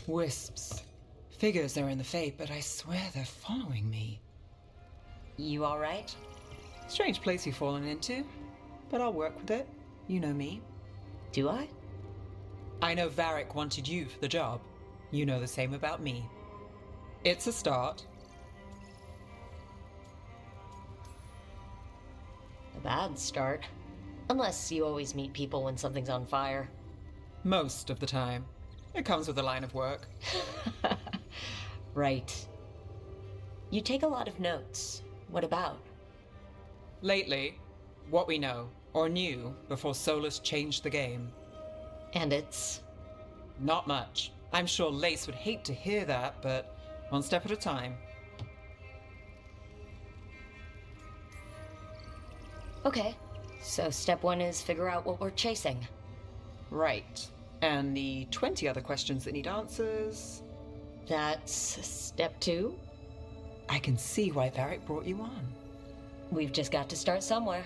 Wisps. Figures are in the fate, but I swear they're following me. You alright? Strange place you've fallen into, but I'll work with it. You know me. Do I? I know Varric wanted you for the job. You know the same about me. It's a start. A bad start. Unless you always meet people when something's on fire. Most of the time. It comes with the line of work. Right. You take a lot of notes. What about? Lately, what we know, or knew, before Solus changed the game. And it's? Not much. I'm sure Lace would hate to hear that, but one step at a time. Okay. So step 1 is figure out what we're chasing. Right. And the 20 other questions that need answers... That's step 2? I can see why Varric brought you on. We've just got to start somewhere.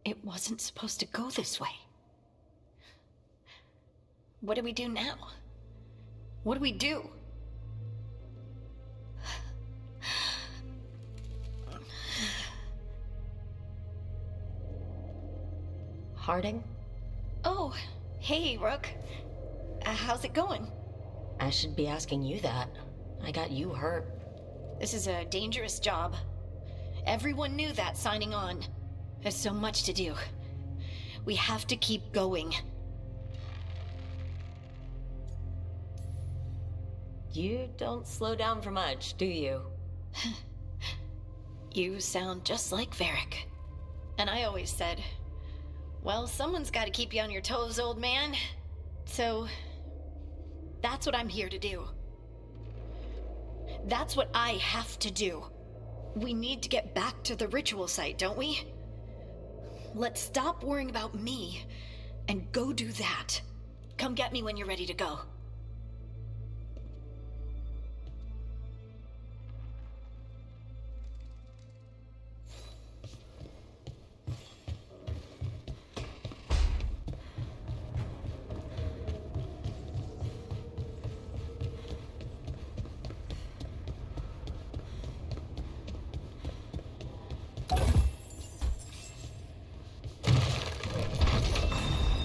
It wasn't supposed to go this way. What do we do now? What do we do? Harding? Oh, hey, Rook. How's it going? I should be asking you that. I got you hurt. This is a dangerous job. Everyone knew that signing on. There's so much to do. We have to keep going. You don't slow down for much, do you? You sound just like Varric. And I always said, well, someone's got to keep you on your toes, old man. So, that's what I'm here to do. That's what I have to do. We need to get back to the ritual site, don't we? Let's stop worrying about me and go do that. Come get me when you're ready to go.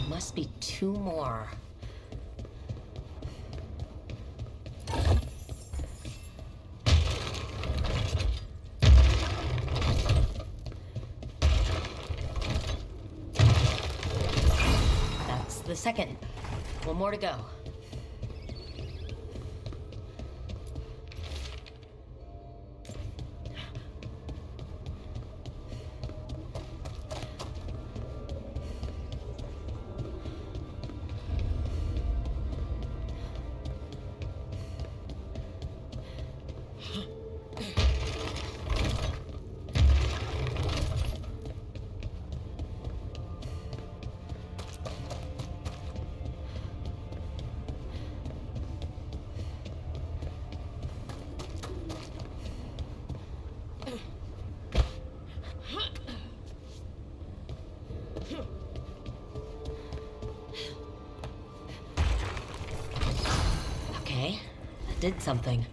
Must be 2 more. That's the second. 1 more to go. did something.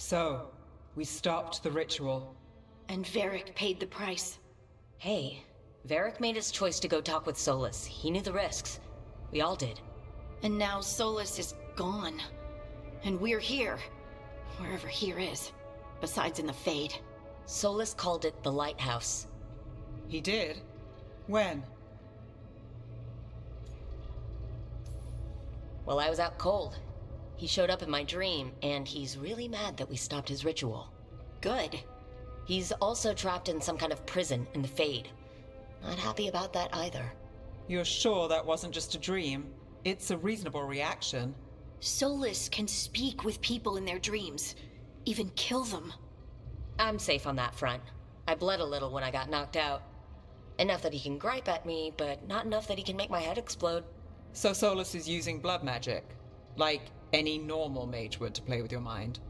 So, we stopped the ritual. And Varric paid the price. Hey, Varric made his choice to go talk with Solus. He knew the risks. We all did. And now Solus is gone. And we're here. Wherever here is. Besides in the Fade. Solus called it the Lighthouse. He did? When? Well, I was out cold. He showed up in my dream, and he's really mad that we stopped his ritual. Good. He's also trapped in some kind of prison in the Fade. Not happy about that either. You're sure that wasn't just a dream? It's a reasonable reaction. Solus can speak with people in their dreams. Even kill them. I'm safe on that front. I bled a little when I got knocked out. Enough that he can gripe at me, but not enough that he can make my head explode. So Solus is using blood magic? Like any normal mage would to play with your mind?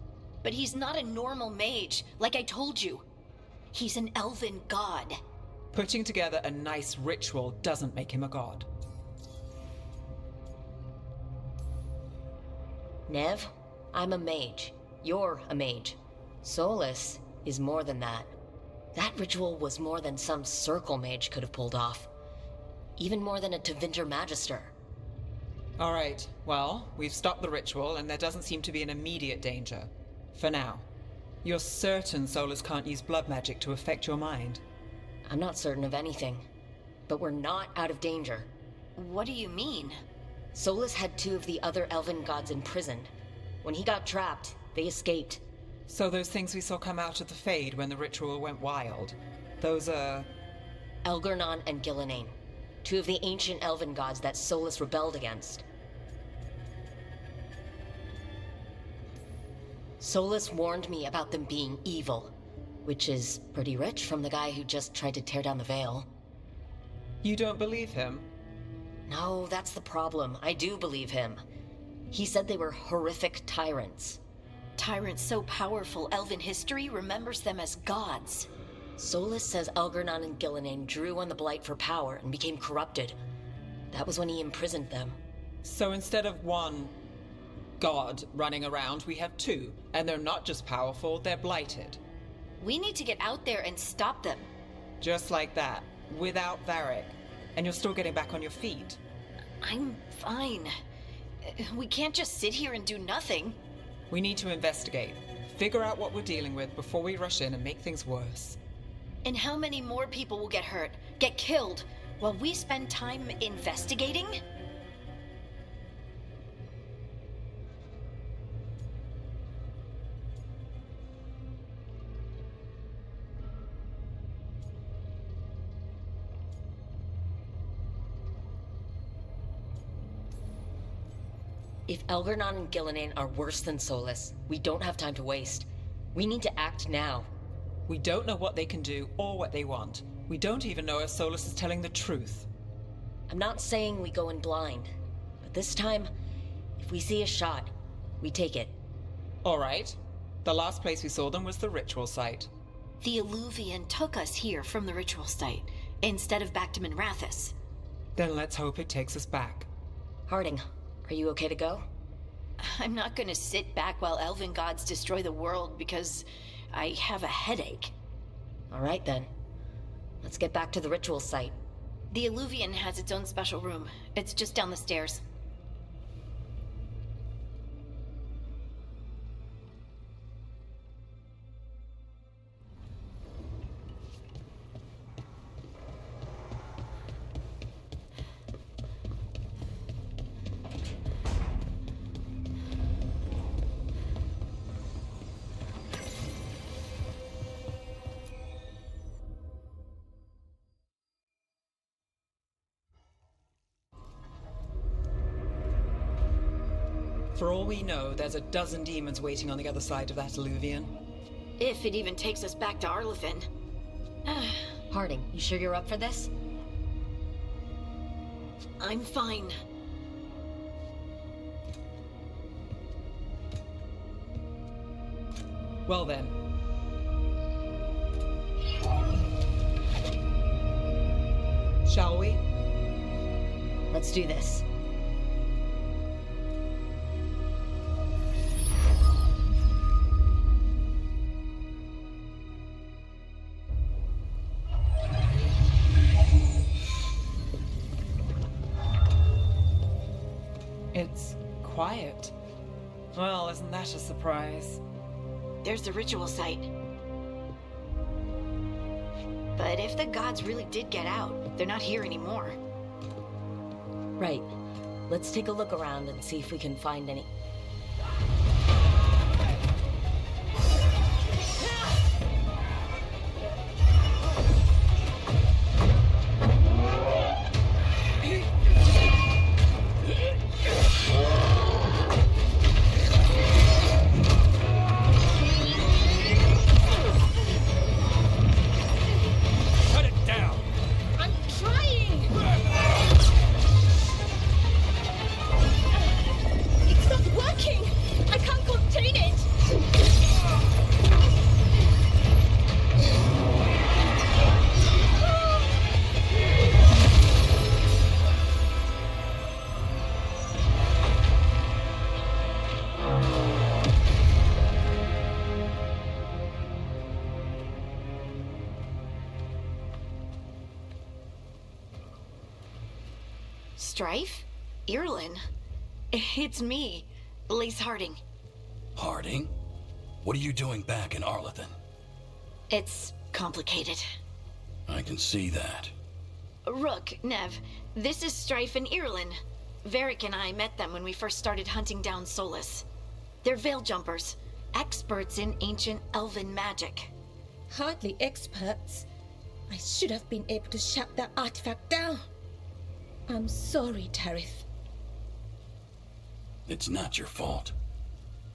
But he's not a normal mage, like I told you. He's an elven god. Putting together a nice ritual doesn't make him a god. Nev, I'm a mage. You're a mage. Solus is more than that. That ritual was more than some circle mage could have pulled off. Even more than a Tevinter Magister. Alright, well, we've stopped the ritual and there doesn't seem to be an immediate danger. For now. You're certain Solus can't use blood magic to affect your mind? I'm not certain of anything. But we're not out of danger. What do you mean? Solus had 2 of the other elven gods imprisoned. When he got trapped, they escaped. So those things we saw come out of the Fade when the ritual went wild, those are... Elgernon and Gillenane. 2 of the ancient elven gods that Solus rebelled against. Solus warned me about them being evil, which is pretty rich from the guy who just tried to tear down the veil. You don't believe him? No, that's the problem. I do believe him. He said they were horrific tyrants. Tyrants so powerful, elven history remembers them as gods. Solus says Elgernon and Gillenane drew on the Blight for power and became corrupted. That was when he imprisoned them. So instead of one god running around, we have 2, and they're not just powerful, they're blighted. We need to get out there and stop them. Just like that, without Varric. And you're still getting back on your feet. I'm fine. We can't just sit here and do nothing. We need to investigate. Figure out what we're dealing with before we rush in and make things worse. And how many more people will get hurt, get killed, while we spend time investigating? If Elgernon and Gillenane are worse than Solus, we don't have time to waste. We need to act now. We don't know what they can do or what they want. We don't even know if Solus is telling the truth. I'm not saying we go in blind, but this time, if we see a shot, we take it. All right. The last place we saw them was the ritual site. The Illuvian took us here from the ritual site, instead of back to Minrathous. Then let's hope it takes us back. Harding, are you okay to go? I'm not gonna sit back while elven gods destroy the world because I have a headache. All right then. Let's get back to the ritual site. The Illuvian has its own special room. It's just down the stairs. For all we know, there's a dozen demons waiting on the other side of that Illuvian. If it even takes us back to Arlefin. Harding, you sure you're up for this? I'm fine. Well then. Shall we? Let's do this. quiet. Well, isn't that a surprise? There's the ritual site. But if the gods really did get out, they're not here anymore. Right. Let's take a look around and see if we can find any... Strife? Irlin? It's me, Lace Harding. Harding? What are you doing back in Arlethan? It's complicated. I can see that. Rook, Nev, this is Strife and Irlin. Varric and I met them when we first started hunting down Solus. They're veil jumpers, experts in ancient elven magic. Hardly experts. I should have been able to shut that artifact down. I'm sorry, Tarith. It's not your fault.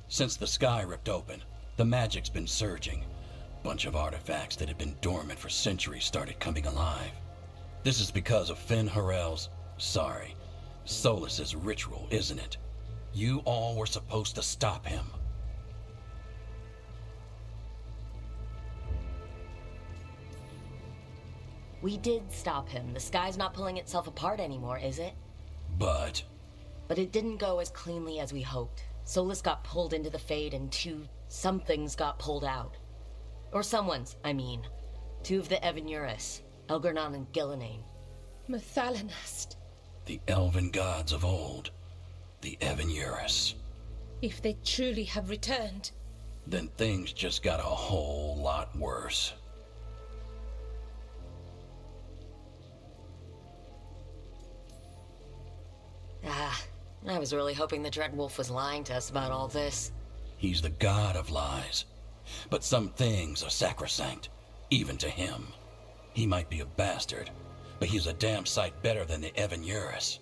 Since the sky ripped open, the magic's been surging. Bunch of artifacts that had been dormant for centuries started coming alive. This is because of Finn Harel's... Solus's ritual, isn't it? You all were supposed to stop him. We did stop him. The sky's not pulling itself apart anymore, is it? But it didn't go as cleanly as we hoped. Solus got pulled into the Fade and somethings got pulled out. Or someone's, I mean. Two of the Evanuris, Elgarnon and Gillenane. Mathalanast. the elven gods of old, the Evanuris. If they truly have returned, Then things just got a whole lot worse. I was really hoping the Dread Wolf was lying to us about all this. He's the god of lies. But some things are sacrosanct, even to him. He might be a bastard, but he's a damn sight better than the Evanuris.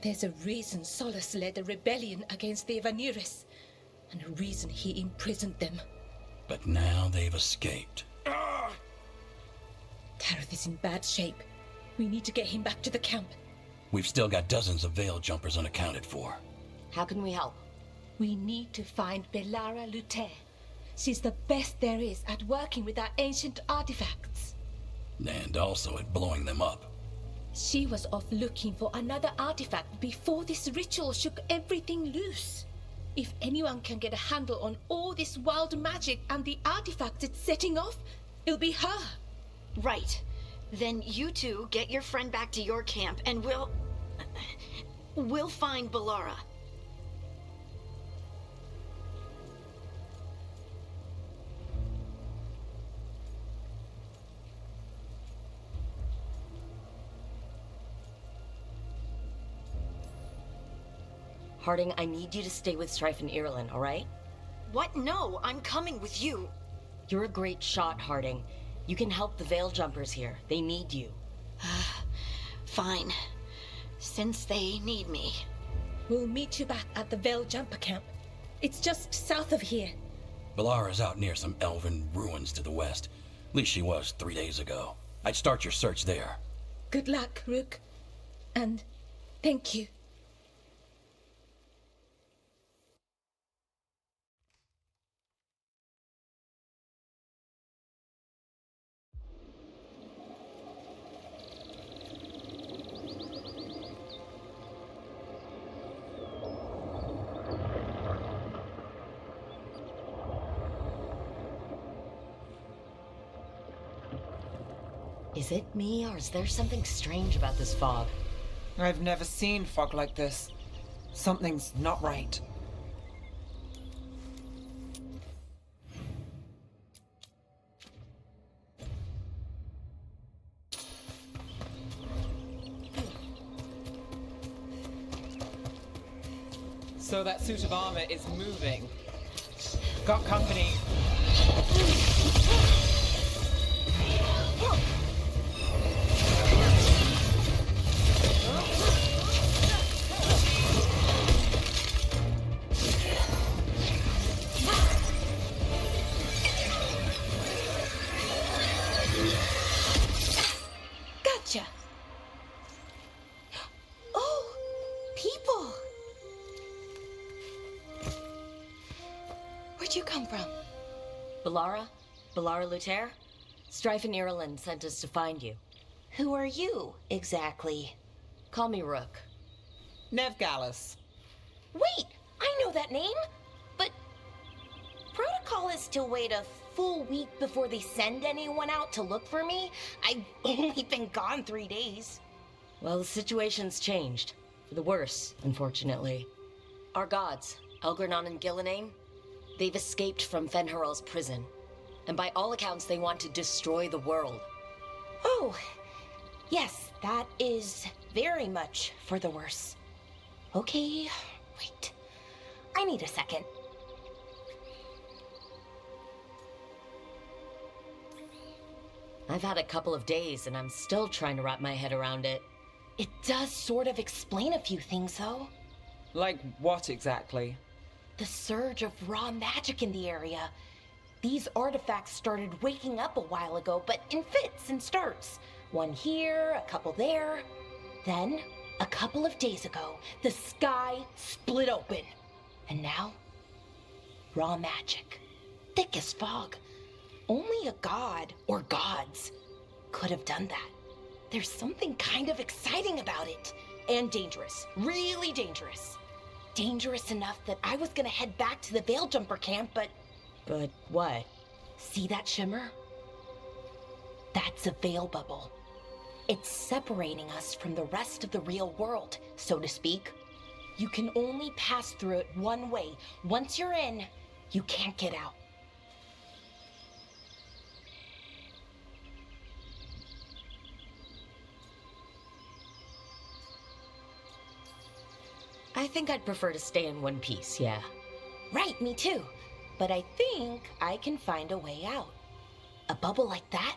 there's a reason Solus led a rebellion against the Evanuris, and a reason he imprisoned them. But now they've escaped. Tareth is in bad shape. We need to get him back to the camp. We've still got dozens of veil jumpers unaccounted for. How can we help? We need to find Belara Lute. She's the best there is at working with our ancient artifacts. And also at blowing them up. She was off looking for another artifact before this ritual shook everything loose. If anyone can get a handle on all this wild magic and the artifacts it's setting off, it'll be her. Right. Then you two get your friend back to your camp and we'll find Belara. Harding, I need you to stay with Strife and Irulan, all right? What? No, I'm coming with you. You're a great shot, Harding. You can help the Veil Jumpers here. They need you. Fine. Since they need me. We'll meet you back at the Veil Jumper camp. It's just south of here. Belara's out near some elven ruins to the west. At least she was 3 days ago. I'd start your search there. Good luck, Rook. And thank you. Is it me, or is there something strange about this fog? I've never seen fog like this. Something's not right. So that suit of armor is moving. Got company. Gotcha. Oh, people. Where'd you come from? Balara? Balara Luther? Strife and Ireland sent us to find you. Who are you, exactly? Call me Rook. Nev Gallus. Wait, I know that name. But protocol is to wait a full week before they send anyone out to look for me. I've only been gone 3 days. Well, the situation's changed. For the worse, unfortunately. Our gods, Elgernon and Gillenane, they've escaped from Fenharal's prison. And by all accounts, they want to destroy the world. Oh, yes, that is very much for the worse. Okay, wait. I need a second. I've had a couple of days, and I'm still trying to wrap my head around it. It does sort of explain a few things, though. Like what exactly? The surge of raw magic in the area. These artifacts started waking up a while ago, but in fits and starts. One here, a couple there. Then, a couple of days ago, the sky split open. And now, raw magic. Thick as fog. Only a god, or gods, could have done that. There's something kind of exciting about it. And dangerous. Really dangerous. Dangerous enough that I was gonna head back to the Veil Jumper camp, but... But what? See that shimmer? That's a veil bubble. It's separating us from the rest of the real world, so to speak. You can only pass through it one way. Once you're in, you can't get out. I think I'd prefer to stay in one piece, yeah. Right, me too. But I think I can find a way out. A bubble like that?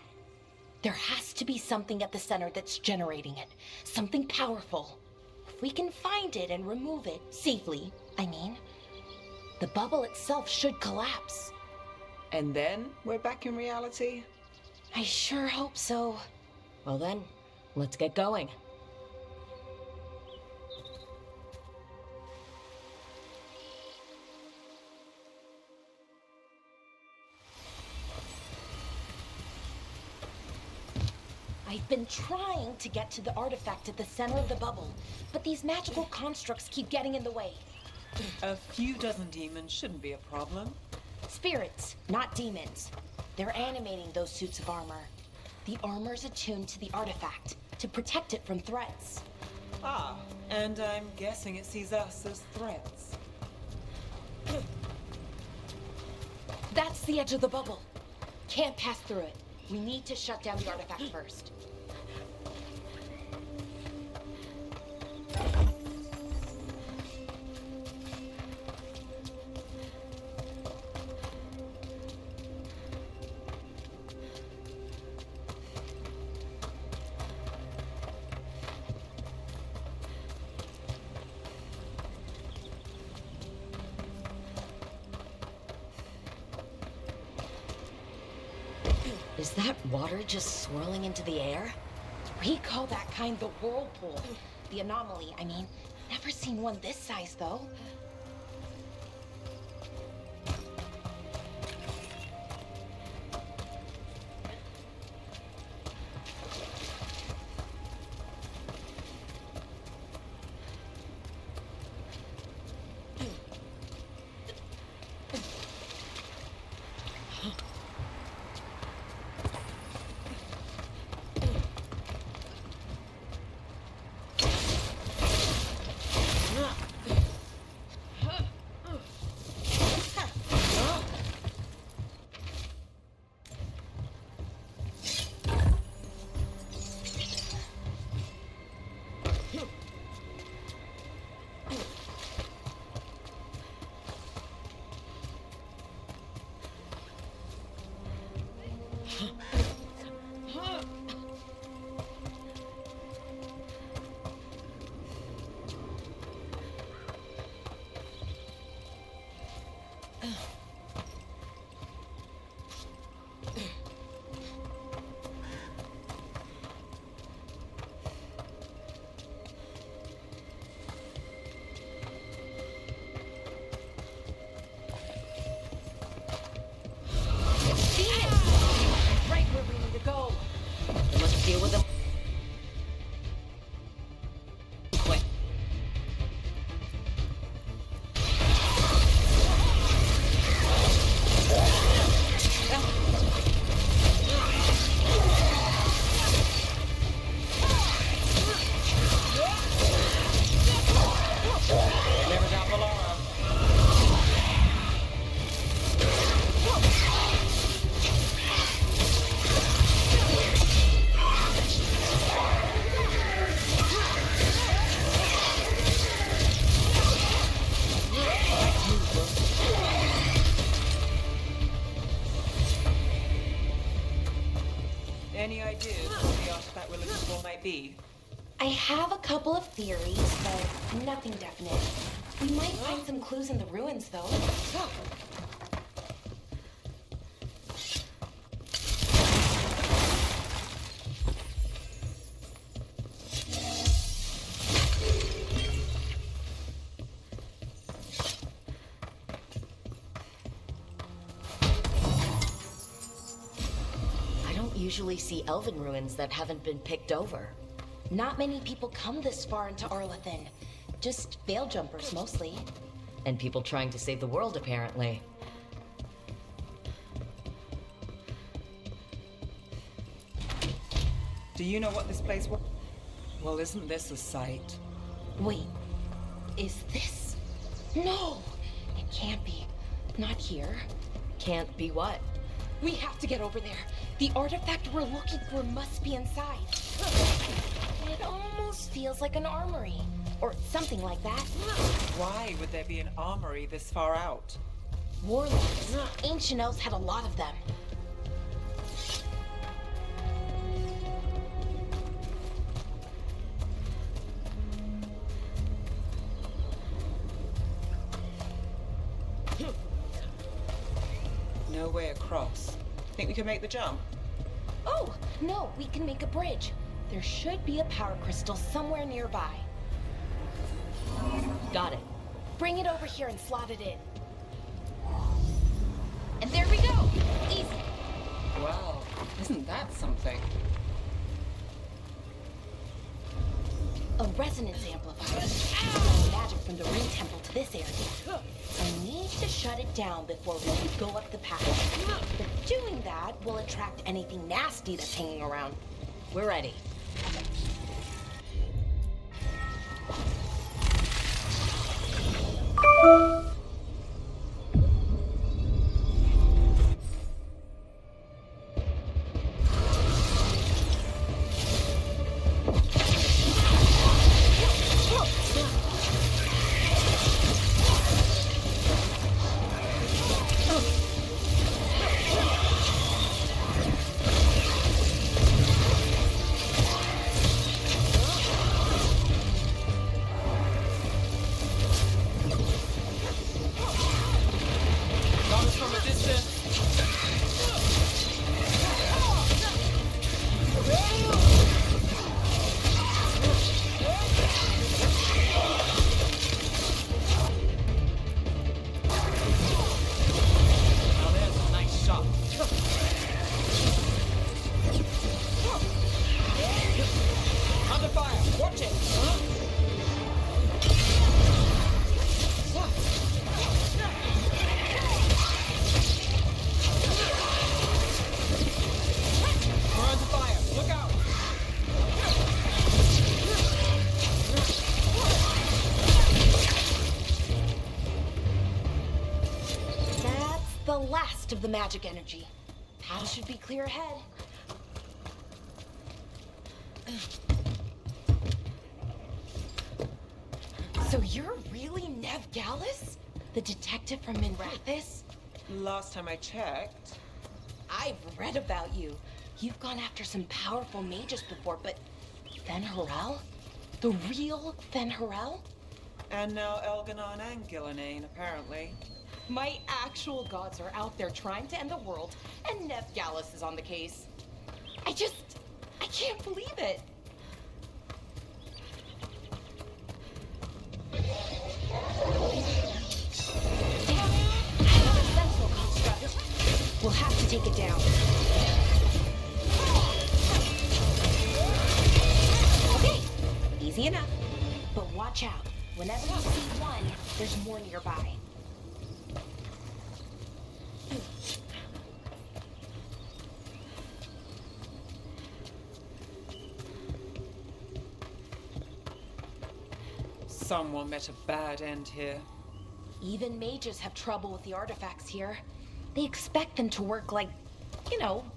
There has to be something at the center that's generating it. Something powerful. If we can find it and remove it, safely, I mean, the bubble itself should collapse. And then we're back in reality? I sure hope so. Well then, let's get going. I've been trying to get to the artifact at the center of the bubble, but these magical constructs keep getting in the way. A few dozen demons shouldn't be a problem. Spirits, not demons. They're animating those suits of armor. The armor's attuned to the artifact to protect it from threats. Ah, and I'm guessing it sees us as threats. That's the edge of the bubble. Can't pass through it. We need to shut down the artifact first. Is that water just swirling into the air? We call that kind the whirlpool. The anomaly, I mean. Never seen one this size, though. Right where we need to go. We must deal with them. Quick. Never got Valora. Any ideas what the artifact we're looking for might be? I have a couple of theories, but nothing definite. We might find some clues in the ruins, though. I don't usually see elven ruins that haven't been picked over. Not many people come this far into Arlathan. Just veil jumpers, mostly. And people trying to save the world, apparently. Do you know what this place was? Well, isn't this a sight? Wait, is this? No, it can't be. Not here. Can't be what? We have to get over there. The artifact we're looking for must be inside. It almost feels like an armory, or something like that. Why would there be an armory this far out? Warlocks. Ancient elves had a lot of them. No way across. Think we could make the jump? Oh, no, we can make a bridge. There should be a power crystal somewhere nearby. Got it. Bring it over here and slot it in. And there we go. Easy. Wow, isn't that something? A resonance amplifier. Supplying magic from the ring temple to this area. I need to shut it down before we can go up the path. But doing that will attract anything nasty that's hanging around. We're ready. The last of the magic energy. Path should be clear ahead. So you're really Nev Gallus? The detective from Minrathis? Last time I checked. I've read about you. You've gone after some powerful mages before, but Fen Harel? The real Fen Harel? And now Elganon and Gillenane, apparently. My actual gods are out there trying to end the world, and Nev Gallus is on the case. I can't believe it. Damn it! Another sentinel construct. We'll have to take it down. Okay, easy enough. But watch out. Whenever you see one, there's more nearby. Someone met a bad end here. Even mages have trouble with the artifacts here. They expect them to work like,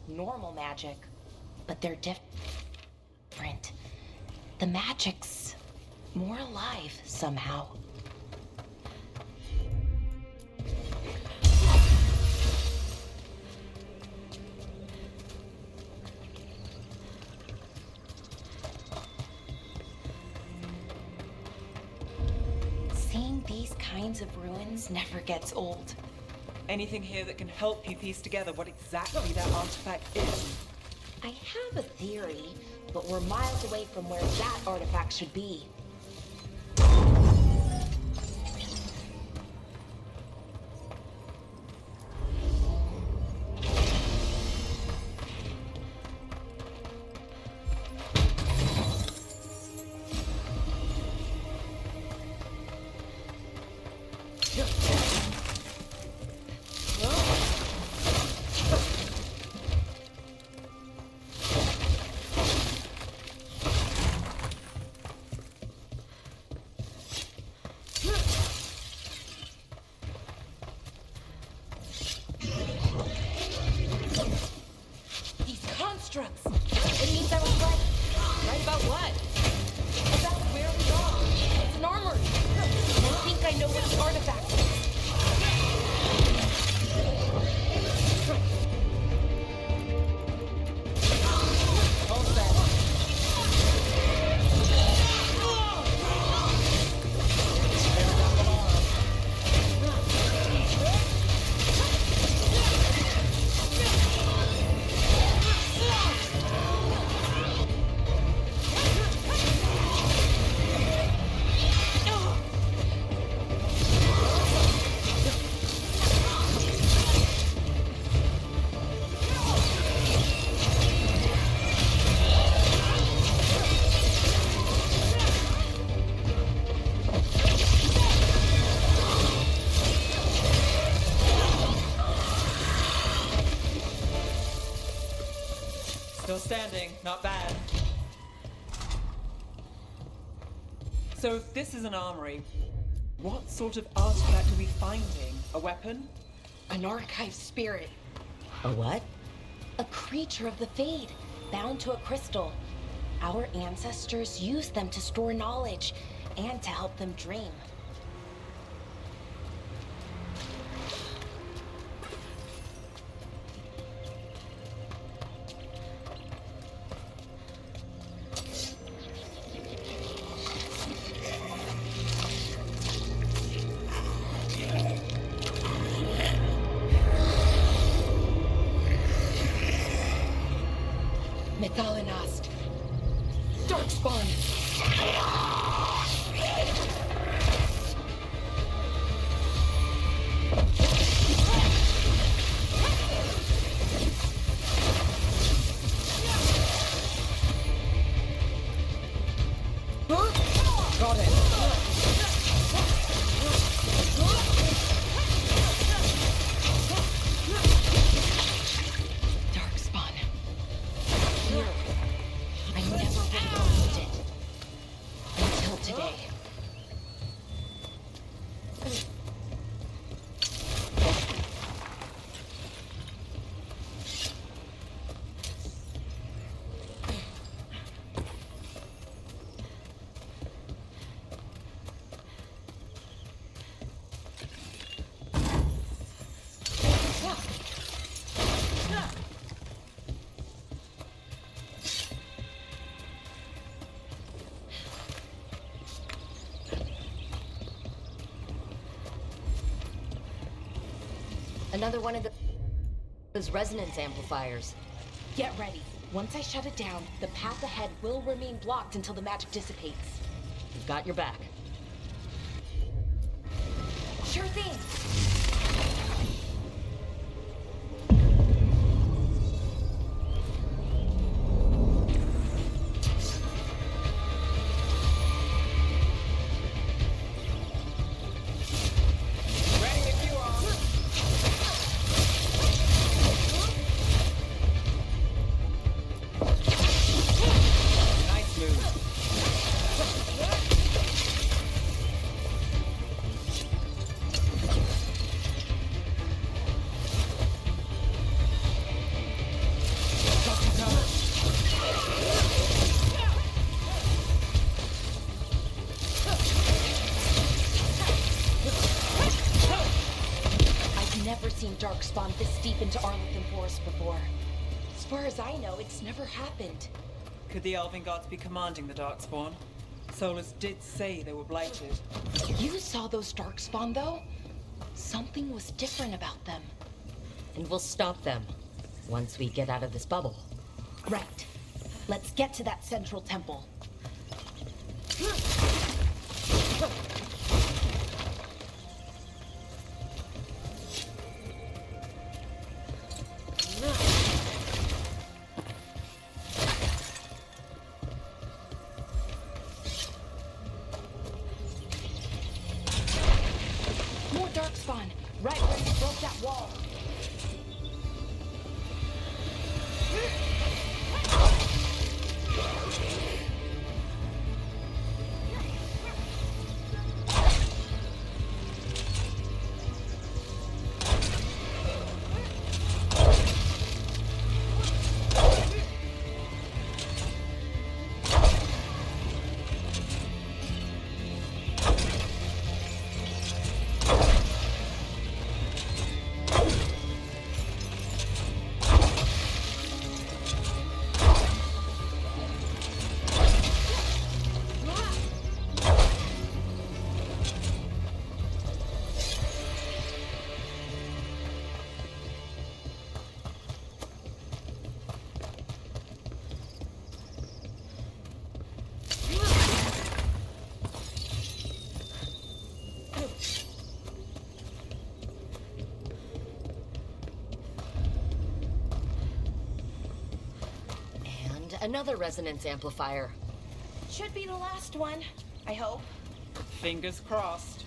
normal magic. But they're different. The magic's more alive somehow. Seeing these kinds of ruins never gets old. Anything here that can help you piece together what exactly that artifact is? I have a theory, but we're miles away from where that artifact should be. Constructs. It means I was right. Right about what? About where we are. It's an armory. And I think I know what the artifact is. All set. Still standing, not bad. So if this is an armory, what sort of artifact are we finding? A weapon? An archive spirit. A what? A creature of the Fade, bound to a crystal. Our ancestors used them to store knowledge and to help them dream. Methalinast. Darkspawn. Got it. Darkspawn. Here. I never would have believed it. Another one of those resonance amplifiers. Get ready. Once I shut it down, the path ahead will remain blocked until the magic dissipates. We've got your back. Sure thing. Darkspawn this deep into Arlington Forest before. As far as I know, it's never happened. Could the Elven Gods be commanding the Darkspawn? Solus did say they were blighted. You saw those Darkspawn, though? Something was different about them. And we'll stop them once we get out of this bubble. Right. Let's get to that central temple. More Darkspawn, right where you broke that wall. Another resonance amplifier. Should be the last one, I hope. Fingers crossed.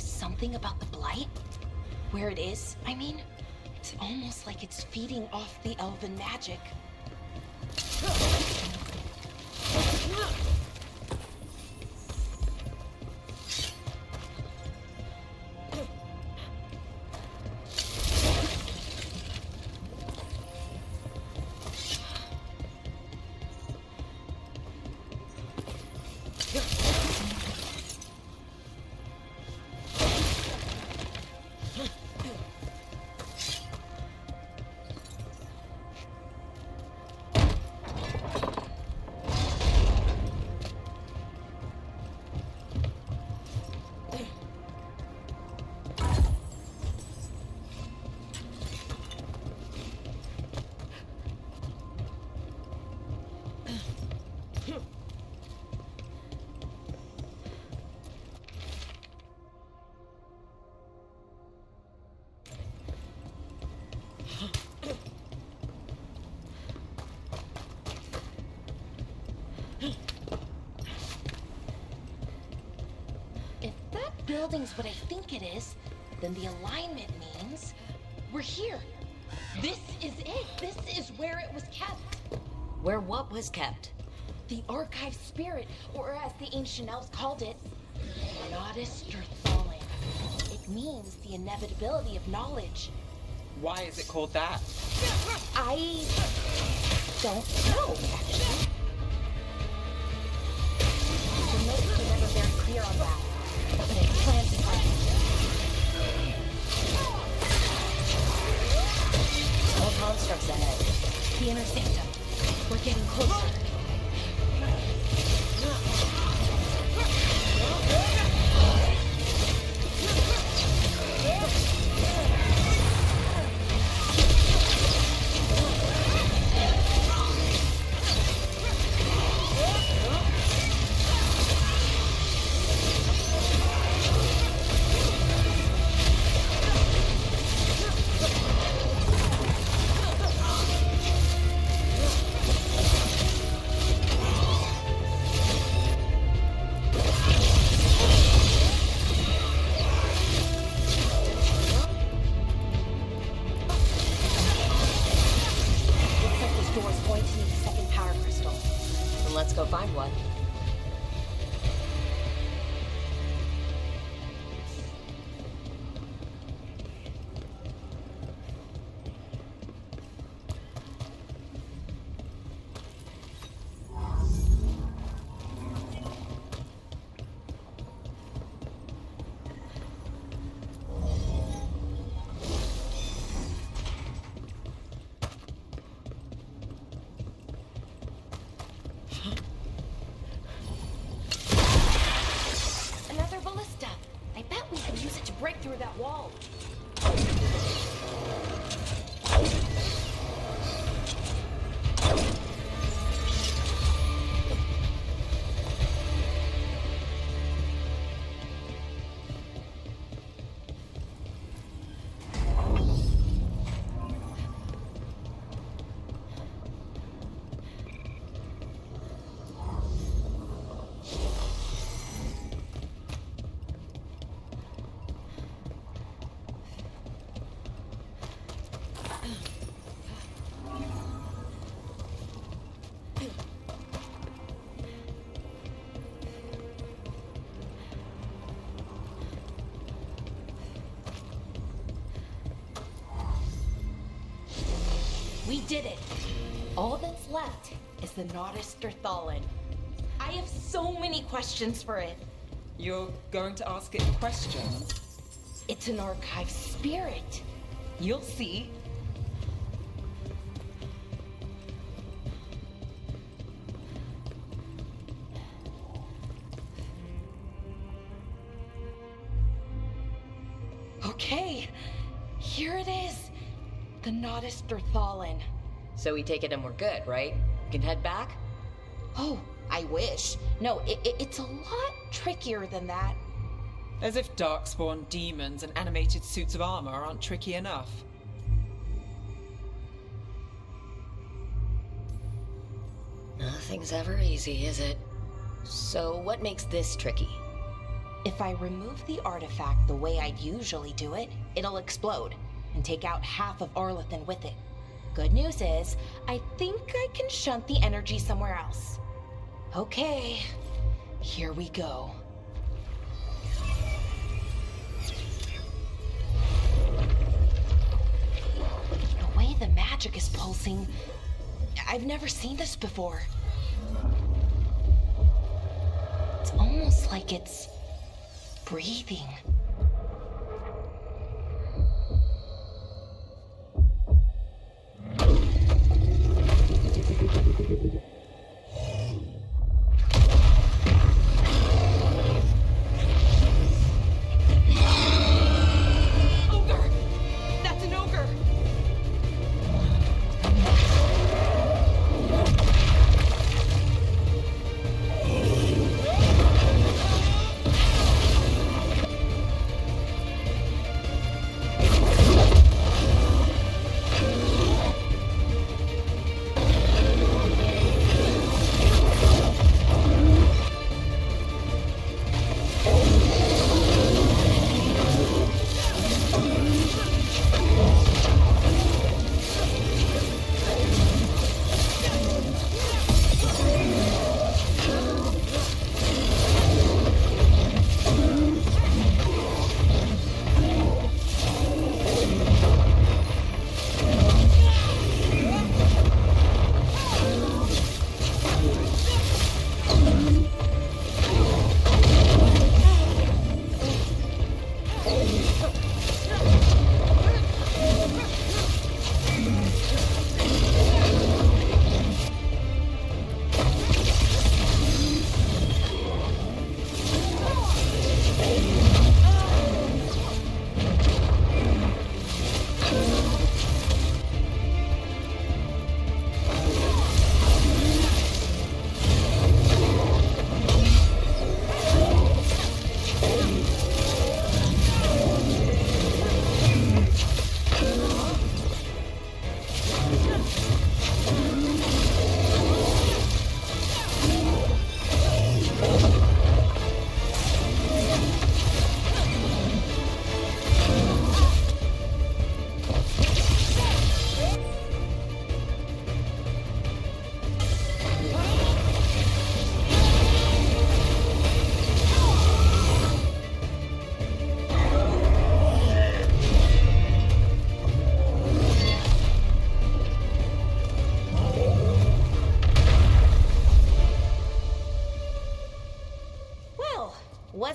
Something about the blight? Where it is, I mean? It's almost like it's feeding off the elven magic. building's what I think it is, then the alignment means we're here. This is it. This is where it was kept. Where what was kept? The archive spirit, or as the ancient elves called it, Nodus Stirthalin. It means the inevitability of knowledge. Why is it called that? I don't know, actually. The notes were never very clear on that, but I plan to find it. More constructs ahead. The inner sanctum. We're getting closer. Let's go find one. Another ballista. I bet we could use it to break through that wall. We did it. All that's left is the Nodus Stirthalin. I have so many questions for it. You're going to ask it questions? It's an archive spirit. You'll see. Okay, here it is. The Nodus Stirthalin. So we take it and we're good, right? We can head back? Oh, I wish. No, it's a lot trickier than that. As if darkspawn demons and animated suits of armor aren't tricky enough. Nothing's ever easy, is it? So what makes this tricky? If I remove the artifact the way I'd usually do it, it'll explode and take out half of Arlethan with it. Good news is, I think I can shunt the energy somewhere else. Okay, here we go. The way the magic is pulsing, I've never seen this before. It's almost like it's breathing. Ogre! That's an ogre!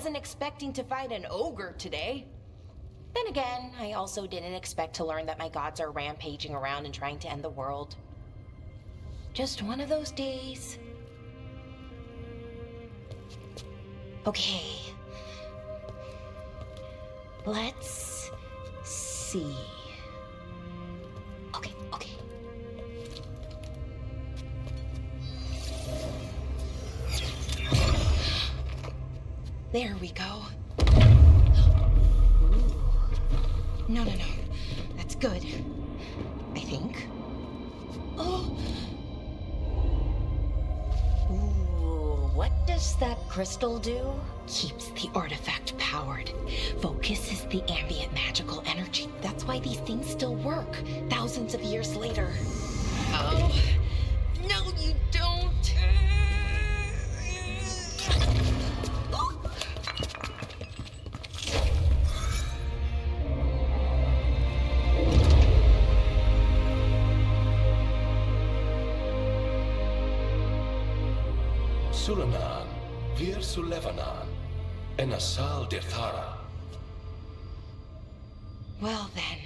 wasn't expecting to fight an ogre today. Then again, I also didn't expect to learn that my gods are rampaging around and trying to end the world. Just one of those days. Okay. Let's see. Okay. There we go. Ooh. No. That's good. I think. Oh. Ooh, what does that crystal do? Keeps the artifact powered. Focuses the ambient magical energy. That's why these things still work, thousands of years later. Oh. No, you don't. Sulanan, Vir Sulevanan, and Asal Dirthara. Well then.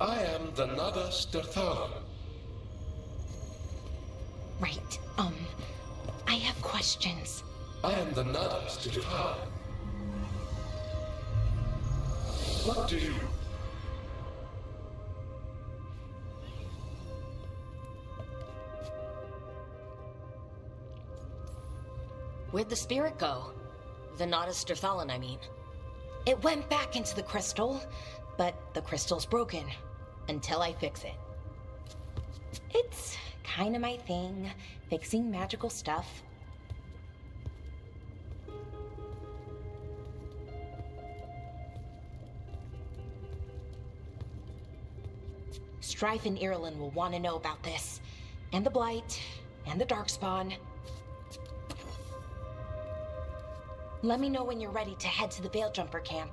I am the Nadas Dirthara. Right, I have questions. I am the Nadas Dirthara. What do you? Where'd the spirit go? The Nadas Dirthalan, I mean. It went back into the crystal, but the crystal's broken. Until I fix it. It's kind of my thing, fixing magical stuff. Strife and Irulan will want to know about this. And the Blight, and the Darkspawn. Let me know when you're ready to head to the Veilguard camp.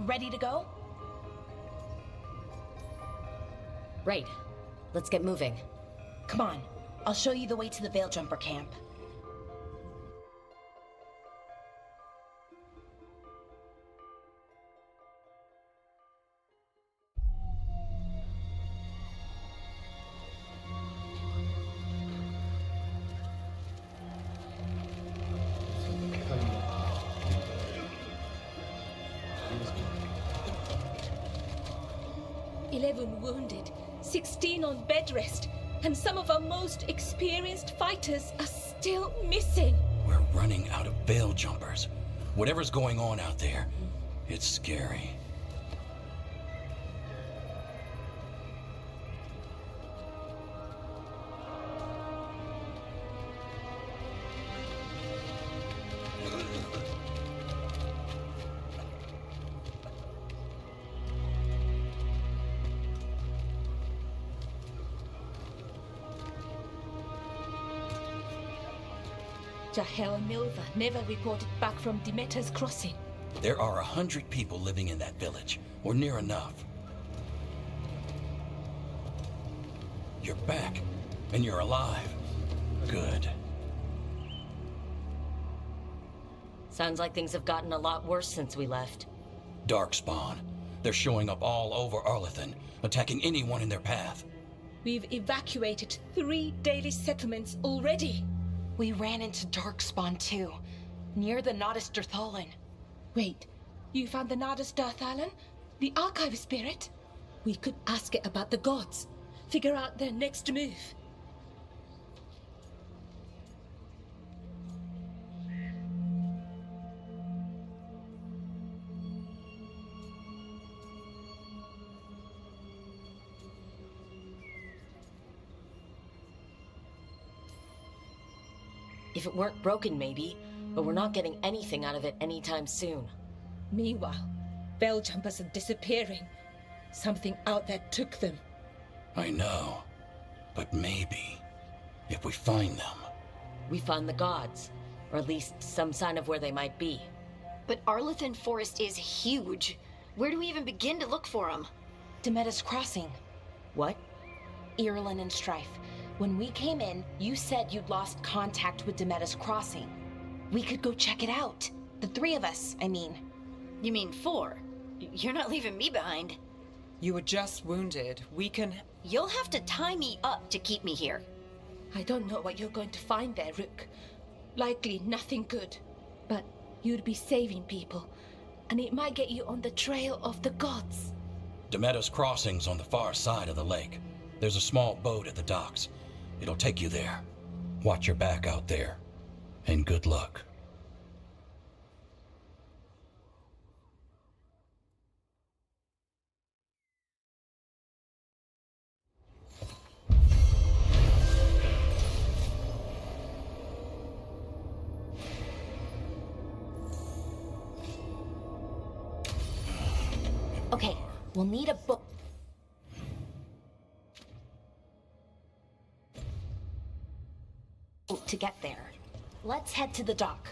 Ready to go? Right. Let's get moving. Come on, I'll show you the way to the Veilguard camp. Wounded, 16 on bed rest, and some of our most experienced fighters are still missing. We're running out of veil jumpers. Whatever's going on out there, it's scary. Jahel and Milva never reported back from Demeter's crossing. There are 100 people living in that village, or near enough. You're back, and you're alive. Good. Sounds like things have gotten a lot worse since we left. Darkspawn. They're showing up all over Arlethan, attacking anyone in their path. We've evacuated 3 daily settlements already. We ran into Darkspawn too, near the Nodus Dirthalin. Wait, you found the Nardus Darthalan? The archive spirit? We could ask it about the gods. Figure out their next move. If it weren't broken, maybe, but we're not getting anything out of it anytime soon. Meanwhile, bell jumpers are disappearing. Something out there took them. I know, but maybe, if we find them... We found the gods, or at least some sign of where they might be. But Arlethan Forest is huge. Where do we even begin to look for them? Demeter's Crossing. What? Irulan and Strife. When we came in, you said you'd lost contact with Demeter's Crossing. We could go check it out. The 3 of us, I mean. You mean 4? You're not leaving me behind. You were just wounded. We can... You'll have to tie me up to keep me here. I don't know what you're going to find there, Rook. Likely nothing good. But you'd be saving people, and it might get you on the trail of the gods. Demeter's Crossing's on the far side of the lake. There's a small boat at the docks. It'll take you there. Watch your back out there. And good luck. Okay, we'll need a book. To get there. Let's head to the dock.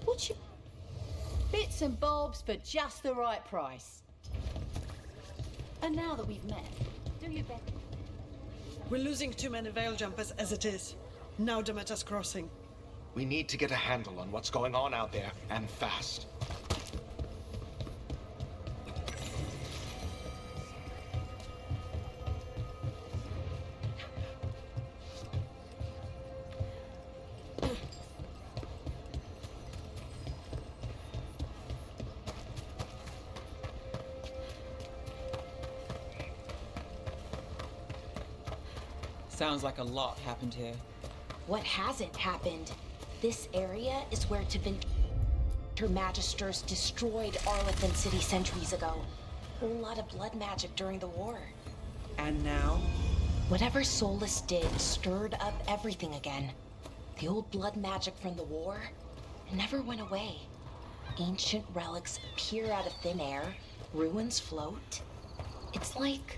What you... Bits and bobs for just the right price. And now that we've met, do your best. We're losing too many veil jumpers as it is. Now Demeter's Crossing. We need to get a handle on what's going on out there, and fast. Sounds like a lot happened here. What hasn't happened? This area is where Tevinter Magisters destroyed Arlethan City centuries ago. A lot of blood magic during the war. And now? Whatever Solus did stirred up everything again. The old blood magic from the war never went away. Ancient relics appear out of thin air, ruins float. It's like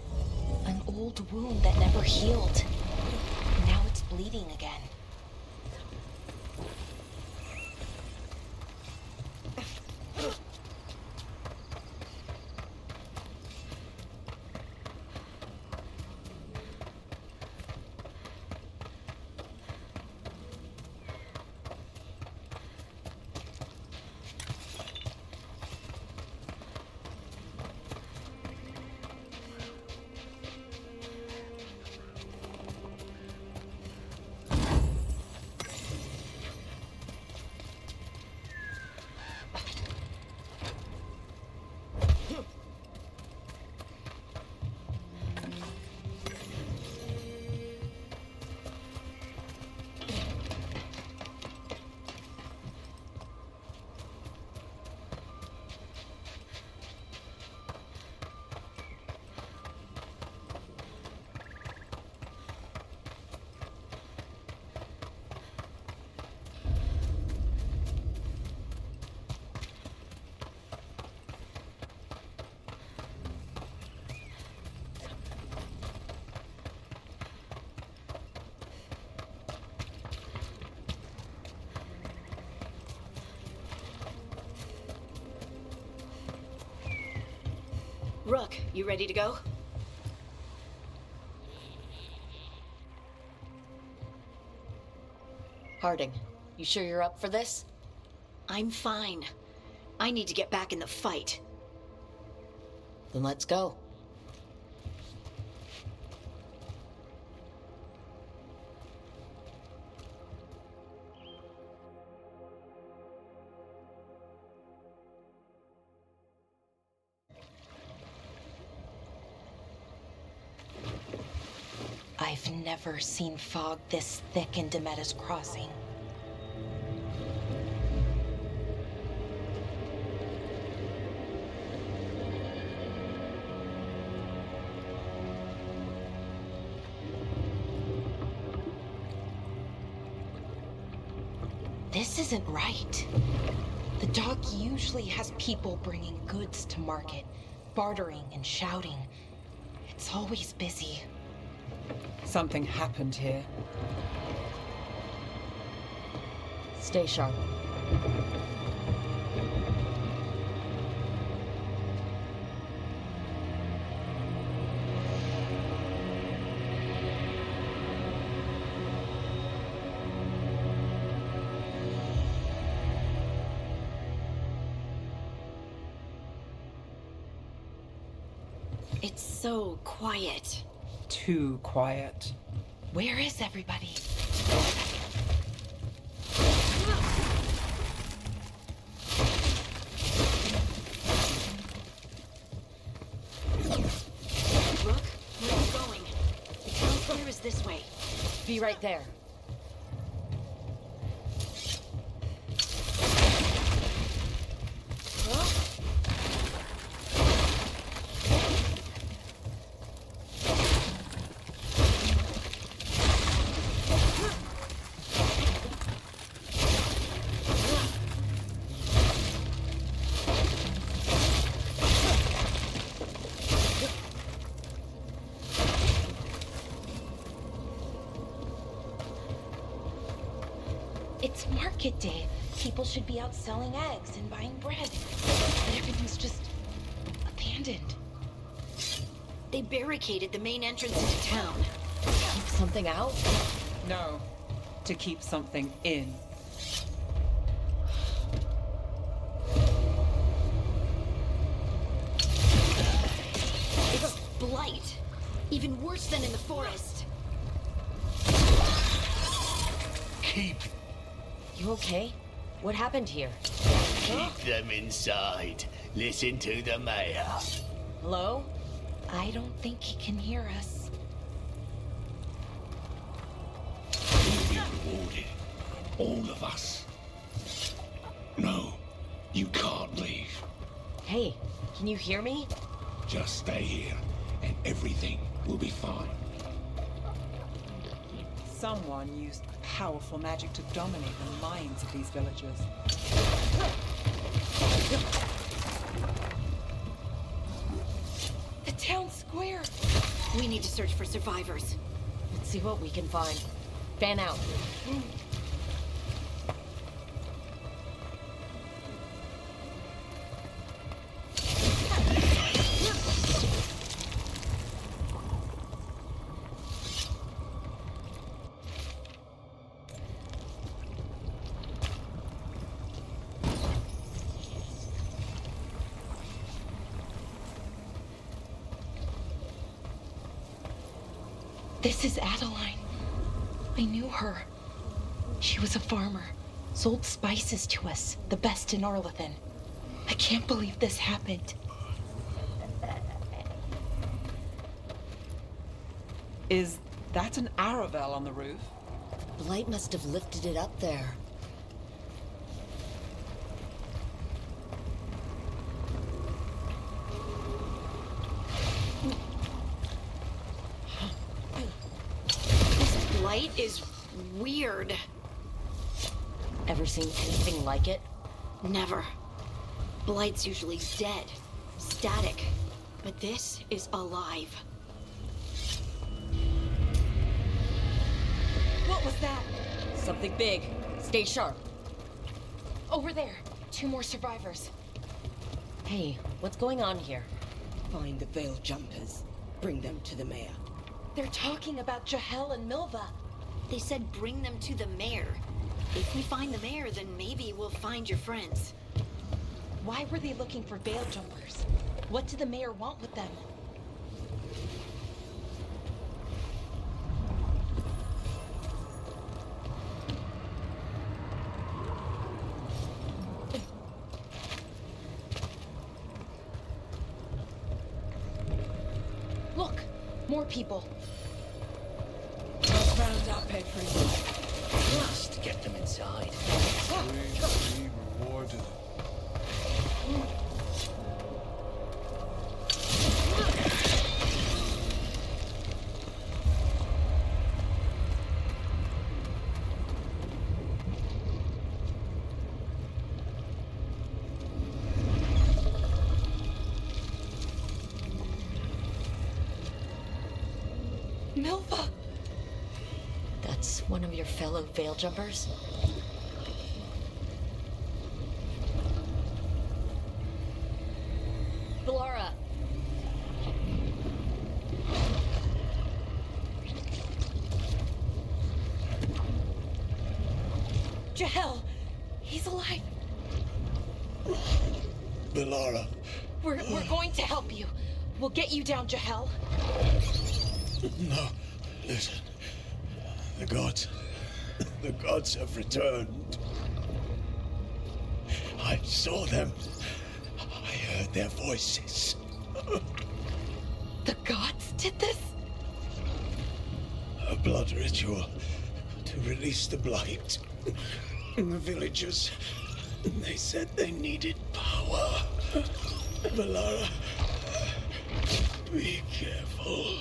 an old wound that never healed. Now it's bleeding again. Rook, you ready to go? Harding, you sure you're up for this? I'm fine. I need to get back in the fight. Then let's go. I've never seen fog this thick in Demetta's Crossing. This isn't right. The dock usually has people bringing goods to market, bartering and shouting. It's always busy. Something happened here. Stay sharp. It's so quiet. Too quiet. Where is everybody? Rook, where are you going? The town square is this way. Be right there. It's market day. People should be out selling eggs and buying bread. But everything's just abandoned. They barricaded the main entrance into town. Keep something out? No, to keep something in. It's blight. Even worse than in the forest. Keep You okay? What happened here? them inside. Listen to the mayor. Hello? I don't think he can hear us. You'll be rewarded. All of us. No, you can't leave. Hey, can you hear me? Just stay here, and everything will be fine. Someone used powerful magic to dominate the minds of these villagers. The town square! We need to search for survivors. Let's see what we can find. Fan out. This is Adeline. I knew her. She was a farmer. Sold spices to us, the best in Arlethan. I can't believe this happened. Is that an Aravel on the roof? Blight must have lifted it up there. This blight is weird. Ever seen anything like it? Never. Blight's usually dead, static, but this is alive. What was that? Something big. Stay sharp. Over there. 2 more survivors. Hey, what's going on here? find the Veil Jumpers, bring them to the mayor. They're talking about Jahel and Milva. They said bring them to the mayor. If we find the mayor, then maybe we'll find your friends. Why were they looking for Veil Jumpers? What did the mayor want with them? Look! More people. Round up, everyone. Must get them inside. We be rewarded. Milva! That's one of your fellow Veil Jumpers? Laura! Jahel! He's alive! Belara. We're going to help you. We'll get you down, Jahel. No, listen. The gods have returned. I saw them. I heard their voices. The gods did this? A blood ritual to release the blight. The villagers, they said they needed power. Belara, be careful.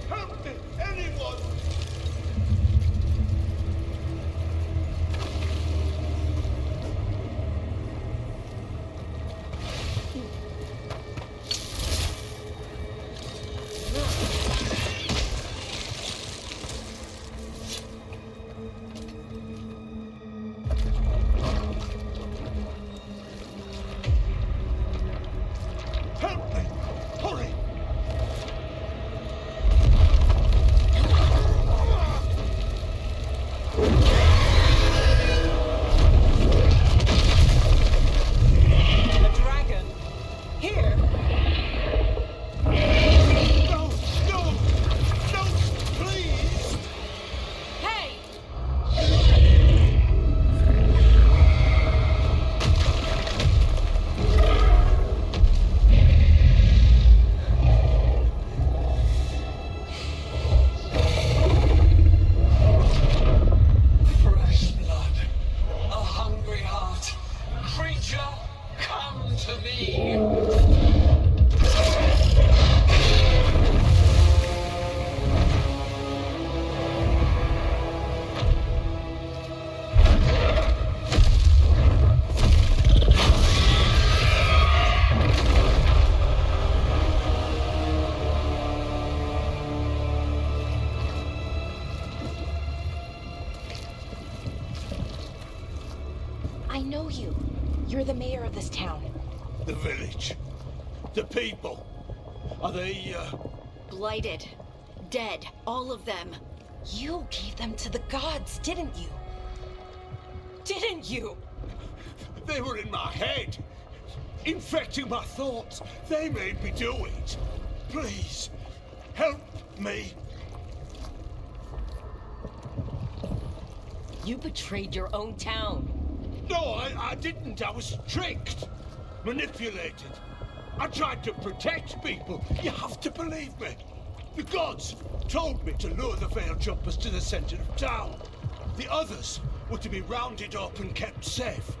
Help me, anyone! Help me! Hurry! The dragon! Here! No! No! No! Please! Hey! Fresh blood. A hungry heart. Creature, come to me. I know you. You're the mayor of this town. The village. The people. Are they, Blighted. Dead. All of them. You gave them to the gods, didn't you? Didn't you? They were in my head. Infecting my thoughts. They made me do it. Please, help me. You betrayed your own town. No, I didn't. I was tricked. Manipulated. I tried to protect people. You have to believe me. The gods told me to lure the Veil Jumpers to the center of town. The others were to be rounded up and kept safe.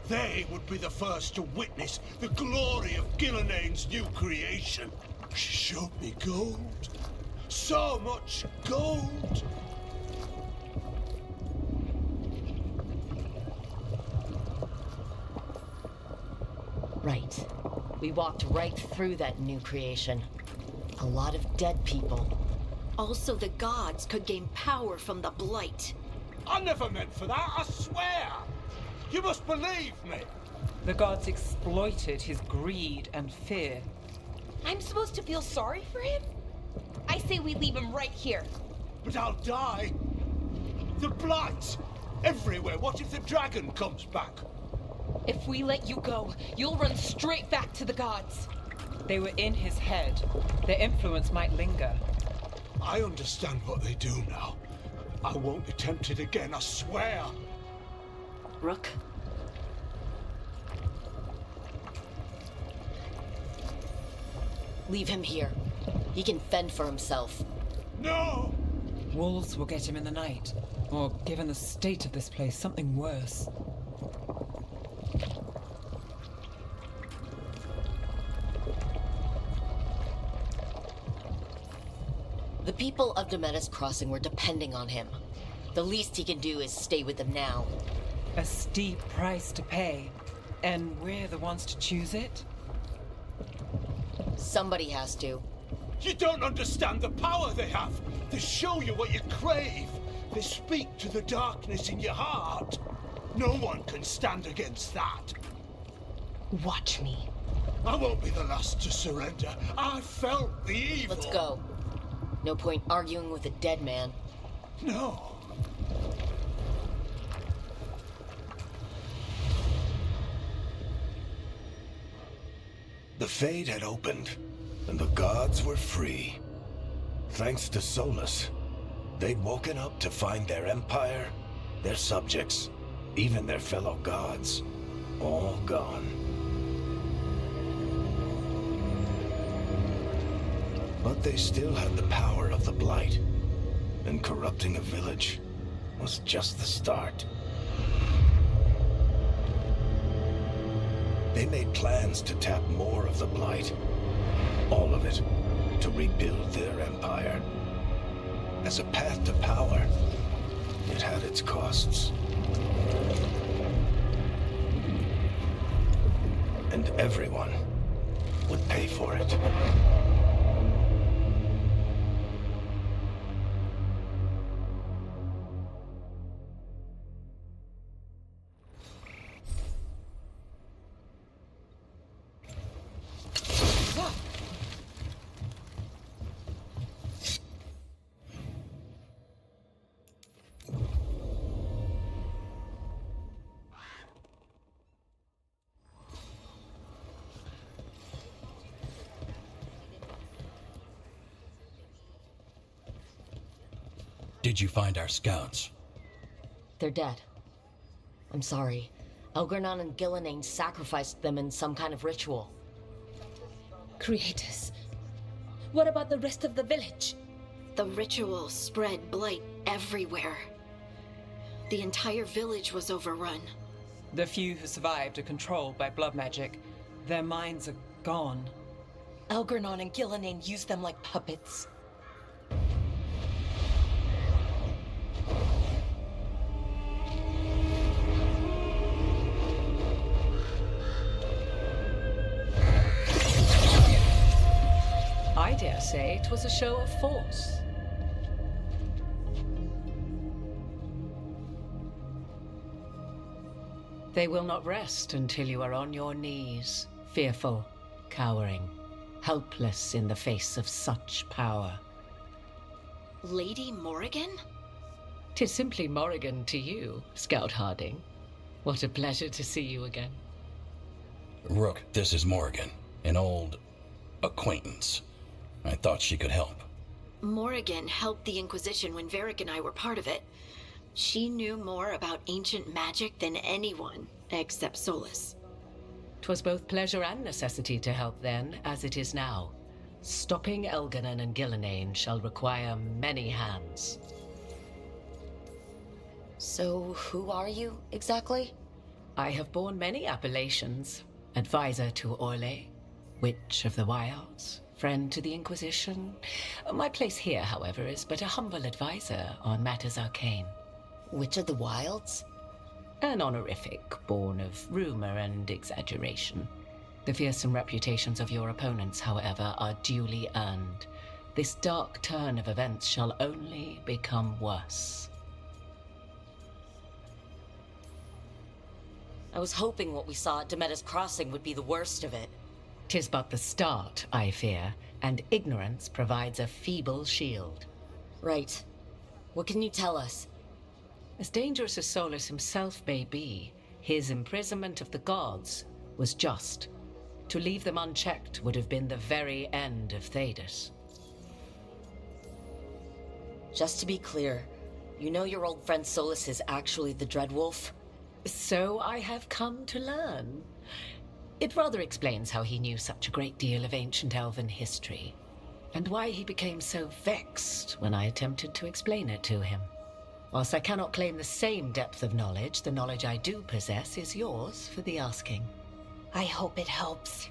They would be the first to witness the glory of Gilneain's new creation. She showed me gold. So much gold. Right. We walked right through that new creation. A lot of dead people. Also, the gods could gain power from the Blight. I never meant for that, I swear! You must believe me! The gods exploited his greed and fear. I'm supposed to feel sorry for him? I say we leave him right here. But I'll die! The Blight! Everywhere! What if the dragon comes back? If we let you go, you'll run straight back to the gods. They were in his head. Their influence might linger. I understand what they do now. I won't be tempted again, I swear! Rook? Leave him here. He can fend for himself. No! Wolves will get him in the night. Or, given the state of this place, something worse. The people of Demetus Crossing were depending on him. The least he can do is stay with them now. A steep price to pay. And we're the ones to choose it? Somebody has to. You don't understand the power they have! They show you what you crave! They speak to the darkness in your heart! No one can stand against that! Watch me. I won't be the last to surrender. I felt the evil! Let's go. No point arguing with a dead man. No. The Fade had opened, and the gods were free. Thanks to Solus, they'd woken up to find their empire, their subjects, even their fellow gods, all gone. But they still had the power of the Blight, and corrupting a village was just the start. They made plans to tap more of the Blight, all of it, to rebuild their empire. As a path to power, it had its costs. And everyone would pay for it. Did you find our scouts? They're dead. I'm sorry. Elgernon and Gillenane sacrificed them in some kind of ritual. Creators. What about the rest of the village? The ritual spread blight everywhere. The entire village was overrun. The few who survived are controlled by blood magic. Their minds are gone. Elgernon and Gillenane used them like puppets. I dare say it was a show of force. They will not rest until you are on your knees, fearful, cowering, helpless in the face of such power. Lady Morrigan? 'Tis simply Morrigan to you, Scout Harding. What a pleasure to see you again. Rook, this is Morrigan, an old acquaintance. I thought she could help. Morrigan helped the Inquisition when Varric and I were part of it. She knew more about ancient magic than anyone, except Solus. 'Twas both pleasure and necessity to help then, as it is now. Stopping Elgernon and Gillenane shall require many hands. So, who are you, exactly? I have borne many appellations. Advisor to Orlais, Witch of the Wilds, friend to the Inquisition. My place here, however, is but a humble advisor on matters arcane. Witch of the Wilds? An honorific born of rumor and exaggeration. The fearsome reputations of your opponents, however, are duly earned. This dark turn of events shall only become worse. I was hoping what we saw at Demeter's Crossing would be the worst of it. 'Tis but the start, I fear, and ignorance provides a feeble shield. Right. What can you tell us? As dangerous as Solus himself may be, his imprisonment of the gods was just. To leave them unchecked would have been the very end of Thedas. Just to be clear, you know your old friend Solus is actually the Dreadwolf? So I have come to learn. It rather explains how he knew such a great deal of ancient elven history, and why he became so vexed when I attempted to explain it to him. Whilst I cannot claim the same depth of knowledge, the knowledge I do possess is yours for the asking. I hope it helps.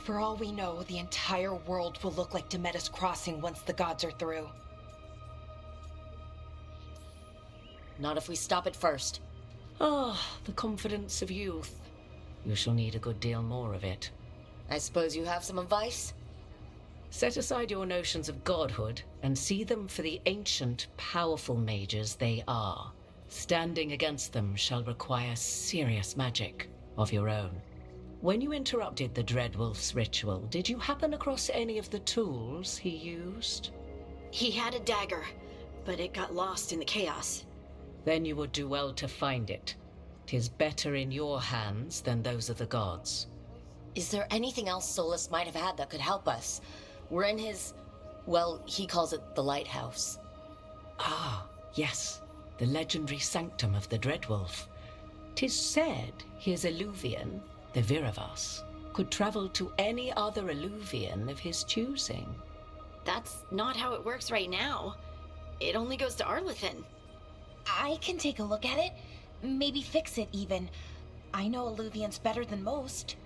For all we know, the entire world will look like Demeter's Crossing once the gods are through. Not if we stop it first. Ah, the confidence of youth. You shall need a good deal more of it. I suppose you have some advice? Set aside your notions of godhood and see them for the ancient, powerful mages they are. Standing against them shall require serious magic of your own. When you interrupted the Dreadwolf's ritual, did you happen across any of the tools he used? He had a dagger, but it got lost in the chaos. Then you would do well to find it. 'Tis better in your hands than those of the gods. Is there anything else Solus might have had that could help us? We're in his... well, he calls it the lighthouse. Ah, yes. The legendary sanctum of the Dreadwolf. 'Tis said his Illuvian, the Viravas, could travel to any other Illuvian of his choosing. That's not how it works right now. It only goes to Arlethan. I can take a look at it. Maybe fix it, even. I know Illuvians better than most.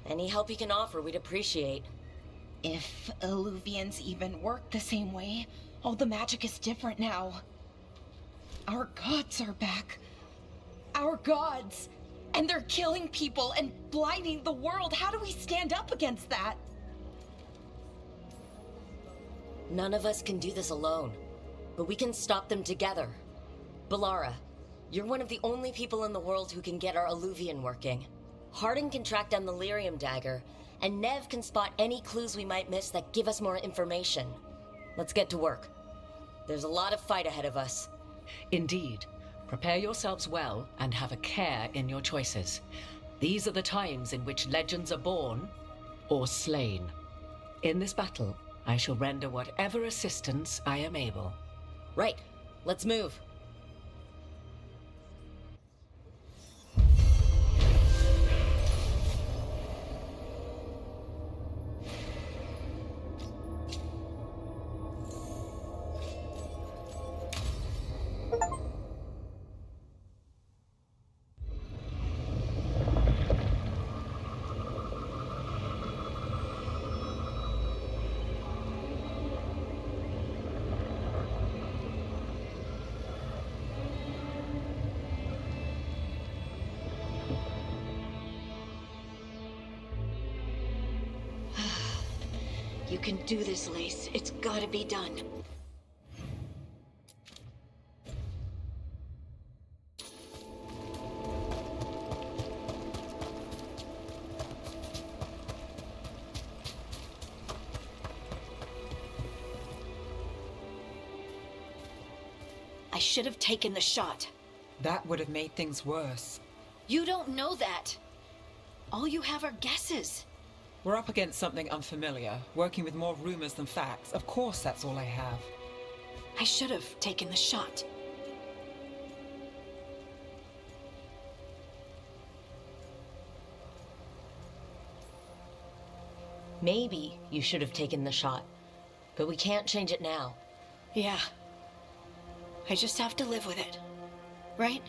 Any help you can offer, we'd appreciate. If Illuvians even work the same way, all the magic is different now. Our gods are back. Our gods! And they're killing people and blinding the world. How do we stand up against that? None of us can do this alone, but we can stop them together. Balara, you're one of the only people in the world who can get our Illuvian working. Harding can track down the Lyrium dagger, and Nev can spot any clues we might miss that give us more information. Let's get to work. There's a lot of fight ahead of us. Indeed. Prepare yourselves well and have a care in your choices. These are the times in which legends are born or slain. In this battle, I shall render whatever assistance I am able. Right. Let's move. You can do this, Lace. It's gotta be done. I should have taken the shot. That would have made things worse. You don't know that. All you have are guesses. We're up against something unfamiliar, working with more rumors than facts. Of course that's all I have. I should have taken the shot. Maybe you should have taken the shot, but we can't change it now. Yeah. I just have to live with it. Right?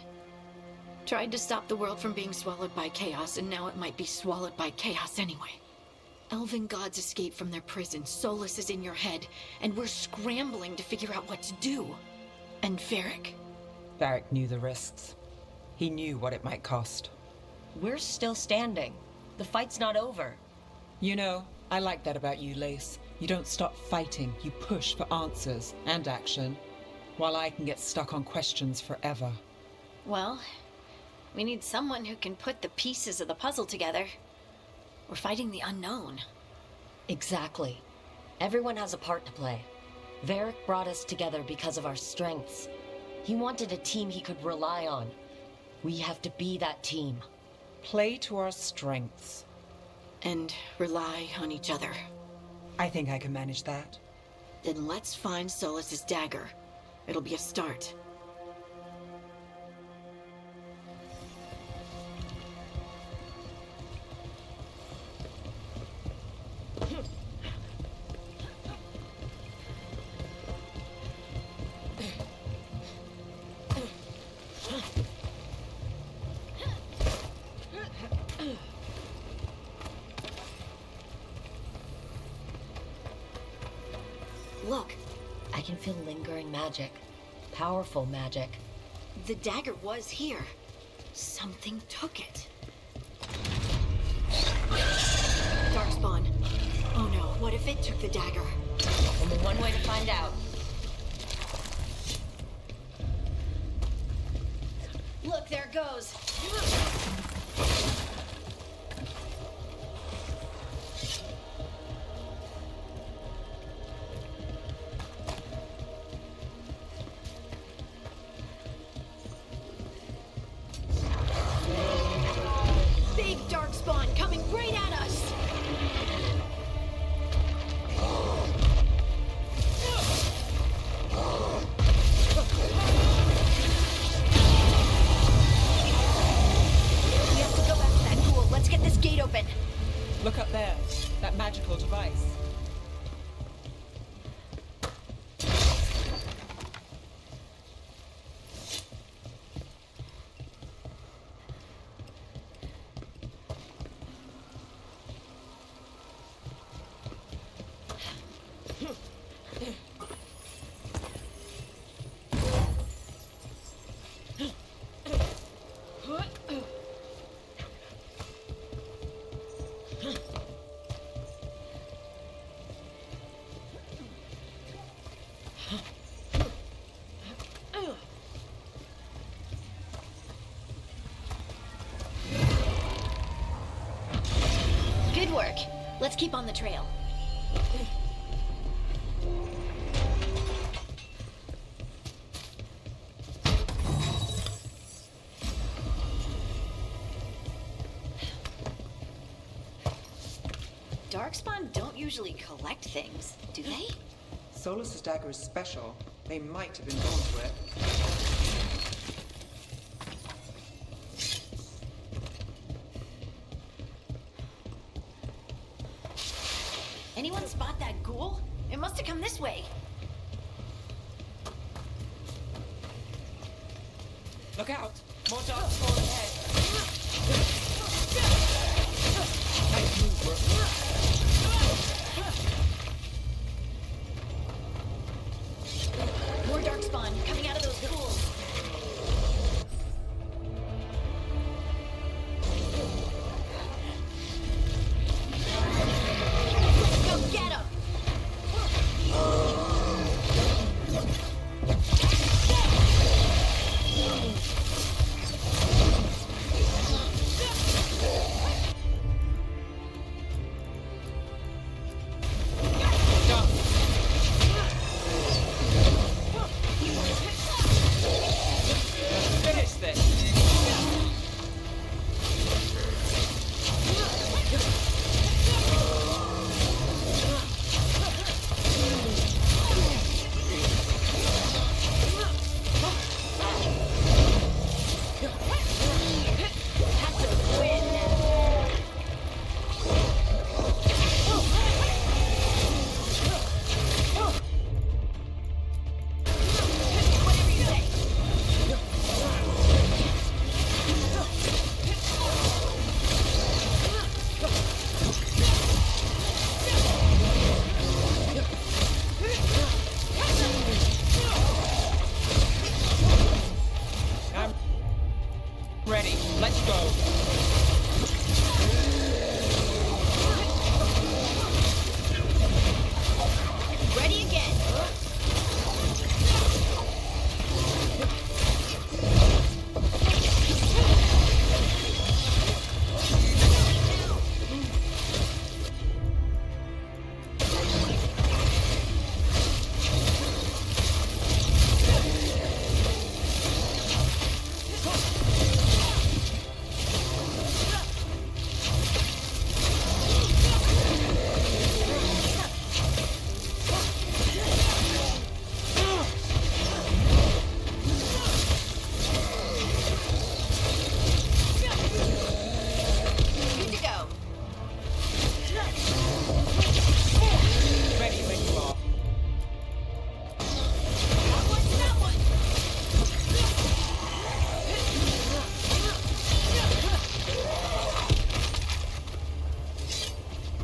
Tried to stop the world from being swallowed by chaos, and now it might be swallowed by chaos anyway. Elven gods escape from their prison, Solus is in your head, and we're scrambling to figure out what to do. And Varric? Varric knew the risks. He knew what it might cost. We're still standing. The fight's not over. You know, I like that about you, Lace. You don't stop fighting, you push for answers and action, while I can get stuck on questions forever. Well, we need someone who can put the pieces of the puzzle together. We're fighting the unknown. Exactly. Everyone has a part to play. Varric brought us together because of our strengths. He wanted a team he could rely on. We have to be that team. Play to our strengths. And rely on each other. I think I can manage that. Then let's find Solas's dagger. It'll be a start. Look, I can feel lingering magic. Powerful magic. the dagger was here. Something took it. Darkspawn. Oh no, what if it took the dagger? Only one way to find out. Look, there it goes. Big Darkspawn coming right at us. We have to go back to that ghoul. Let's get this gate open. Look up there. That magical device. Good work. Let's keep on the trail. Darkspawn don't usually collect things, do they? Solas's dagger is special. They might have been drawn to it. Anyone spot that ghoul? It must have come this way. Look out! More darkspawn ahead! Nice move, Rook. More Darkspawn coming out of those ghouls. Go get him!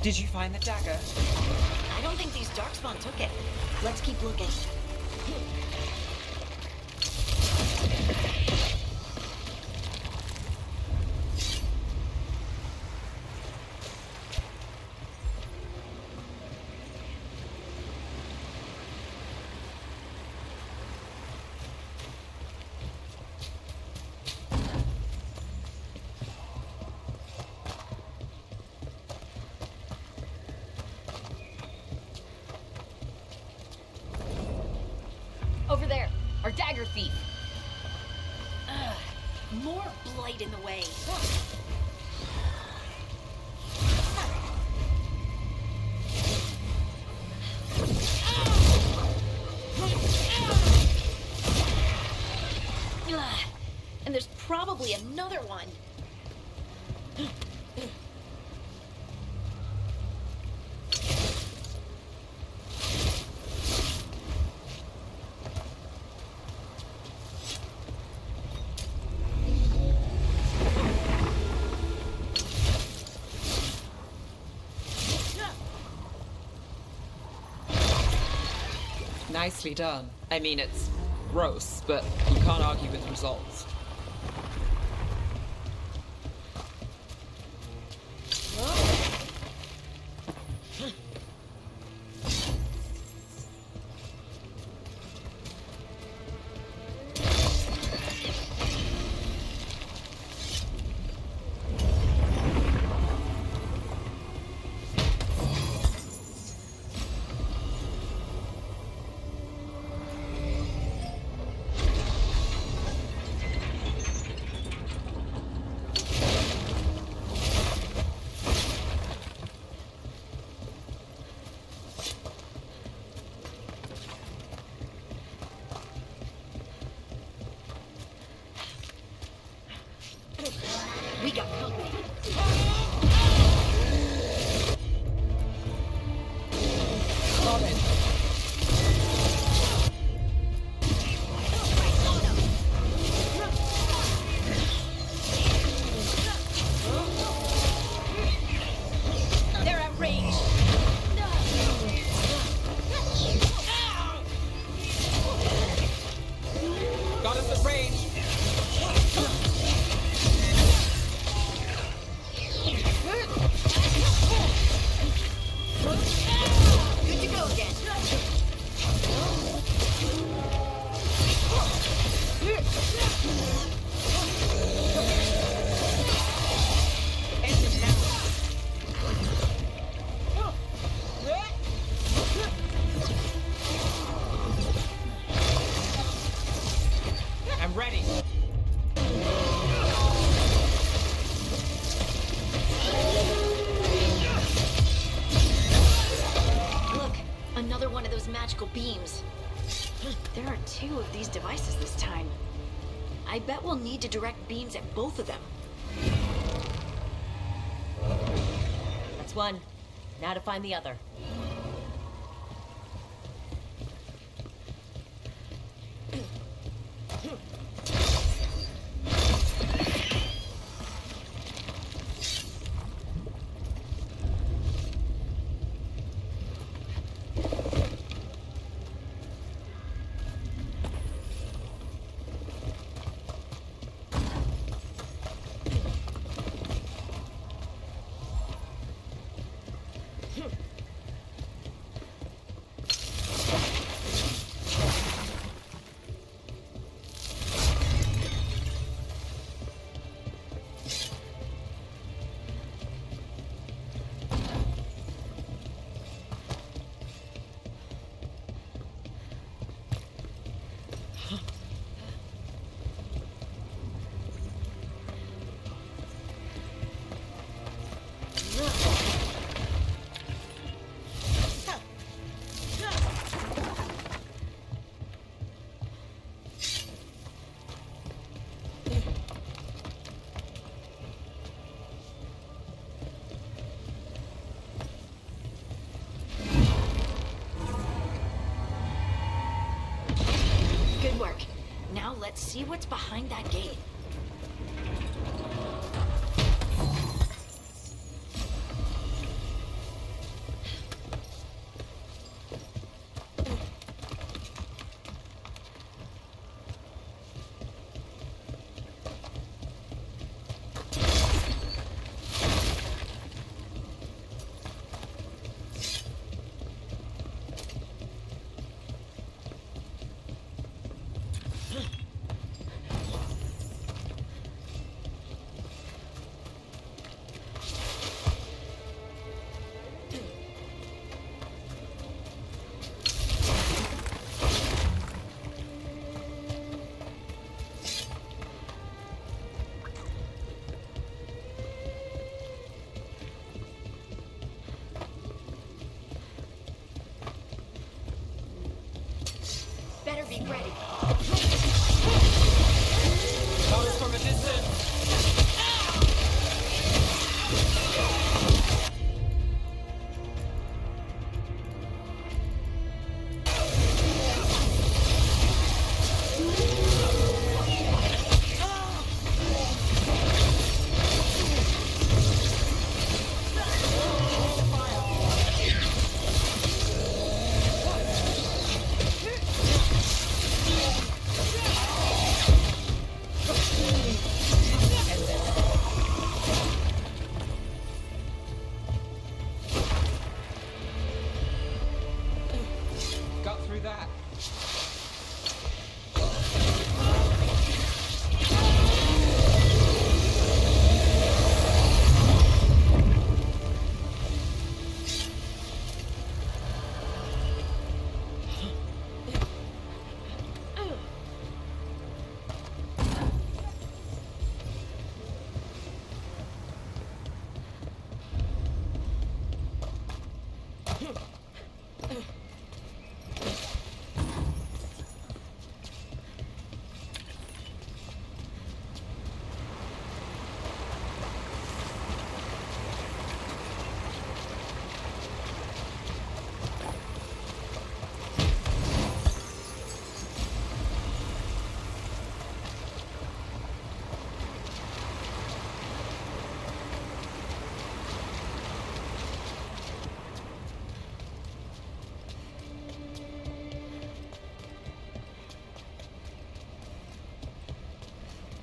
Did you find the dagger? I don't think these darkspawn took it. Let's keep looking. Over there, our dagger thief. More blight in the way. And there's probably another one. Nicely done. I mean, it's gross, but you can't argue with results. We got company. Got it. They're at range. Got us at range. Good to go again. Engine down. I'm ready. Look, another one of those magical beams. There are 2 of these devices this time. I bet we'll need to direct beams at both of them. That's one. Now to find the other. Good work. Now let's see what's behind that gate.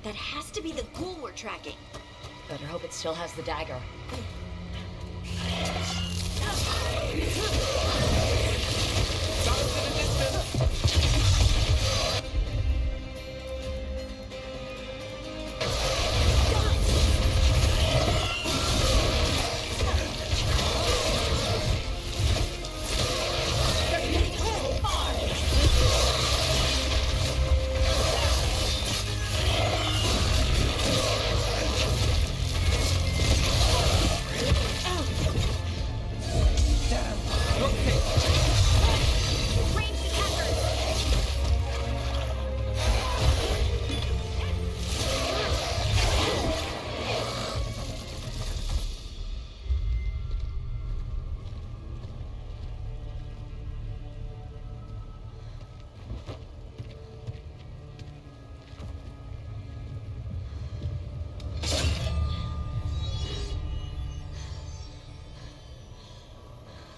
That has to be the ghoul we're tracking. Better hope it still has the dagger.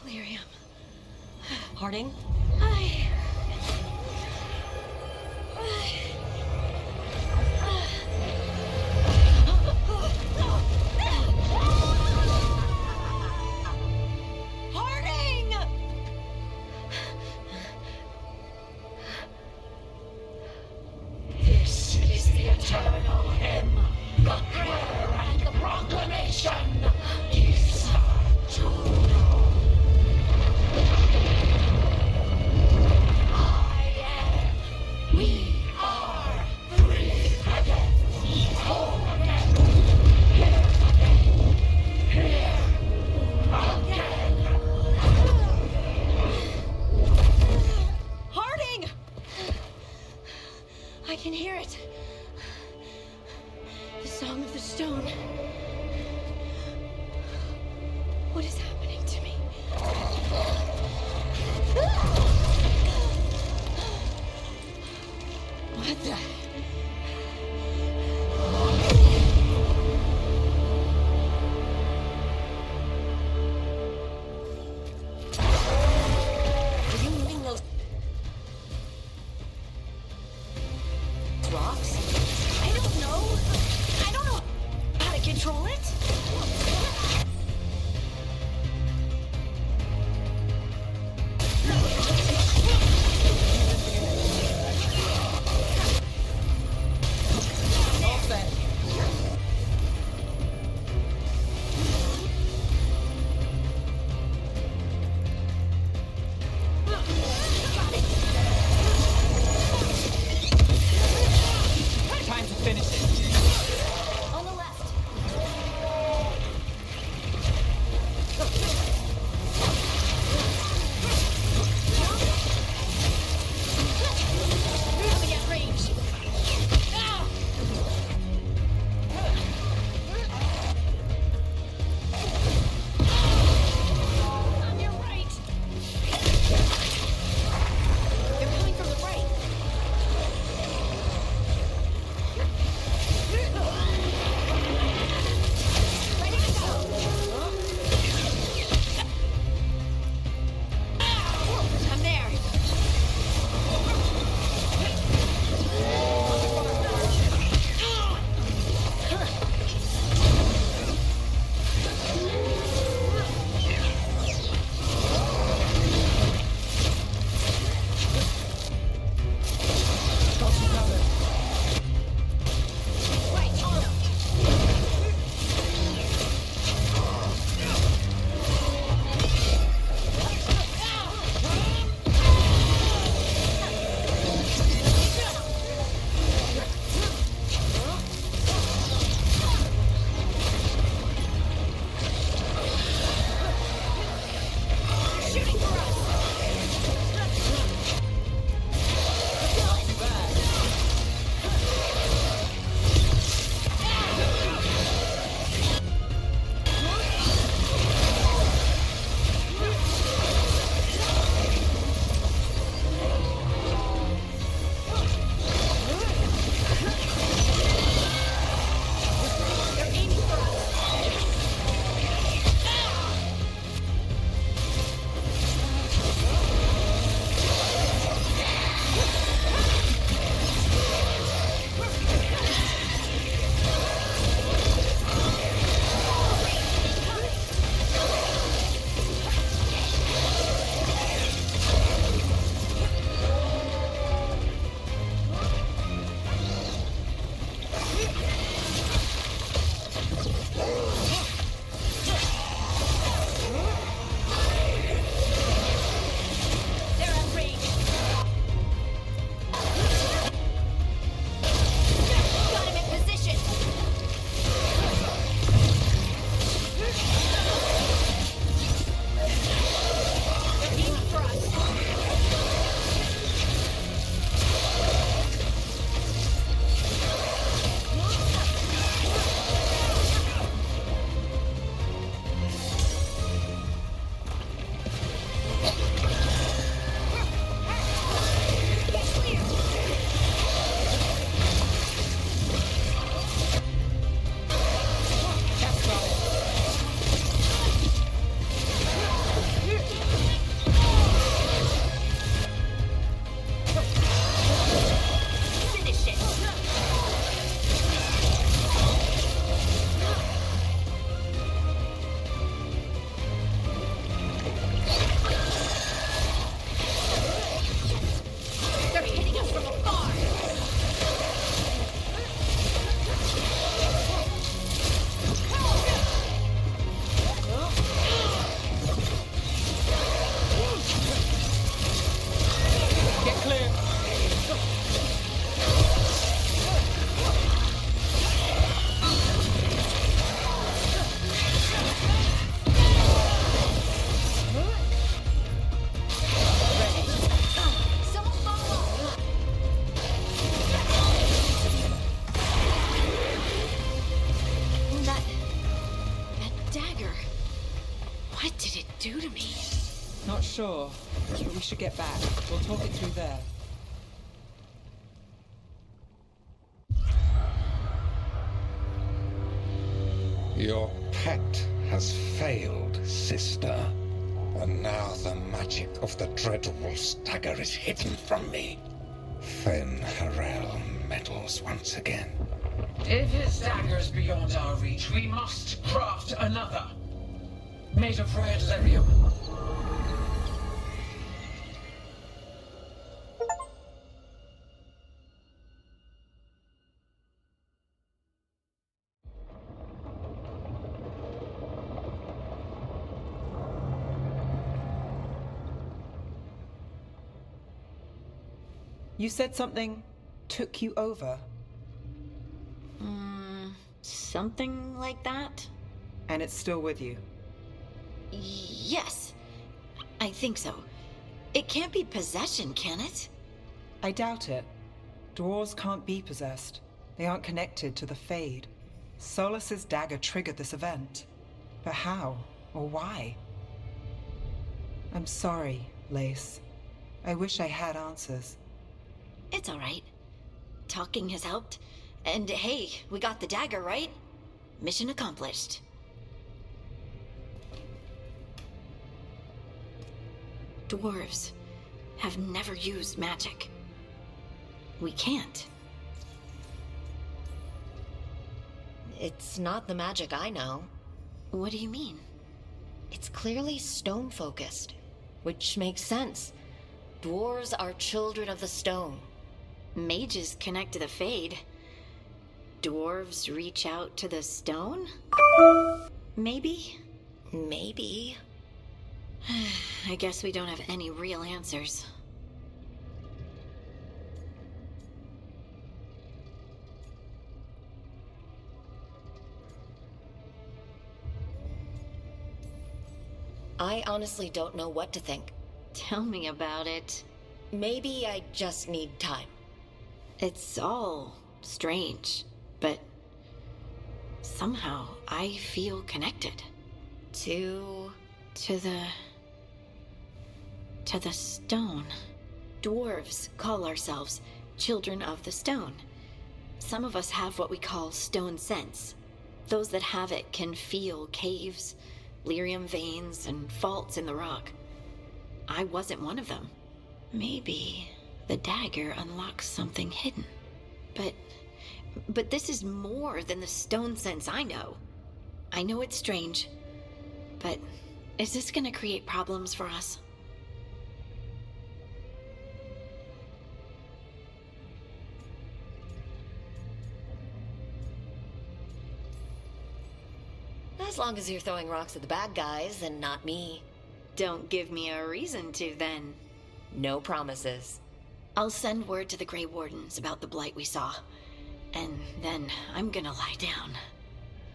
Lyrium. Harding? Harding! This is the eternal hymn, the prayer and the proclamation. Is to do to me? Not sure, but we should get back. We'll talk it through there. Your pact has failed, sister. And now the magic of the dreadful stagger is hidden from me. Fen Harel meddles once again. If his dagger's beyond our reach, we must craft another. Made of red lyrium. You said something took you over. Something like that? And it's still with you? Yes. I think so. It can't be possession, can it? I doubt it. Dwarves can't be possessed. They aren't connected to the Fade. Solus's dagger triggered this event. But how? Or why? I'm sorry, Lace. I wish I had answers. It's all right. Talking has helped. And hey, we got the dagger, right? Mission accomplished. Dwarves have never used magic. We can't. It's not the magic I know. What do you mean? It's clearly stone-focused, which makes sense. Dwarves are children of the stone. Mages connect to the Fade. Dwarves reach out to the stone? Maybe? Maybe. I guess we don't have any real answers. I honestly don't know what to think. Tell me about it. Maybe I just need time. It's all strange, but somehow I feel connected. To the stone. Dwarves call ourselves children of the stone. Some of us have what we call stone sense. Those that have it can feel caves, lyrium veins, and faults in the rock. I wasn't one of them. Maybe the dagger unlocks something hidden. But this is more than the stone sense I know. I know it's strange, but is this gonna create problems for us? As long as you're throwing rocks at the bad guys and not me. Don't give me a reason to, then. No promises. I'll send word to the Grey Wardens about the blight we saw. And then I'm gonna lie down.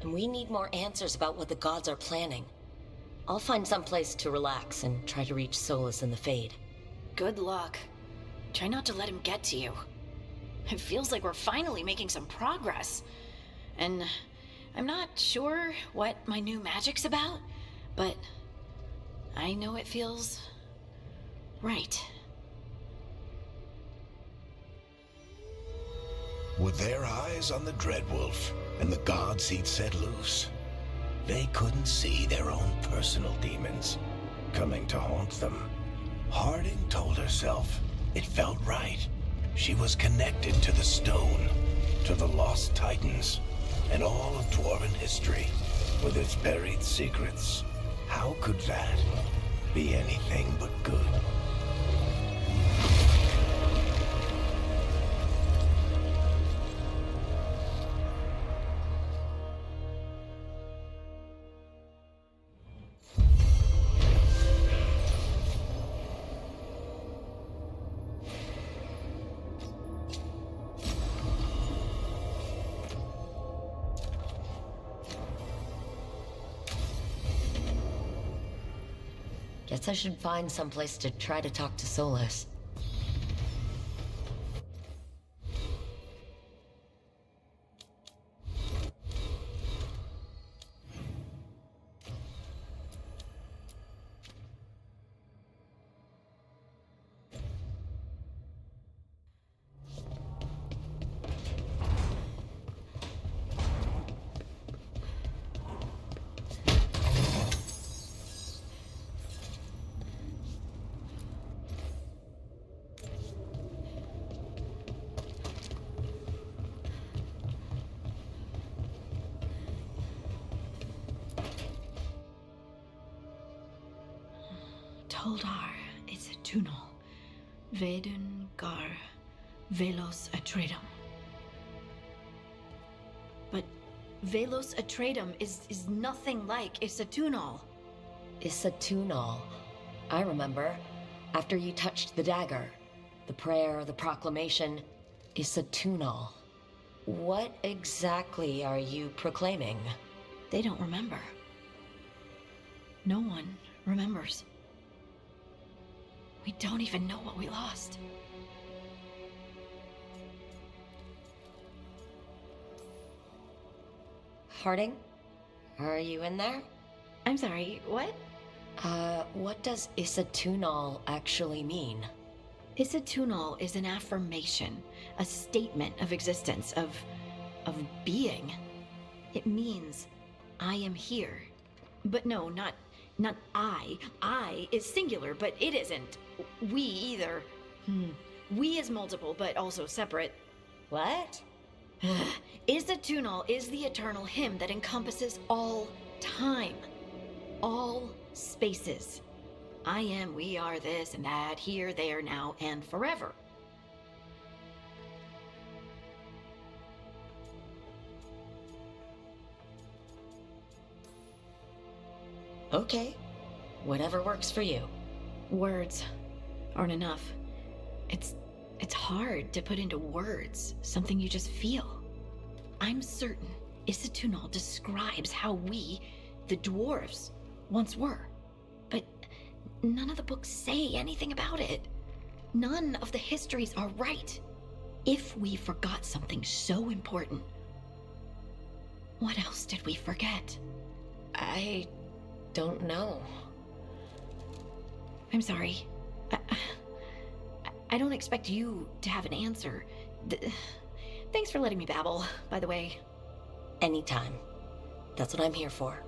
And we need more answers about what the gods are planning. I'll find some place to relax and try to reach Solus in the Fade. Good luck. Try not to let him get to you. It feels like we're finally making some progress. And I'm not sure what my new magic's about, but I know it feels right. With their eyes on the Dreadwolf and the gods he'd set loose, they couldn't see their own personal demons coming to haunt them. Harding told herself it felt right. She was connected to the stone, to the lost titans, and all of Dwarven history with its buried secrets. How could that be anything but good? Guess I should find someplace to try to talk to Solus. Toldar, it's a Tunal. Vedun gar velos atredum. But velos atredum is nothing like Isatunal. Isatunal. I remember. After you touched the dagger. The prayer, the proclamation. Isatunal. What exactly are you proclaiming? They don't remember. No one remembers. We don't even know what we lost. Harding? Are you in there? I'm sorry, what? What does Isatunal actually mean? Isatunal is an affirmation, a statement of existence, of being. It means, I am here. But no, not I. I is singular, but it isn't. We either. We is multiple, but also separate. What? Isatunal is the eternal hymn that encompasses all time. All spaces. I am, we are, this and that, here, there, now, and forever. Okay. Whatever works for you. Words aren't enough. It's hard to put into words something you just feel. I'm certain Isatunal describes how we, the dwarves, once were. But none of the books say anything about it. None of the histories are right. If we forgot something so important, what else did we forget? I don't know. I'm sorry. I don't expect you to have an answer. Thanks for letting me babble, by the way. Anytime. That's what I'm here for.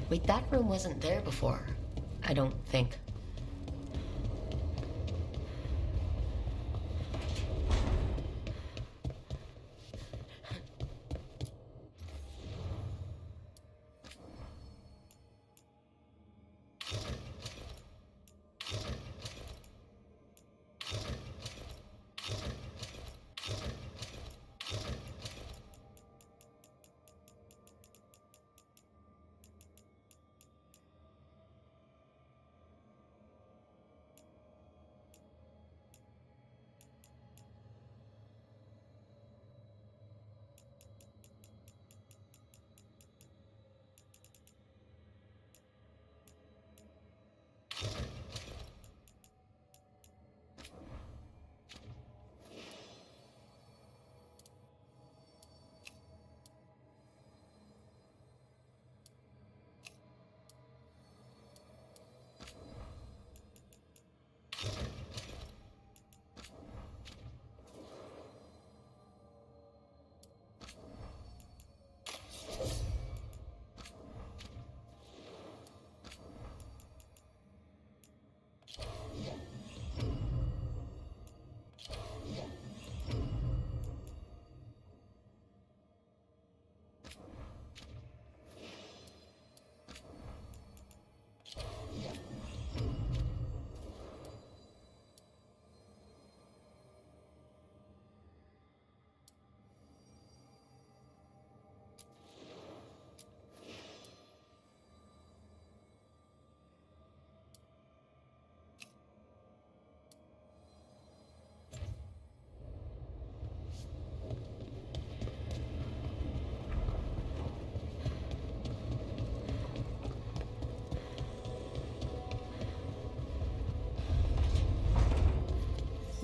Wait, that room wasn't there before. I don't think.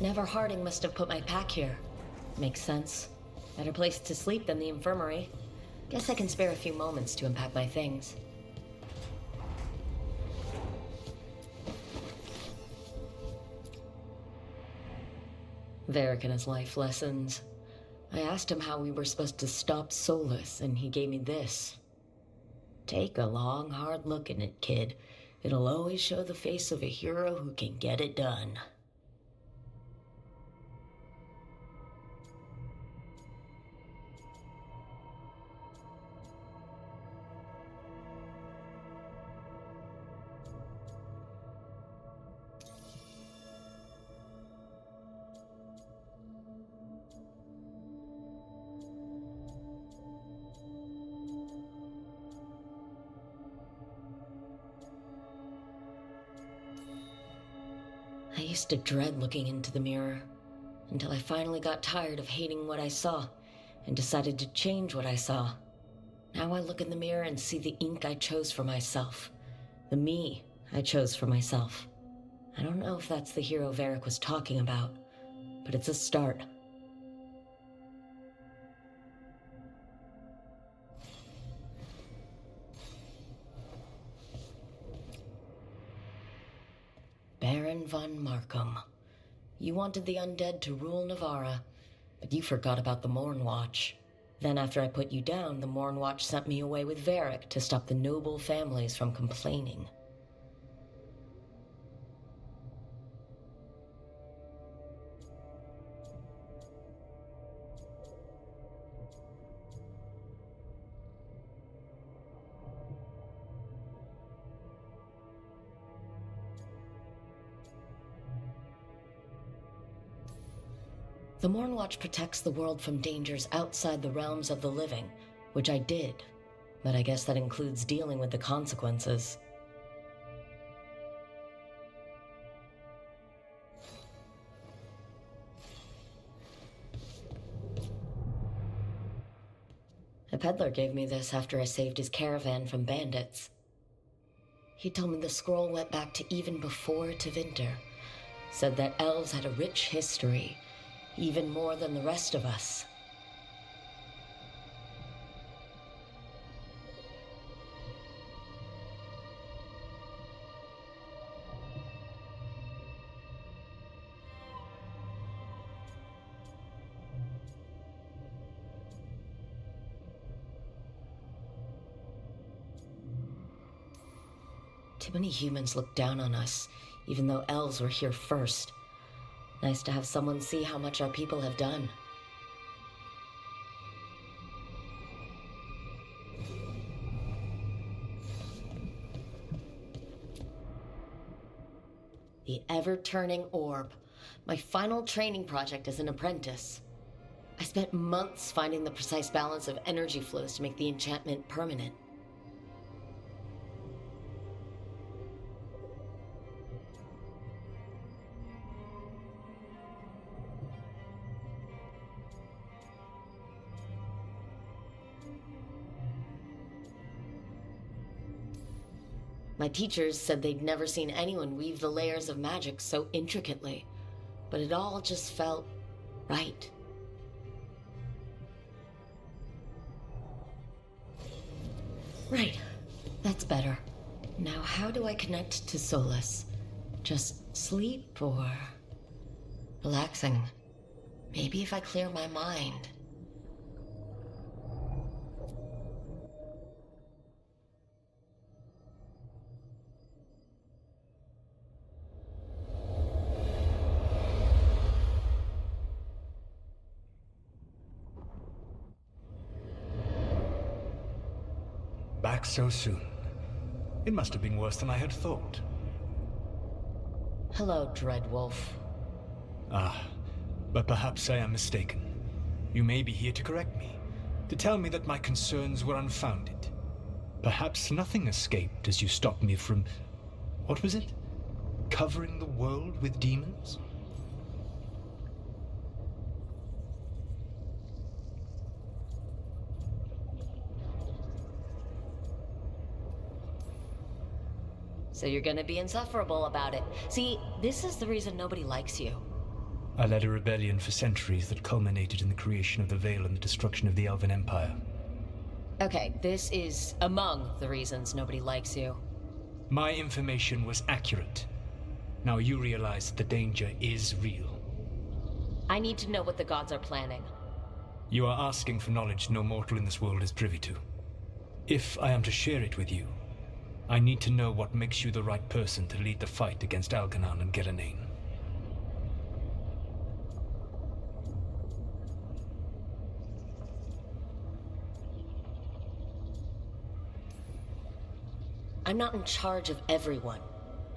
Never Harding must have put my pack here. Makes sense. Better place to sleep than the infirmary. Guess I can spare a few moments to unpack my things. Varric and his life lessons. I asked him how we were supposed to stop Solus, and he gave me this. Take a long, hard look at it, kid. It'll always show the face of a hero who can get it done. I used to dread looking into the mirror, until I finally got tired of hating what I saw, and decided to change what I saw. Now I look in the mirror and see the ink I chose for myself. The me I chose for myself. I don't know if that's the hero Varric was talking about, but it's a start. Baron von Markham. You wanted the undead to rule Navarra, but you forgot about the Mourn Watch. Then after I put you down, the Mourn Watch sent me away with Varric to stop the noble families from complaining. The Mourn Watch protects the world from dangers outside the realms of the living, which I did, but I guess that includes dealing with the consequences. A peddler gave me this after I saved his caravan from bandits. He told me the scroll went back to even before Tevinter, said that elves had a rich history, even more than the rest of us. Too many humans look down on us, even though elves were here first. Nice to have someone see how much our people have done. The ever-turning orb. My final training project as an apprentice. I spent months finding the precise balance of energy flows to make the enchantment permanent. My teachers said they'd never seen anyone weave the layers of magic so intricately, but it all just felt right. Right, that's better. Now how do I connect to Solus? Just sleep or relaxing? Maybe if I clear my mind. Back so soon. It must have been worse than I had thought. Hello, Dreadwolf. Ah, but perhaps I am mistaken. You may be here to correct me, to tell me that my concerns were unfounded. Perhaps nothing escaped as you stopped me from... what was it? Covering the world with demons? So you're gonna be insufferable about it. See, this is the reason nobody likes you. I led a rebellion for centuries that culminated in the creation of the Veil and the destruction of the Elven Empire. Okay, this is among the reasons nobody likes you. My information was accurate. Now you realize that the danger is real. I need to know what the gods are planning. You are asking for knowledge no mortal in this world is privy to. If I am to share it with you, I need to know what makes you the right person to lead the fight against Algernon and Gillenane. I'm not in charge of everyone.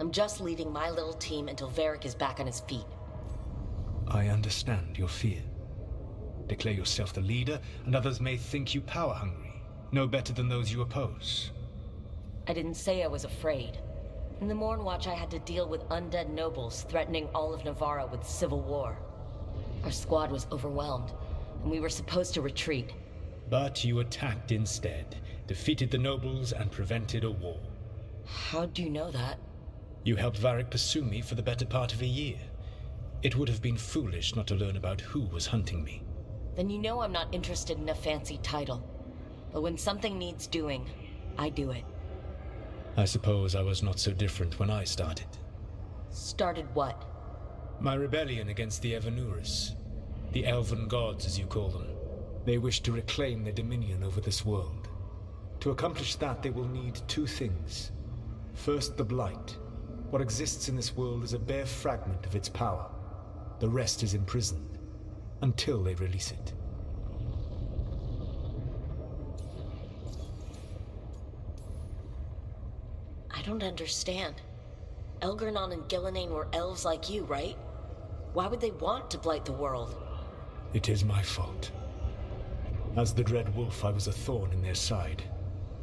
I'm just leading my little team until Varric is back on his feet. I understand your fear. Declare yourself the leader, and others may think you power-hungry, no better than those you oppose. I didn't say I was afraid. In the Mourn Watch, I had to deal with undead nobles threatening all of Navarra with civil war. Our squad was overwhelmed, and we were supposed to retreat. But you attacked instead, defeated the nobles, and prevented a war. How'd you know that? You helped Varric pursue me for the better part of a year. It would have been foolish not to learn about who was hunting me. Then you know I'm not interested in a fancy title. But when something needs doing, I do it. I suppose I was not so different when I started. Started what? My rebellion against the Evanuris. The elven gods, as you call them. They wish to reclaim their dominion over this world. To accomplish that, they will need two things. First, the Blight. What exists in this world is a bare fragment of its power. The rest is imprisoned, until they release it. I don't understand. Algernon and Gillenane were elves like you, right? Why would they want to blight the world? It is my fault. As the Dread Wolf, I was a thorn in their side.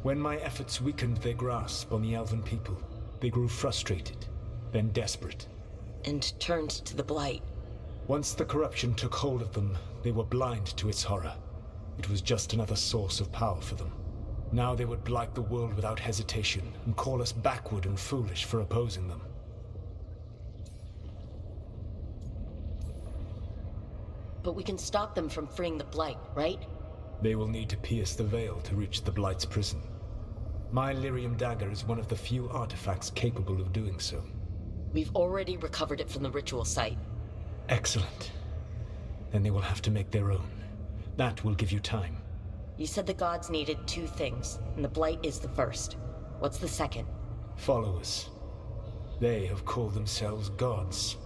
When my efforts weakened their grasp on the elven people, they grew frustrated, then desperate. And turned to the Blight. Once the corruption took hold of them, they were blind to its horror. It was just another source of power for them. Now they would blight the world without hesitation, and call us backward and foolish for opposing them. But we can stop them from freeing the Blight, right? They will need to pierce the veil to reach the Blight's prison. My Lyrium dagger is one of the few artifacts capable of doing so. We've already recovered it from the ritual site. Excellent. Then they will have to make their own. That will give you time. You said the gods needed two things, and the Blight is the first. What's the second? Followers. They have called themselves gods.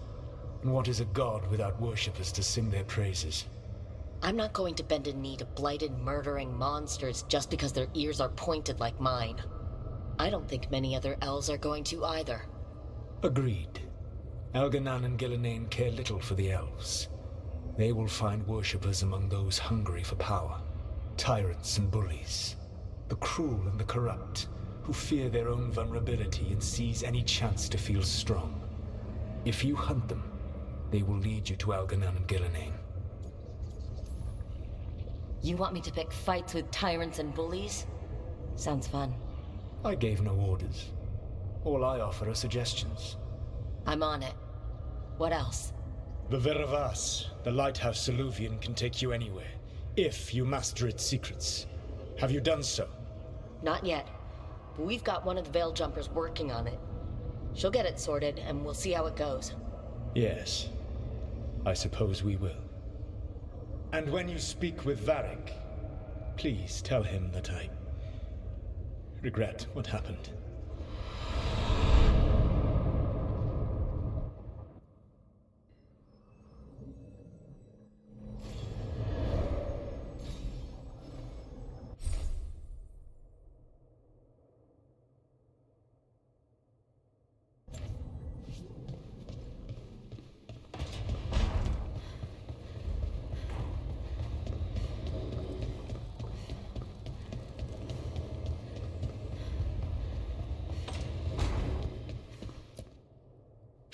And what is a god without worshippers to sing their praises? I'm not going to bend a knee to blighted, murdering monsters just because their ears are pointed like mine. I don't think many other elves are going to either. Agreed. Algernon and Gillenane care little for the elves. They will find worshippers among those hungry for power. Tyrants and bullies. The cruel and the corrupt, who fear their own vulnerability and seize any chance to feel strong. If you hunt them, they will lead you to Algernon and Gillenane. You want me to pick fights with tyrants and bullies? Sounds fun. I gave no orders. All I offer are suggestions. I'm on it. What else? The Veravas, the lighthouse Soluvian, can take you anywhere, if you master its secrets. Have you done so? Not yet, but we've got one of the Veil Jumpers working on it. She'll get it sorted, and we'll see how it goes. Yes, I suppose we will. And when you speak with Varric, please tell him that I regret what happened.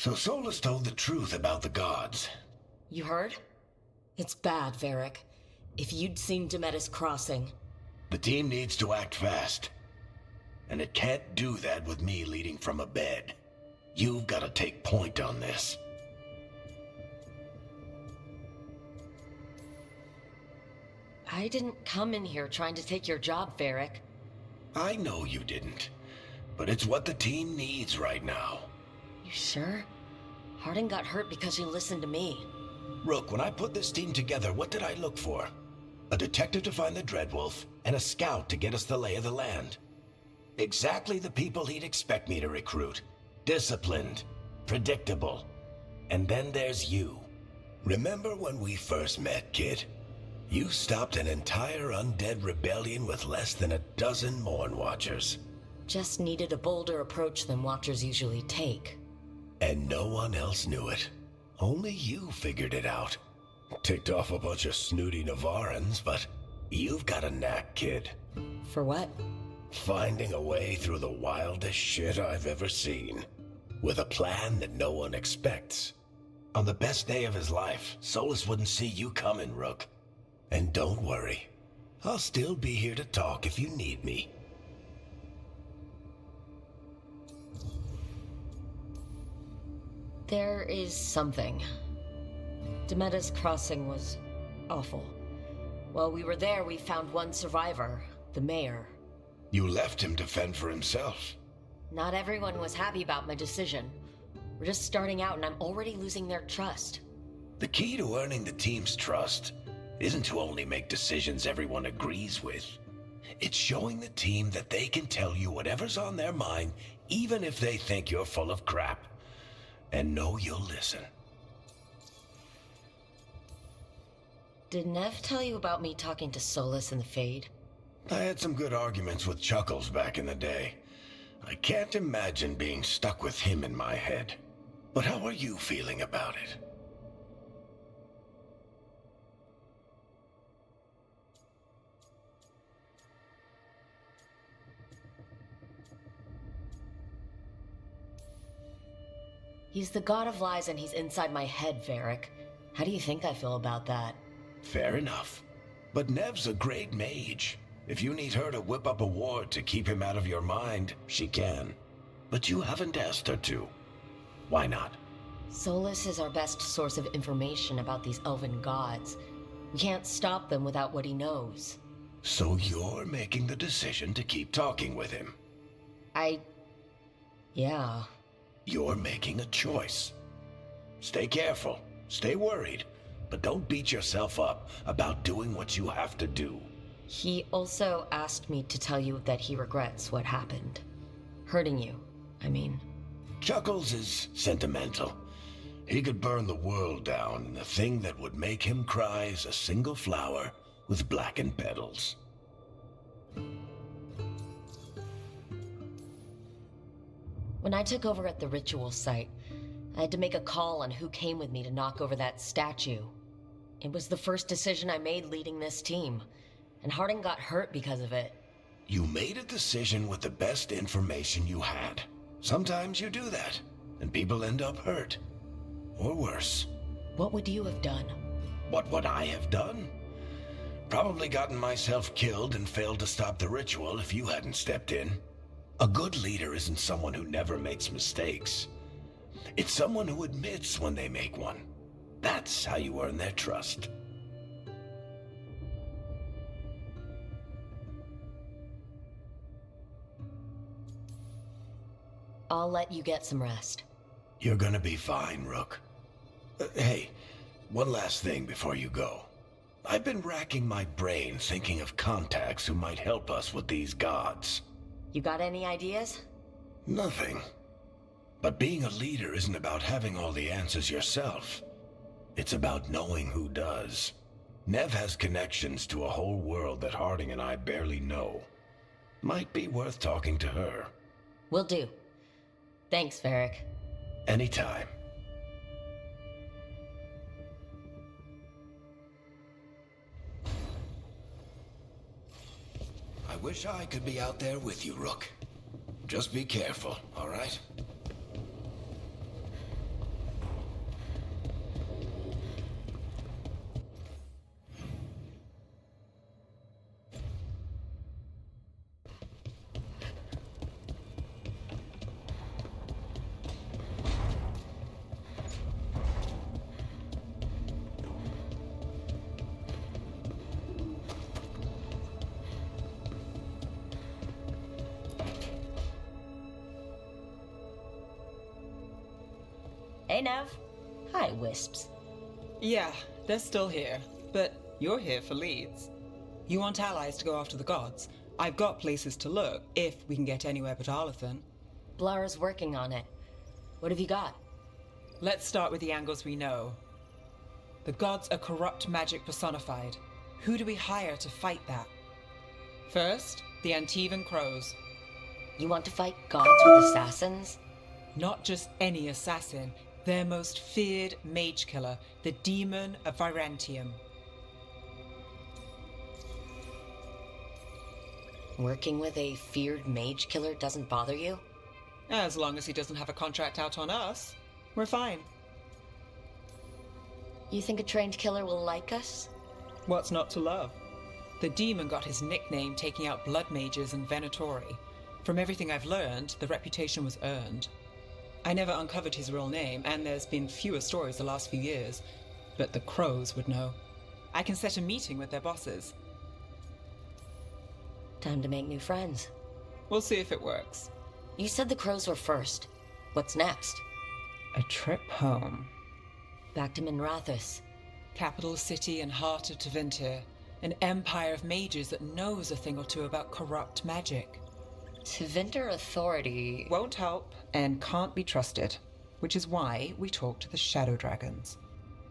So Solus told the truth about the gods. You heard? It's bad, Varric. If you'd seen Demetis crossing... The team needs to act fast. And it can't do that with me leading from a bed. You've got to take point on this. I didn't come in here trying to take your job, Varric. I know you didn't. But it's what the team needs right now. You sure? Harding got hurt because you listened to me. Rook, when I put this team together, what did I look for? A detective to find the Dreadwolf, and a scout to get us the lay of the land. Exactly the people he'd expect me to recruit. Disciplined, predictable. And then there's you. Remember when we first met, kid? You stopped an entire undead rebellion with less than a dozen Mourn Watchers. Just needed a bolder approach than Watchers usually take. And no one else knew it. Only you figured it out. Ticked off a bunch of snooty Navarrans, but you've got a knack, kid. For what? Finding a way through the wildest shit I've ever seen. With a plan that no one expects. On the best day of his life, Solus wouldn't see you coming, Rook. And don't worry. I'll still be here to talk if you need me. There is something. Demeda's crossing was awful. While we were there, we found one survivor, the mayor. You left him to fend for himself. Not everyone was happy about my decision. We're just starting out and I'm already losing their trust. The key to earning the team's trust isn't to only make decisions everyone agrees with. It's showing the team that they can tell you whatever's on their mind, even if they think you're full of crap. And know you'll listen. Did Nev tell you about me talking to Solus in the Fade? I had some good arguments with Chuckles back in the day. I can't imagine being stuck with him in my head. But how are you feeling about it? He's the god of lies and he's inside my head, Varric. How do you think I feel about that? Fair enough. But Nev's a great mage. If you need her to whip up a ward to keep him out of your mind, she can. But you haven't asked her to. Why not? Solus is our best source of information about these elven gods. We can't stop them without what he knows. So you're making the decision to keep talking with him? Yeah. You're making a choice. Stay careful, stay worried, but don't beat yourself up about doing what you have to do. He also asked me to tell you that he regrets what happened. Hurting you, I mean. Chuckles is sentimental. He could burn the world down, and the thing that would make him cry is a single flower with blackened petals. When I took over at the ritual site, I had to make a call on who came with me to knock over that statue. It was the first decision I made leading this team, and Harding got hurt because of it. You made a decision with the best information you had. Sometimes you do that, and people end up hurt. Or worse. What would you have done? What would I have done? Probably gotten myself killed and failed to stop the ritual if you hadn't stepped in. A good leader isn't someone who never makes mistakes. It's someone who admits when they make one. That's how you earn their trust. I'll let you get some rest. You're gonna be fine, Rook. Hey, one last thing before you go. I've been racking my brain thinking of contacts who might help us with these gods. You got any ideas? Nothing. But being a leader isn't about having all the answers yourself. It's about knowing who does. Nev has connections to a whole world that Harding and I barely know. Might be worth talking to her. Will do. Thanks, Varric. Anytime. I wish I could be out there with you, Rook. Just be careful, all right? Hey, Nev. Hi, Wisps. Yeah, they're still here, but you're here for leads. You want allies to go after the gods? I've got places to look, if we can get anywhere but Arlathan. Blara's working on it. What have you got? Let's start with the angles we know. The gods are corrupt magic personified. Who do we hire to fight that? First, the Antivan Crows. You want to fight gods with assassins? Not just any assassin, their most feared mage killer, the Demon of Virantium. Working with a feared mage killer doesn't bother you? As long as he doesn't have a contract out on us, we're fine. You think a trained killer will like us? What's not to love? The demon got his nickname taking out blood mages and Venatori. From everything I've learned, the reputation was earned. I never uncovered his real name, and there's been fewer stories the last few years, but the Crows would know. I can set a meeting with their bosses. Time to make new friends. We'll see if it works. You said the Crows were first. What's next? A trip home. Back to Minrathous. Capital city and heart of Tevinter. An empire of mages that knows a thing or two about corrupt magic. Tevinter authority won't help and can't be trusted, which is why we talk to the Shadow Dragons.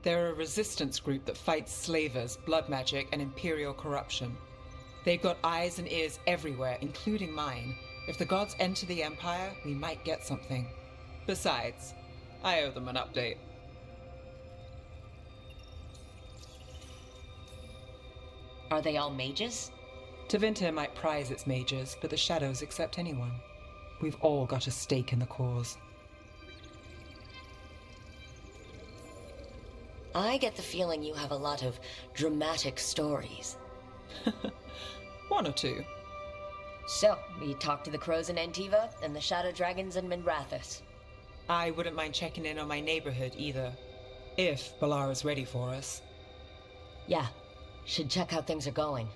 They're a resistance group that fights slavers, blood magic, and imperial corruption. They've got eyes and ears everywhere, including mine. If the gods enter the Empire, we might get something. Besides, I owe them an update. Are they all mages? Tevinter might prize its mages, but the Shadows accept anyone. We've all got a stake in the cause. I get the feeling you have a lot of dramatic stories. One or two. So, we talked to the Crows in Antiva and the Shadow Dragons in Minrathous. I wouldn't mind checking in on my neighborhood either, if Balara's ready for us. Yeah, should check how things are going.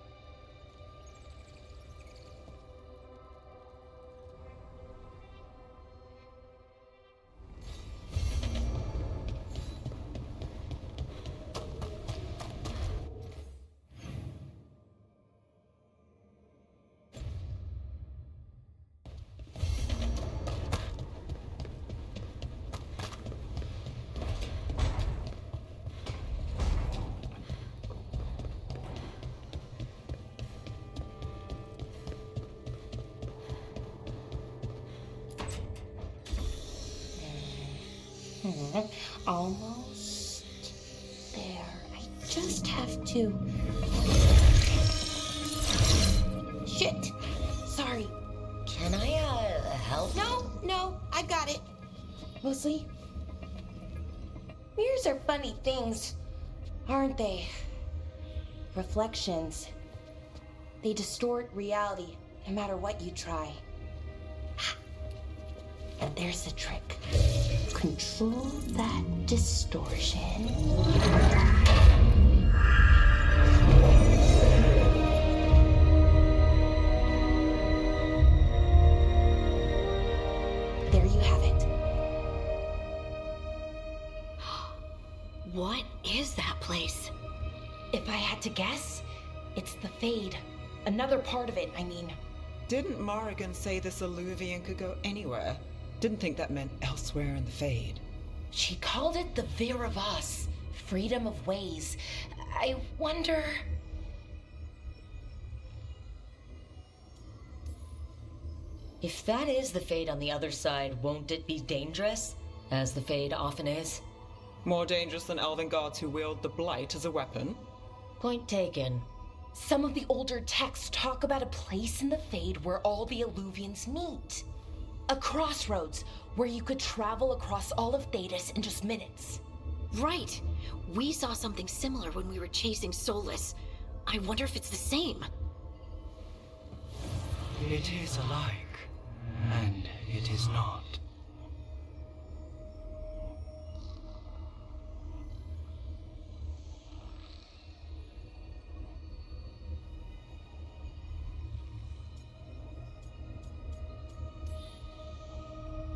Almost there. I just have to... Shit! Sorry. Can I, help? No, I got it. Mostly, mirrors are funny things, aren't they? Reflections. They distort reality, no matter what you try. And there's the trick. Control that distortion. There you have it. What is that place? If I had to guess, it's the Fade. Another part of it, I mean. Didn't Morrigan say this Alluvian could go anywhere? Didn't think that meant elsewhere in the Fade. She called it the Vir of Us, freedom of ways. I wonder... If that is the Fade on the other side, won't it be dangerous? As the Fade often is. More dangerous than elven gods who wield the Blight as a weapon? Point taken. Some of the older texts talk about a place in the Fade where all the Alluvians meet. A crossroads where you could travel across all of Thedas in just minutes. Right. We saw something similar when we were chasing Solus. I wonder if it's the same. It is alike, and it is not.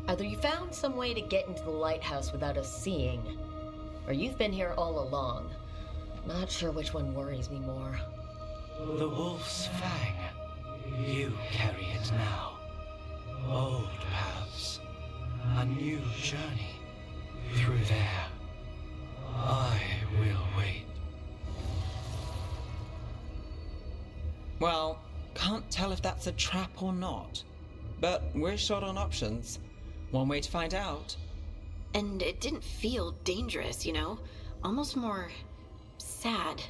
Either you found some way to get into the lighthouse without us seeing, or you've been here all along. Not sure which one worries me more. The Wolf's Fang. You carry it now. Old paths. A new journey. Through there. I will wait. Well, can't tell if that's a trap or not. But we're short on options. One way to find out. And it didn't feel dangerous, you know? Almost more sad.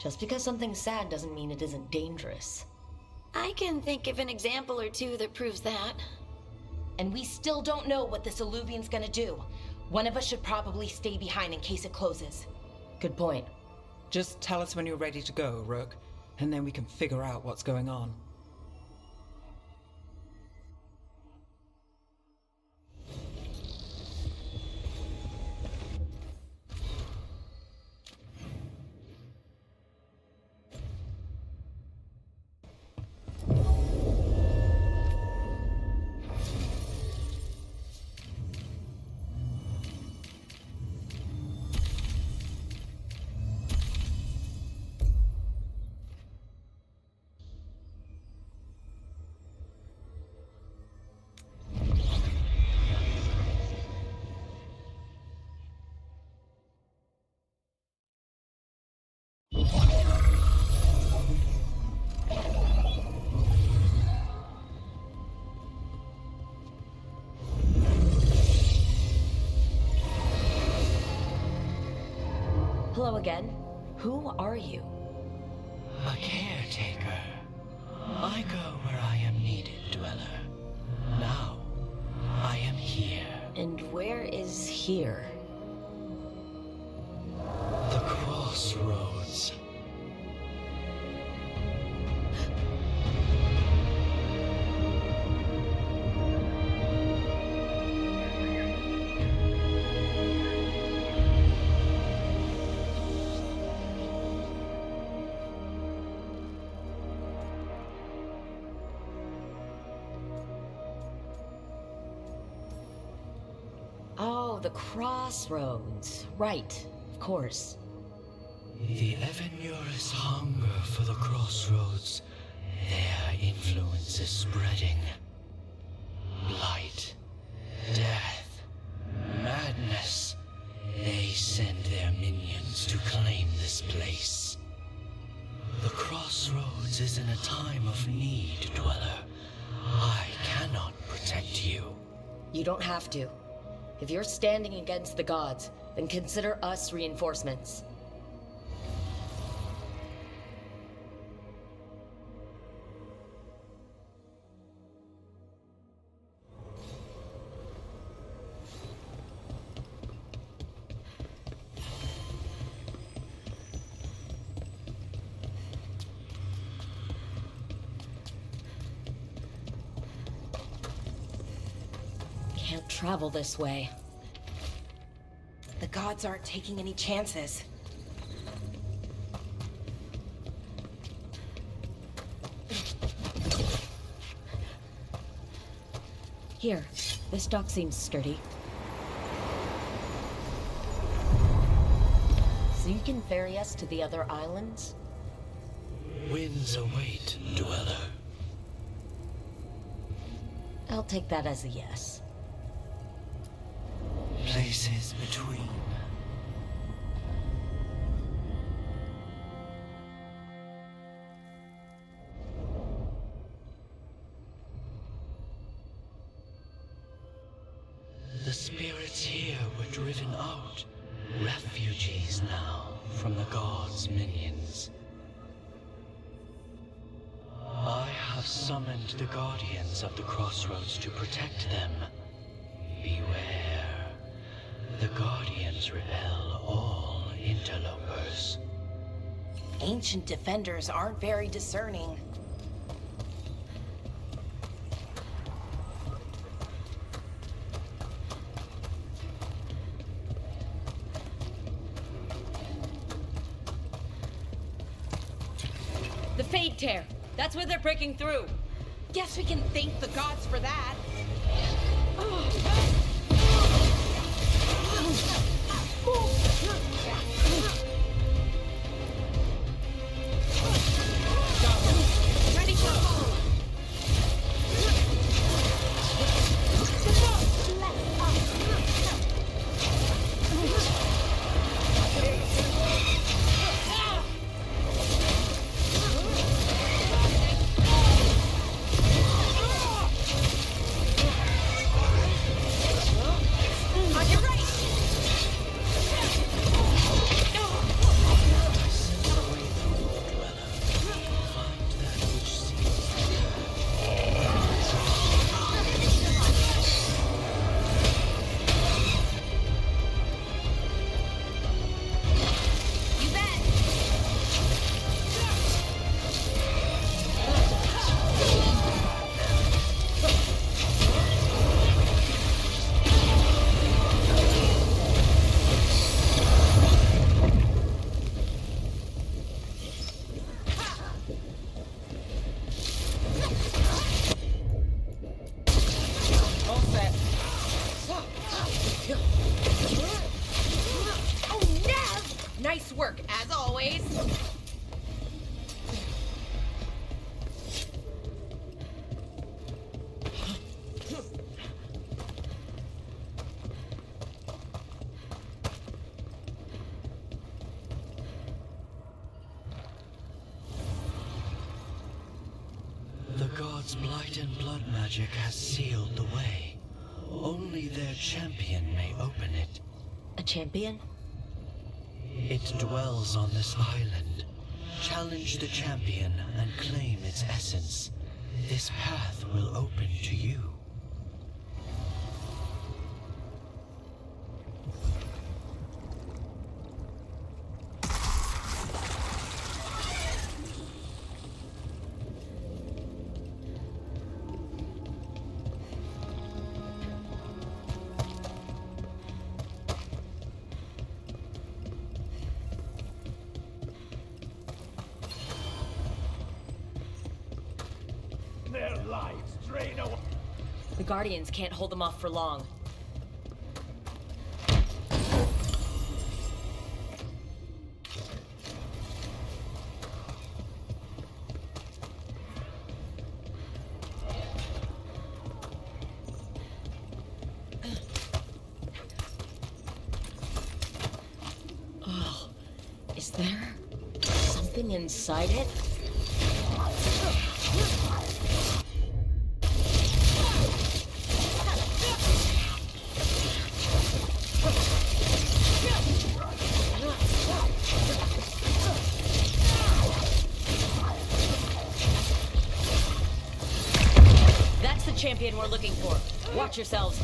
Just because something's sad doesn't mean it isn't dangerous. I can think of an example or two that proves that. And we still don't know what this Alluvian's gonna do. One of us should probably stay behind in case it closes. Good point. Just tell us when you're ready to go, Rook, and then we can figure out what's going on. Hello again. Who are you? A caretaker. I go where I am needed, Dweller. Now, I am here. And where is here? The crossroads. Oh, the crossroads. Right, of course. The Evenurus hunger for the crossroads. Their influence is spreading. Blight, death, madness. They send their minions to claim this place. The crossroads is in a time of need, Dweller. I cannot protect you. You don't have to. If you're standing against the gods, then consider us reinforcements. Can't travel this way. The gods aren't taking any chances. Here, this dock seems sturdy. So you can ferry us to the other islands? Winds await, Dweller. I'll take that as a yes. Places between. The spirits here were driven out. Refugees now from the gods' minions. I have summoned the guardians of the crossroads to protect them. Beware. The guardians repel all interlopers. Ancient defenders aren't very discerning. The Fade Tear. That's where they're breaking through. Guess we can thank the gods for that. Ready for a fall. Nice work, as always. The gods' blight and blood magic has sealed the way. Only their champion may open it. A champion? It dwells on this island. Challenge the champion and claim its essence. This path will open to you. Their lives drain away. The Guardians can't hold them off for long. Oh, is there something inside it? That's the champion we're looking for. Watch yourselves.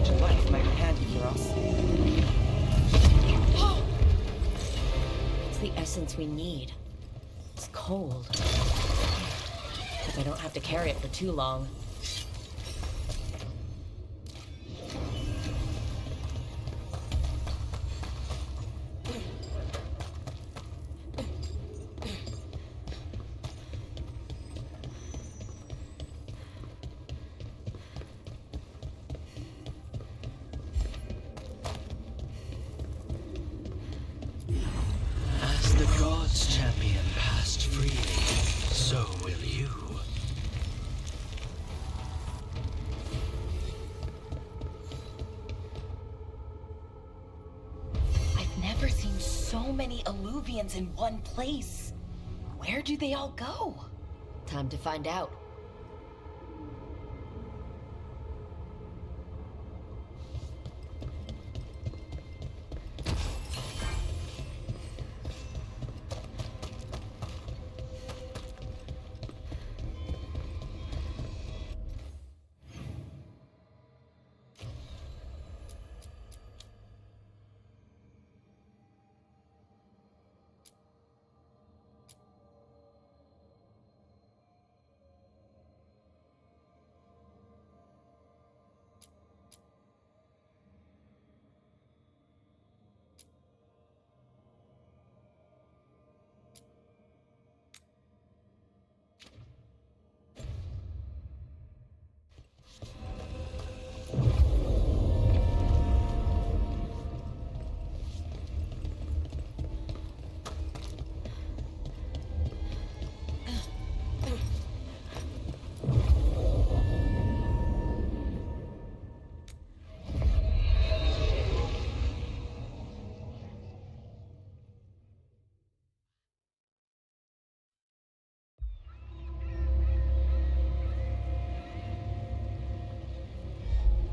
ancient life might be handy for us. It's the essence we need. It's cold. But I don't have to carry it for too long. As the gods' champion passed freely, so will you. I've never seen so many Alluvians in one place. Where do they all go? Time to find out.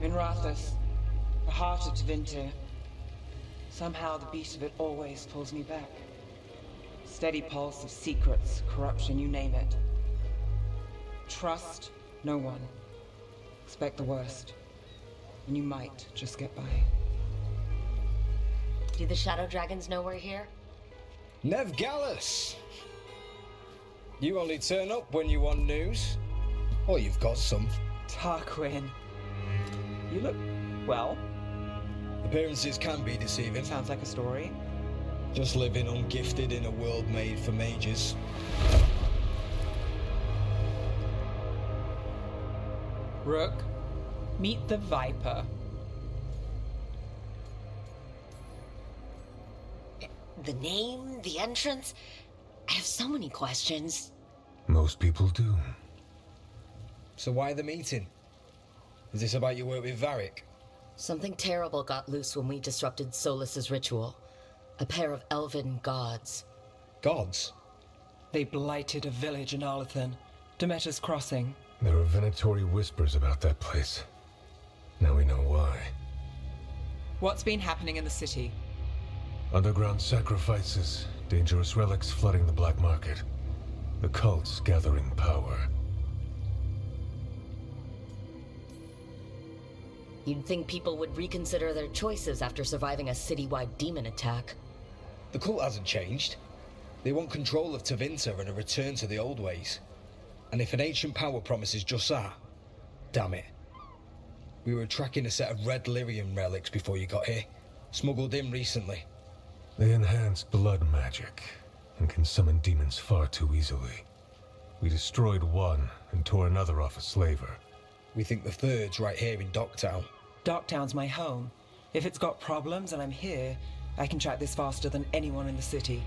Minrathous, the heart of Tevinter. Somehow the beat of it always pulls me back. Steady pulse of secrets, corruption, you name it. Trust no one. Expect the worst. And you might just get by. Do the Shadow Dragons know we're here? Nev Gallus! You only turn up when you want news. Or you've got some. Tarquin. You look, well. Appearances can be deceiving. Sounds like a story. Just living ungifted in a world made for mages. Rook, meet the Viper. The name, the entrance. I have so many questions. Most people do. So why the meeting? Is this about your work with Varric? Something terrible got loose when we disrupted Solus's ritual. A pair of elven gods. Gods? They blighted a village in Arlethan, Demeter's Crossing. There are venatory whispers about that place. Now we know why. What's been happening in the city? Underground sacrifices, dangerous relics flooding the black market. The cults gathering power. You'd think people would reconsider their choices after surviving a citywide demon attack. The cult hasn't changed. They want control of Tevinter and a return to the old ways. And if an ancient power promises just that, damn it. We were tracking a set of red lyrium relics before you got here. Smuggled in recently. They enhance blood magic and can summon demons far too easily. We destroyed one and tore another off a slaver. We think the third's right here in Docktown. Docktown's my home. If it's got problems and I'm here, I can track this faster than anyone in the city.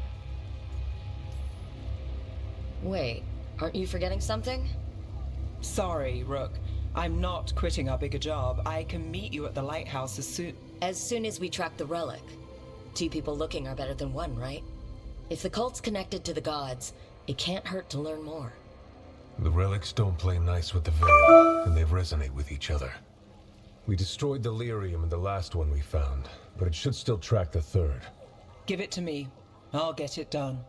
Wait, aren't you forgetting something? Sorry, Rook. I'm not quitting our bigger job. I can meet you at the lighthouse as soon as we track the relic. 2 people looking are better than 1, right? If the cult's connected to the gods, it can't hurt to learn more. The relics don't play nice with the Veil, and they resonate with each other. We destroyed the lyrium in the last one we found, but it should still track the third. Give it to me. I'll get it done.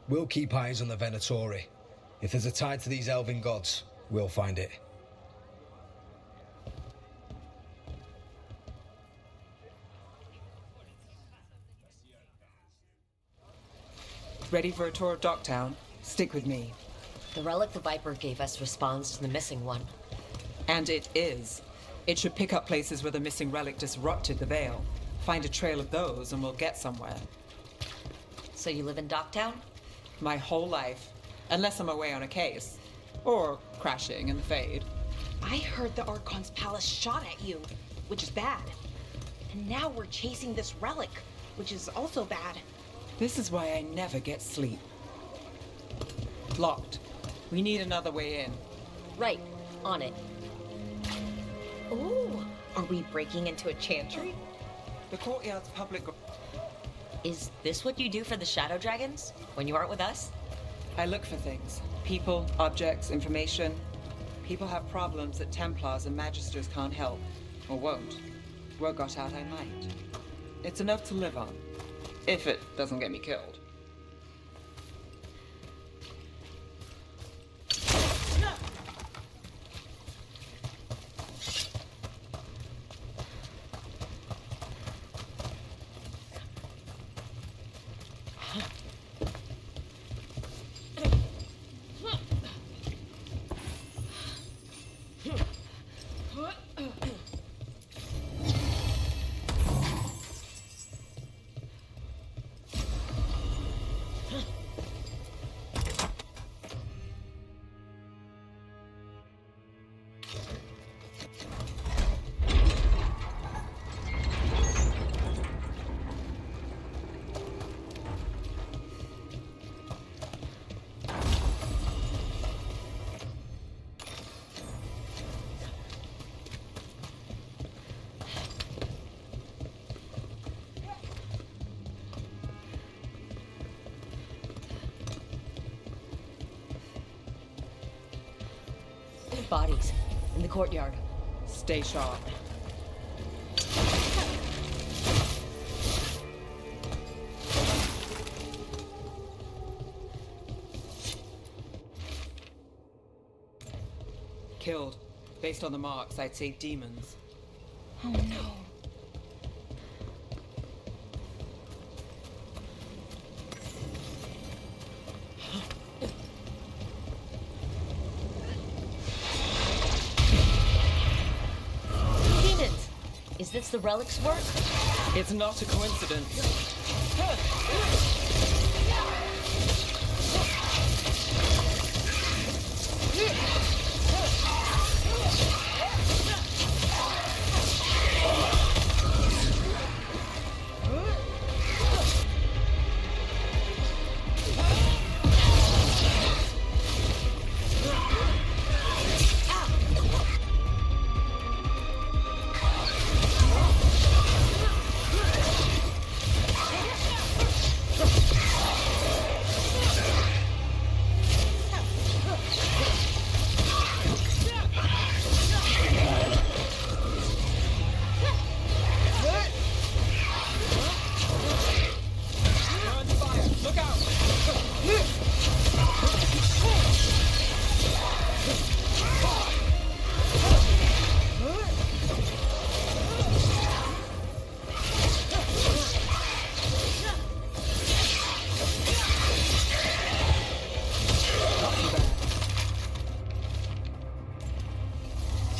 We'll keep eyes on the Venatori. If there's a tie to these elven gods, we'll find it. Ready for a tour of Docktown? Stick with me. The relic the Viper gave us responds to the missing one. And it is. It should pick up places where the missing relic disrupted the Veil. Find a trail of those and we'll get somewhere. So you live in Docktown? My whole life. Unless I'm away on a case. Or crashing in the Fade. I heard the Archon's palace shot at you, which is bad. And now we're chasing this relic, which is also bad. This is why I never get sleep. Locked. We need another way in. Right. On it. Ooh, are we breaking into a chantry? The courtyard's public... Is this what you do for the Shadow Dragons? When you aren't with us? I look for things. People, objects, information. People have problems that Templars and Magisters can't help. Or won't. Word got out I might. It's enough to live on. If it doesn't get me killed. Bodies. In the courtyard. Stay sharp. Killed. Based on the marks, I'd say demons. Oh no. Is this the relic's work? It's not a coincidence.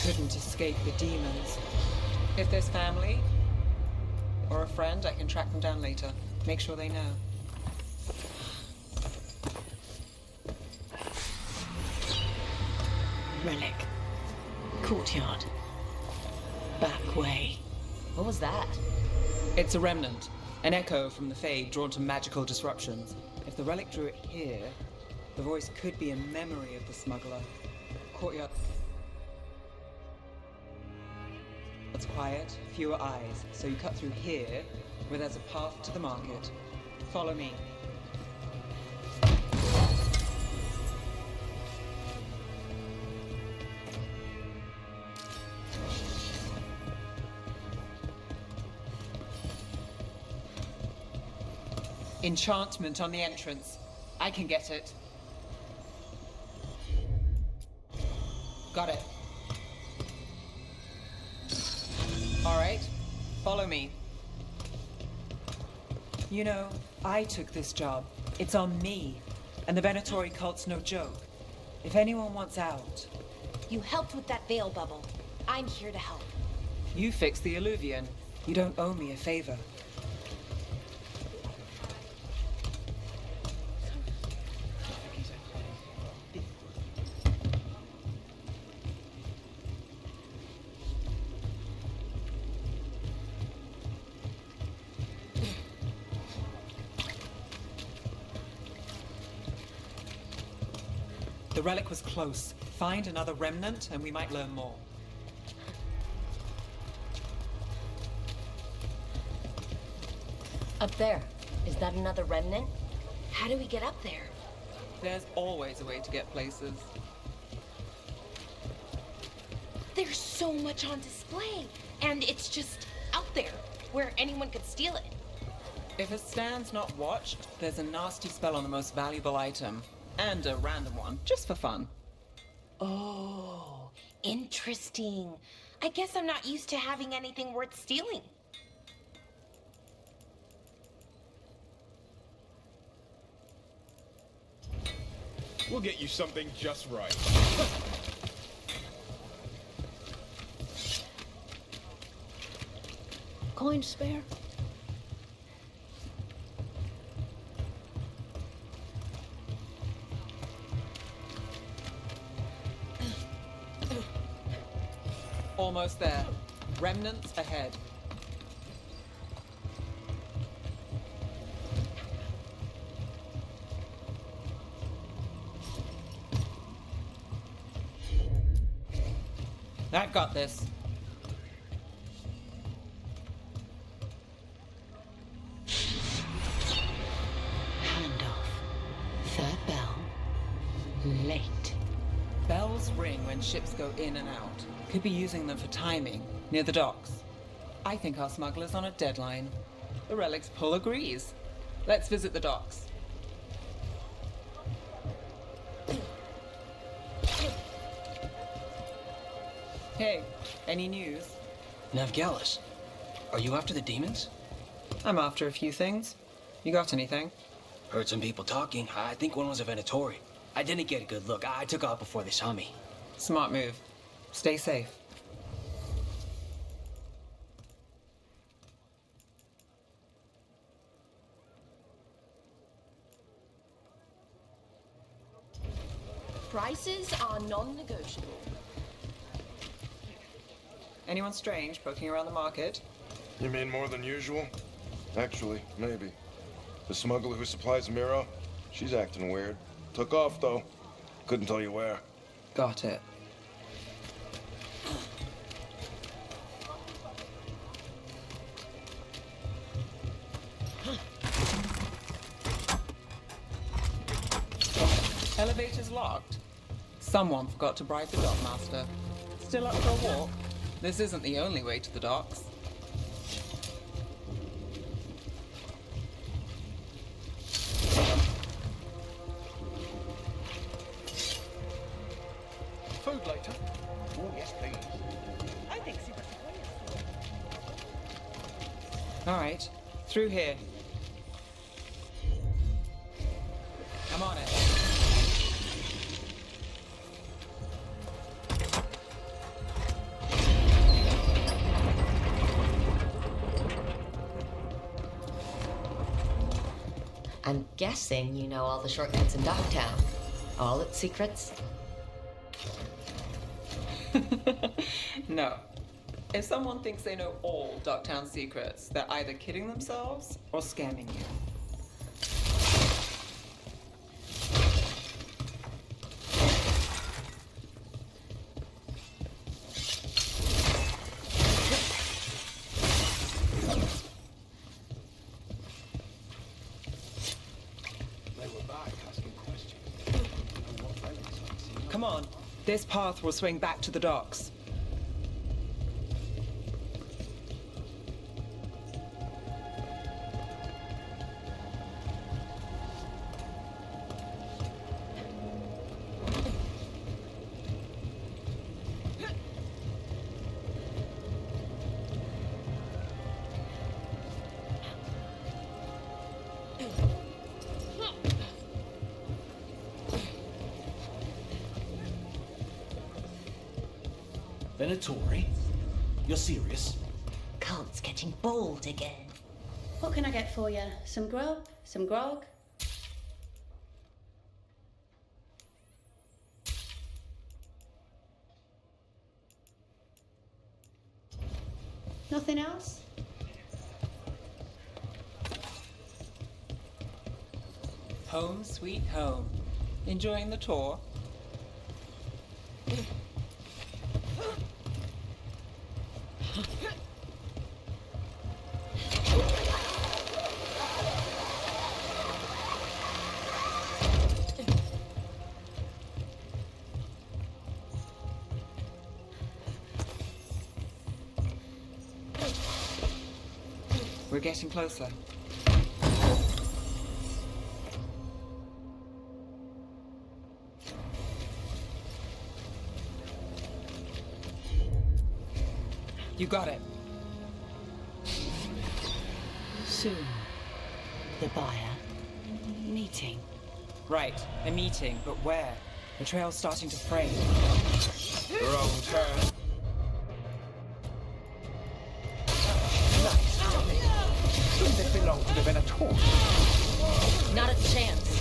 Couldn't escape the demons. If there's family or a friend, I can track them down later. Make sure they know. Relic. Courtyard. Back way. What was that? It's a remnant. An echo from the Fade drawn to magical disruptions. If the relic drew it here, the voice could be a memory of the smuggler. Courtyard. It's quiet, fewer eyes, so you cut through here, where there's a path to the market. Follow me. Enchantment on the entrance. I can get it. Got it. All right, follow me. You know, I took this job. It's on me. And the Venatori cult's no joke. If anyone wants out... You helped with that veil bubble. I'm here to help. You fix the Illuvian. You don't owe me a favor. The relic was close. Find another remnant and we might learn more. Up there. Is that another remnant? How do we get up there? There's always a way to get places. There's so much on display, and it's just out there, where anyone could steal it. If it stands not watched, there's a nasty spell on the most valuable item. And a random one, just for fun. Oh, interesting. I guess I'm not used to having anything worth stealing. We'll get you something just right. Coin spare? Almost there. Remnants ahead. I've got this. Handoff. Third bell. Late. Bells ring when ships go in and out. Could be using them for timing, near the docks. I think our smuggler's on a deadline. The relic's pull agrees. Let's visit the docks. Hey, any news? Navgalis, are you after the demons? I'm after a few things. You got anything? Heard some people talking. I think one was a Venatori. I didn't get a good look. I took off before they saw me. Smart move. Stay safe. Prices are non-negotiable. Anyone strange poking around the market? You mean more than usual? Actually, maybe. The smuggler who supplies Miro, she's acting weird. Took off, though. Couldn't tell you where. Got it. Elevator's locked. Someone forgot to bribe the dockmaster. Still up for a walk? This isn't the only way to the docks. Food later? Oh, yes, please. I think so. All right, through here. I'm on it. I'm guessing you know all the shortcuts in Docktown. All its secrets? No. If someone thinks they know all Docktown secrets, they're either kidding themselves or scamming you. Come on. This path will swing back to the docks. Venatori? You're serious? Cult's getting bold again. What can I get for you? Some grub? Some grog? Nothing else? Home sweet home. Enjoying the tour? We're getting closer. You got it. Soon. The buyer. Meeting. Right, a meeting, but where? The trail's starting to fray. Wrong turn. Shouldn't it belong to the Venatori? Not a chance.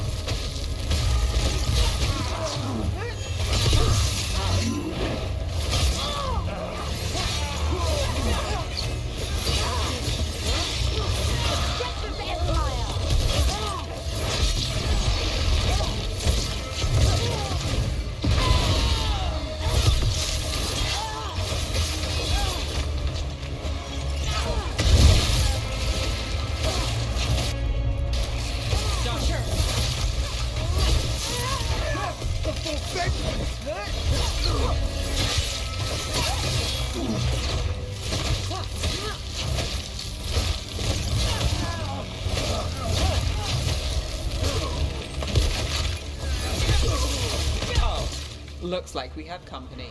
Looks like we have company.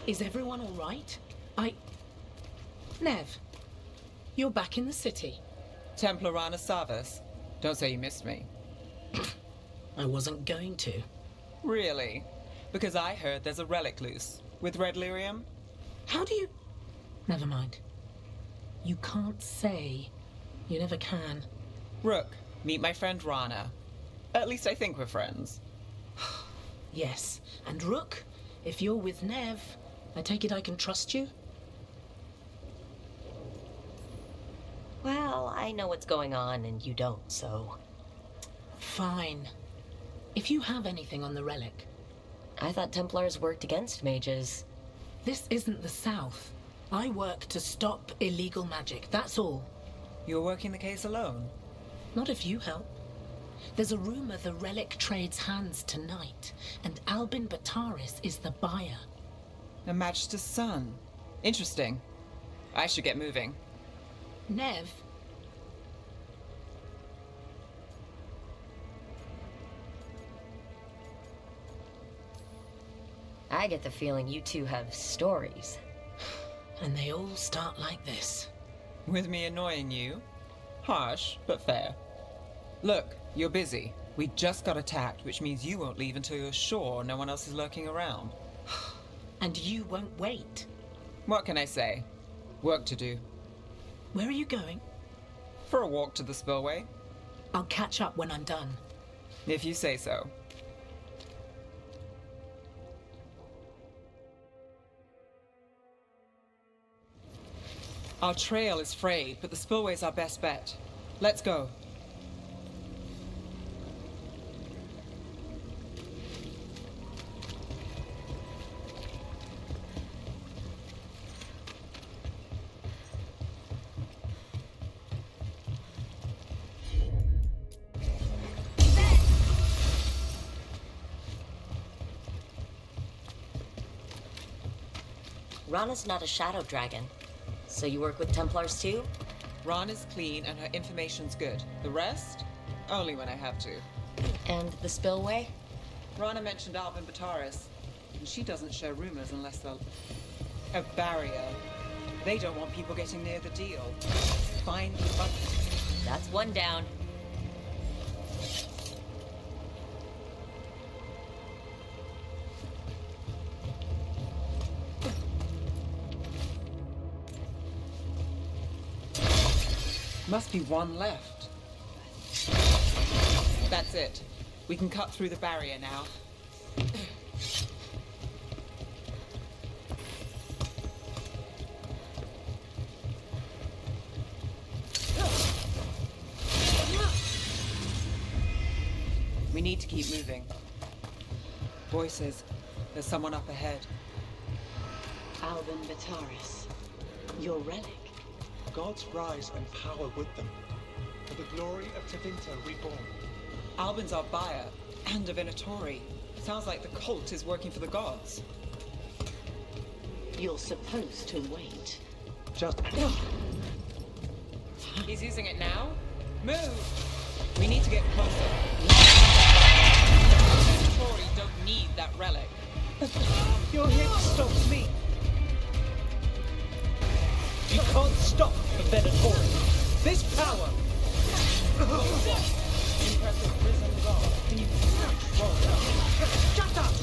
Is everyone all right? Nev, you're back in the city. Templar Rana Savas. Don't say you missed me. I wasn't going to. Really? Because I heard there's a relic loose. With red lyrium? How do you... Never mind. You can't say. You never can. Rook, meet my friend Rana. At least I think we're friends. Yes. And Rook, if you're with Nev, I take it I can trust you? Well, I know what's going on and you don't, so... Fine. If you have anything on the relic... I thought Templars worked against mages. This isn't the South. I work to stop illegal magic, that's all. You're working the case alone? Not if you help. There's a rumor the relic trades hands tonight, and Albin Bataris is the buyer. A Magister's son. Interesting. I should get moving. Nev? I get the feeling you two have stories. And they all start like this. With me annoying you? Harsh, but fair. Look, you're busy. We just got attacked, which means you won't leave until you're sure no one else is lurking around. And you won't wait. What can I say? Work to do. Where are you going? For a walk to the spillway. I'll catch up when I'm done. If you say so. Our trail is frayed, but the spillway's our best bet. Let's go. Rana's not a shadow dragon. So you work with Templars too? Rana's clean and her information's good. The rest? Only when I have to. And the spillway? Rana mentioned Albin Bataris, and she doesn't share rumors unless they're... a barrier. They don't want people getting near the deal. Find the button. That's one down. Must be one left. That's it. We can cut through the barrier now. We need to keep moving. Voices. There's someone up ahead. Alban Vitaris. Your relic. Gods rise and power with them. For the glory of Tevinter reborn. Alban's our buyer, and a Venatori. Sounds like the cult is working for the gods. You're supposed to wait. Just... He's using it now? Move! We need to get closer. Venatori don't need that relic. You're here to stop me. You can't stop the Venatori. This power... Impressive risen god. Can you roll it up? Shut up!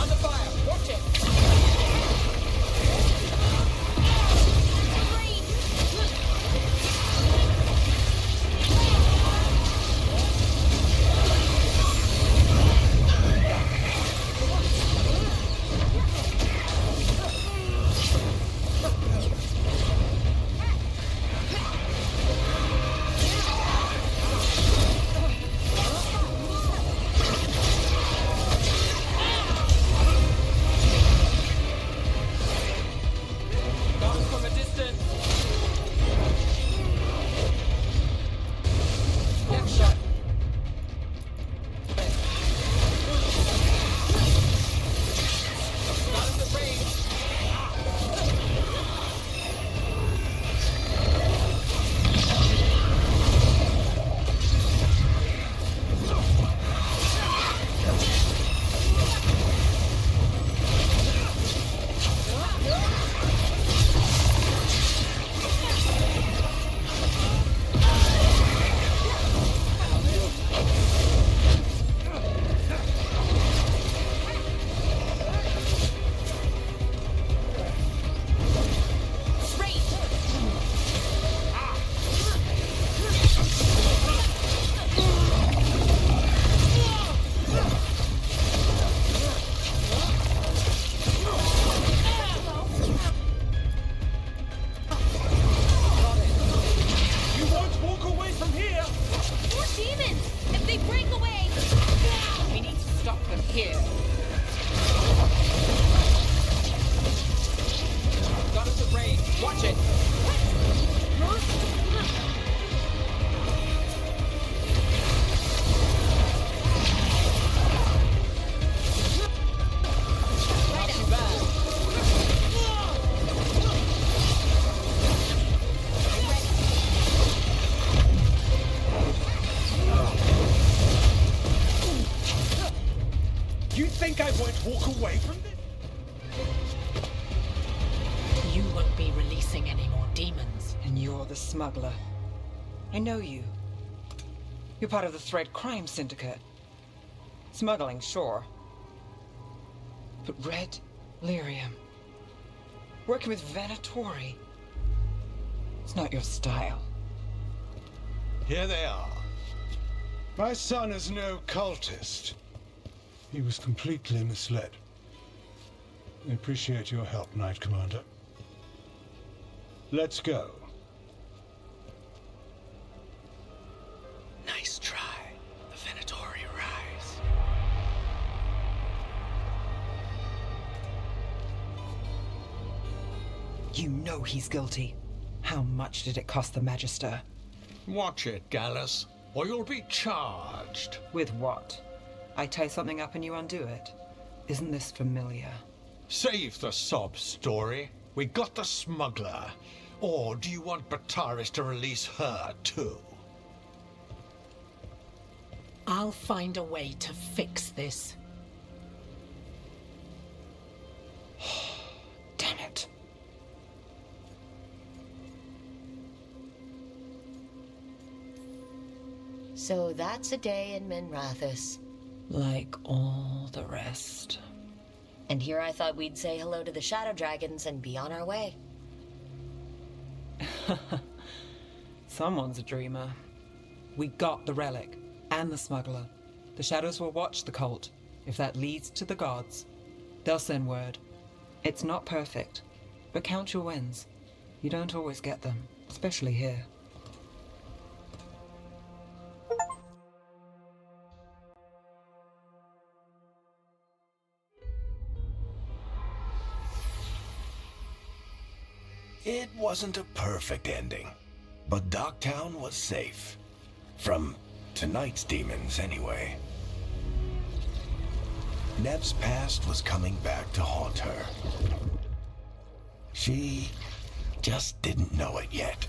Under fire! Watch it! think I won't walk away from this? You won't be releasing any more demons. And you're the smuggler. I know you. You're part of the Thread Crime Syndicate. Smuggling, sure. But Red Lyrium. Working with Venatori. It's not your style. Here they are. My son is no cultist. He was completely misled. I appreciate your help, Knight Commander. Let's go. Nice try. The Venatori rise. You know he's guilty. How much did it cost the Magister? Watch it, Gallus, or you'll be charged. With what? I tie something up and you undo it. Isn't this familiar? Save the sob story. We got the smuggler. Or do you want Bataris to release her, too? I'll find a way to fix this. Damn it. So that's a day in Minrathous. Like all the rest. And here I thought we'd say hello to the Shadow Dragons and be on our way. Someone's a dreamer. We got the relic, and the smuggler. The Shadows will watch the cult. If that leads to the gods, they'll send word. It's not perfect, but count your wins. You don't always get them, especially here. It wasn't a perfect ending, but Docktown was safe. From tonight's demons, anyway. Nev's past was coming back to haunt her. She just didn't know it yet.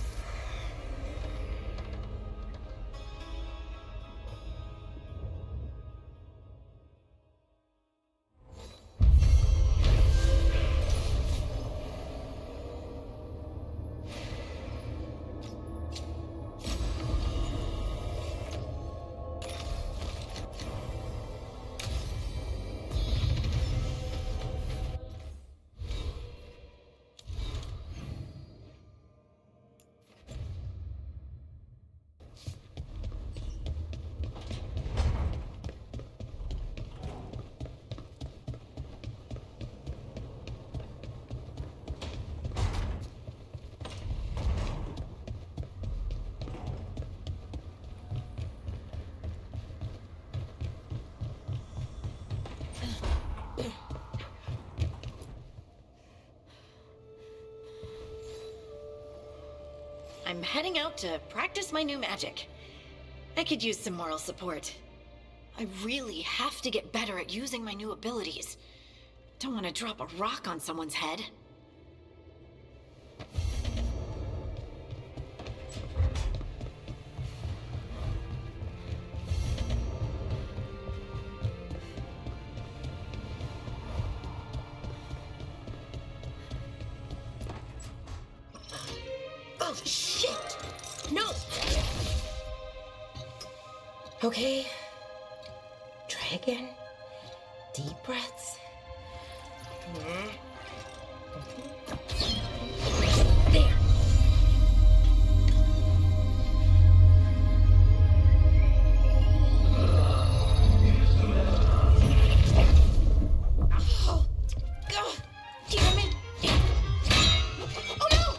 I'm heading out to practice my new magic. I could use some moral support. I really have to get better at using my new abilities. Don't want to drop a rock on someone's head. Oh, shit! No! Okay. Try again. Deep breaths. There. Oh, God, damn it! Oh no!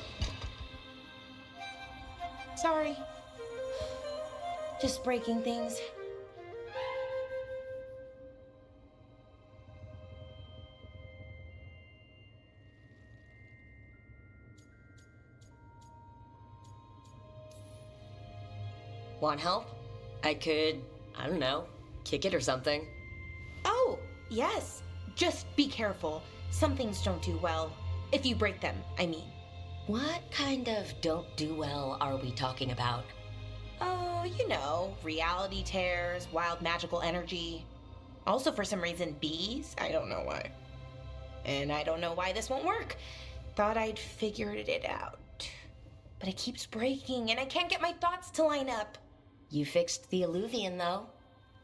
Sorry. Just breaking things. Want help? I could, I don't know, kick it or something. Oh, yes. Just be careful. Some things don't do well. If you break them, I mean. What kind of don't do well are we talking about? Oh, you know, reality tears, wild magical energy. Also, for some reason, bees. I don't know why. And I don't know why this won't work. Thought I'd figured it out. But it keeps breaking, and I can't get my thoughts to line up. You fixed the Illuvian, though.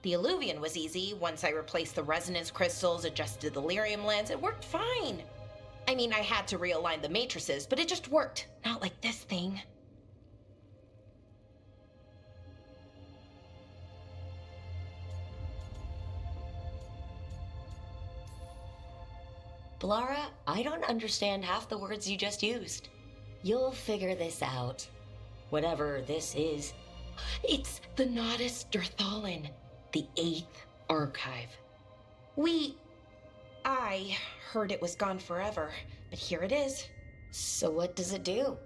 The Illuvian was easy. Once I replaced the resonance crystals, adjusted the lyrium lens, it worked fine. I mean, I had to realign the matrices, but it just worked. Not like this thing. Blara, I don't understand half the words you just used. You'll figure this out. Whatever this is. It's the Nodus Dirthalin, the 8th archive. I heard it was gone forever, but here it is. So what does it do?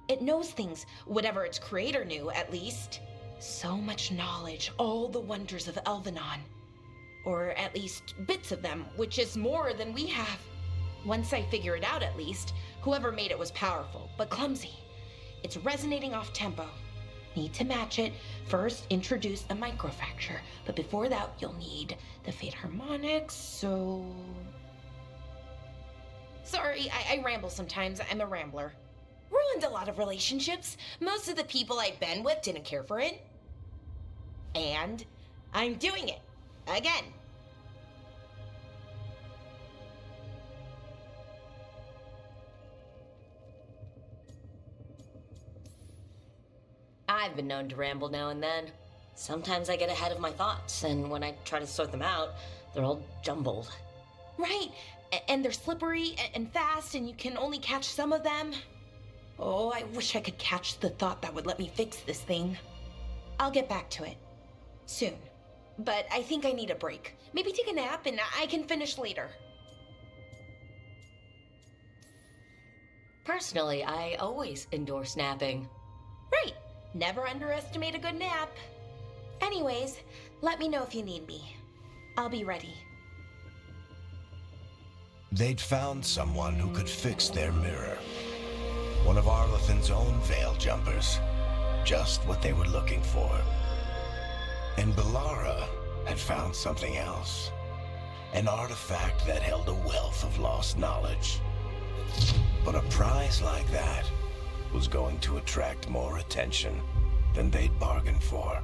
It knows things, whatever its creator knew, at least. So much knowledge, all the wonders of Elvenon. Or at least bits of them, which is more than we have. Once I figure it out, at least, whoever made it was powerful, but clumsy. It's resonating off tempo. Need to match it. First, introduce a microfracture, but before that, you'll need the Fate Harmonics, so... Sorry, I ramble sometimes. I'm a rambler. Ruined a lot of relationships. Most of the people I'd been with didn't care for it. And I'm doing it. Again. I've been known to ramble now and then. Sometimes I get ahead of my thoughts, and when I try to sort them out, they're all jumbled. Right. And they're slippery and fast, and you can only catch some of them. Oh, I wish I could catch the thought that would let me fix this thing. I'll get back to it. Soon. But I think I need a break. Maybe take a nap and I can finish later. Personally, I always endorse napping. Right. Never underestimate a good nap. Anyways, let me know if you need me. I'll be ready. They'd found someone who could fix their mirror. One of Arlathan's own Veil Jumpers. Just what they were looking for. And Bellara had found something else. An artifact that held a wealth of lost knowledge. But a prize like that was going to attract more attention than they'd bargained for.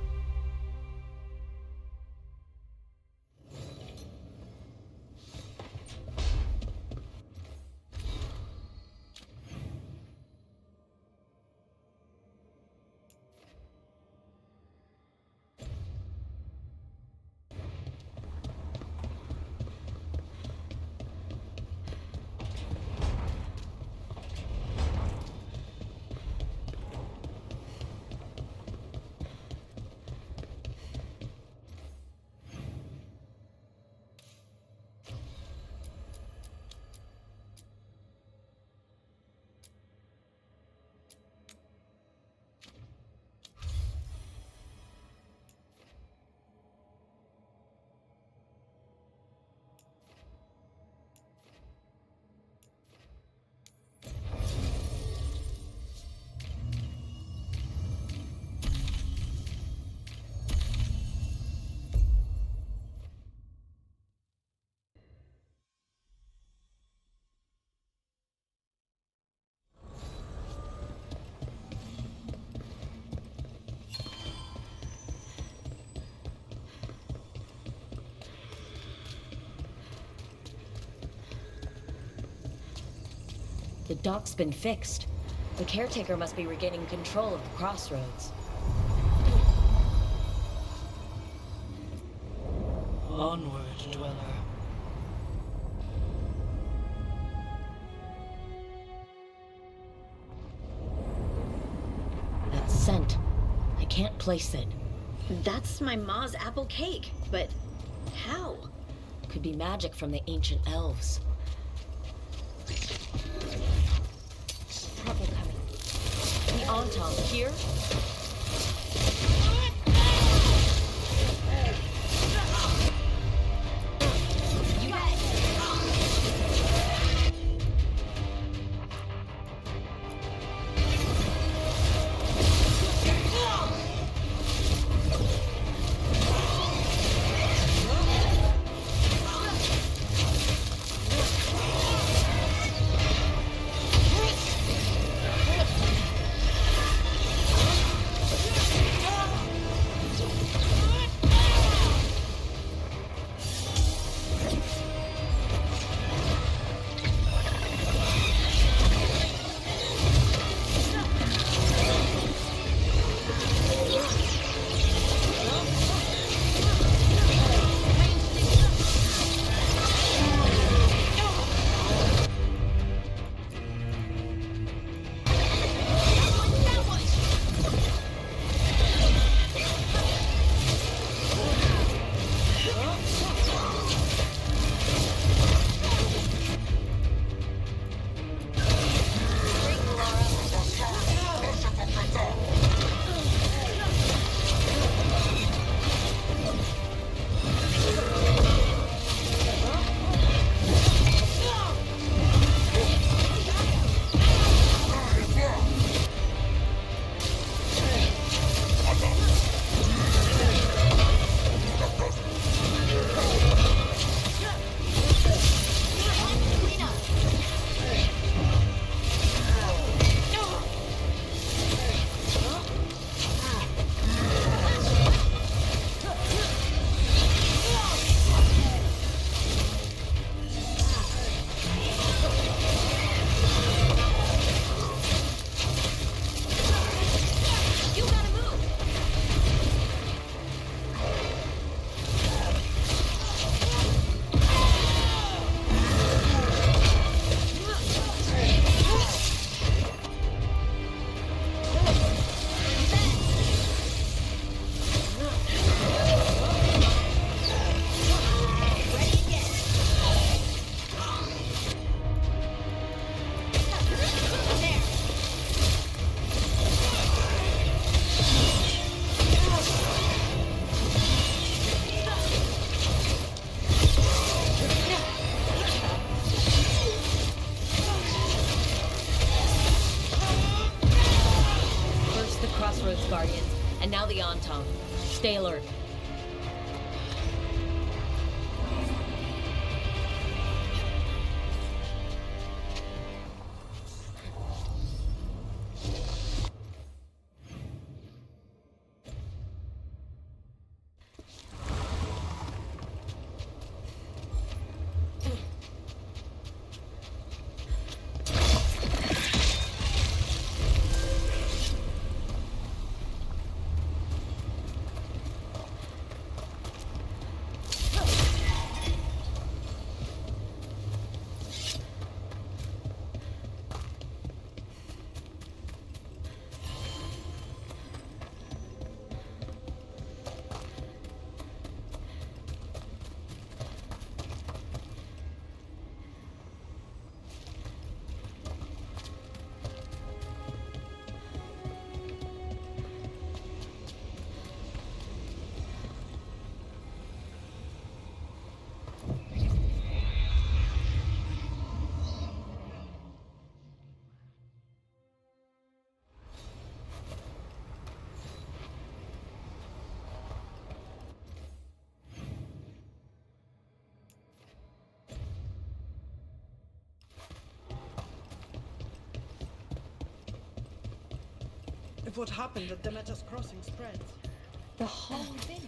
The dock's been fixed. The caretaker must be regaining control of the crossroads. Onward, dweller. That scent. I can't place it. That's my ma's apple cake, but how? Could be magic from the ancient elves. Trouble coming. The Entente here? You got it. Guardians, and now the Anton. Stay alert. If what happened at Demeter's Crossing spreads, The whole village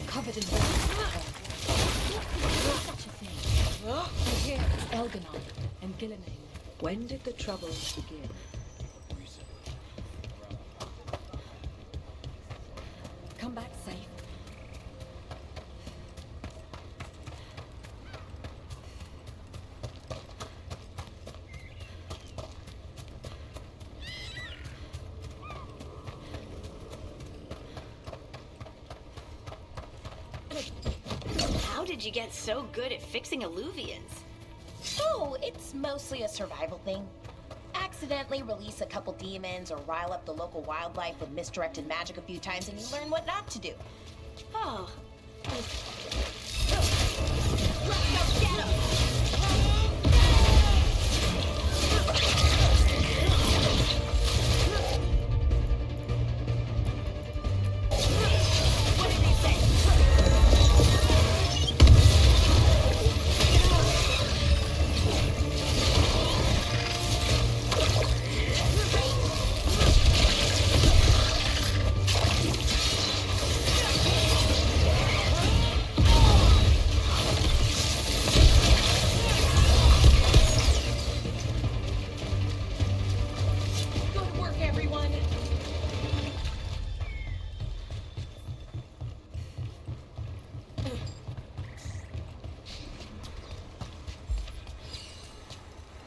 covered in blood. What could do such a thing? And here is Elganon and Gillenane. When did the troubles begin? Come back safe. How did you get so good at fixing alluvians? Oh, it's mostly a survival thing. Accidentally release a couple demons or rile up the local wildlife with misdirected magic a few times and you learn what not to do. Oh. Let's go get him! What did they say? Good work, everyone!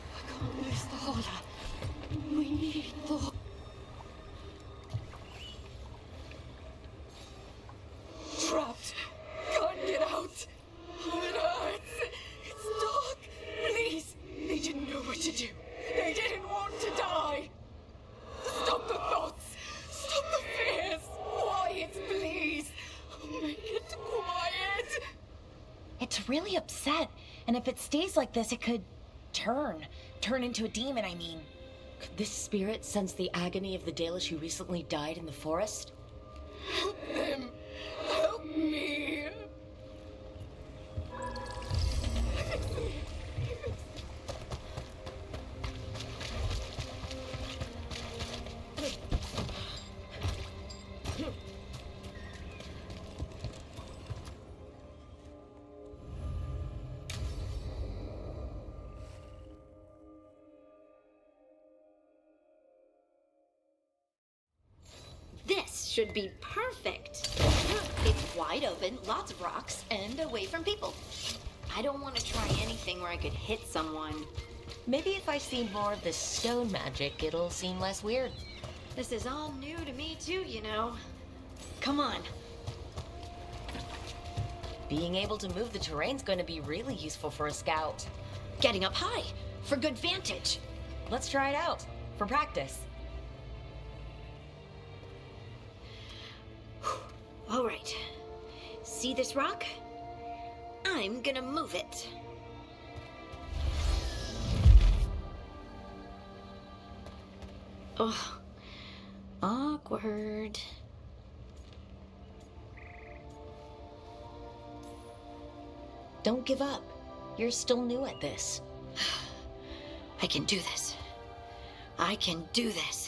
I can't lose the order. We need the... Trapped. Can't get out. Oh, it hurts. It's dark. Please. They didn't know what to do. They didn't want to die. Stop the thoughts. Stop the fears. Quiet, please. Make it quiet. It's really upset, and if it stays like this, it could turn into a demon, I mean. Could this spirit sense the agony of the Dalish who recently died in the forest? Help them. Help me. This should be perfect. It's wide open, lots of rocks, and away from people. I don't want to try anything where I could hit someone. Maybe if I see more of this stone magic, it'll seem less weird. This is all new to me too, you know. Come on. Being able to move the terrain's going to be really useful for a scout. Getting up high, for good vantage. Let's try it out, for practice. All right. See this rock? I'm gonna move it. Oh, awkward. Don't give up. You're still new at this. I can do this. I can do this.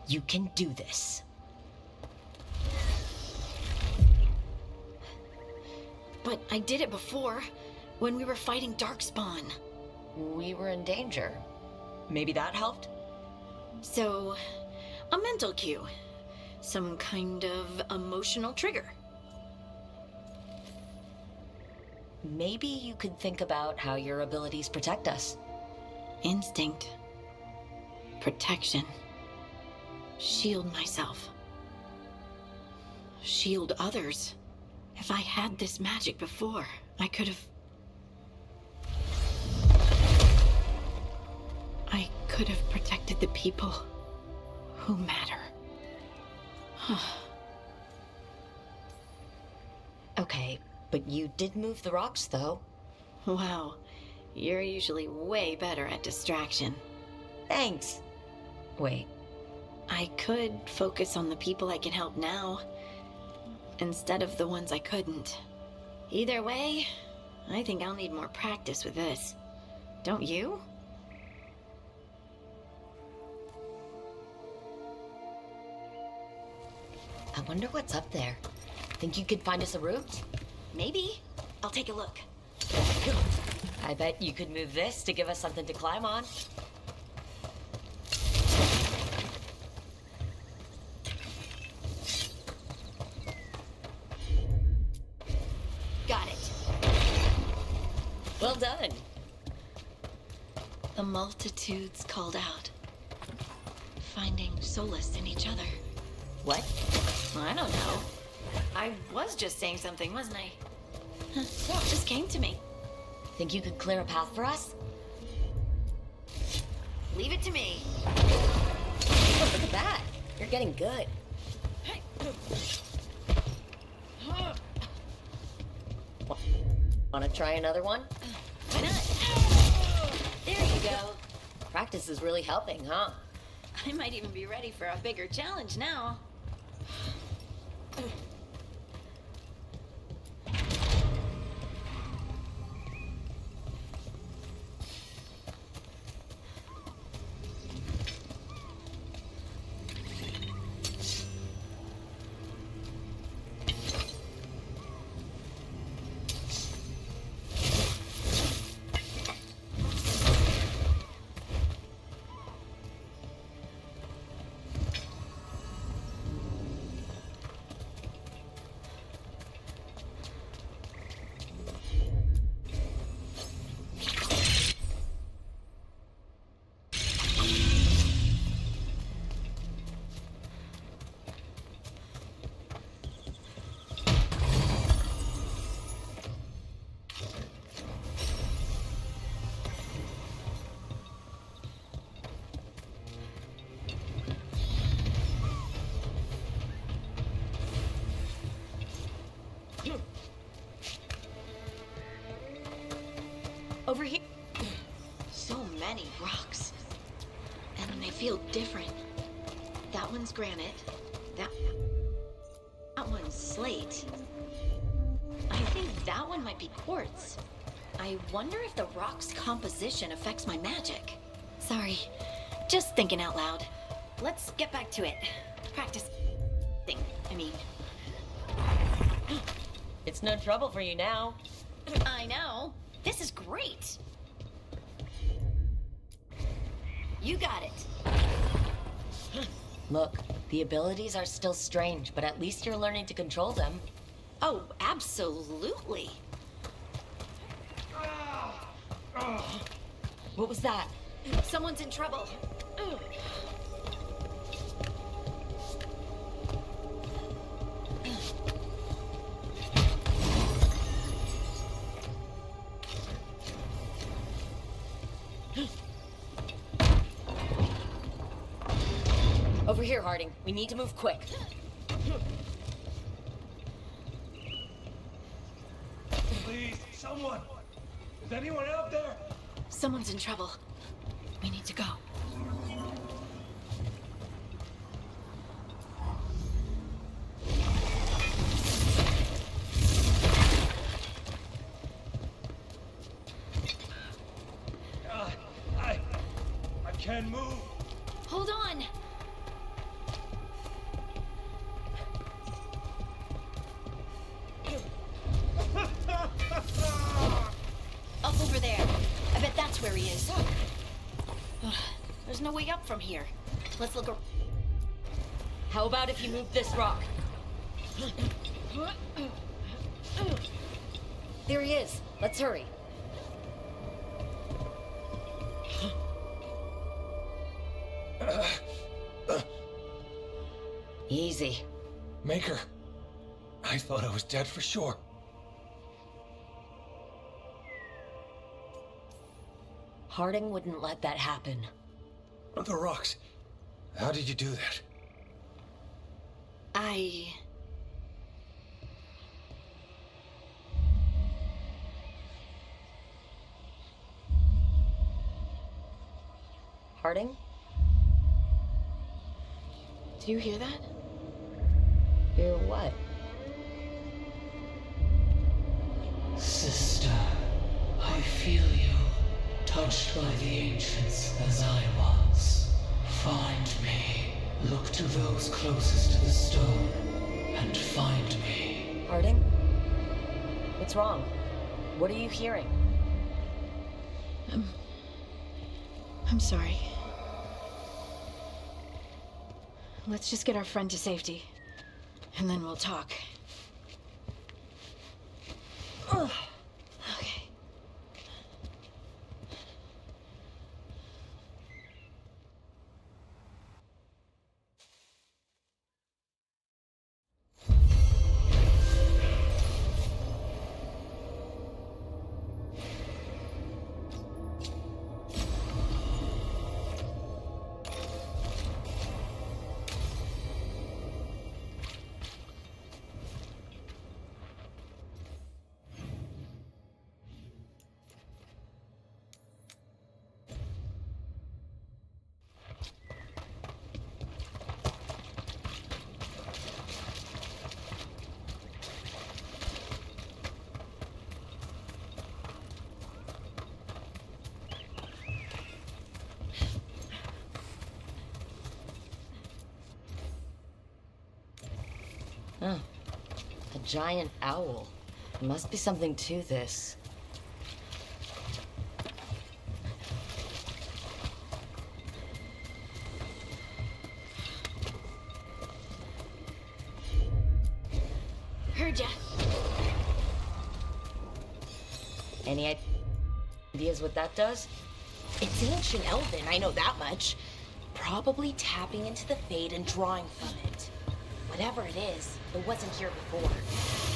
You can do this. But I did it before, when we were fighting Darkspawn. We were in danger. Maybe that helped? So, a mental cue. Some kind of emotional trigger. Maybe you could think about how your abilities protect us. Instinct. Protection. Shield myself. Shield others. If I had this magic before, I could have... I could have protected the people who matter. Okay, but you did move the rocks, though. Wow, you're usually way better at distraction. Thanks. Wait. I could focus on the people I can help now, instead of the ones I couldn't. Either way, I think I'll need more practice with this. Don't you? I wonder what's up there. Think you could find us a route? Maybe. I'll take a look. I bet you could move this to give us something to climb on. Got it. Well done. The multitudes called out, finding solace in each other. What? I don't know. I was just saying something, wasn't I? It just came to me. Think you could clear a path for us? Leave it to me. Oh, look at that. You're getting good. Want to try another one? Why not? There you go. Practice is really helping, huh? I might even be ready for a bigger challenge now. Over here. So many rocks. And they feel different. That one's granite. That one's slate. I think that one might be quartz. I wonder if the rock's composition affects my magic. Sorry, just thinking out loud. Let's get back to it. Practice. I mean. It's no trouble for you now. I know. This is great. You got it. Look, the abilities are still strange, but at least you're learning to control them. Oh, absolutely. What was that? Someone's in trouble. Over here, Harding. We need to move quick. Please, someone! Is anyone out there? Someone's in trouble. We need to go. There's no way up from here. Let's look. How about if you move this rock? There he is. Let's hurry. Easy. Maker, I thought I was dead for sure. Harding wouldn't let that happen. The rocks. How did you do that? Harding? Do you hear that? Hear what? Sister, I feel you, touched by the ancients as I was. Find me. Look to those closest to the stone, and find me. Harding? What's wrong? What are you hearing? I'm sorry. Let's just get our friend to safety, and then we'll talk. Ugh. Okay. Huh. A giant owl. There must be something to this. Heard ya. Any ideas what that does? It's ancient Elven, I know that much. Probably tapping into the Fade and drawing from it. Whatever it is, it wasn't here before.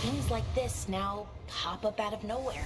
Things like this now pop up out of nowhere.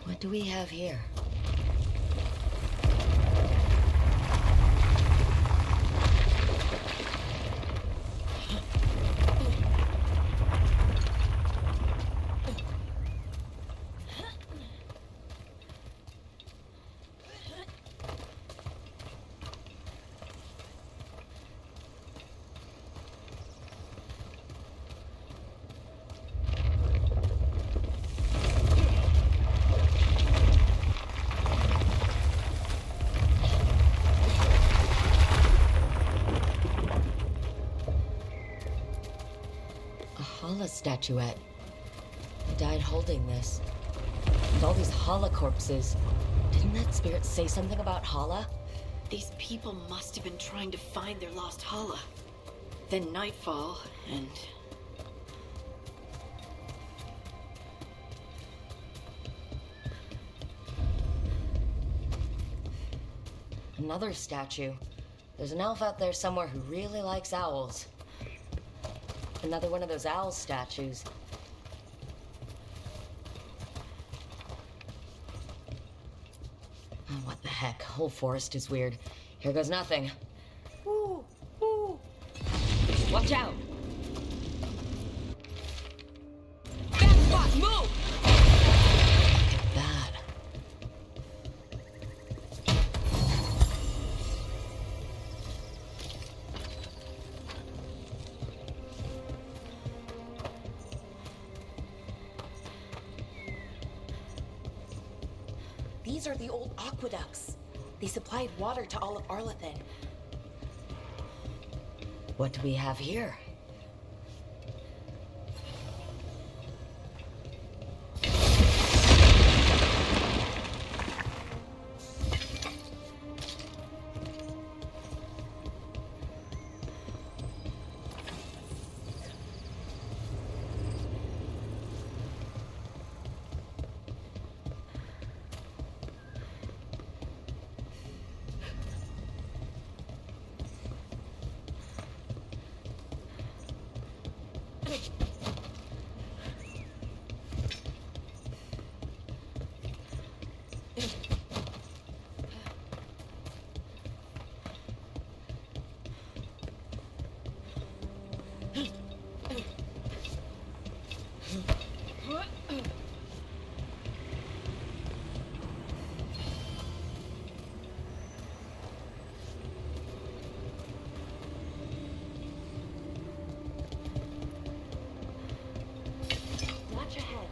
What do we have here? Hala statuette. He died holding this. And all these Hala corpses. Didn't that spirit say something about Hala? These people must have been trying to find their lost Hala. Then nightfall, and... Another statue. There's an elf out there somewhere who really likes owls. Another one of those owl statues. Oh, what the heck? Whole forest is weird. Here goes nothing. Ooh, ooh. Watch out! Bad spot, move! Bad. These are the old aqueducts. They supplied water to all of Arlathan. What do we have here? Watch ahead.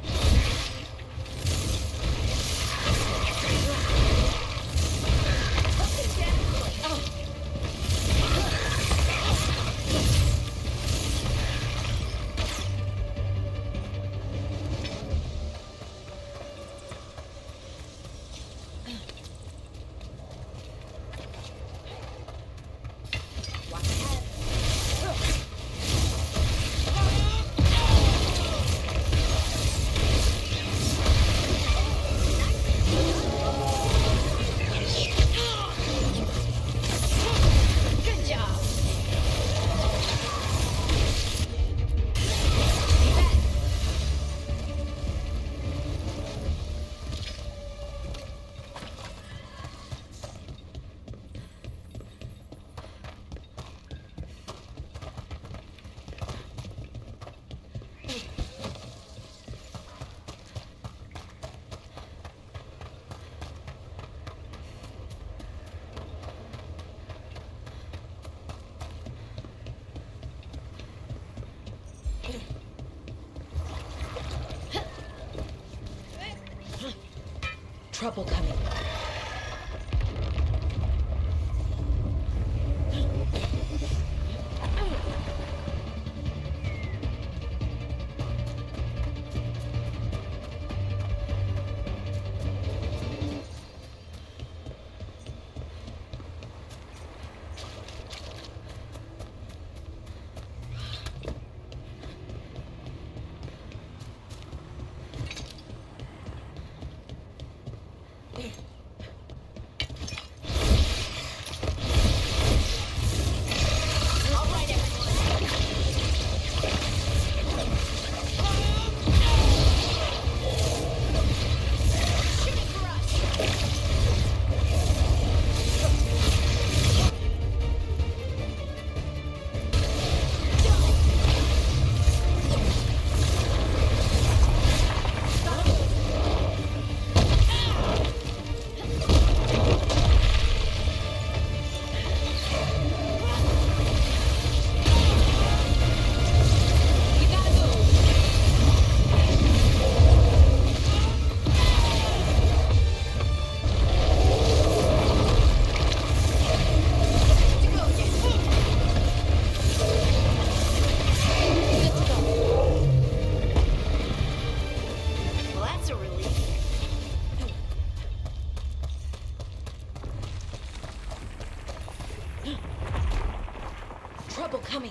Trouble coming. coming.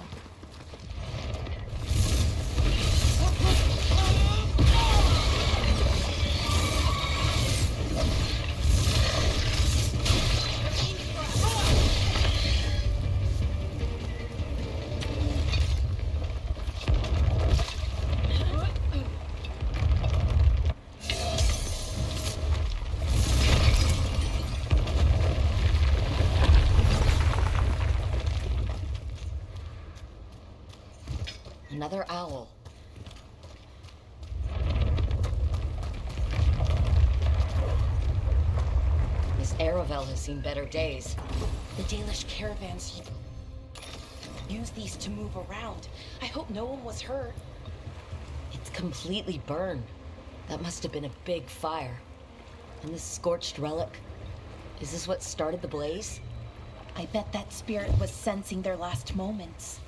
Another owl. Miss Aravel has seen better days. The Dalish caravans use these to move around. I hope no one was hurt. It's completely burned. That must have been a big fire. And this scorched relic, is this what started the blaze? I bet that spirit was sensing their last moments.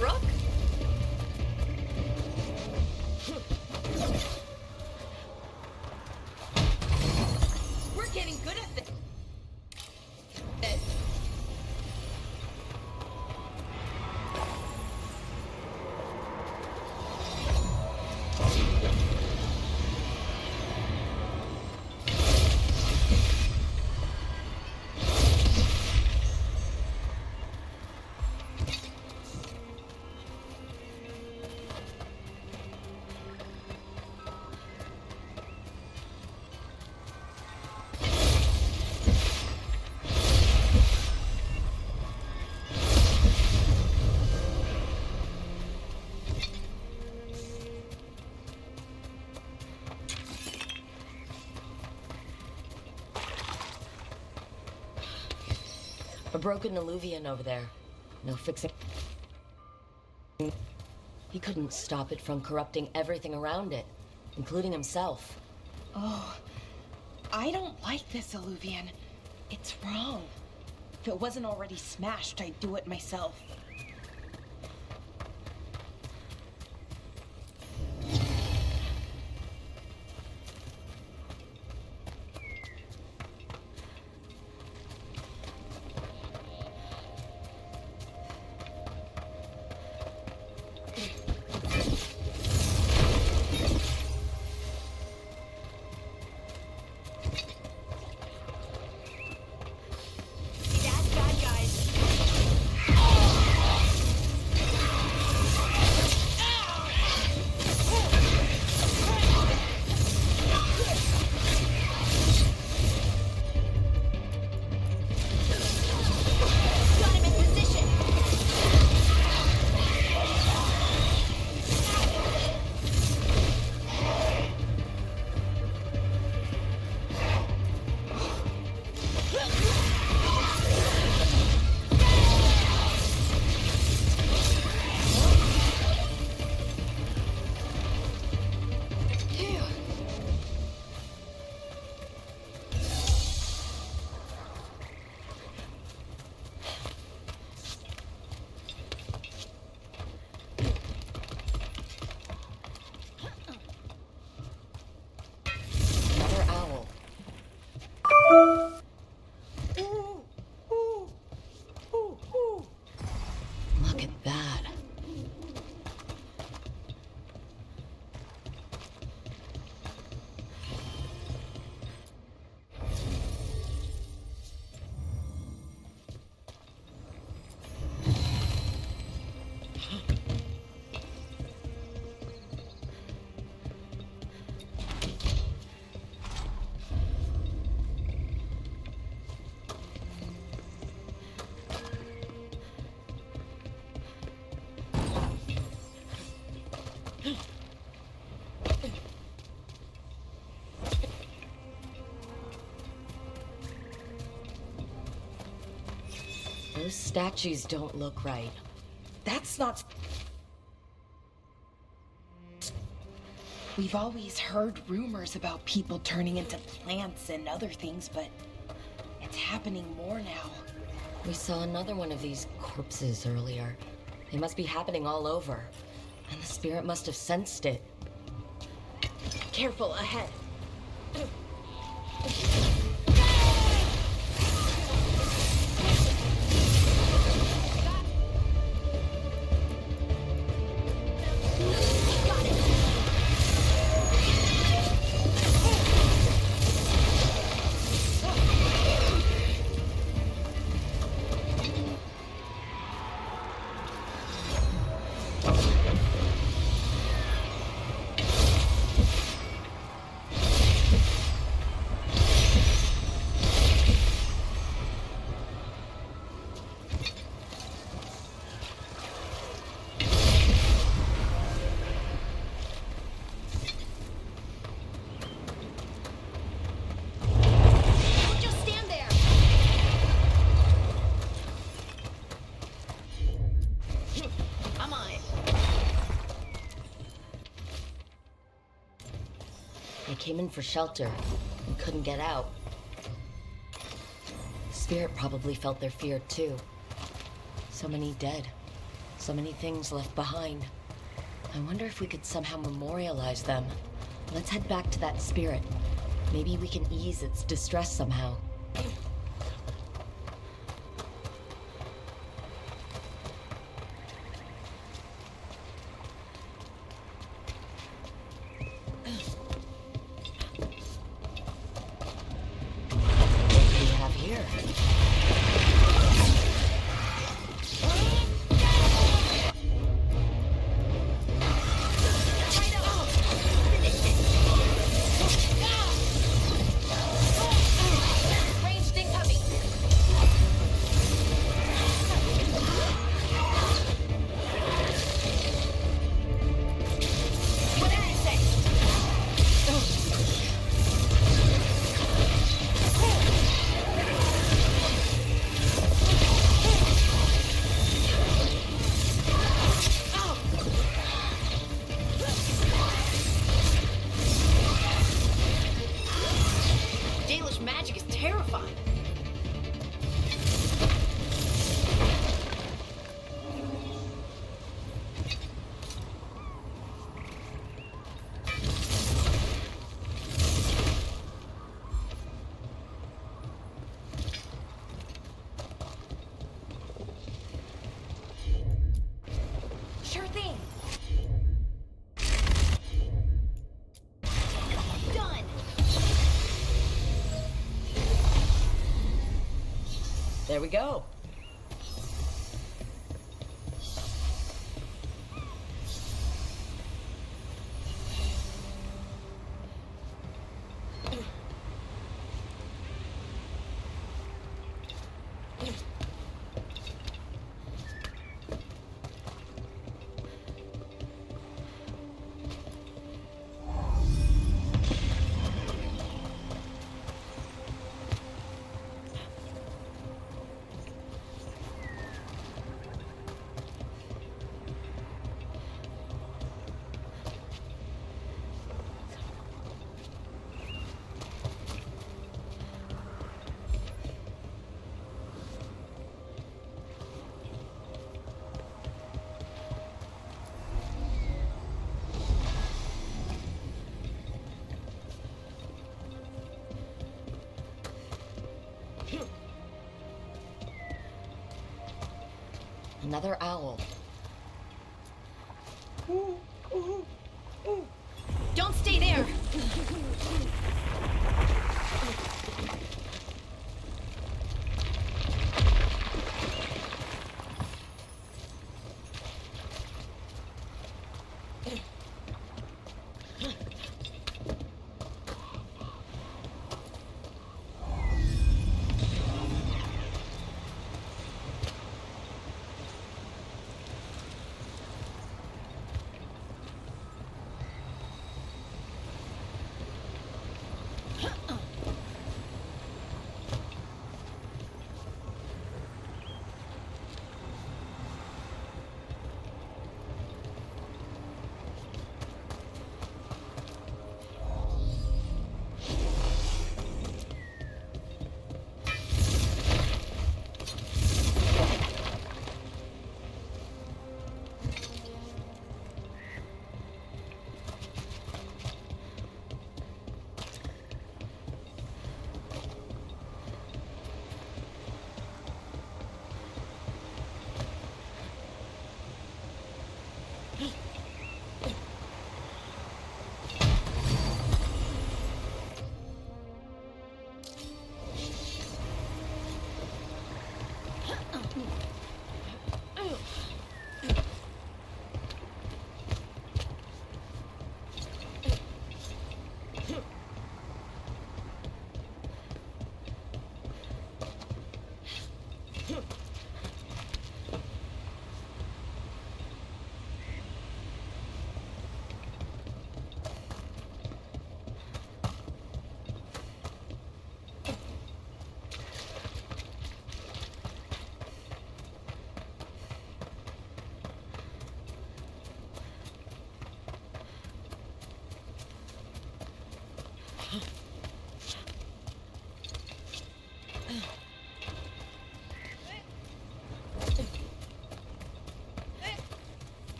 Rook? We're getting good at this. A broken alluvian over there. No fixing. He couldn't stop it from corrupting everything around it, including himself. Oh, I don't like this alluvian. It's wrong. If it wasn't already smashed, I'd do it myself. Those statues don't look right. That's not... We've always heard rumors about people turning into plants and other things, but it's happening more now. We saw another one of these corpses earlier. They must be happening all over. And the spirit must have sensed it. Careful, ahead. They came in for shelter and couldn't get out. The spirit probably felt their fear too. So many dead. So many things left behind. I wonder if we could somehow memorialize them. Let's head back to that spirit. Maybe we can ease its distress somehow. There we go. Another owl. Don't stay there!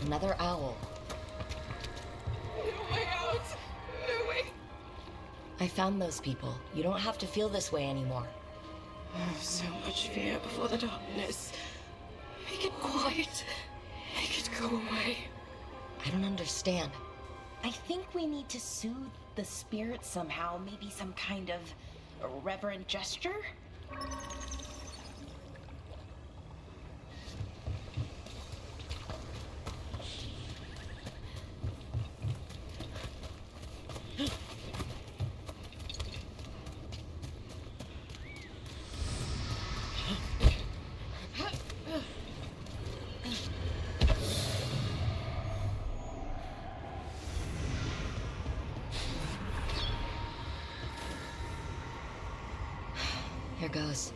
Another owl. No way out! No way! I found those people. You don't have to feel this way anymore. Oh, so much fear before the darkness. Make it quiet. Make it go away. I don't understand. I think we need to soothe the spirit somehow. Maybe some kind of reverent gesture? Here goes.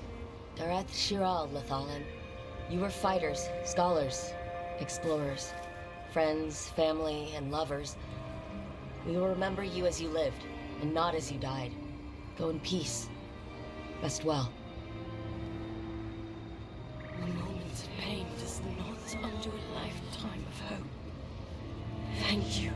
Dareth Shiral, Lathalan. You were fighters, scholars, explorers, friends, family, and lovers. We will remember you as you lived, and not as you died. Go in peace. Rest well. A moment of pain does not undo a lifetime of hope. Thank you.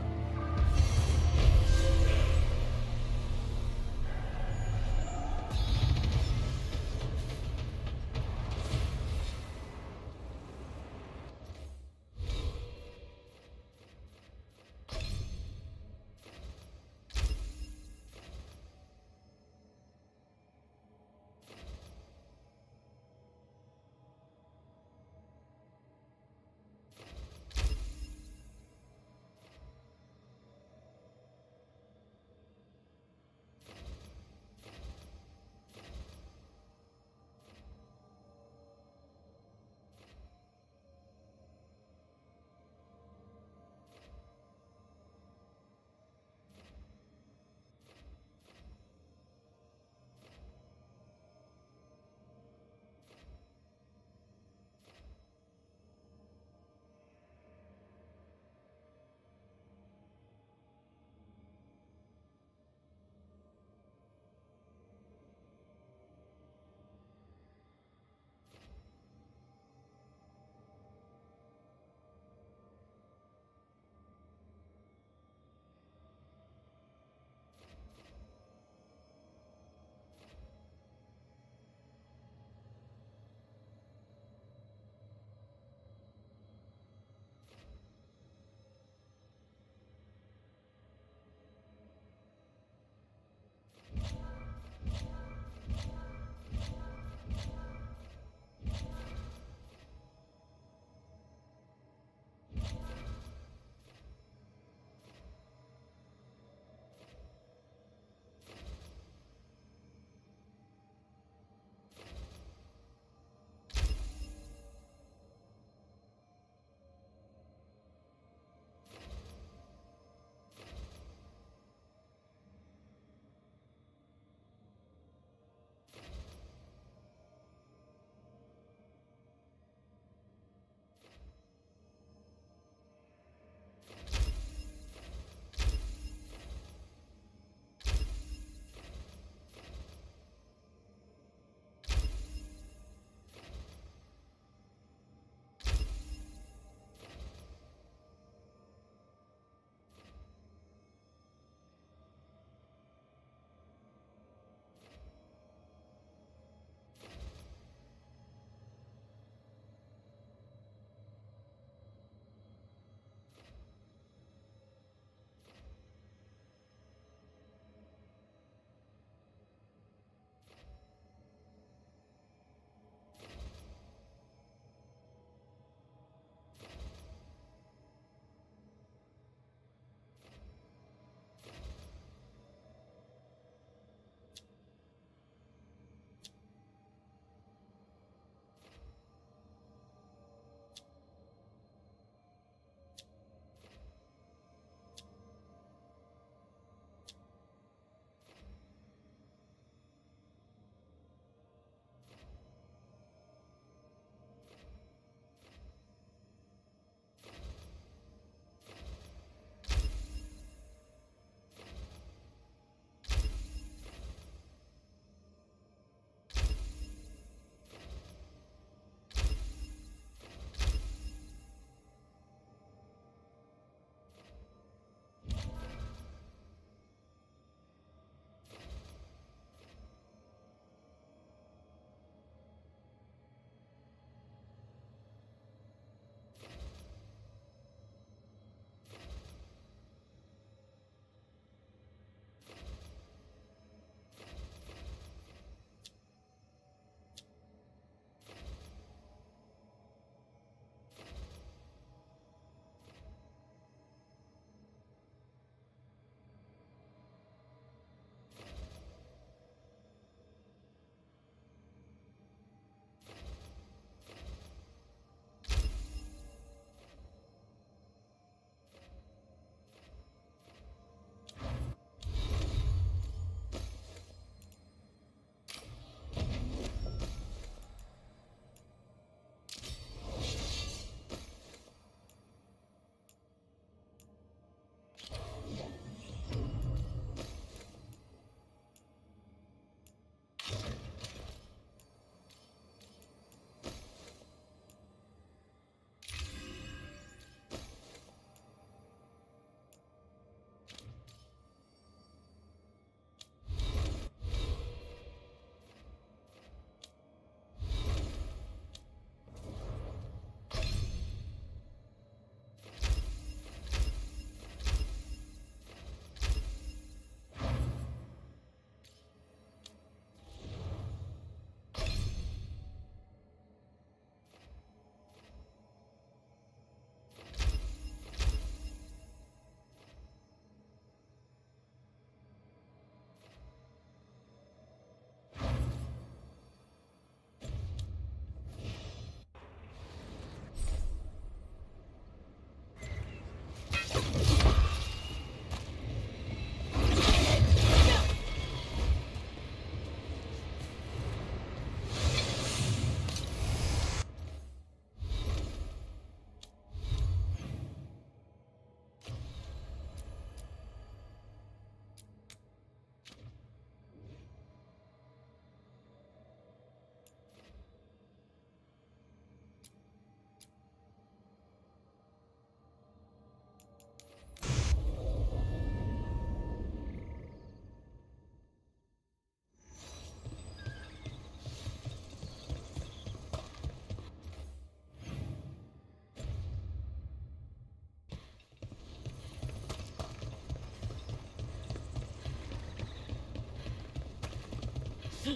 We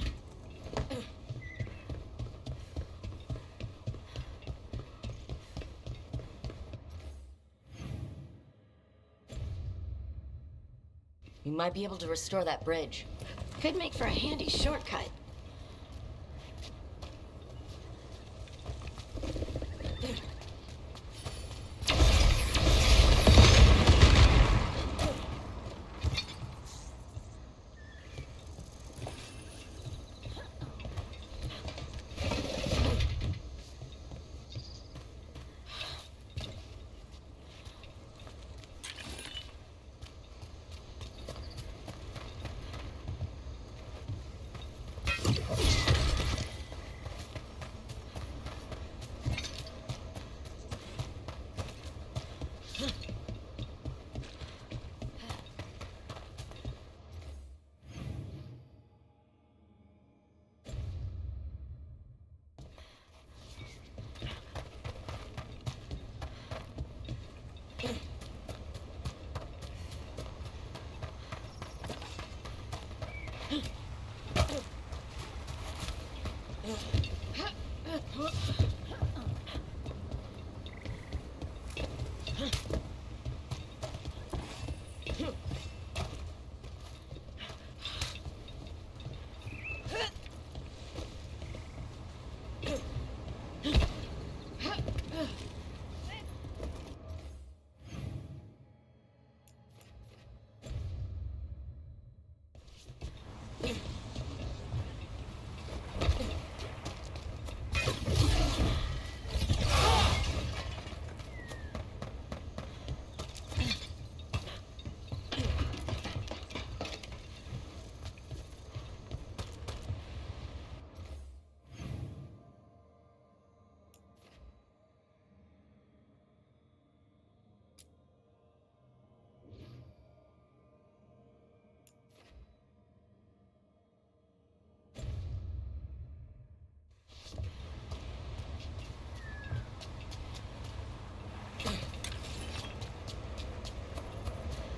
might be able to restore that bridge. Could make for a handy shortcut.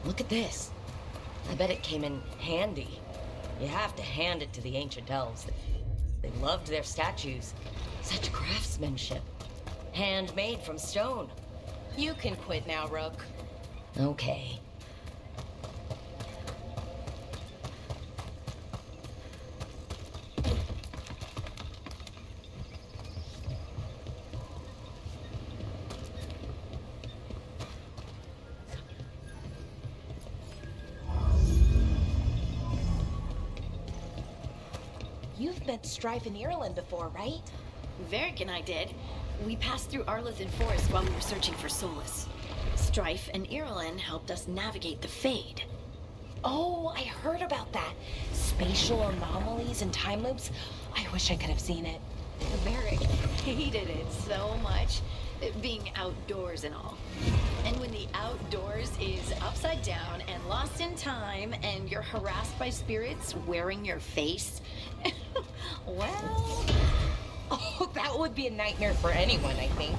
Look at this. I bet it came in handy. You have to hand it to the ancient elves. They loved their statues. Such craftsmanship. Handmade from stone. You can quit now, Rook. Okay. You've met Strife in Ireland before, right? Varric and I did. We passed through Arlathan Forest while we were searching for Solus. Strife and Irulan helped us navigate the Fade. Oh, I heard about that. Spatial anomalies and time loops. I wish I could have seen it. Varric hated it so much, being outdoors and all. And when the outdoors is upside down and lost in time and you're harassed by spirits wearing your face, well... Oh, that would be a nightmare for anyone, I think.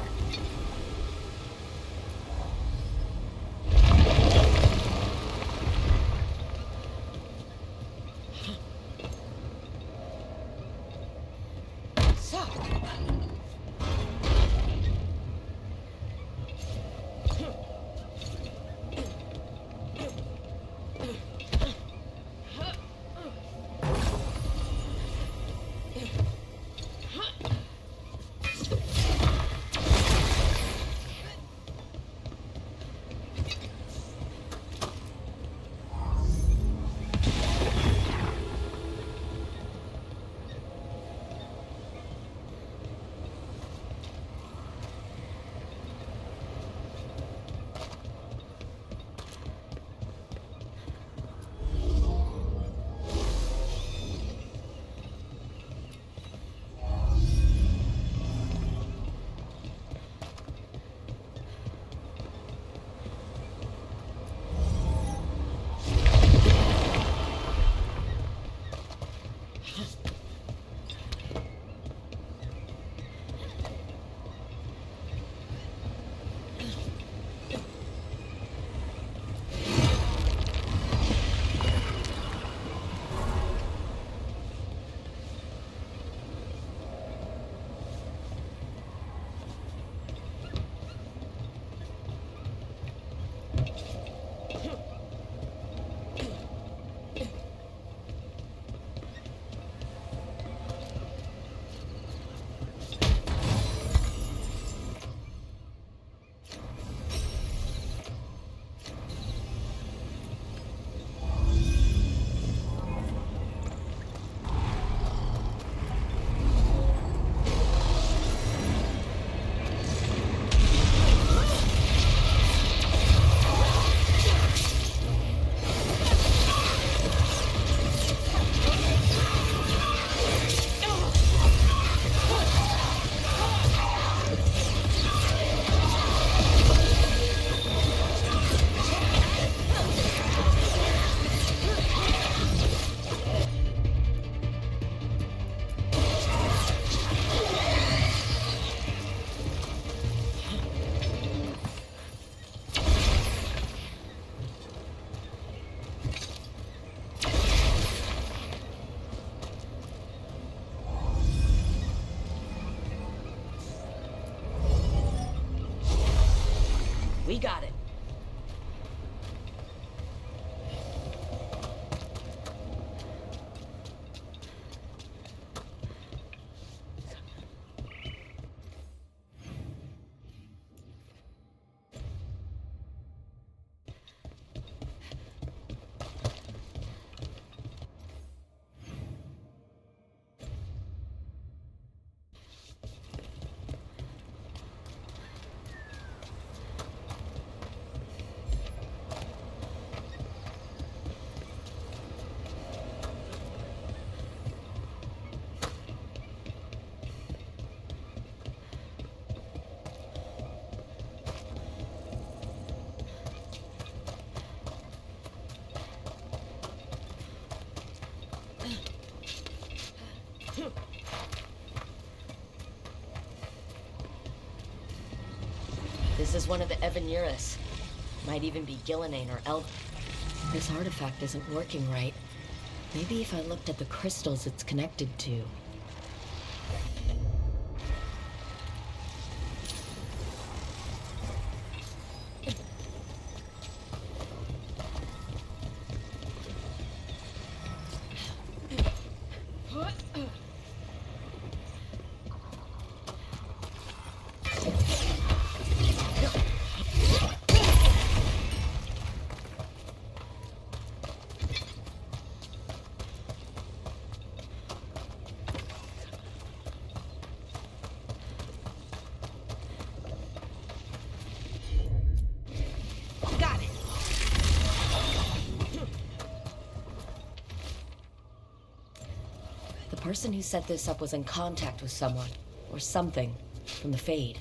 is one of the Evanuris. Might even be Gillenane or Elk. This artifact isn't working right. Maybe if I looked at the crystals it's connected to. The person who set this up was in contact with someone, or something, from the Fade.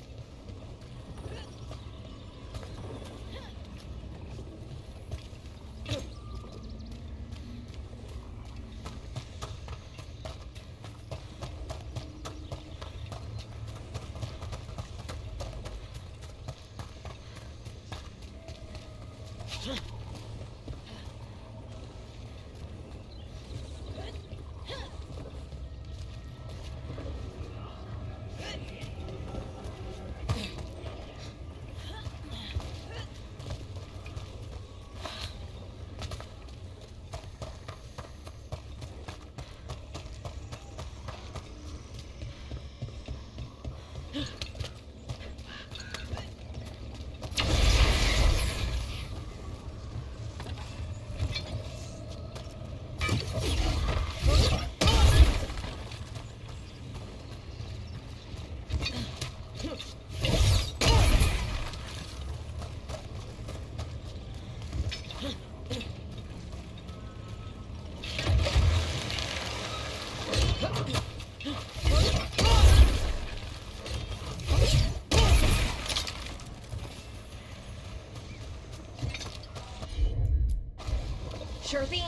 Sure thing.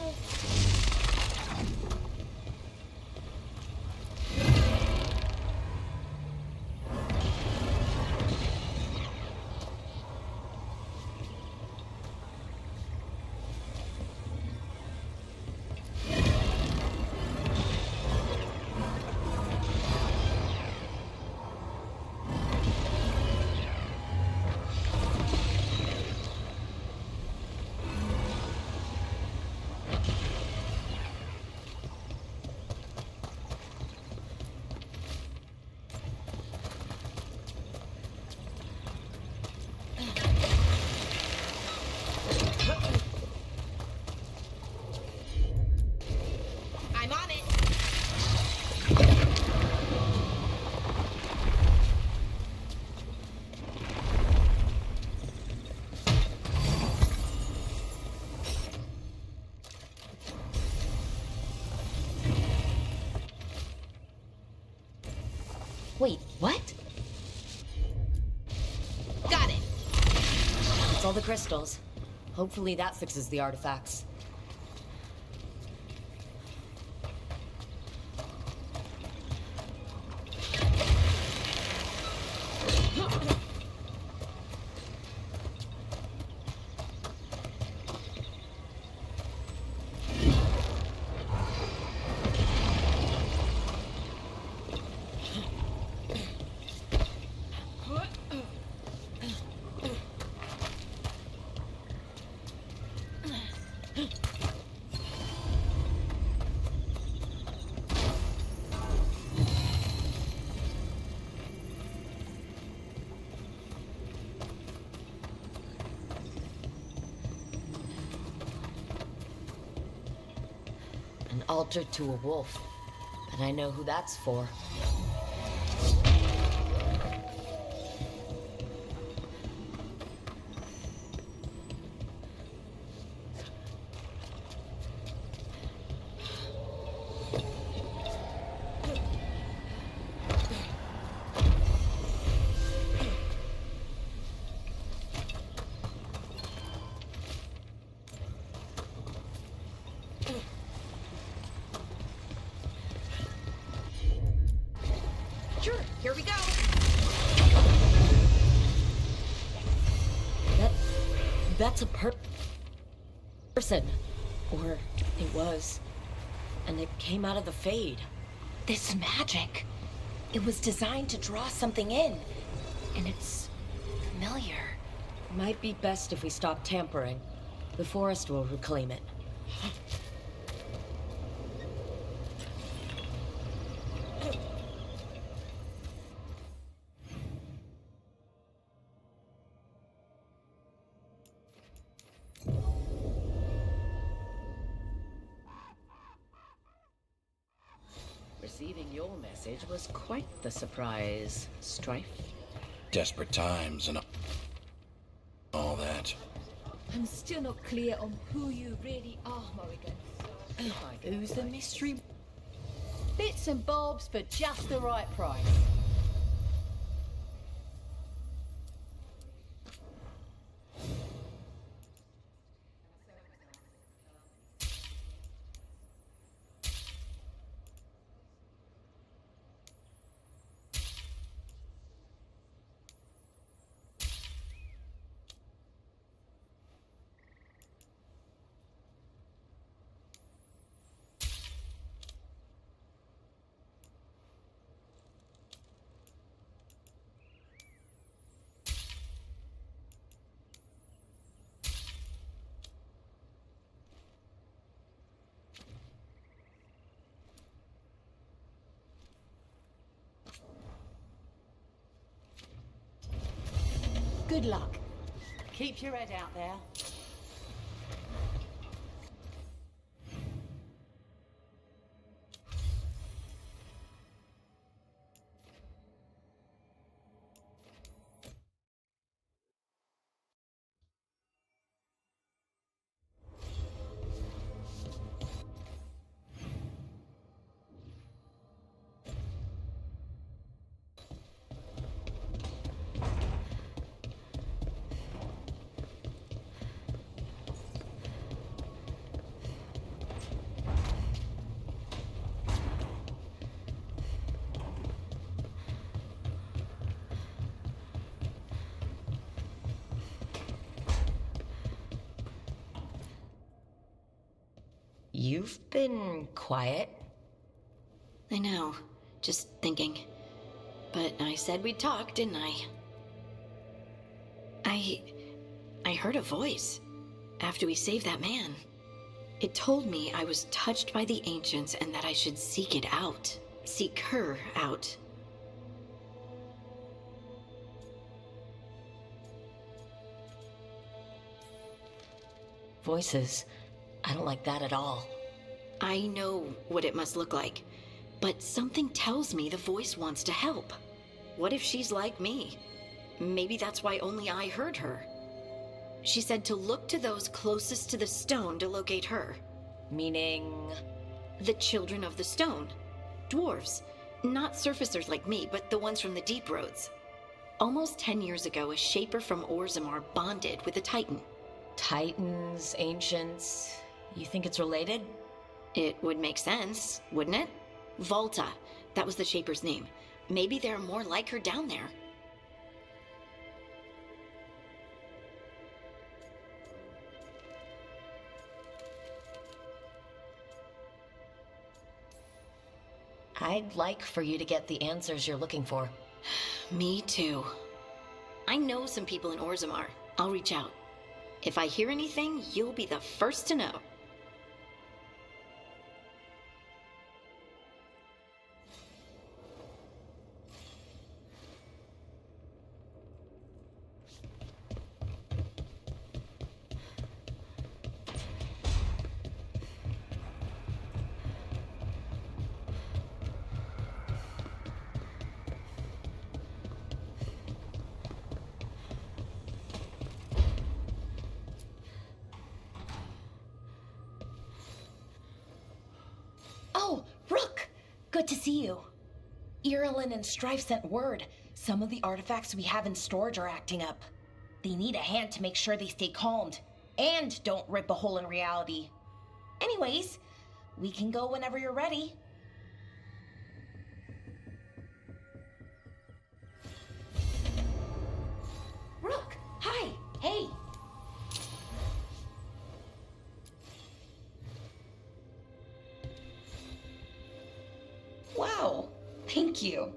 I'm on it. Wait, what? Got it. It's all the crystals. Hopefully that fixes the artifacts. An altar to a wolf. And I know who that's for. That's a person. Or it was. And it came out of the Fade. This magic. It was designed to draw something in. And it's familiar. Might be best if we stop tampering. The forest will reclaim it. Receiving your message was quite the surprise, Strife. Desperate times and all that. I'm still not clear on who you really are, Morrigan. Who's the mystery? Bits and bobs for just the right price. Good luck. Keep your head out there. You've been quiet. I know. Just thinking. But I said we'd talk, didn't I? I heard a voice after we saved that man. It told me I was touched by the ancients and that I should seek it out. Seek her out. Voices. I don't like that at all. I know what it must look like, but something tells me the voice wants to help. What if she's like me? Maybe that's why only I heard her. She said to look to those closest to the stone to locate her. Meaning? The children of the stone. Dwarves. Not surfacers like me, but the ones from the deep roads. Almost 10 years ago, a shaper from Orzammar bonded with a titan. Titans, ancients... You think it's related? It would make sense, wouldn't it? Volta. That was the shaper's name. Maybe there are more like her down there. I'd like for you to get the answers you're looking for. Me too. I know some people in Orzammar. I'll reach out. If I hear anything, you'll be the first to know. Oh, Rook! Good to see you. Irilyn and Strife sent word. Some of the artifacts we have in storage are acting up. They need a hand to make sure they stay calmed. And don't rip a hole in reality. Anyways, we can go whenever you're ready. Rook! Hi! Hey! Thank you.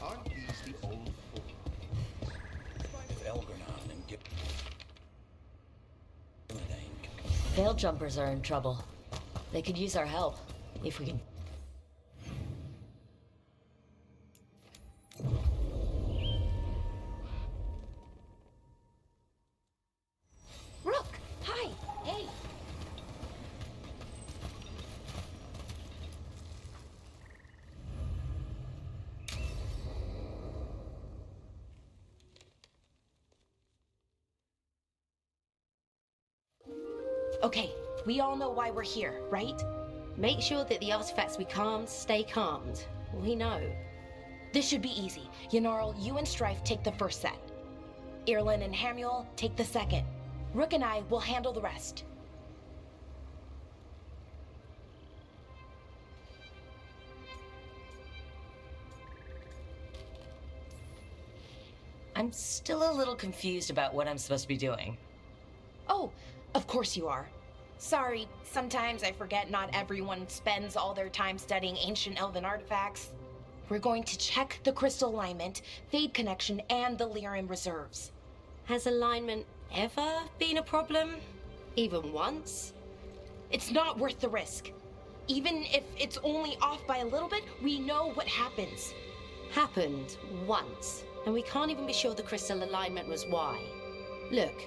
Aren't these the old Veilguard and get. Veil jumpers are in trouble. They could use our help, if we can. Rook! Hi! Hey! Okay, we all know why we're here, right? Make sure that the artifacts we calmed stay calmed. We know. This should be easy. Yanarl, you and Strife take the first set. Irlin and Hamuel take the second. Rook and I will handle the rest. I'm still a little confused about what I'm supposed to be doing. Oh, of course you are. Sorry, sometimes I forget not everyone spends all their time studying ancient elven artifacts. We're going to check the crystal alignment, fade connection, and the Lyran reserves. Has alignment ever been a problem? Even once? It's not worth the risk. Even if it's only off by a little bit, we know what happens. Happened once, and we can't even be sure the crystal alignment was why. Look,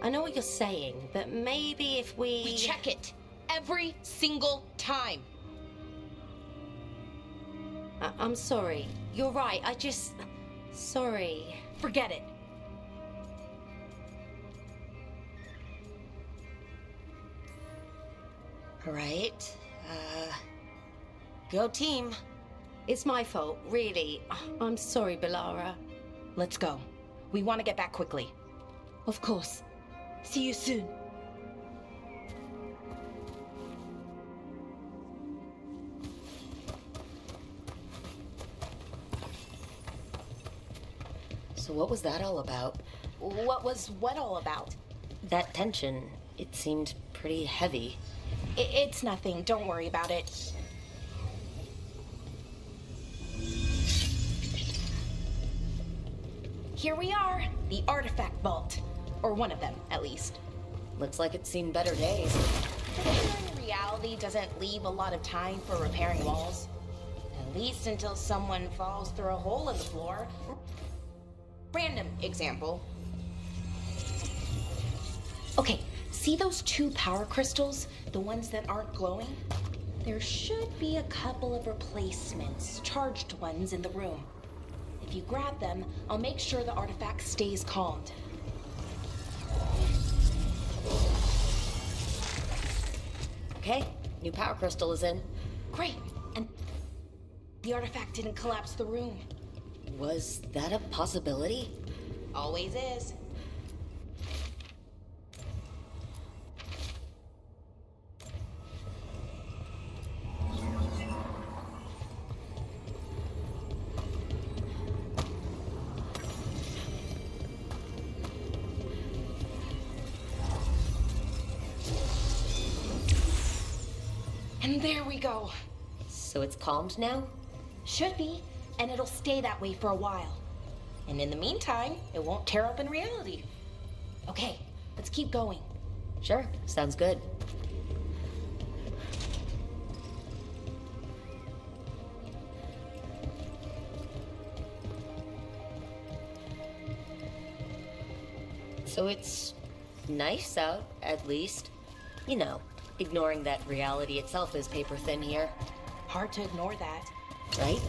I know what you're saying, but maybe if We check it every single time. I'm sorry. You're right, sorry. Forget it. All right. Go team. It's my fault, really. I'm sorry, Balara. Let's go. We want to get back quickly. Of course. See you soon. So what was that all about? What was what all about? That tension, it seemed pretty heavy. It's nothing. Don't worry about it. Here we are, the artifact vault. Or one of them, at least. Looks like it's seen better days. Repairing reality doesn't leave a lot of time for repairing walls. At least until someone falls through a hole in the floor. Random example. Okay, see those 2 power crystals? The ones that aren't glowing? There should be a couple of replacements, charged ones, in the room. If you grab them, I'll make sure the artifact stays calmed. Okay, new power crystal is in. Great, and the artifact didn't collapse the room. Was that a possibility? Always is. And there we go. So it's calmed now? Should be, and it'll stay that way for a while. And in the meantime, it won't tear up in reality. Okay, let's keep going. Sure, sounds good. So it's nice out, at least. You know, ignoring that reality itself is paper thin here. Hard to ignore that. Right?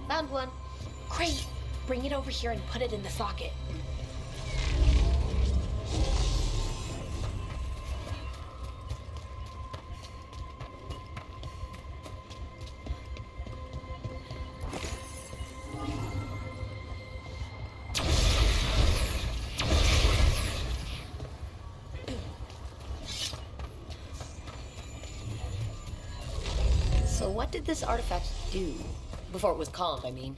Found one. Great! Bring it over here and put it in the socket. So what did this artifact do? Before it was calmed, I mean.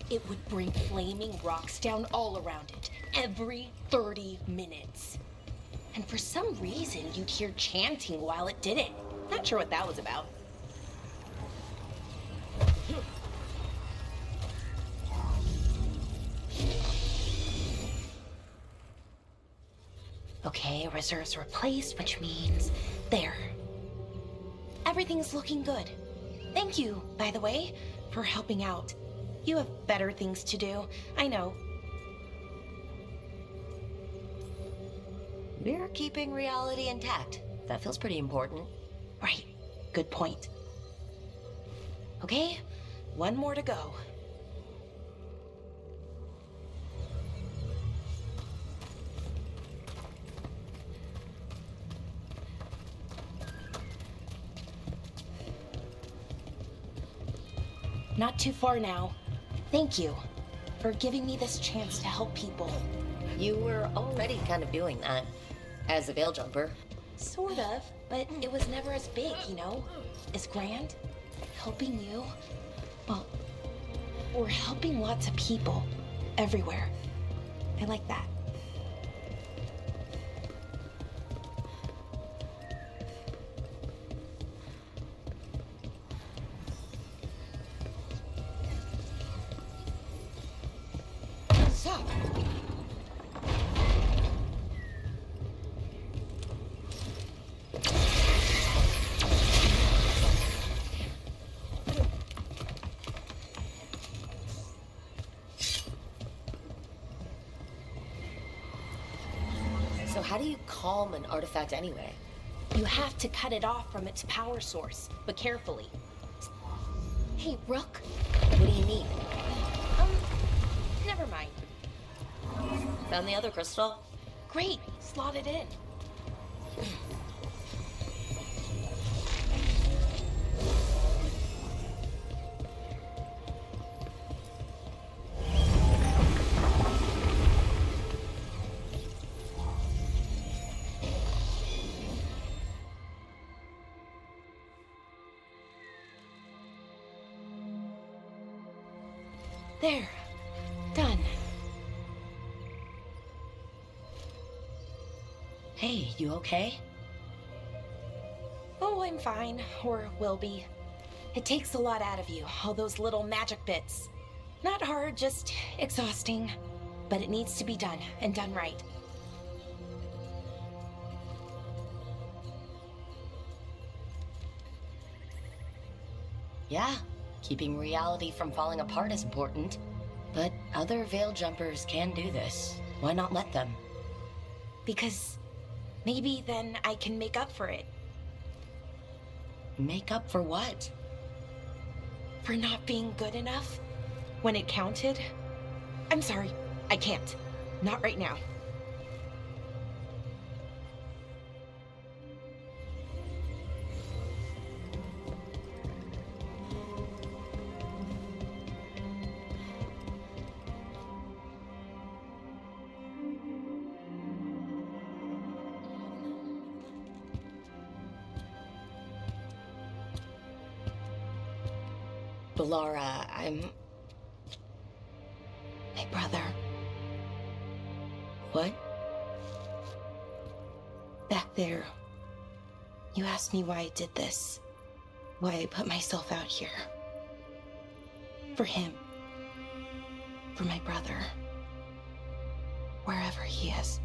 It would bring flaming rocks down all around it, every 30 minutes. And for some reason, you'd hear chanting while it did it. Not sure what that was about. Okay, reserves replaced, which means there. Everything's looking good. Thank you, by the way, for helping out. You have better things to do, I know. We're keeping reality intact. That feels pretty important. Right, good point. Okay, one more to go. Not too far now. Thank you for giving me this chance to help people. You were already kind of doing that as a veil jumper. Sort of, but it was never as big, you know? As grand. Helping you. Well, we're helping lots of people everywhere. I like that. So how do you calm an artifact anyway? You have to cut it off from its power source, but carefully. Hey, Rook. What do you need? Never mind. Found the other crystal? Great, slot it in. There. Done. Hey, you okay? Oh, I'm fine. Or will be. It takes a lot out of you, all those little magic bits. Not hard, just exhausting. But it needs to be done, and done right. Yeah, keeping reality from falling apart is important. But other Veil Jumpers can do this. Why not let them? Because maybe then I can make up for it. Make up for what? For not being good enough when it counted. I'm sorry, I can't. Not right now. Balara, My brother. What? Back there, you asked me why I did this. Why I put myself out here. For him. For my brother. Wherever he is.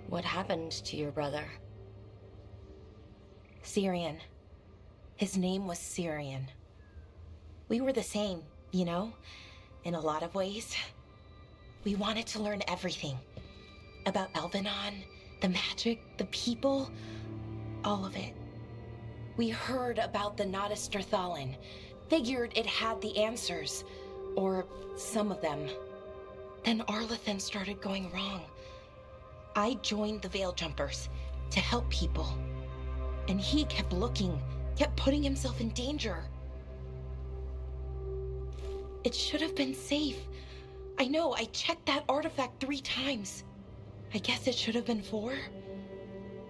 What happened to your brother? Syrian. His name was Syrian. We were the same, you know, in a lot of ways. We wanted to learn everything. About Elvenon, the magic, the people, all of it. We heard about the Nodasterthalin, figured it had the answers, or some of them. Then Arlathan started going wrong. I joined the Veil Jumpers to help people. And he kept looking, kept putting himself in danger. It should have been safe. I know, I checked that artifact 3 times. I guess it should have been 4.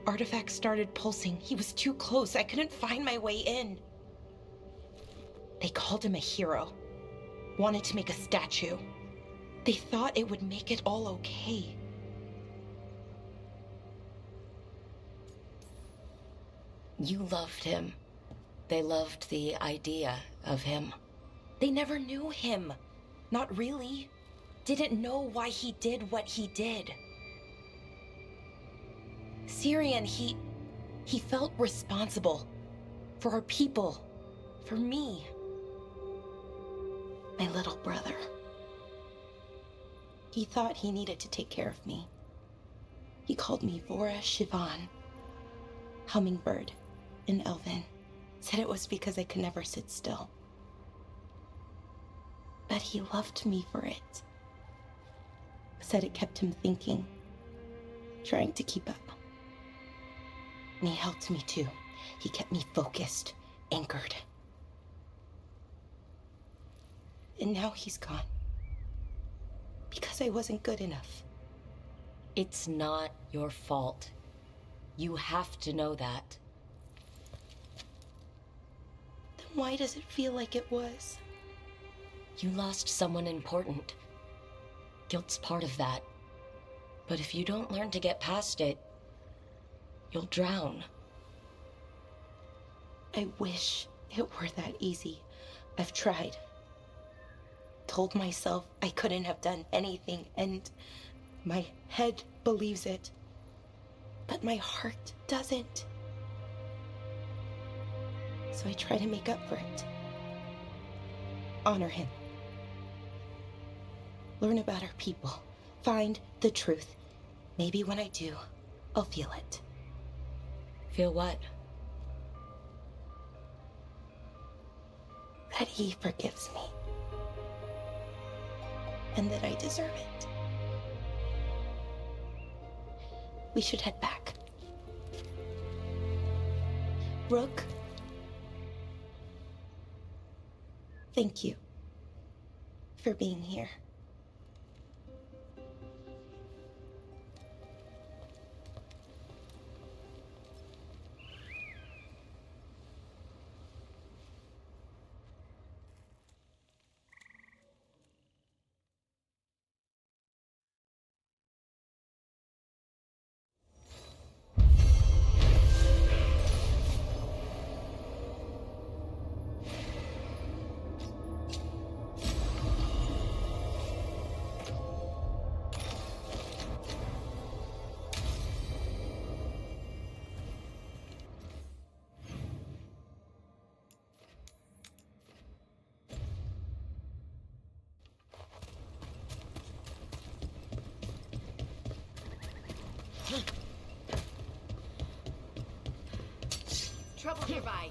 Artifact started pulsing. He was too close. I couldn't find my way in. They called him a hero. Wanted to make a statue. They thought it would make it all okay. You loved him. They loved the idea of him. They never knew him. Not really. Didn't know why he did what he did. Syrian, he felt responsible. For our people. For me. My little brother. He thought he needed to take care of me. He called me Vora Shivan. Hummingbird. In Elven. Said it was because I could never sit still. But he loved me for it. Said it kept him thinking. Trying to keep up. And he helped me too. He kept me focused. Anchored. And now he's gone. Because I wasn't good enough. It's not your fault. You have to know that. Why does it feel like it was? You lost someone important. Guilt's part of that. But if you don't learn to get past it, you'll drown. I wish it were that easy. I've tried. Told myself I couldn't have done anything, and my head believes it. But my heart doesn't. So I try to make up for it. Honor him. Learn about our people. Find the truth. Maybe when I do, I'll feel it. Feel what? That he forgives me. And that I deserve it. We should head back. Rook? Thank you for being here. trouble nearby.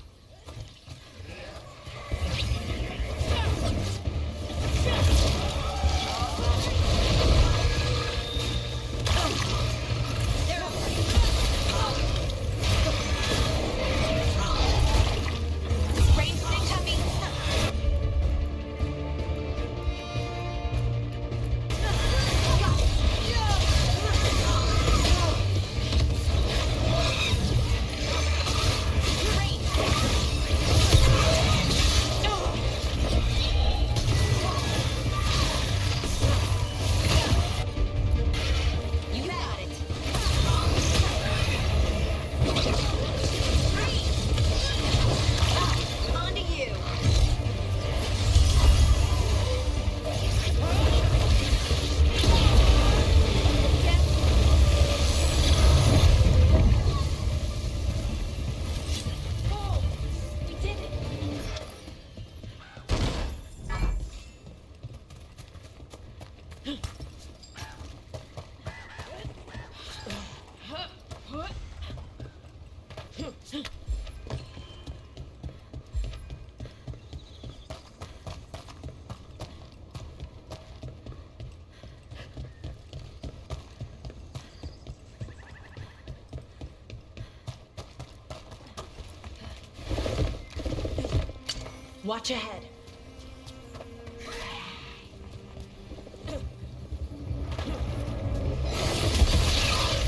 Watch ahead.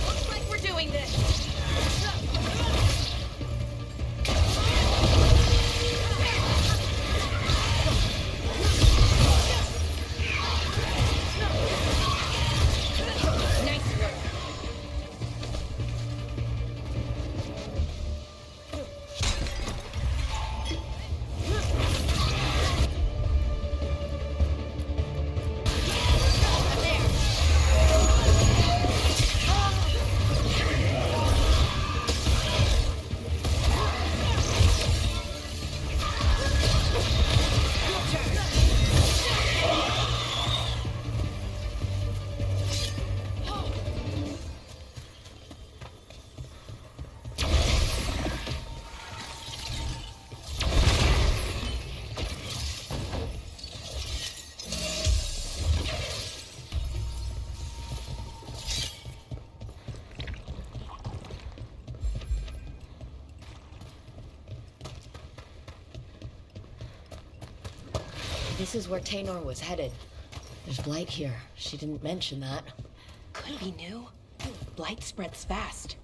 Looks like we're doing this. Nice work. This is where Taynor was headed. There's blight here. She didn't mention that. Could be new. Blight spreads fast.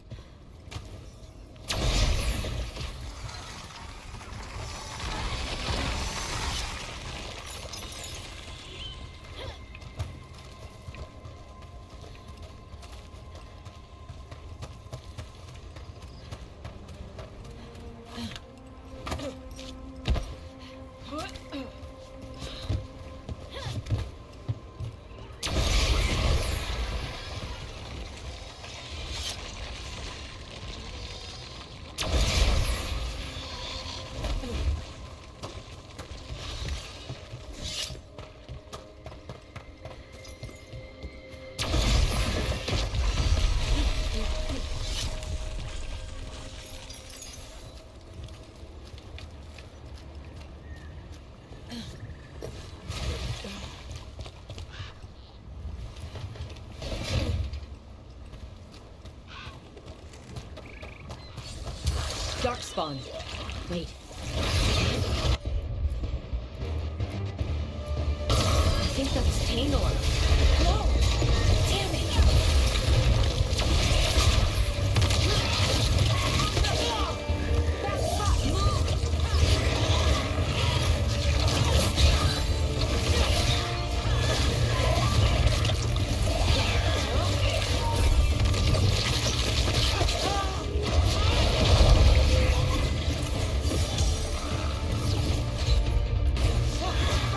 Darkspawn. Wait. I think that's Taynor. No! Damn it!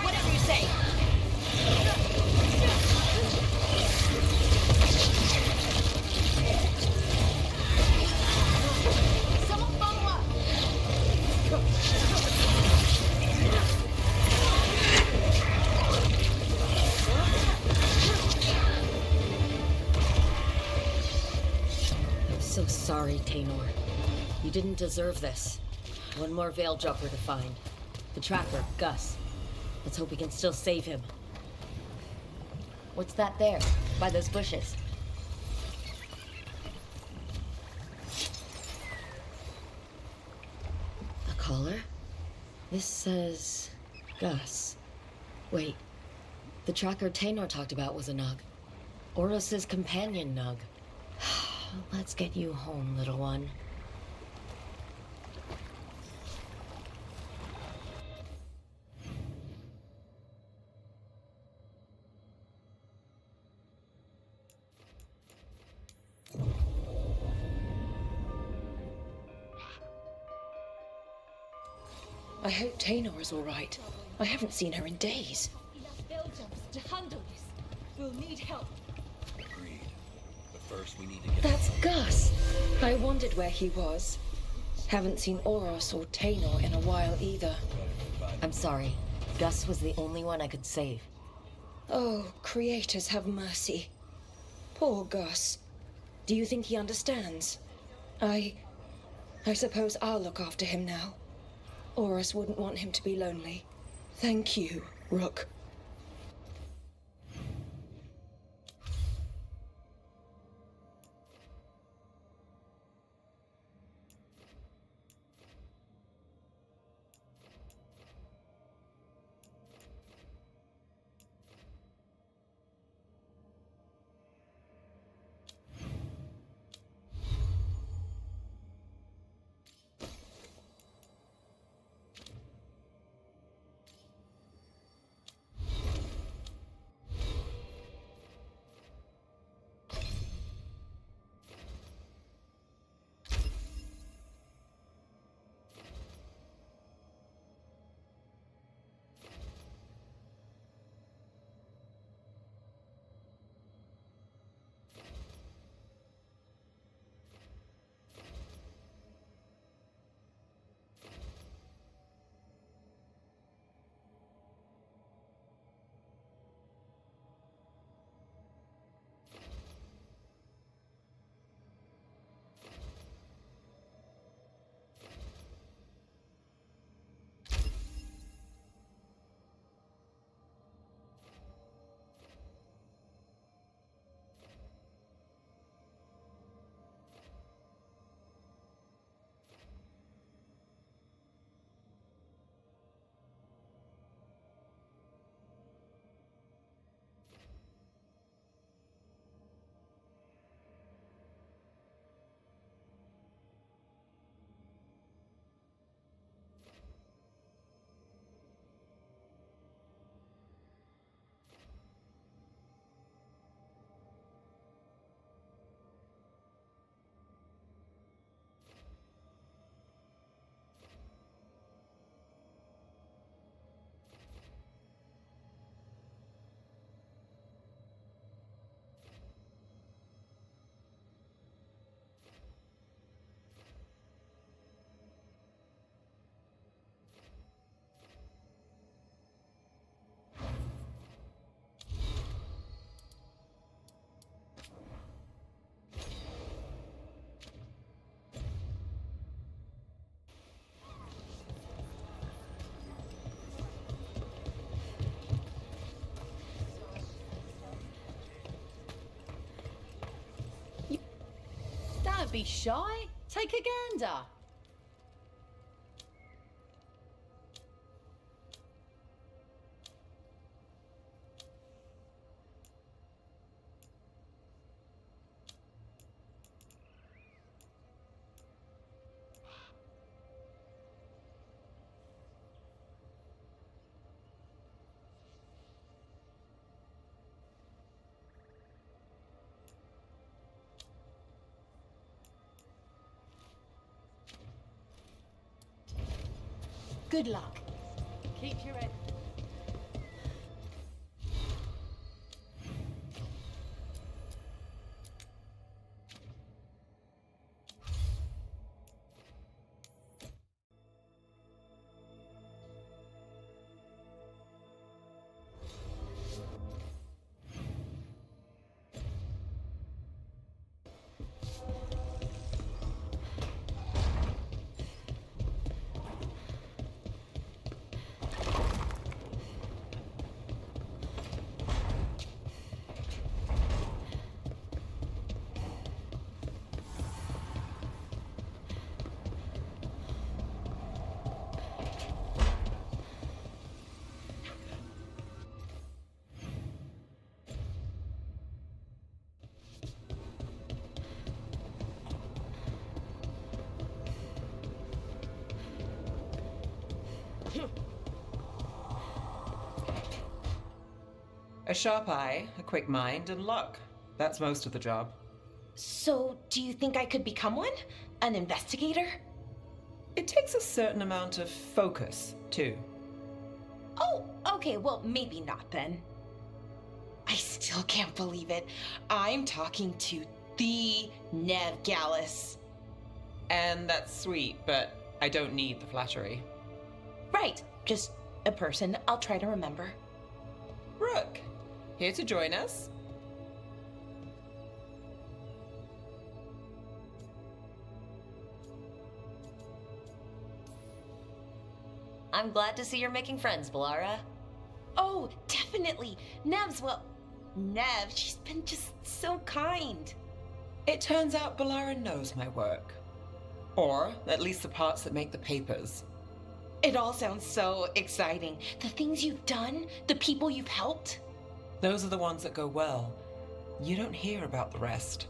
Whatever you say. Someone follow up. I'm so sorry, Taynor. You didn't deserve this. One more Veil Jumper to find. The tracker, Gus. Let's hope we can still save him. What's that there, by those bushes? A collar? This says... Gus. Wait. The tracker Taynor talked about was a Nug. Oros's companion Nug. Let's get you home, little one. I hope Taynor is all right. I haven't seen her in days. Enough Veil Jumpers to handle this. We'll need help. Agreed. But first we need to get... That's Gus! I wondered where he was. Haven't seen Oros or Taynor in a while either. I'm sorry. Gus was the only one I could save. Oh, creators have mercy. Poor Gus. Do you think he understands? I suppose I'll look after him now. Oros wouldn't want him to be lonely. Thank you, Rook. Don't be shy. Take a gander. Good luck. Keep your head. A sharp eye, a quick mind, and luck. That's most of the job. So, do you think I could become one? An investigator? It takes a certain amount of focus, too. Oh, okay, well, maybe not then. I still can't believe it. I'm talking to the Nev Gallus. And that's sweet, but I don't need the flattery. Right, just a person I'll try to remember. Rook, here to join us? I'm glad to see you're making friends, Balara. Oh, definitely. Nev's, well, Nev, she's been just so kind. It turns out Balara knows my work. Or at least the parts that make the papers. It all sounds so exciting. The things you've done, the people you've helped. Those are the ones that go well. You don't hear about the rest.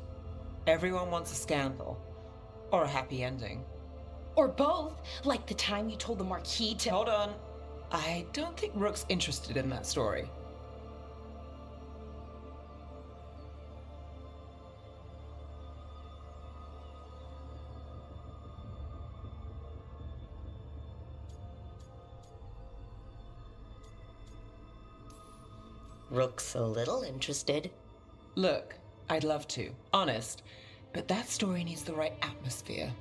Everyone wants a scandal. Or a happy ending. Or both, like the time you told the Marquis to— Hold on. I don't think Rook's interested in that story. Rook's a little interested. Look, I'd love to, honest, but that story needs the right atmosphere.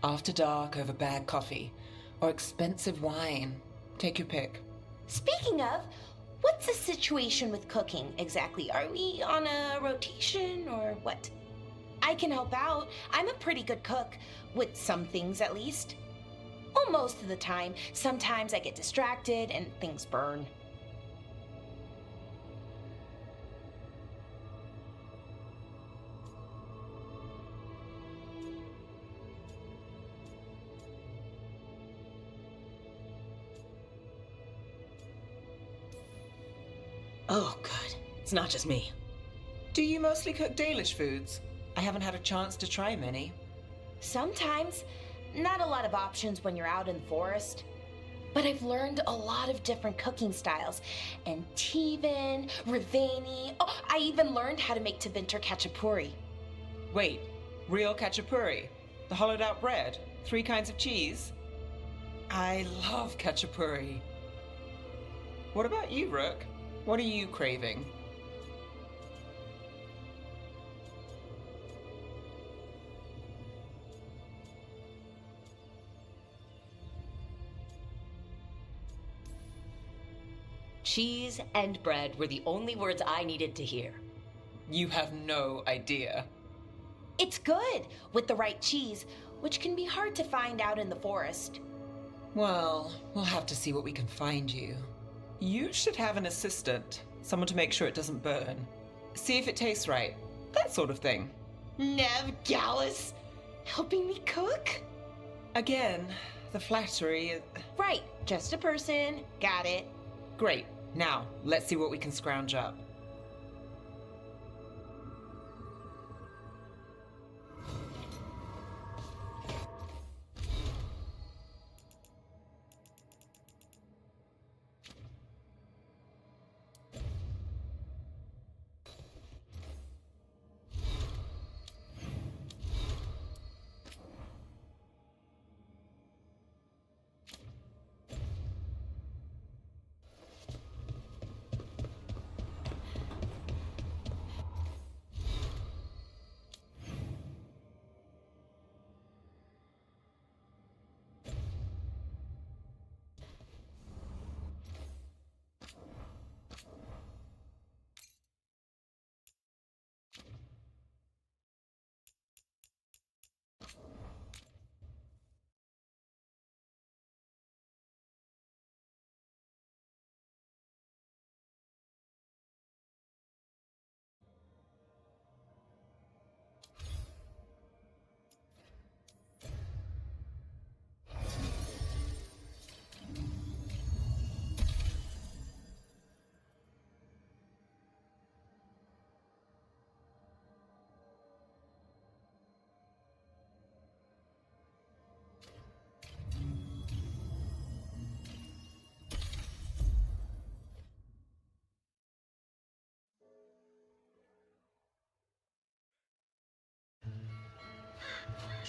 After dark over bad coffee, or expensive wine. Take your pick. Speaking of, what's the situation with cooking exactly? Are we on a rotation or what? I can help out. I'm a pretty good cook, with some things at least. Well, most of the time. Sometimes I get distracted and things burn. Oh, good. It's not just me. Do you mostly cook Dalish foods? I haven't had a chance to try many. Sometimes. Not a lot of options when you're out in the forest. But I've learned a lot of different cooking styles. And Tevan, Rivani. Oh, I even learned how to make Tevinter Khachapuri. Wait, real khachapuri? The hollowed out bread? 3 kinds of cheese? I love khachapuri. What about you, Rook? What are you craving? Cheese and bread were the only words I needed to hear. You have no idea. It's good, with the right cheese, which can be hard to find out in the forest. Well, we'll have to see what we can find you. You should have an assistant, someone to make sure it doesn't burn. See if it tastes right, that sort of thing. Nev Gallus, helping me cook? Again, the flattery. Right, just a person, got it. Great, now let's see what we can scrounge up.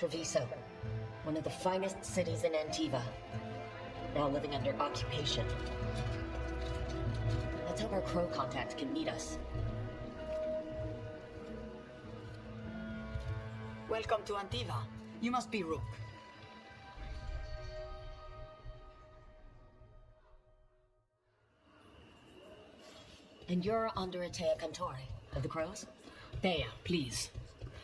Treviso, one of the finest cities in Antiva, now living under occupation. That's how our crow contact can meet us. Welcome to Antiva. You must be Rook. And you're Andretea Cantori, of the Crows? Thea, please.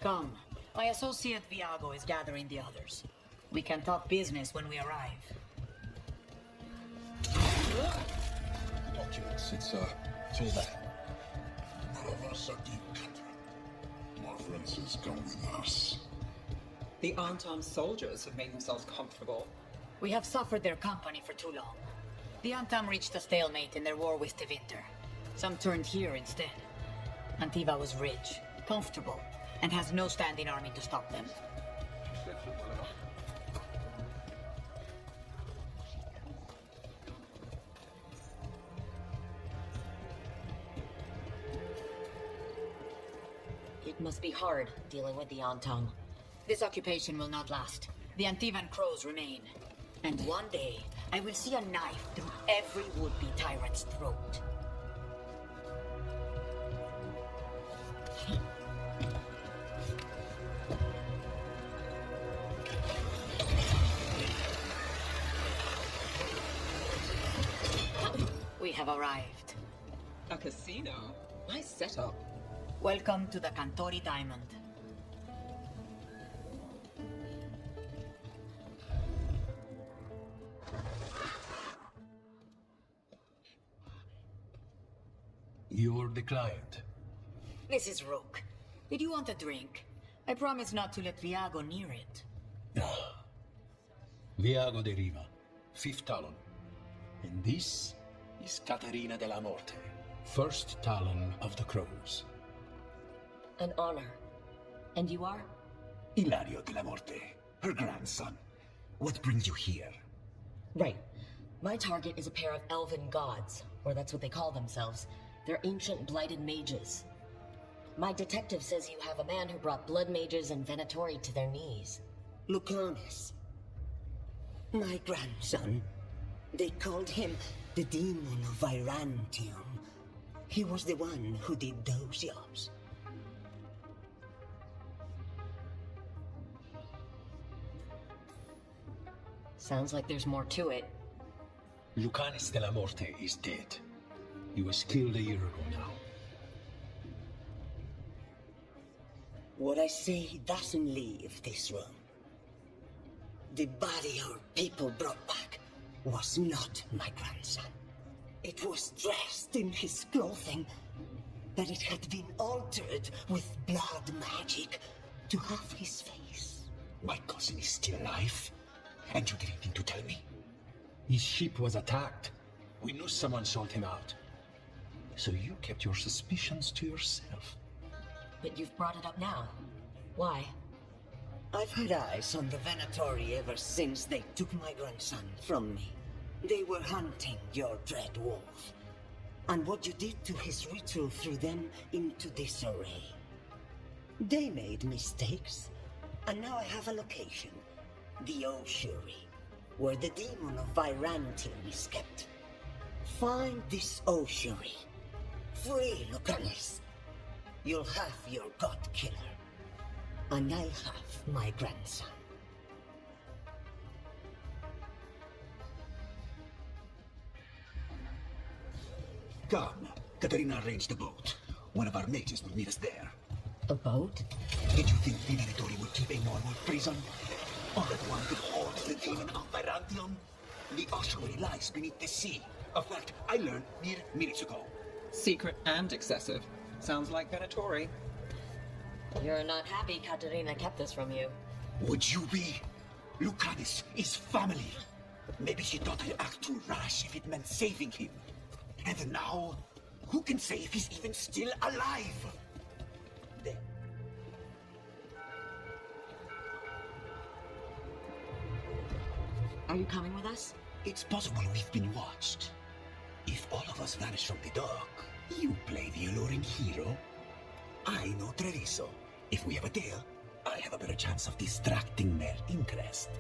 Come. My associate Viago is gathering the others. We can talk business when we arrive. Documents, it's all that. My friends come with us. The Antam soldiers have made themselves comfortable. We have suffered their company for too long. The Antam reached a stalemate in their war with Tevinter. Some turned here instead. Antiva was rich, comfortable, and has no standing army to stop them. It must be hard dealing with the Antam. This occupation will not last. The Antivan crows remain. And one day, I will see a knife through every would-be tyrant's throat. We have arrived. A casino? Nice setup. Welcome to the Cantori Diamond. You're the client. This is Rook. Did you want a drink? I promise not to let Viago near it. Viago de Riva, 5th Talon. And this is Caterina della Morte, 1st Talon of the Crows. An honor. And you are? Ilario della Morte, her grandson. What brings you here? Right. My target is a pair of elven gods, or that's what they call themselves. They're ancient blighted mages. My detective says you have a man who brought blood mages and Venatori to their knees. Lucanus. My grandson. They called him the Demon of Virantium. He was the one who did those jobs. Sounds like there's more to it. Lucanus della Morte is dead. He was killed a year ago now. What I say doesn't leave this room. The body our people brought back was not my grandson. It was dressed in his clothing, but it had been altered with blood magic to have his face. My cousin is still alive? And you didn't think to tell me? His ship was attacked. We knew someone sold him out. So you kept your suspicions to yourself. But you've brought it up now. Why? I've had eyes on the Venatori ever since they took my grandson from me. They were hunting your dread wolf. And what you did to his ritual threw them into disarray. They made mistakes, and now I have a location. The Ossuary, where the demon of Virantium is kept. Find this Ossuary. Free Lucanus. You'll have your god killer. And I'll have my grandson. Come. Caterina arranged a boat. One of our mages will meet us there. A boat? Did you think the Venatori would keep a normal prison? Or that one could hold the demon of Virantium? The ossuary lies beneath the sea. A fact I learned mere minutes ago. Secret and excessive. Sounds like Venatori. You're not happy Caterina kept this from you. Would you be? Lucanus is family. Maybe she thought I'd act too rash if it meant saving him. And now, who can say if he's even still alive? There. Are you coming with us? It's possible we've been watched. If all of us vanish from the dock, you play the alluring hero. I know Treviso. If we have a deal, I have a better chance of distracting their interest.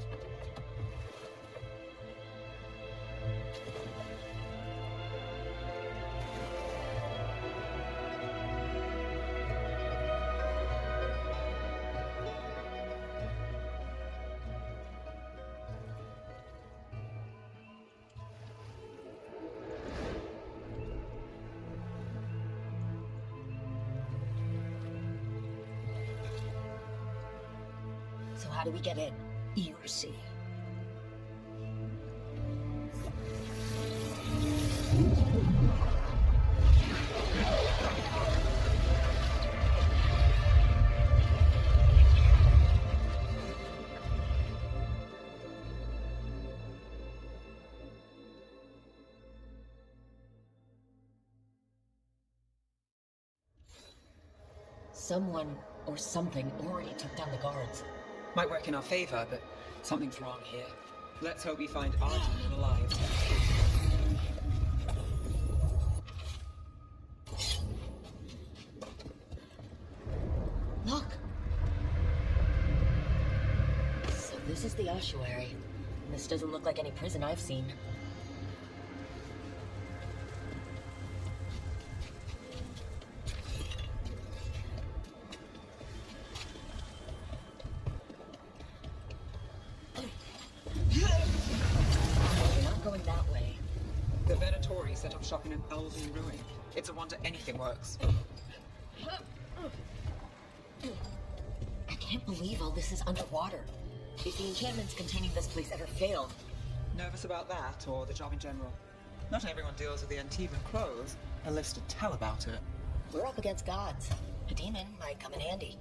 So how do we get in? You see. Someone or something already took down the guards. Might work in our favor, but something's wrong here. Let's hope we find our demon alive. Look! So this is the ossuary. This doesn't look like any prison I've seen. Set up shop in an elven ruin. It's a wonder anything works. I can't believe all this is underwater. If the enchantments containing this place ever failed. Nervous about that, or the job in general? Not everyone deals with the Antivan crows and lives to tell about it. We're up against gods. A demon might come in handy.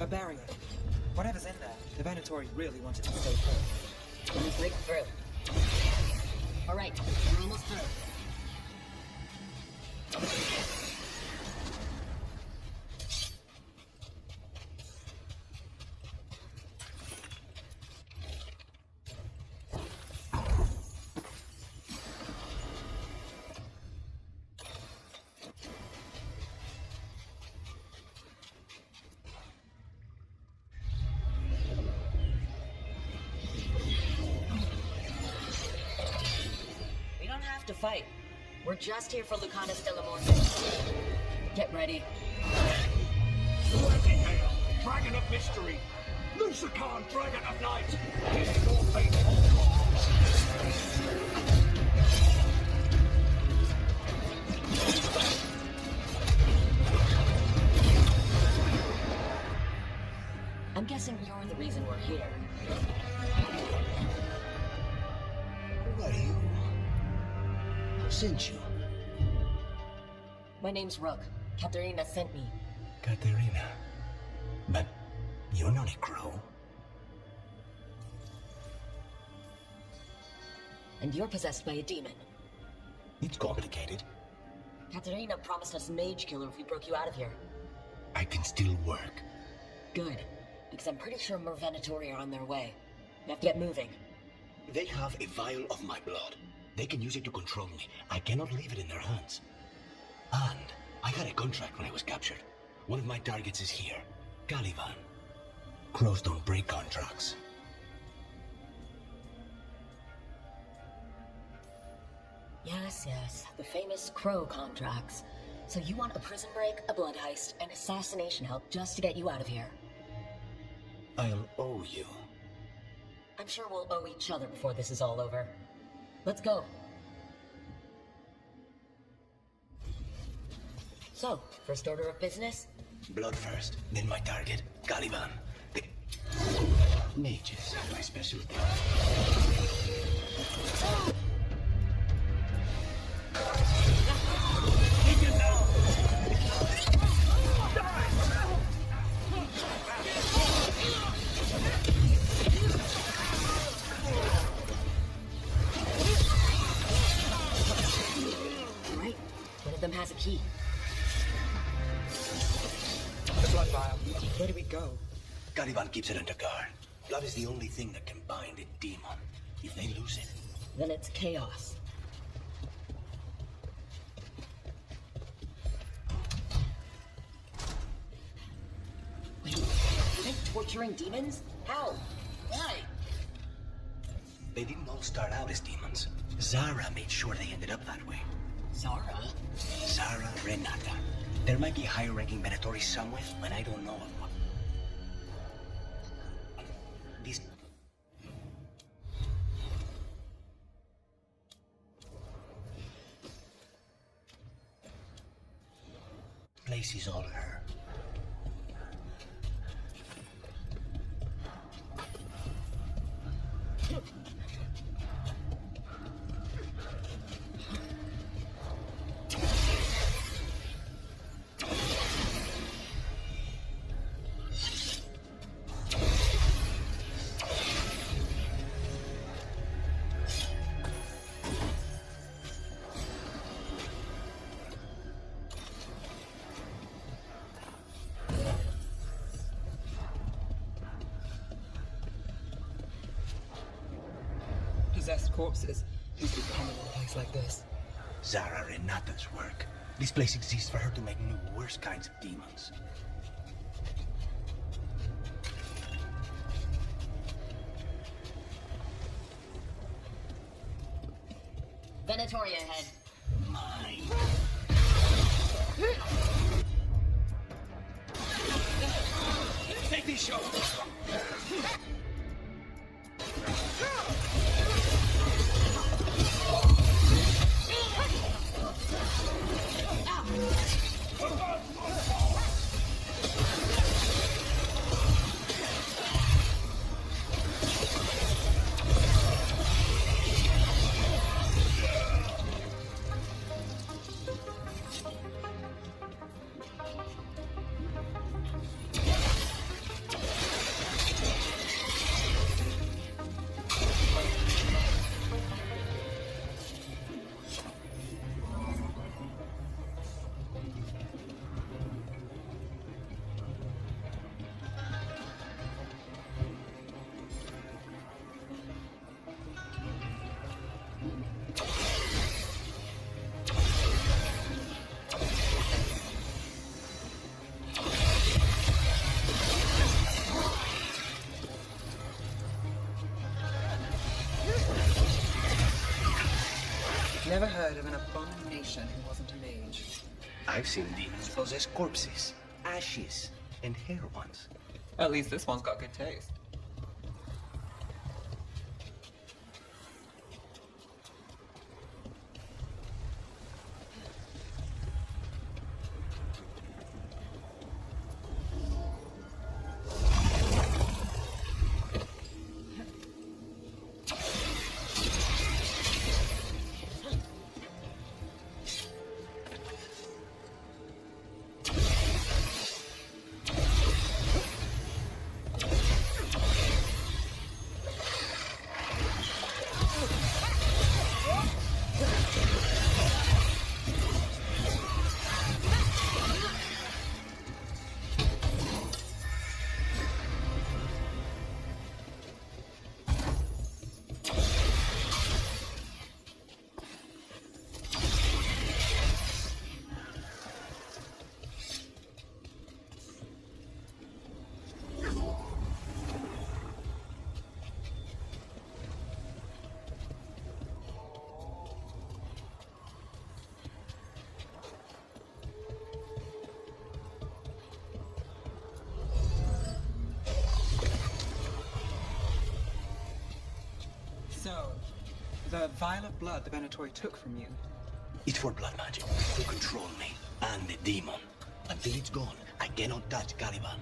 A barrier. Whatever's in there, the Venatori really wanted to stay put. Let me break through. Alright, we're almost through. To fight. We're just here for Lucanus de la Morte. Get ready. Bloody hell! Dragon of mystery! Lucican, dragon of light! Give your fate. I'm guessing you're the reason we're here. Who are you? Who sent you? My name's Rook. Katerina sent me. Katerina? But you're not a crow. And you're possessed by a demon. It's complicated. Katerina promised us Mage Killer if we broke you out of here. I can still work. Good. Because I'm pretty sure more Venatori are on their way. We have to get moving. They have a vial of my blood. They can use it to control me. I cannot leave it in their hands. And I had a contract when I was captured. One of my targets is here. Caliban. Crows don't break contracts. Yes, yes. The famous Crow contracts. So you want a prison break, a blood heist, and assassination help just to get you out of here. I'll owe you. I'm sure we'll owe each other before this is all over. Let's go. So, first order of business? Blood first, then my target, Caliban. The mages are my specialty. Take it now! Die! them has a key. The blood vial. Where do we go? Caliban keeps it under guard. Blood is the only thing that can bind a demon. If they lose it, Then it's chaos. Wait, are they torturing demons? How? Why? they didn't all start out as demons. Zara made sure they ended up that way. Zara? Zara Renata. There might be a higher-ranking Venatori somewhere, but I don't know of one. This place is all her. Possessed corpses used to be common in a place like this. Zara Renata's work. This place exists for her to make new, worse kinds of demons. Venatoria ahead. Mine. Take these shots! Never heard of an abomination who wasn't a mage. I've seen demons possess corpses, ashes, and hair ones. At least this one's got good taste. So, the vial of blood the Venatori took from you. It's for blood magic, to control me, and the demon. Until it's gone, I cannot touch Caliban.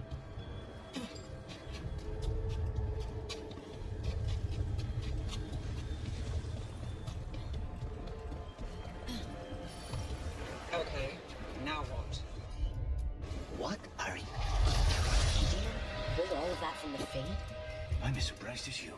Okay, now what? What are you? Pulled all of that from the Fade? I'm as surprised as you.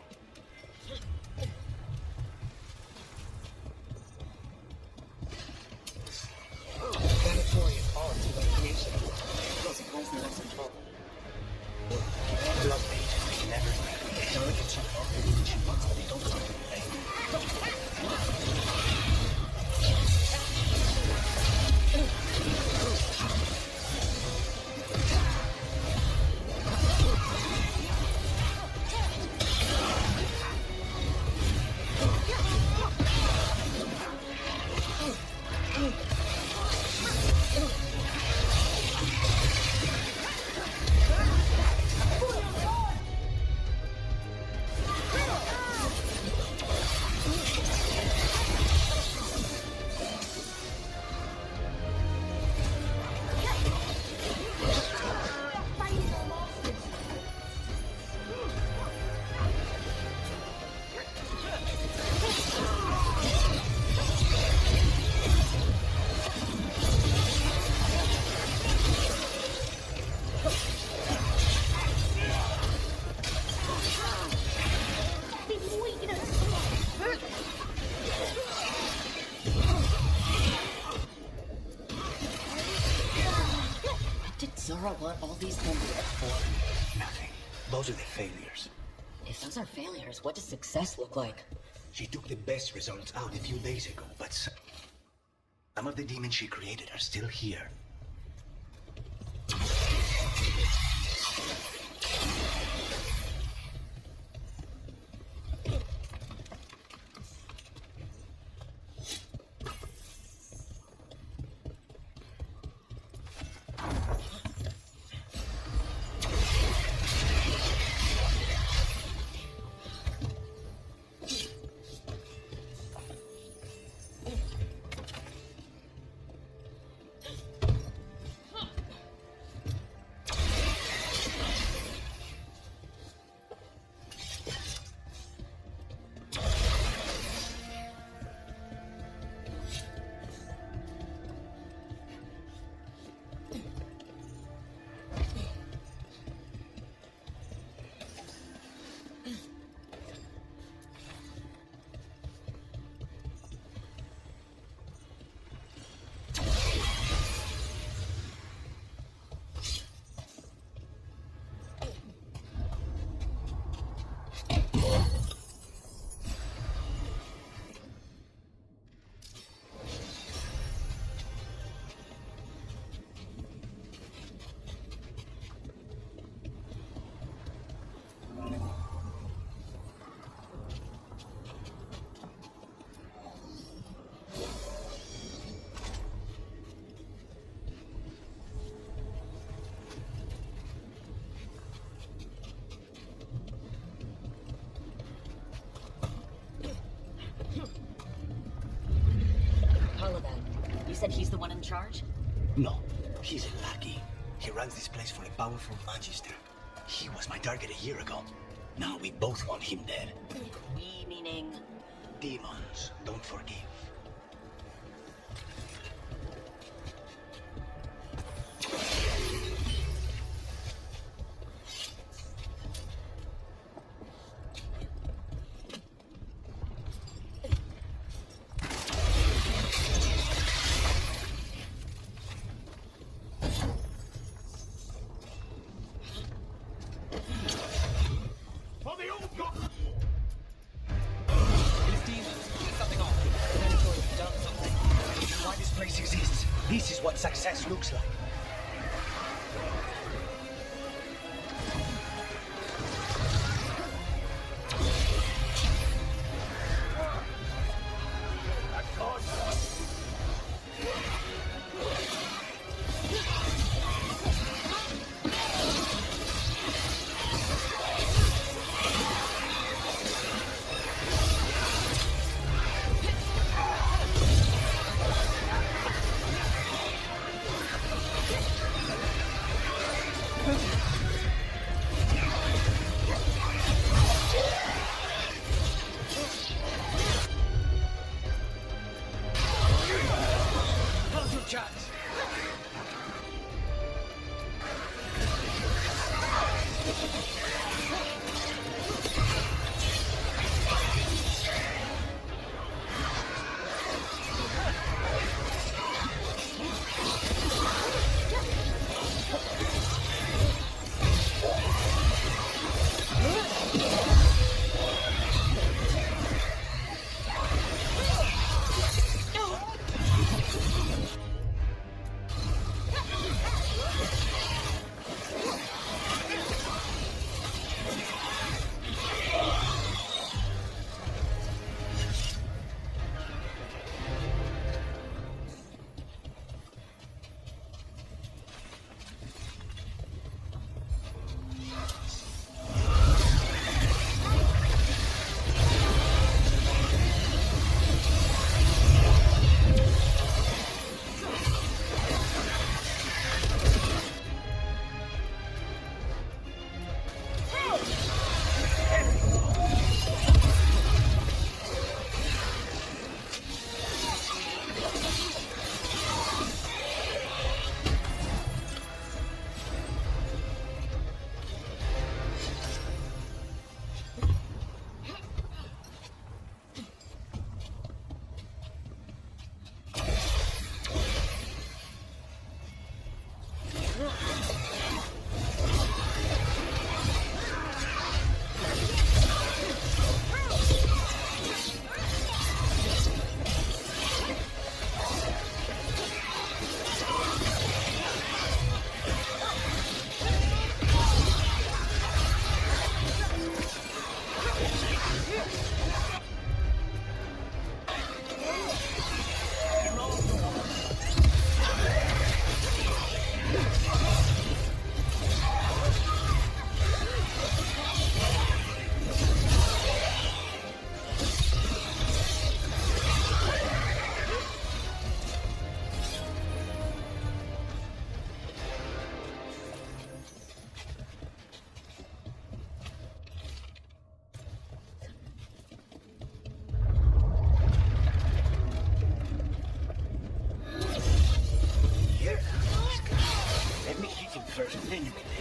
I want all these men dead for? Nothing. Those are the failures. If those are failures, what does success look like? She took the best results out a few days ago, but some of the demons she created are still here. You said he's the one in charge? No, he's a lackey. He runs this place for a powerful magister. He was my target a year ago. Now we both want him dead. We meaning? Demons don't forgive. This is what success looks like. Continue with this.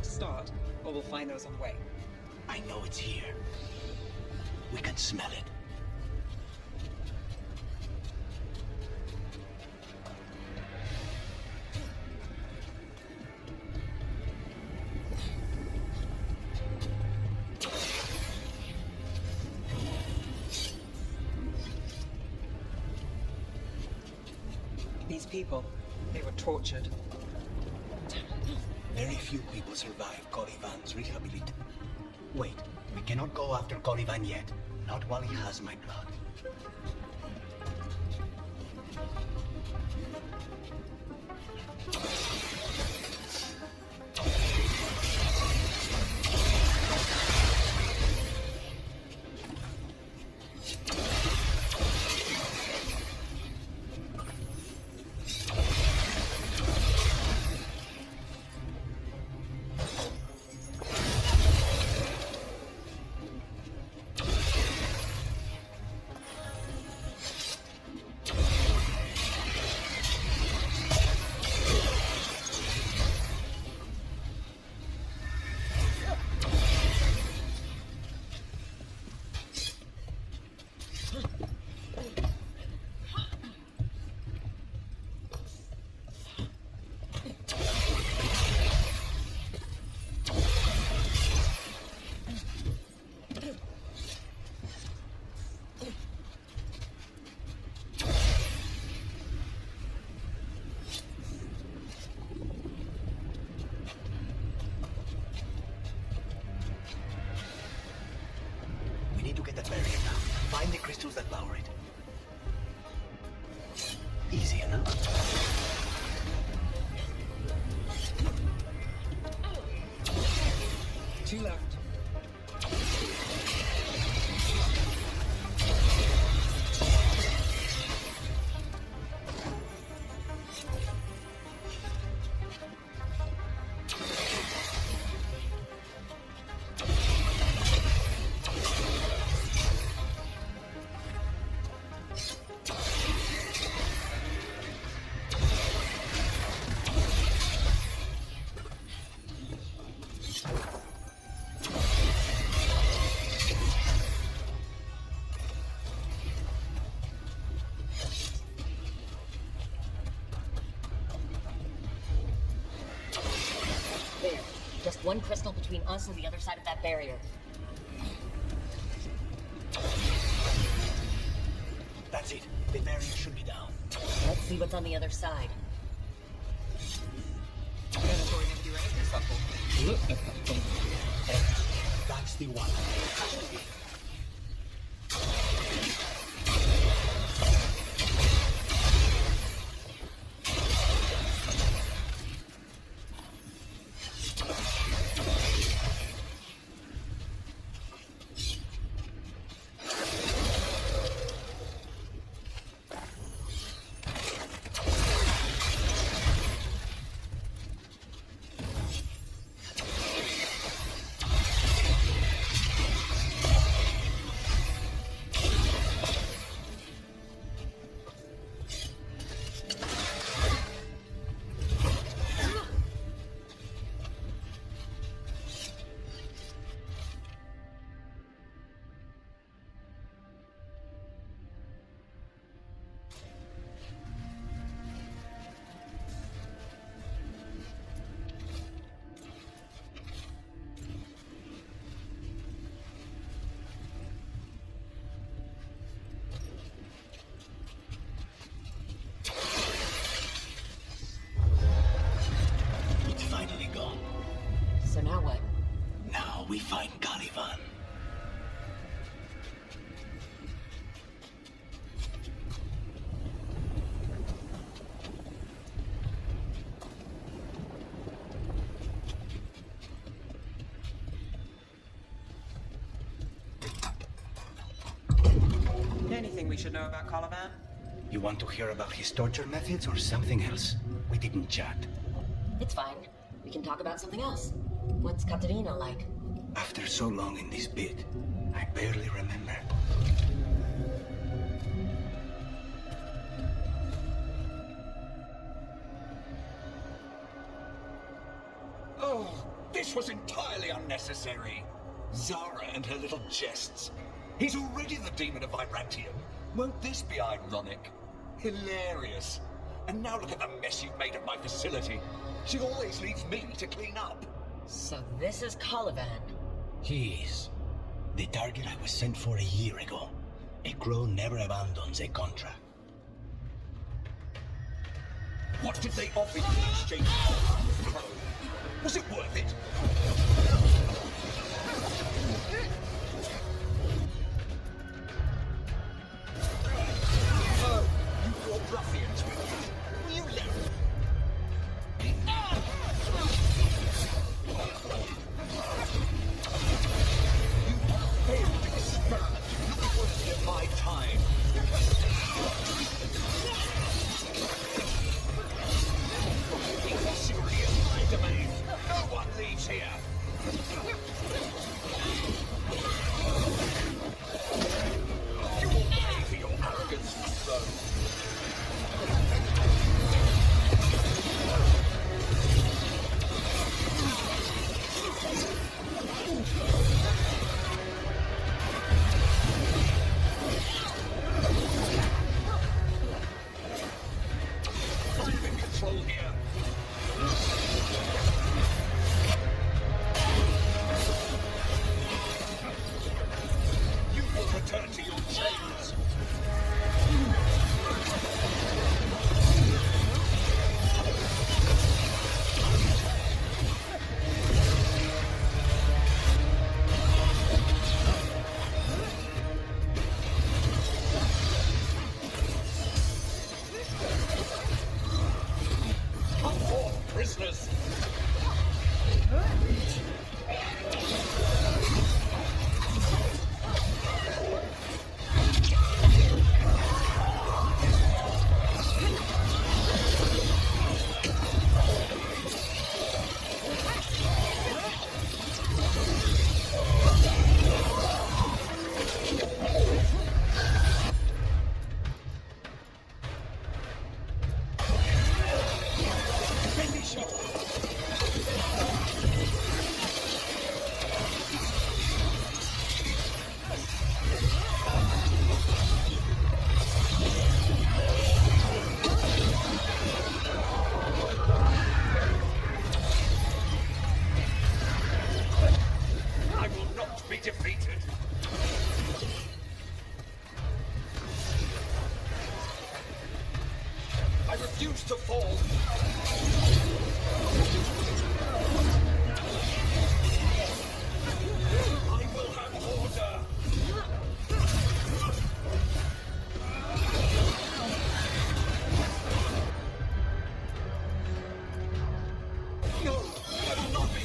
Start, or we'll find those on the way. I know it's here. We can smell it. These people, they were tortured. Very few people survive Corrivan's rehabilit. Wait, we cannot go after Corrivan yet. Not while he has my blood. That power it. Easy enough. Two left. Just one crystal between us and the other side of that barrier. That's it. The barrier should be down. Let's see what's on the other side. That's the one. So now what? Now we find Caliban. Anything we should know about Caliban? You want to hear about his torture methods or something else? We didn't chat. It's fine. We can talk about something else. What's Katerina like? After so long in this bit, I barely remember. Oh, this was entirely unnecessary. Zara and her little jests. He's already the demon of Vibranium. Won't this be ironic? Hilarious. And now look at the mess you've made of my facility. She always leaves me to clean up. So this is Caliban. He is. The target I was sent for a year ago. A crow never abandons a contract. What did they offer you in exchange for the crow? Was it worth it? Oh, you brought ruffians with you. Will you let me? Failed experiment. Not worth my time. Serious my domain. No one leaves here. You will pay for your arrogance, Rome. I'm in control here. You will return to your chains. Come forth, prisoners. Finish him.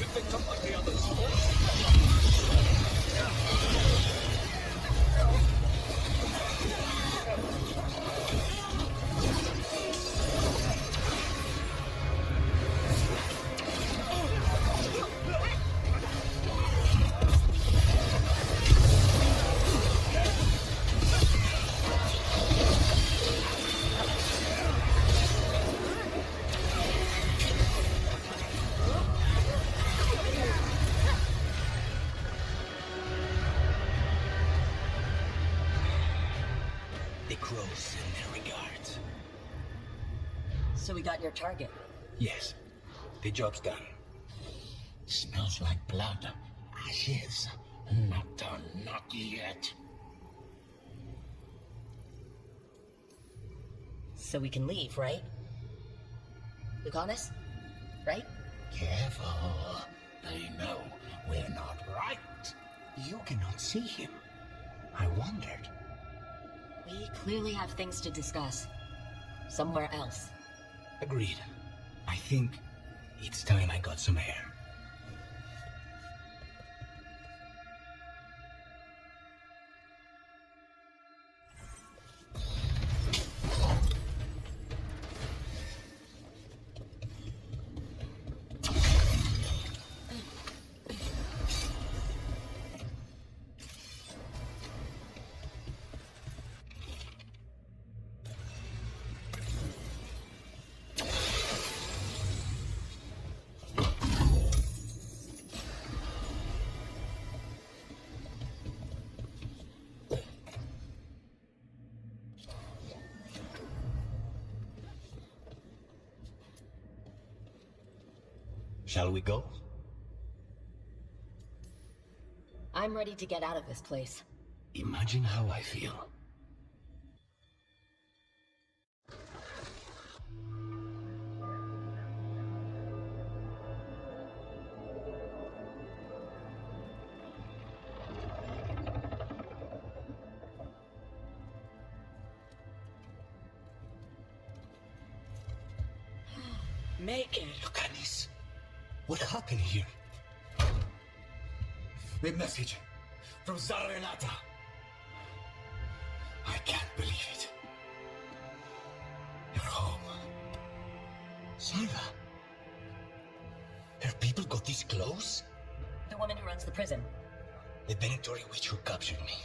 see if they come like the others. The crows send their regards. So we got your target. Yes, the job's done. Smells like blood. Ashes. Not done, not yet. So we can leave, right? Lucanus? Right? Careful. They know we're not right. You cannot see him. I wondered. We clearly have things to discuss. Somewhere else. Agreed. I think it's time I got some air. Shall we go? I'm ready to get out of this place. Imagine how I feel. Make it. Look at this. What happened here? A message from Zara Renata. I can't believe it. You're home. Zara? Her people got this close? The woman who runs the prison. The Venatori witch who captured me.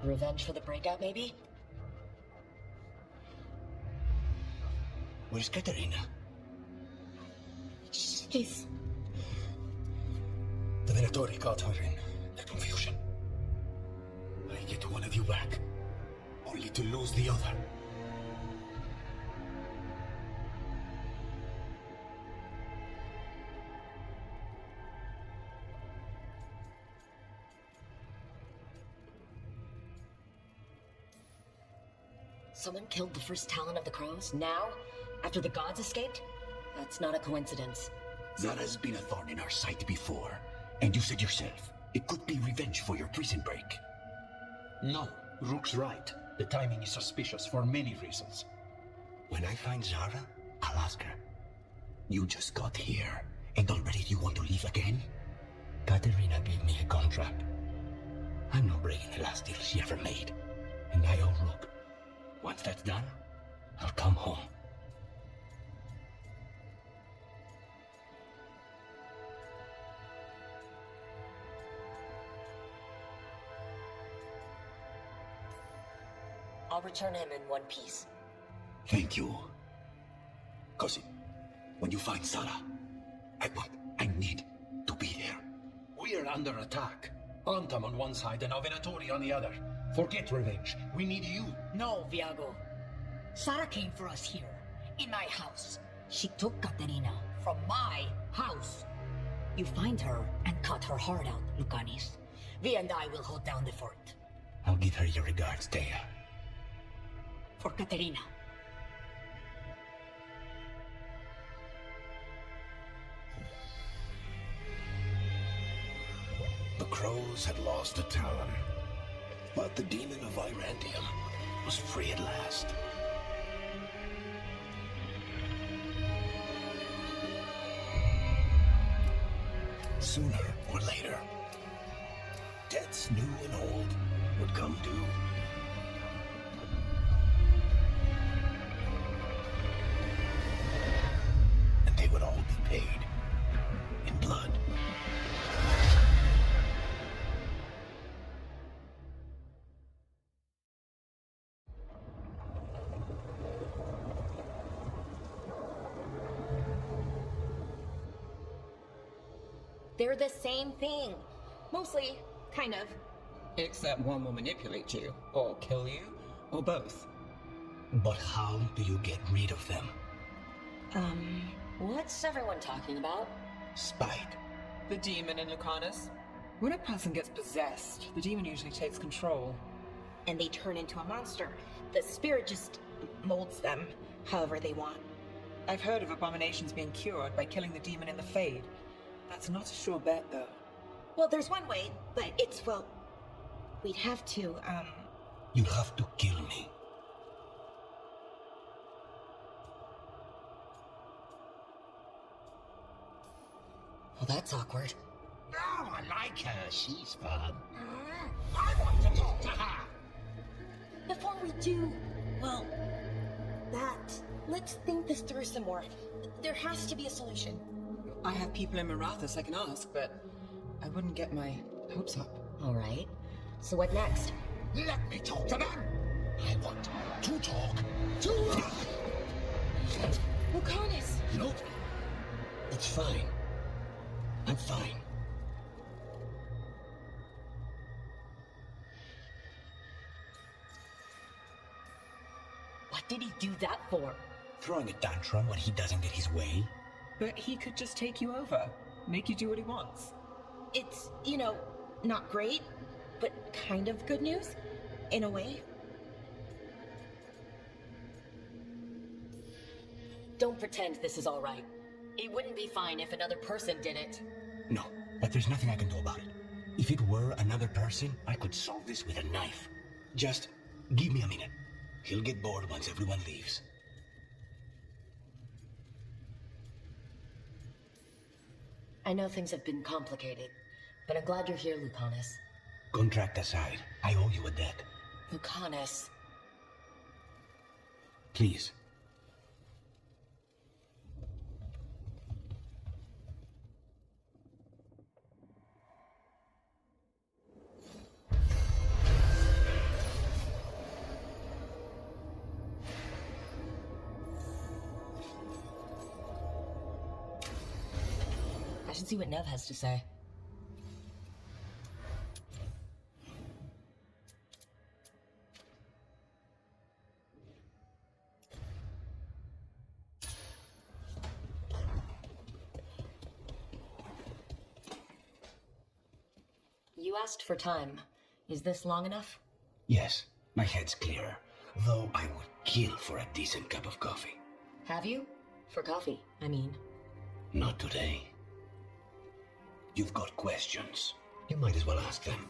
Revenge for the breakout, maybe? Where's Katerina? Please. The Venatori caught her in the confusion. I get one of you back, only to lose the other. Someone killed the first Talon of the Crows? Now? After the gods escaped? That's not a coincidence. Zara's been a thorn in our side before. And you said yourself, it could be revenge for your prison break. No, Rook's right. The timing is suspicious for many reasons. When I find Zara, I'll ask her. You just got here, and already you want to leave again? Katerina gave me a contract. I'm not breaking the last deal she ever made. And I owe Rook. Once that's done, I'll come home. I'll return him in one piece. Thank you. Cousin, when you find Zara, I need to be there. We are under attack. Antam on one side and Venatori on the other. Forget revenge. We need you. No, Viago. Sara came for us here, in my house. She took Katerina from my house. You find her and cut her heart out, Lucanis. Vi and I will hold down the fort. I'll give her your regards, Thea. For Katerina. The crows had lost a Talon, but the demon of Irandium was free at last. Sooner or later, debts new and old would come due. And they would all be paid in blood. They're the same thing. Mostly, kind of. Except one will manipulate you, or kill you, or both. But how do you get rid of them? What's everyone talking about? Spite. The demon in Lucanus. When a person gets possessed, the demon usually takes control. And they turn into a monster. The spirit just molds them however they want. I've heard of abominations being cured by killing the demon in the Fade. That's not a sure bet, though. Well, there's one way, but it's, well, we'd have to, You'd have to kill me. Well, that's awkward. Oh, I like her. She's fun. I want to talk to her. Before we do, well, let's think this through some more. There has to be a solution. I have people in Marathas I can ask, but I wouldn't get my hopes up. All right. So what next? Let me talk to them. I want to talk to her. Lucanus! Nope. It's fine. I'm fine. What did he do that for? Throwing a tantrum when he doesn't get his way? But he could just take you over, make you do what he wants. It's, not great, but kind of good news, in a way. Don't pretend this is all right. It wouldn't be fine if another person did it. No, but there's nothing I can do about it. If it were another person, I could solve this with a knife. Just give me a minute. He'll get bored once everyone leaves. I know things have been complicated, but I'm glad you're here, Lucanus. Contract aside, I owe you a debt. Lucanus. Please. I should see what Nev has to say. You asked for time. Is this long enough? Yes, my head's clearer. Though I would kill for a decent cup of coffee. Have you? For coffee, I mean. Not today. You've got questions. You might as well ask them.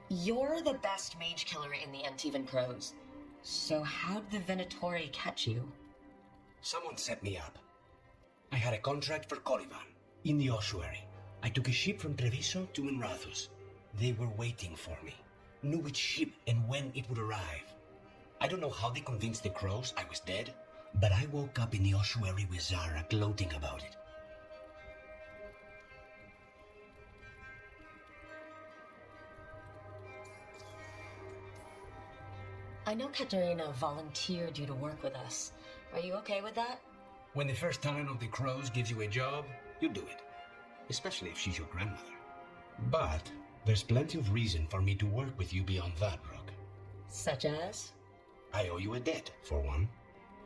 You're the best mage killer in the Antivan Crows. So how'd the Venatori catch you? Someone set me up. I had a contract for Colivan, in the ossuary. I took a ship from Treviso to Minrathus. They were waiting for me. Knew which ship and when it would arrive. I don't know how they convinced the Crows I was dead, but I woke up in the ossuary with Zara gloating about it. I know Katerina volunteered you to work with us. Are you okay with that? When the first talent of the Crows gives you a job, you do it. Especially if she's your grandmother. But there's plenty of reason for me to work with you beyond that, Rook. Such as? I owe you a debt, for one.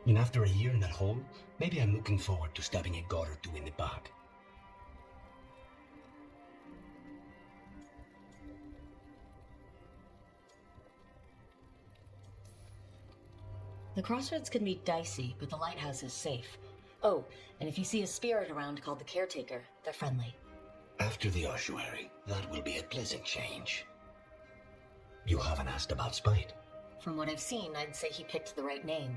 And after a year in that hole, maybe I'm looking forward to stabbing a god or two in the back. The crossroads can be dicey, but the lighthouse is safe. Oh, and if you see a spirit around called the Caretaker, they're friendly. After the ossuary, that will be a pleasant change. You haven't asked about Spite. From what I've seen, I'd say he picked the right name.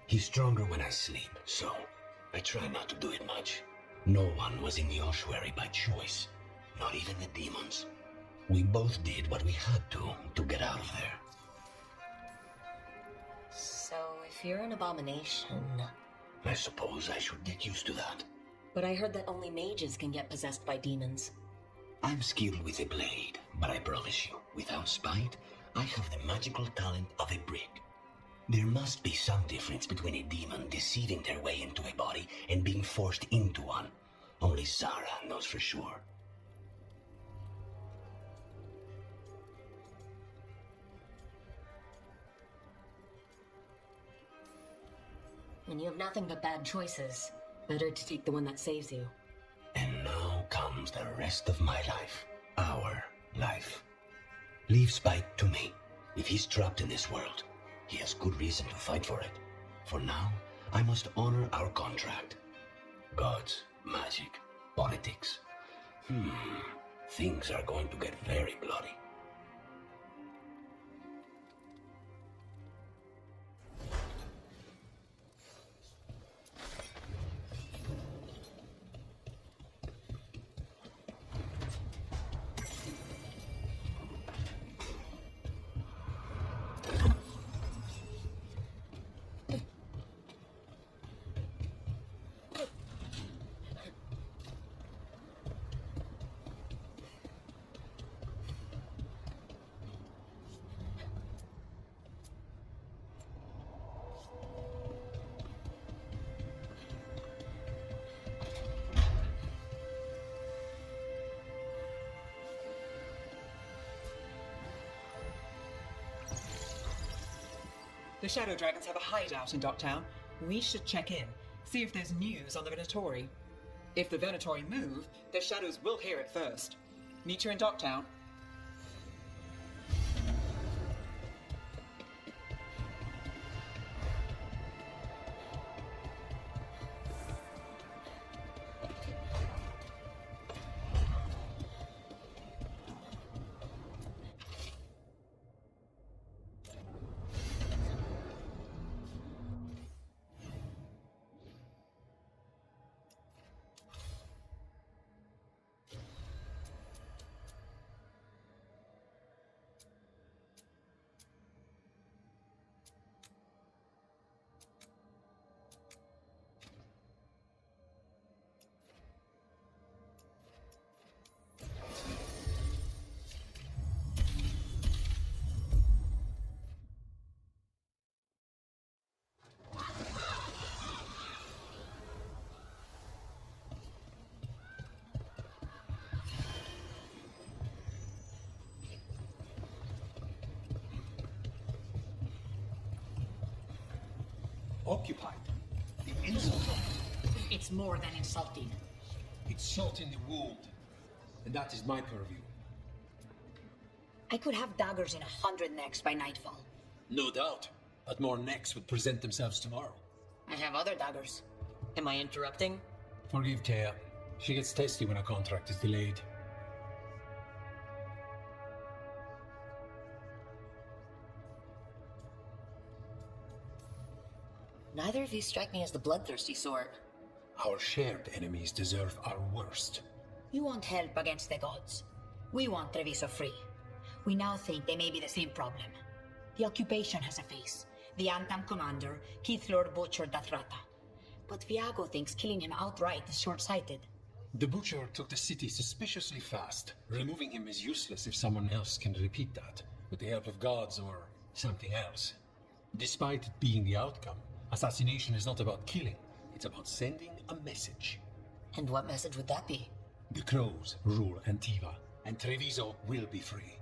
He's stronger when I sleep, so I try not to do it much. No one was in the ossuary by choice, not even the demons. We both did what we had to get out of there. So, if you're an abomination... I suppose I should get used to that. But I heard that only mages can get possessed by demons. I'm skilled with a blade, but I promise you, without spite, I have the magical talent of a brick. There must be some difference between a demon deceiving their way into a body and being forced into one. Only Zara knows for sure. When you have nothing but bad choices, better to take the one that saves you. And now comes the rest of my life. Our life. Leave spite to me. If he's trapped in this world, he has good reason to fight for it. For now, I must honor our contract. Gods, magic, politics. Things are going to get very bloody. The Shadow Dragons have a hideout in Docktown. We should check in, see if there's news on the Venatori. If the Venatori move, the Shadows will hear it first. Meet you in Docktown. Occupied. The insult. It's more than insulting. It's salt in the wound. And that is my purview. I could have daggers in 100 necks by nightfall. No doubt. But more necks would present themselves tomorrow. I have other daggers. Am I interrupting? Forgive Thea. She gets testy when a contract is delayed. Neither of you strike me as the bloodthirsty sort. Our shared enemies deserve our worst. You want help against the gods. We want Treviso free. We now think they may be the same problem. The occupation has a face. The Antam commander, Keith Lord butchered Dathrata. But Viago thinks killing him outright is short-sighted. The butcher took the city suspiciously fast. Removing him is useless if someone else can repeat that, with the help of gods or something else. Despite it being the outcome, assassination is not about killing, it's about sending a message. And what message would that be? The crows rule Antiva, and Treviso will be free.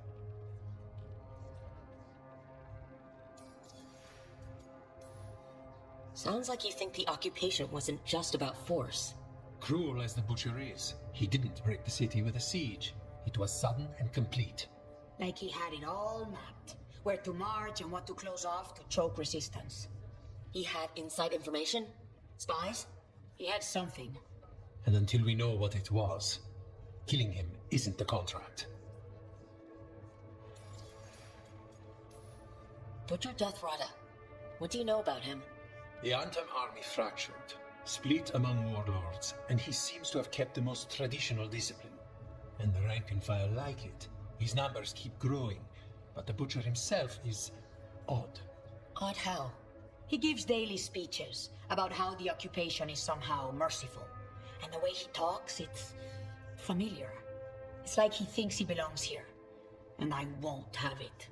Sounds like you think the occupation wasn't just about force. Cruel as the butcher is, he didn't break the city with a siege. It was sudden and complete. Like he had it all mapped. Where to march and what to close off to choke resistance. He had inside information? Spies? He had something. And until we know what it was, killing him isn't the contract. Butcher Dathrata. What do you know about him? The Antam army fractured. Split among warlords, and he seems to have kept the most traditional discipline. And the rank and file like it. His numbers keep growing, but the butcher himself is odd. Odd how? He gives daily speeches about how the occupation is somehow merciful. And the way he talks, it's familiar. It's like he thinks he belongs here. And I won't have it.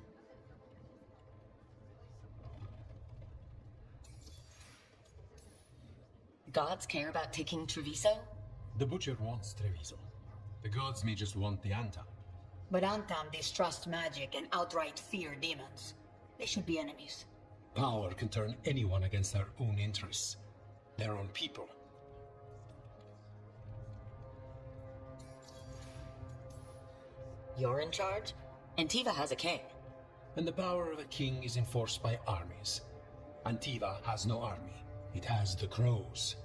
Gods care about taking Treviso? The butcher wants Treviso. The gods may just want the Antam. But Antam distrust magic and outright fear demons. They should be enemies. Power can turn anyone against their own interests. Their own people. You're in charge? Antiva has a king. And the power of a king is enforced by armies. Antiva has no army. It has the crows.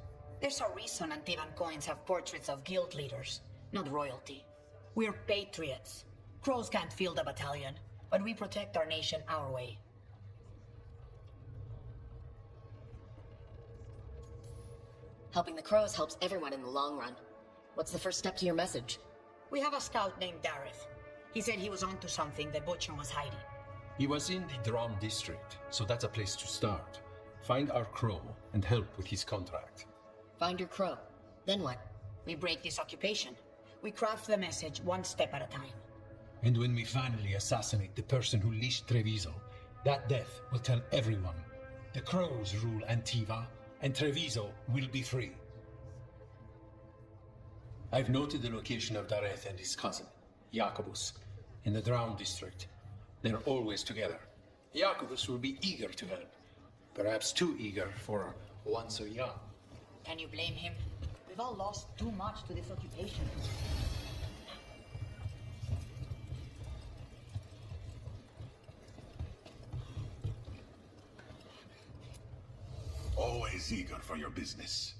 There's a reason Antivan coins have portraits of guild leaders, not royalty. We're patriots. Crows can't field a battalion, but we protect our nation our way. Helping the crows helps everyone in the long run. What's the first step to your message? We have a scout named Dareth. He said he was onto something the butcher was hiding. He was in the Drum district, so that's a place to start. Find our crow and help with his contract. Find your crow. Then what? We break this occupation. We craft the message one step at a time. And when we finally assassinate the person who leashed Treviso, that death will tell everyone. The crows rule Antiva, and Treviso will be free. I've noted the location of Dareth and his cousin, Jacobus, in the Drown district. They're always together. Jacobus will be eager to help. Perhaps too eager for one so young. Can you blame him? We've all lost too much to this occupation. Always eager for your business.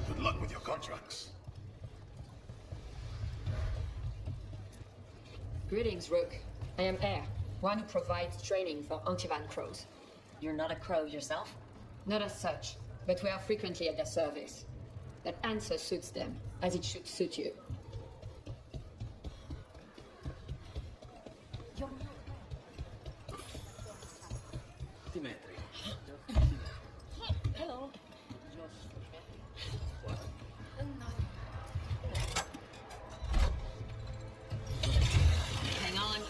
Good luck with your contracts. Greetings, Rook. I am Air, one who provides training for Antivan crows. You're not a crow yourself? Not as such, but we are frequently at their service. That answer suits them, as it should suit you. Hello. Hang on.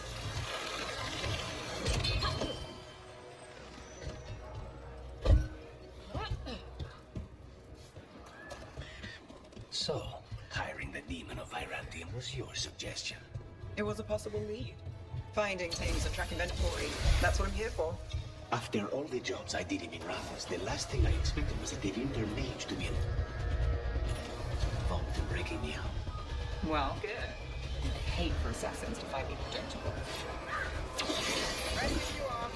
So, hiring the demon of Virantium was your suggestion. It was a possible lead. Finding things and tracking inventory. That's what I'm here for. After all the jobs I did in Raffles, the last thing I expected was a Devinter mage to be involved in breaking me out. Well, good. I hate for assassins to find me predictable. Ready if you are.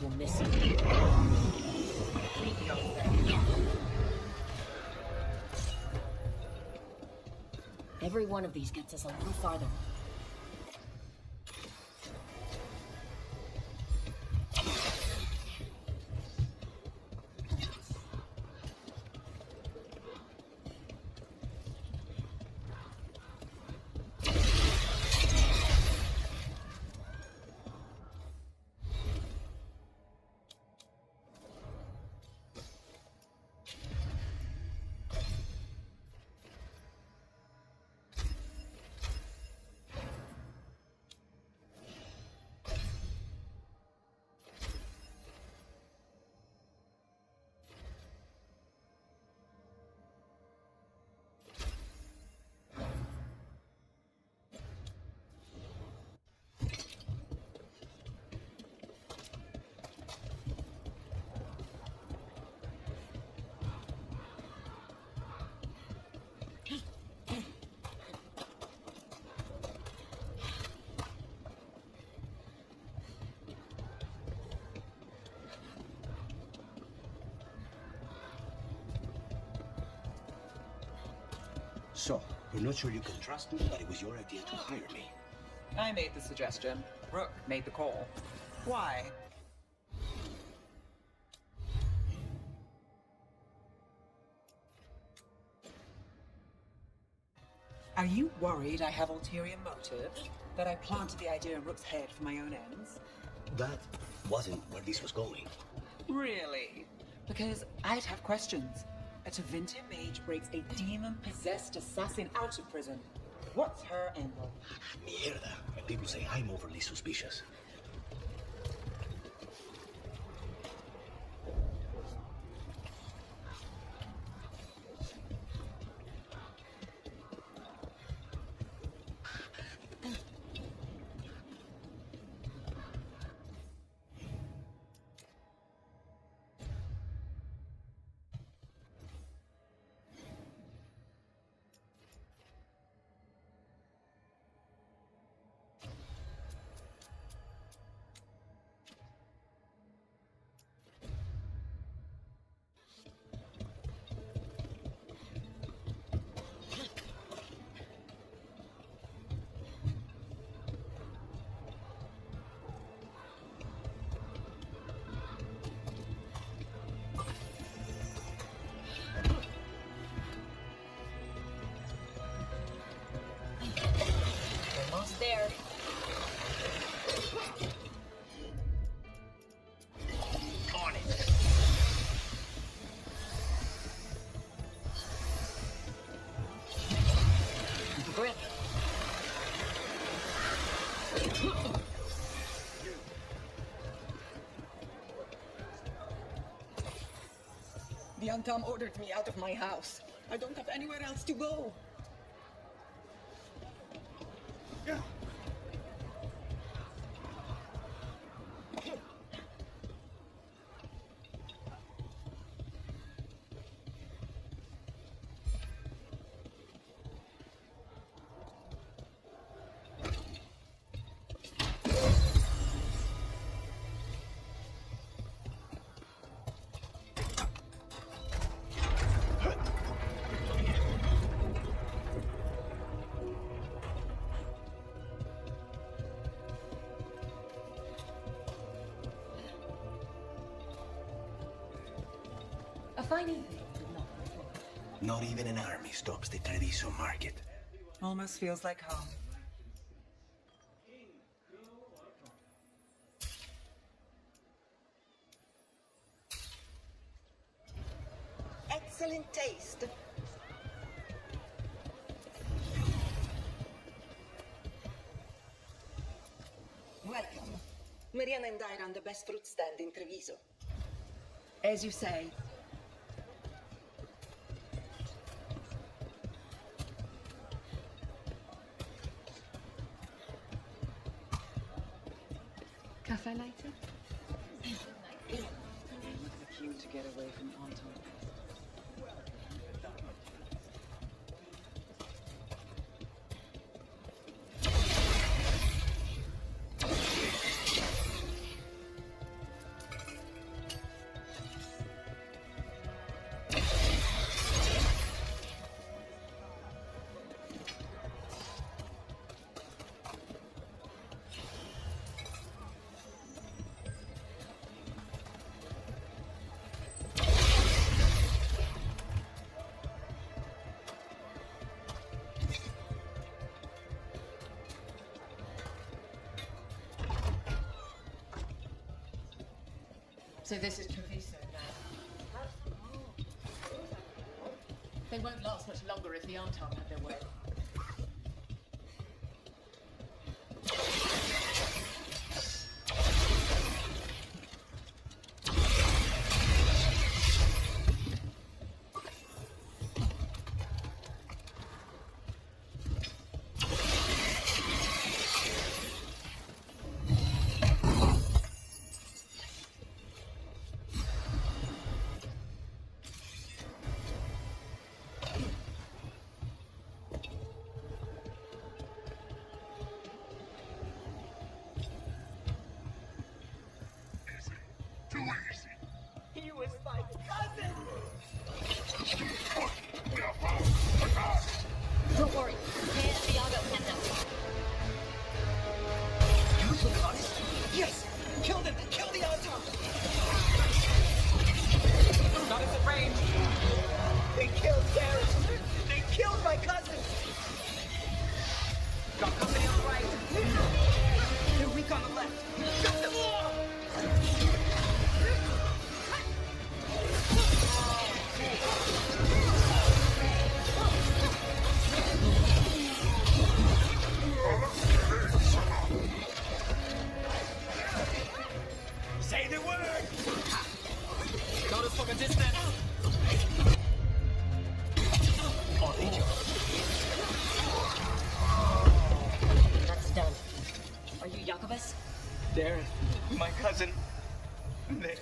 will miss you. Every one of these gets us a little farther. So, you're not sure you can trust me, but it was your idea to hire me. I made the suggestion. Rook made the call. Why? Are you worried I have ulterior motives? That I planted the idea in Rook's head for my own ends? That wasn't where this was going. Really? Because I'd have questions. A Tevinter mage breaks a demon-possessed assassin out of prison. What's her angle? Mierda. And people say I'm overly suspicious. Almost there. On it. Grip. The Untom ordered me out of my house. I don't have anywhere else to go. A fine evening. Not even an army stops the Treviso market. Almost feels like home. Excellent taste. Welcome. Mariana and I run the best fruit stand in Treviso. As you say. Cafe later? Look at you to get away from Anton. So this is Treviso now. They won't last much longer if the Antam have their way. He was my cousin! Don't worry. Hey, Thiago can know. You took us? Yes! Kill them! Kill the Antam! Not as a range! They killed Darren! They killed my cousin! Got company on the right! They're weak on the left! Got them all! Say the word! Notice from a distance! That's done. Are you Jacobus? Darren, my cousin. They...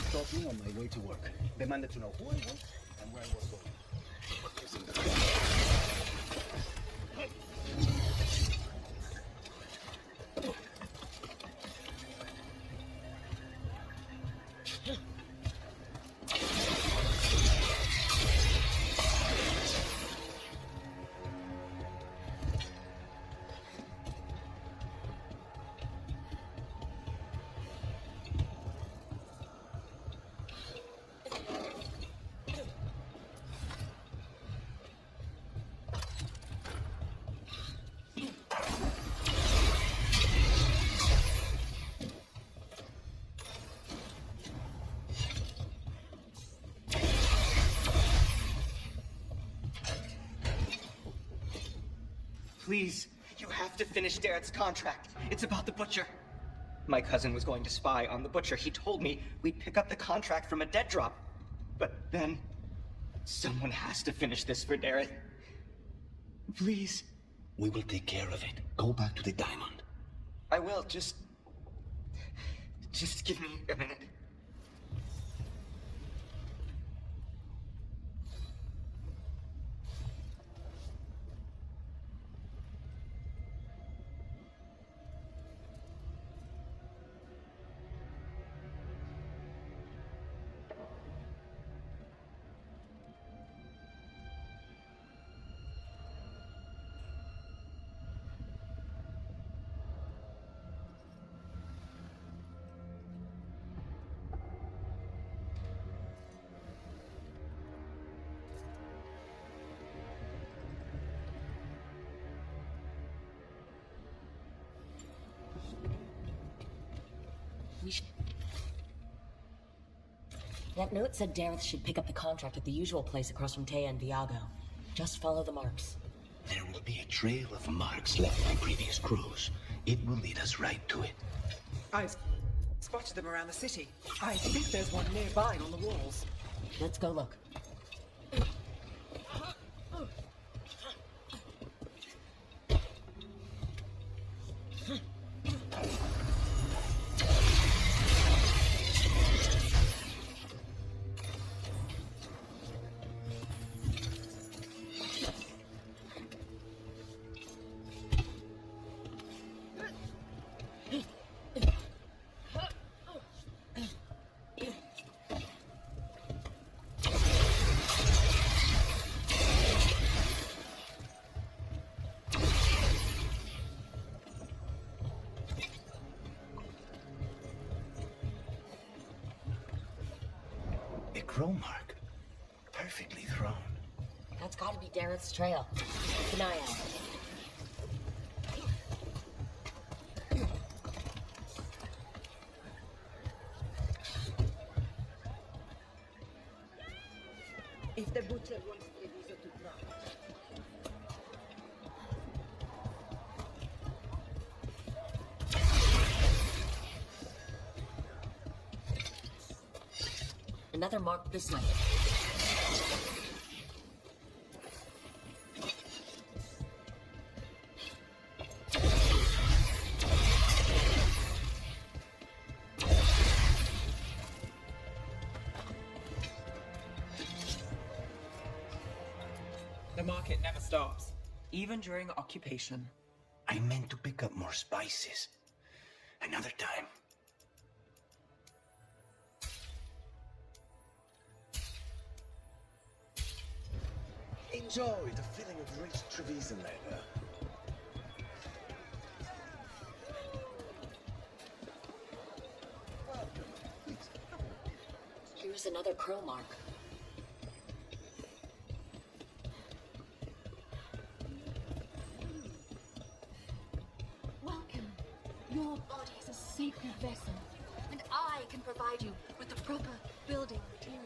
Stopping on my way to work. Demanded to know who I was and where I was going. What was in the car? Please, you have to finish Darrett's contract. It's about the Butcher. My cousin was going to spy on the Butcher. He told me we'd pick up the contract from a dead drop. But then, someone has to finish this for Darrett. Please. We will take care of it. Go back to the diamond. I will, just give me a minute. That note said Dareth should pick up the contract at the usual place across from Taya and Viago. Just follow the marks. There will be a trail of marks left by previous crews. It will lead us right to it. I've spotted them around the city. I think there's one nearby on the walls. Let's go look. crow mark. Perfectly thrown. That's gotta be Dareth's trail. Keep an eye out. If the butcher wants Treviso to try. Another mark this way. The market never stops, even during occupation. I meant to pick up more spices. Another time. Enjoy the feeling of rich Treviso labor. Here's another crow mark. Welcome. Your body is a sacred vessel, and I can provide you with the proper building materials.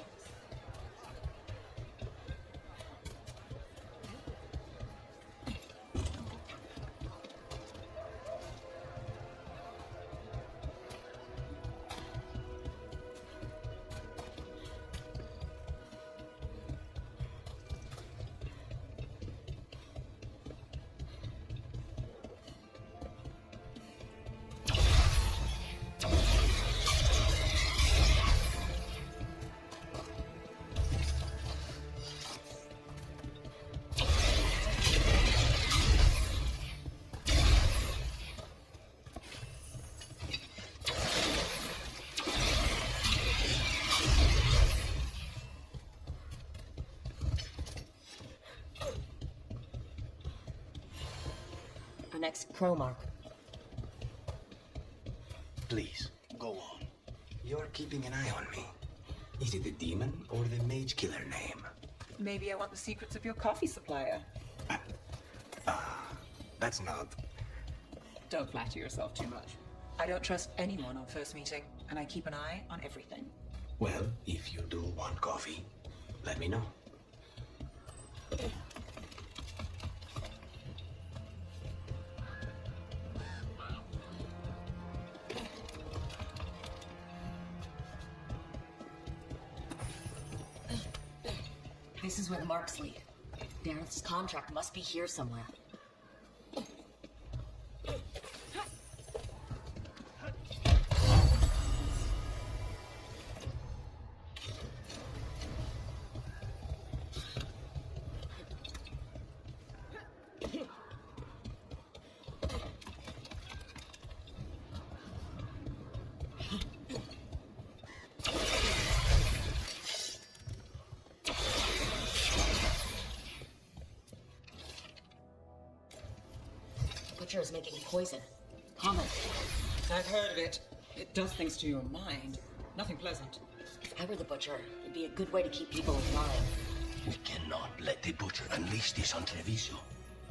Our next crow mark. Please, go on. You're keeping an eye on me. Is it the demon or the mage killer name? Maybe I want the secrets of your coffee supplier. That's not... Don't flatter yourself too much. I don't trust anyone on first meeting, and I keep an eye on everything. Well, if you do want coffee, let me know. This is where the marks lead. Dareth's contract must be here somewhere. Butcher is making poison. Common. I've heard of it. It does things to your mind. Nothing pleasant. If I were the butcher, it'd be a good way to keep people alive. We cannot let the butcher unleash this on Treviso.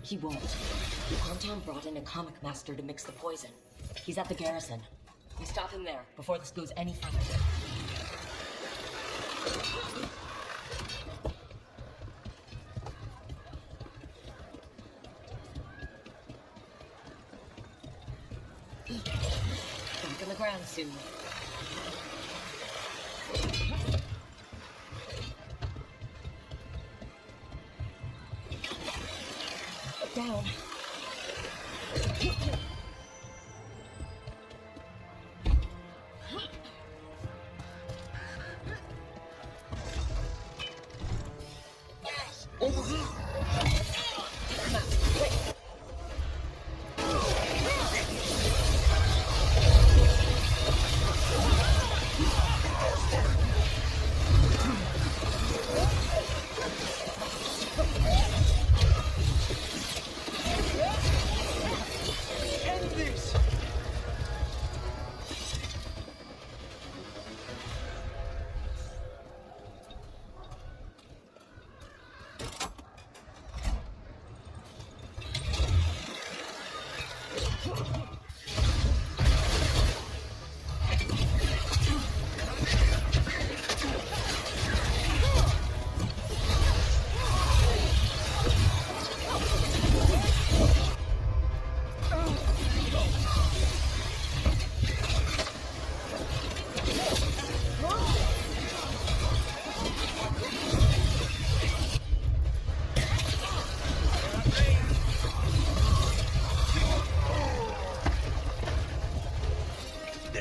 He won't. The Quantum brought in a comic master to mix the poison. He's at the garrison. We stop him there before this goes any further. Back on the ground soon. Down. Over here! Come on, quick!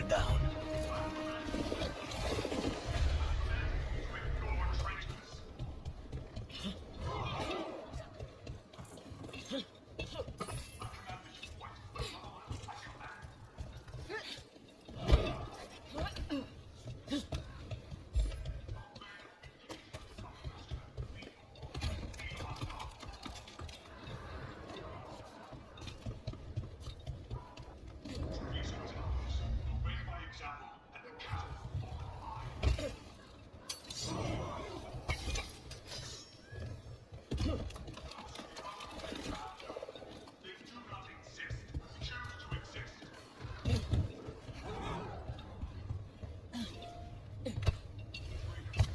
They're down.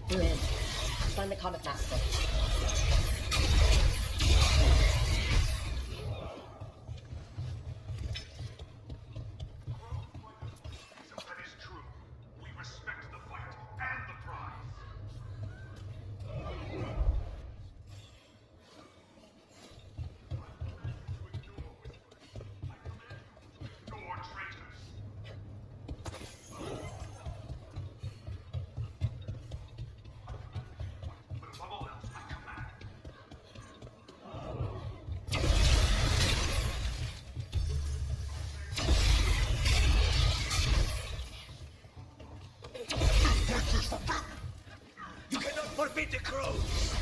We're in. Find the comic master. You cannot forbid the crows!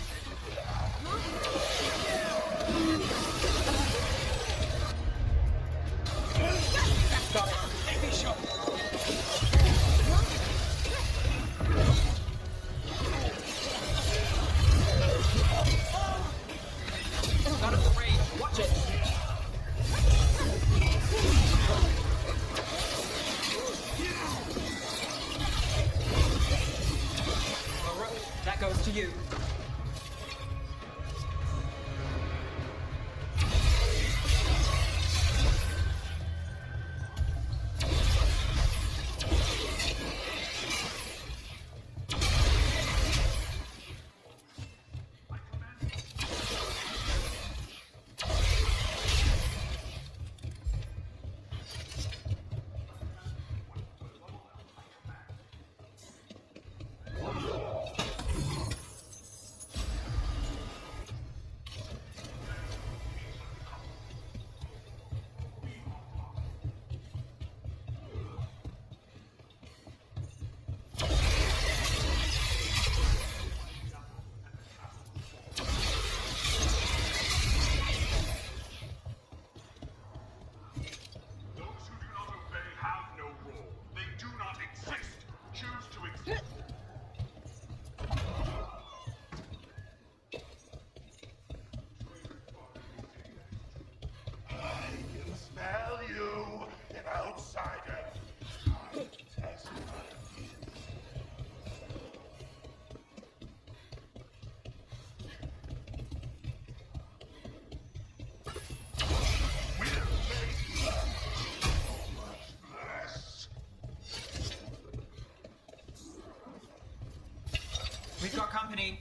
Got it. Take me shot. Out of the range. Watch it. Rook, that goes to you. We've got company.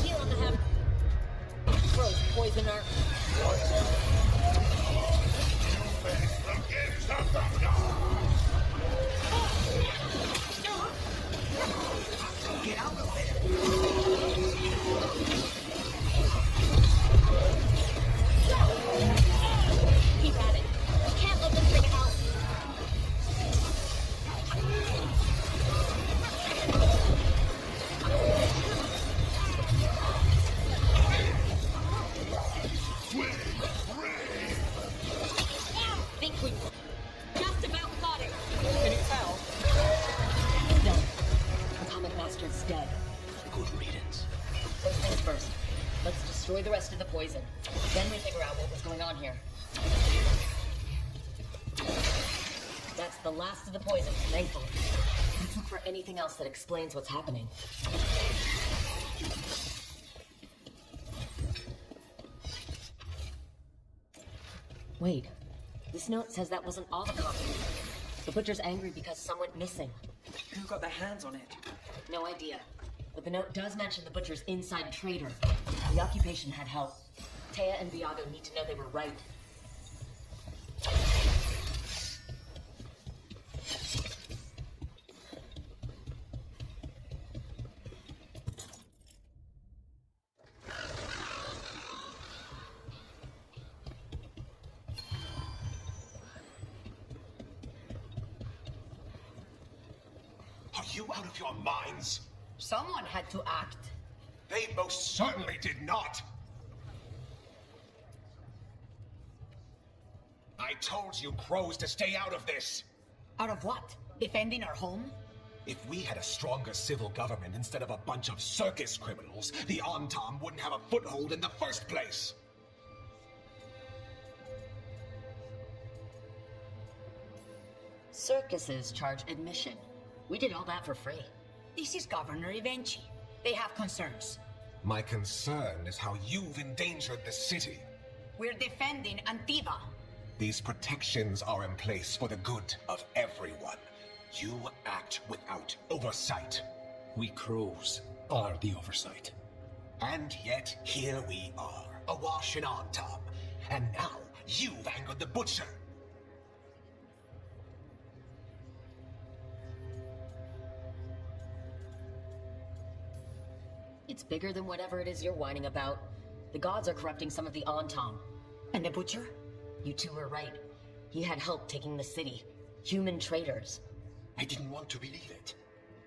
Heal on the hem. Crows poison our... Get out of there! Keep at it. Can't let this thing out. Think we just about got it. Can you tell? No. The comic master's dead. Good riddance. First things first. Let's destroy the rest of the poison. Then we figure out what was going on here. That's the last of the poison, thankfully. Let's look for anything else that explains what's happening. Wait. This note says that wasn't all the copy. The butcher's angry because some went missing. Who got their hands on it? No idea. But the note does mention the butcher's inside trader. The occupation had help. Taya and Viago need to know they were right. Are you out of your minds? Someone had to act. They most certainly did not. I told you crows to stay out of this. Out of what? Defending our home? If we had a stronger civil government instead of a bunch of circus criminals, the Antam wouldn't have a foothold in the first place. Circuses charge admission. We did all that for free. This is Governor Evenchi. They have concerns. My concern is how you've endangered the city. We're defending Antiva. These protections are in place for the good of everyone. You act without oversight. We crows are the oversight. And yet, here we are, awash in Antam. And now, you've angered the Butcher. It's bigger than whatever it is you're whining about. The gods are corrupting some of the Antam. And the Butcher? You two were right. He had help taking the city. Human traitors. I didn't want to believe it.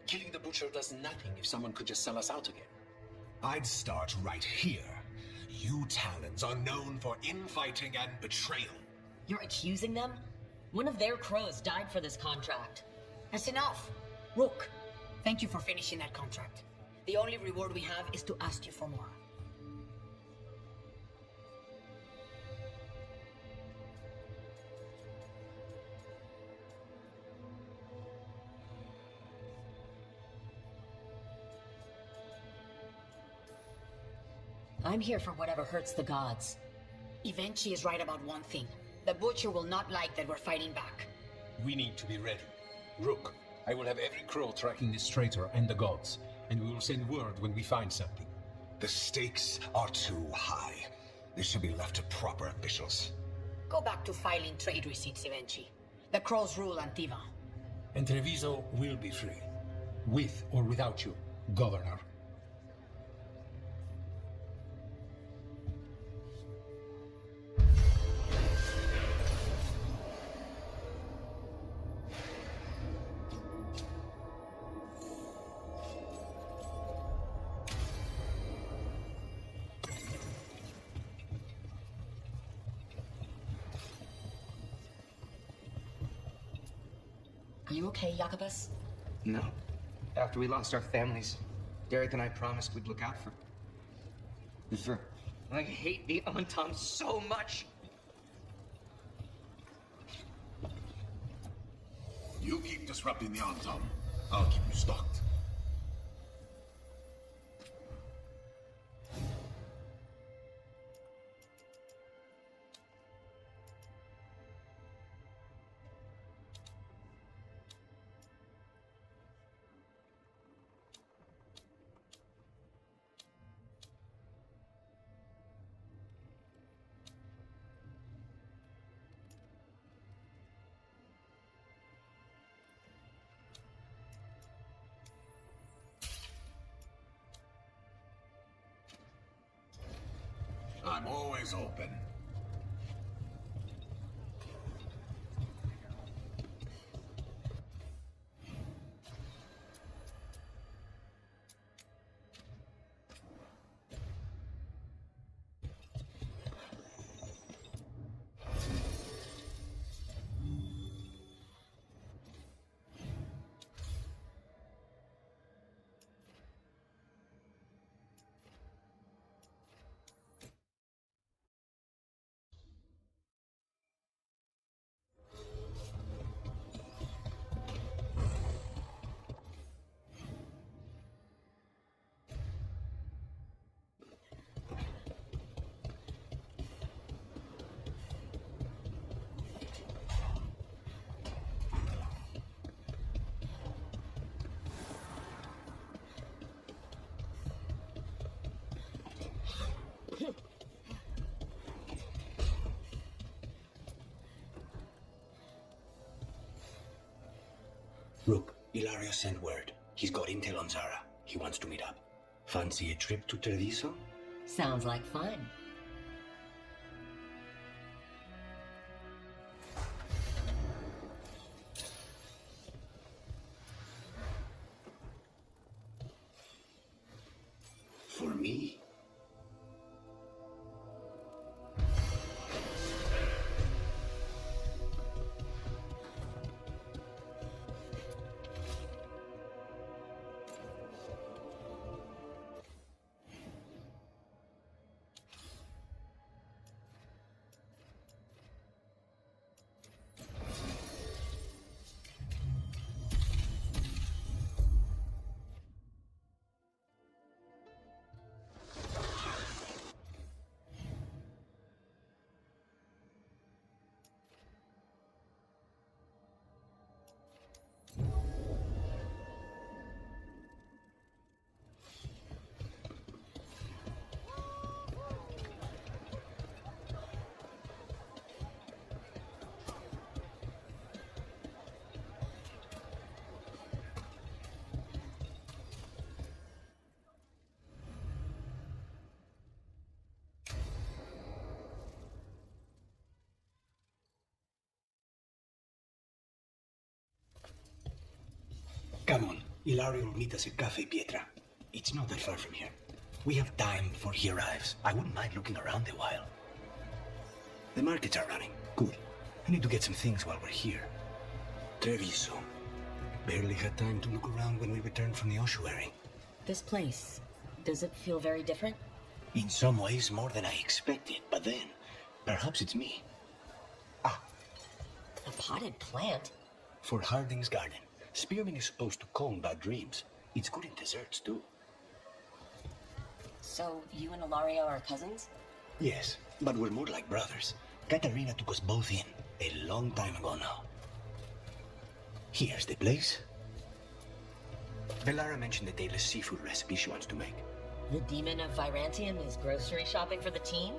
Killing the Butcher does nothing if someone could just sell us out again. I'd start right here. You Talons are known for infighting and betrayal. You're accusing them? One of their crows died for this contract. That's enough. Rook, thank you for finishing that contract. The only reward we have is to ask you for more. I'm here for whatever hurts the gods. Evenchi is right about one thing. The Butcher will not like that we're fighting back. We need to be ready. Rook, I will have every crow tracking this traitor and the gods, and we will send word when we find something. The stakes are too high. This should be left to proper officials. Go back to filing trade receipts, Evenchi. The crows rule Antiva. And Treviso will be free. With or without you, Governor. Are you okay, Jacobus? No. After we lost our families, Derek and I promised we'd look out for... I hate the Antam so much! You keep disrupting the Antam. I'll keep you stocked. I'm always open. Ilario sent word. He's got intel on Zara. He wants to meet up. Fancy a trip to Treviso? Sounds like fun. For me? Come on, Ilario will meet us at Cafe Pietra. It's not that far from here. We have time before he arrives. I wouldn't mind looking around a while. The markets are running. Good. I need to get some things while we're here. Treviso. Barely had time to look around when we returned from the ossuary. This place, does it feel very different? In some ways, more than I expected. But then, perhaps it's me. A potted plant? For Harding's garden. Spearmint is supposed to calm bad dreams. It's good in desserts, too. So, you and Ilario are cousins? Yes, but we're more like brothers. Katarina took us both in, a long time ago now. Here's the place. Bellara mentioned the daily seafood recipe she wants to make. The demon of Virantium is grocery shopping for the team?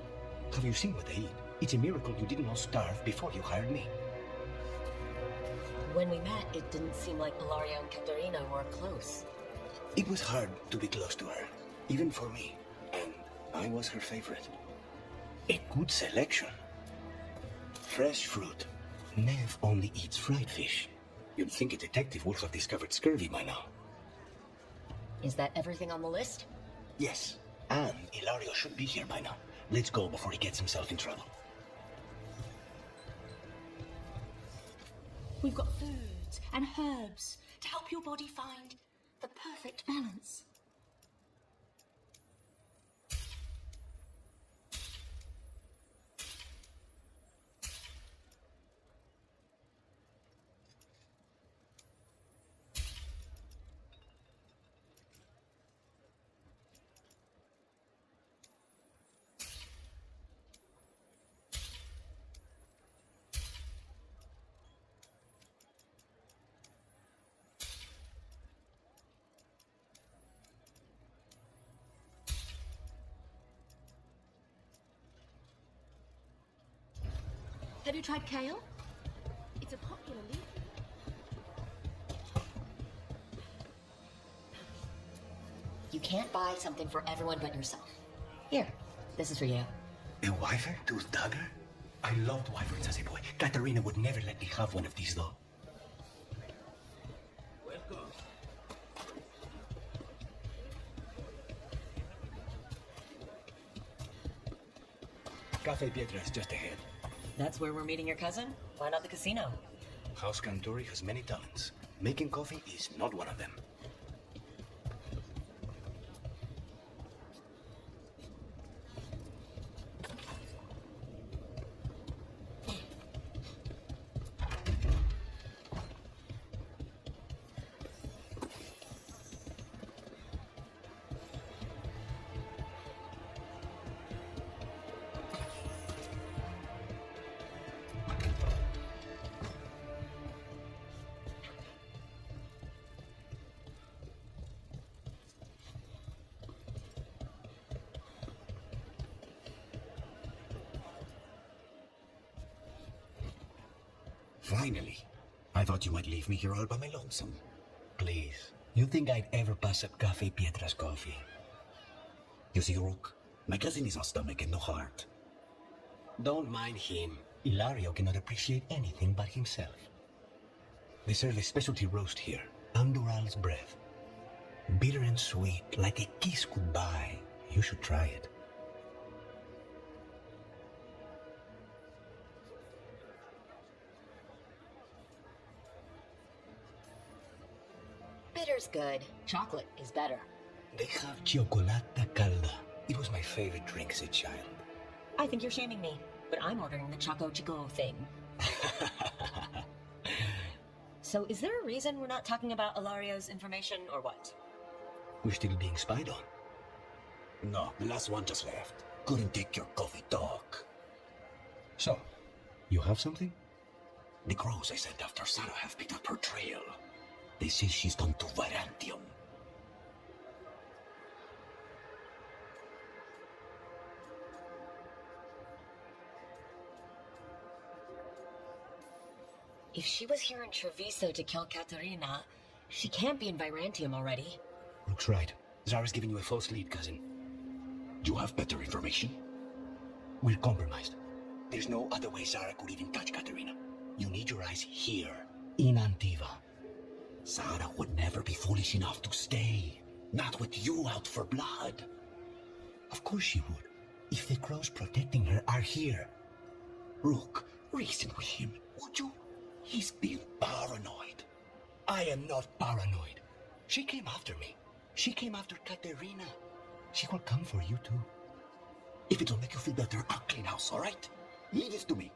Have you seen what they eat? It's a miracle you didn't all starve before you hired me. When we met, it didn't seem like Ilario and Katarina were close. It was hard to be close to her, even for me. And I was her favorite. A good selection. Fresh fruit. Nev only eats fried fish. You'd think a detective would have discovered scurvy by now. Is that everything on the list? Yes, and Ilario should be here by now. Let's go before he gets himself in trouble. We've got foods and herbs to help your body find the perfect balance. Have you tried kale? It's a popular leaf. You can't buy something for everyone but yourself. Here, this is for you. A wyvern tooth dagger? I loved wyverns as a boy. Katarina would never let me have one of these, though. Welcome. Cafe Pietra is just ahead. That's where we're meeting your cousin? Why not the casino? House Cantori has many talents. Making coffee is not one of them. Finally. I thought you might leave me here all by my lonesome. please. You think I'd ever pass up Cafe Pietra's coffee? You see, Rook, my cousin is a stomach and no heart. Don't mind him. Ilario cannot appreciate anything but himself. They serve a specialty roast here, Andural's breath. Bitter and sweet, like a kiss goodbye. You should try it. Bitter's good. Chocolate is better. They have chocolata calda. It was my favorite drink as a child. I think you're shaming me, but I'm ordering the Choco Chico thing. So is there a reason we're not talking about Ilario's information, or what? We're still being spied on. No, the last one just left. Couldn't take your coffee talk. So, you have something? The crows I sent after Sarah have picked up her trail. They say she's gone to Virantium. If she was here in Treviso to kill Katerina, she can't be in Virantium already. Rook's right. Zara's giving you a false lead, cousin. You have better information? We're compromised. There's no other way Zara could even touch Katerina. You need your eyes here, in Antiva. Zara would never be foolish enough to stay. Not with you out for blood. Of course she would. If the crows protecting her are here. Rook, reason with him, would you? He's being paranoid. I am not paranoid. She came after me. She came after Katerina. She will come for you too. If it'll make you feel better, I'll clean house, all right? Leave this to me.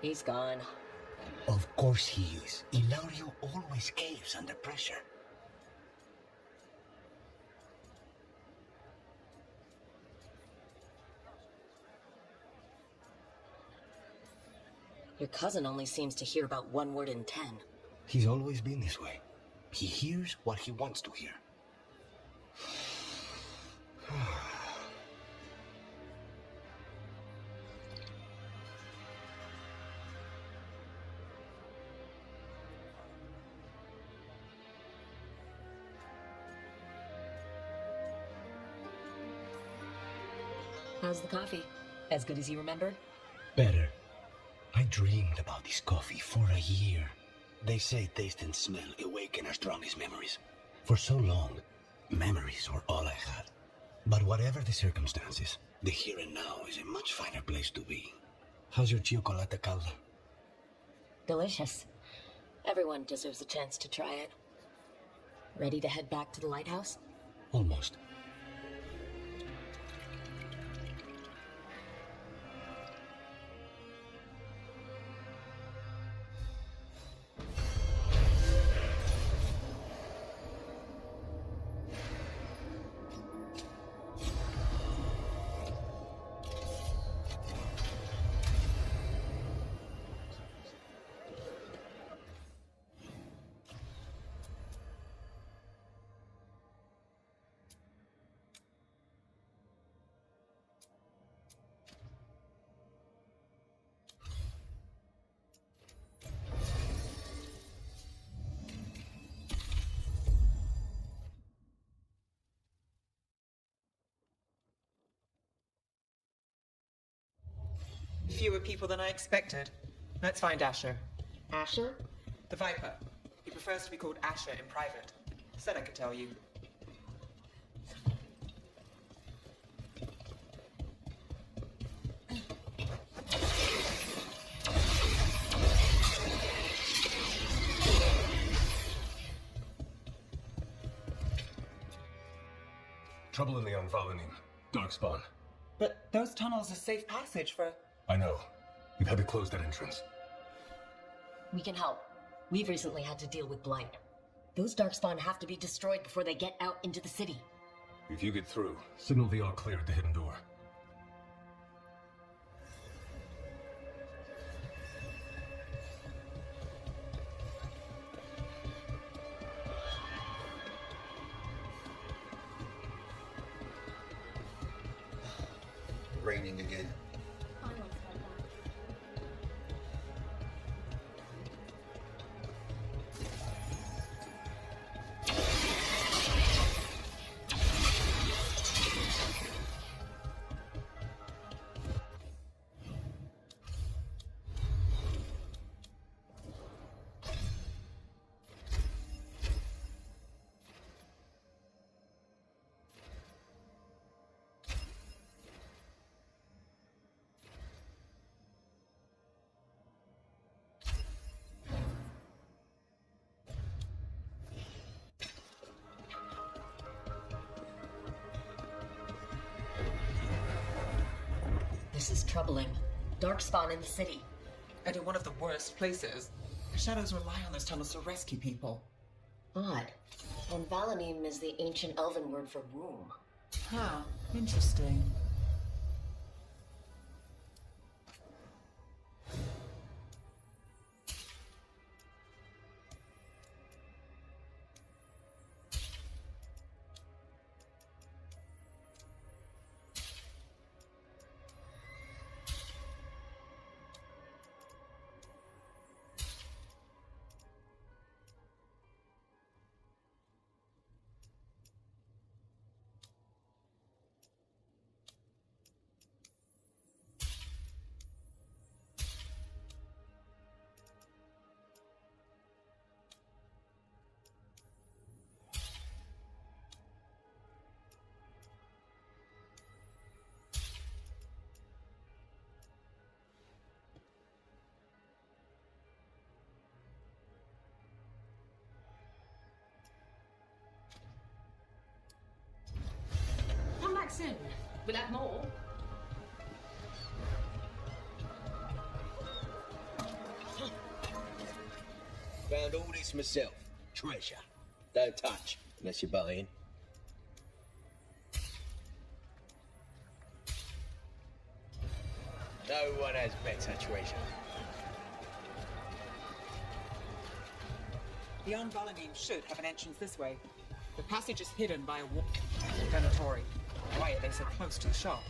He's gone. Of course he is. Ilario always caves under pressure. Your cousin only seems to hear about 1 word in 10. He's always been this way. He hears what he wants to hear. How's the coffee? As good as you remembered? Better. I dreamed about this coffee for a year. They say taste and smell awaken our strongest memories. For so long, memories were all I had. But whatever the circumstances, the here and now is a much finer place to be. How's your chocolate calda? Delicious. Everyone deserves a chance to try it. Ready to head back to the lighthouse? Almost. Fewer people than I expected. Let's find Asher. Asher? The Viper. He prefers to be called Asher in private. Said I could tell you. Trouble in the Anvalanim. Darkspawn. But those tunnels are safe passage for... I know. We've had to close that entrance. We can help. We've recently had to deal with Blight. Those Darkspawn have to be destroyed before they get out into the city. If you get through, signal the all clear at the hidden door. raining again. This is troubling. Darkspawn in the city. And in one of the worst places. The shadows rely on those tunnels to rescue people. Odd. And Valanim is the ancient elven word for womb. Huh. Interesting. Come back soon. We'll have more. Found all this myself. Treasure. Don't touch, unless you're buying. No one has better treasure. The Valanim should have an entrance this way. The passage is hidden by a wall. Venatori. Why are they so close to the shop?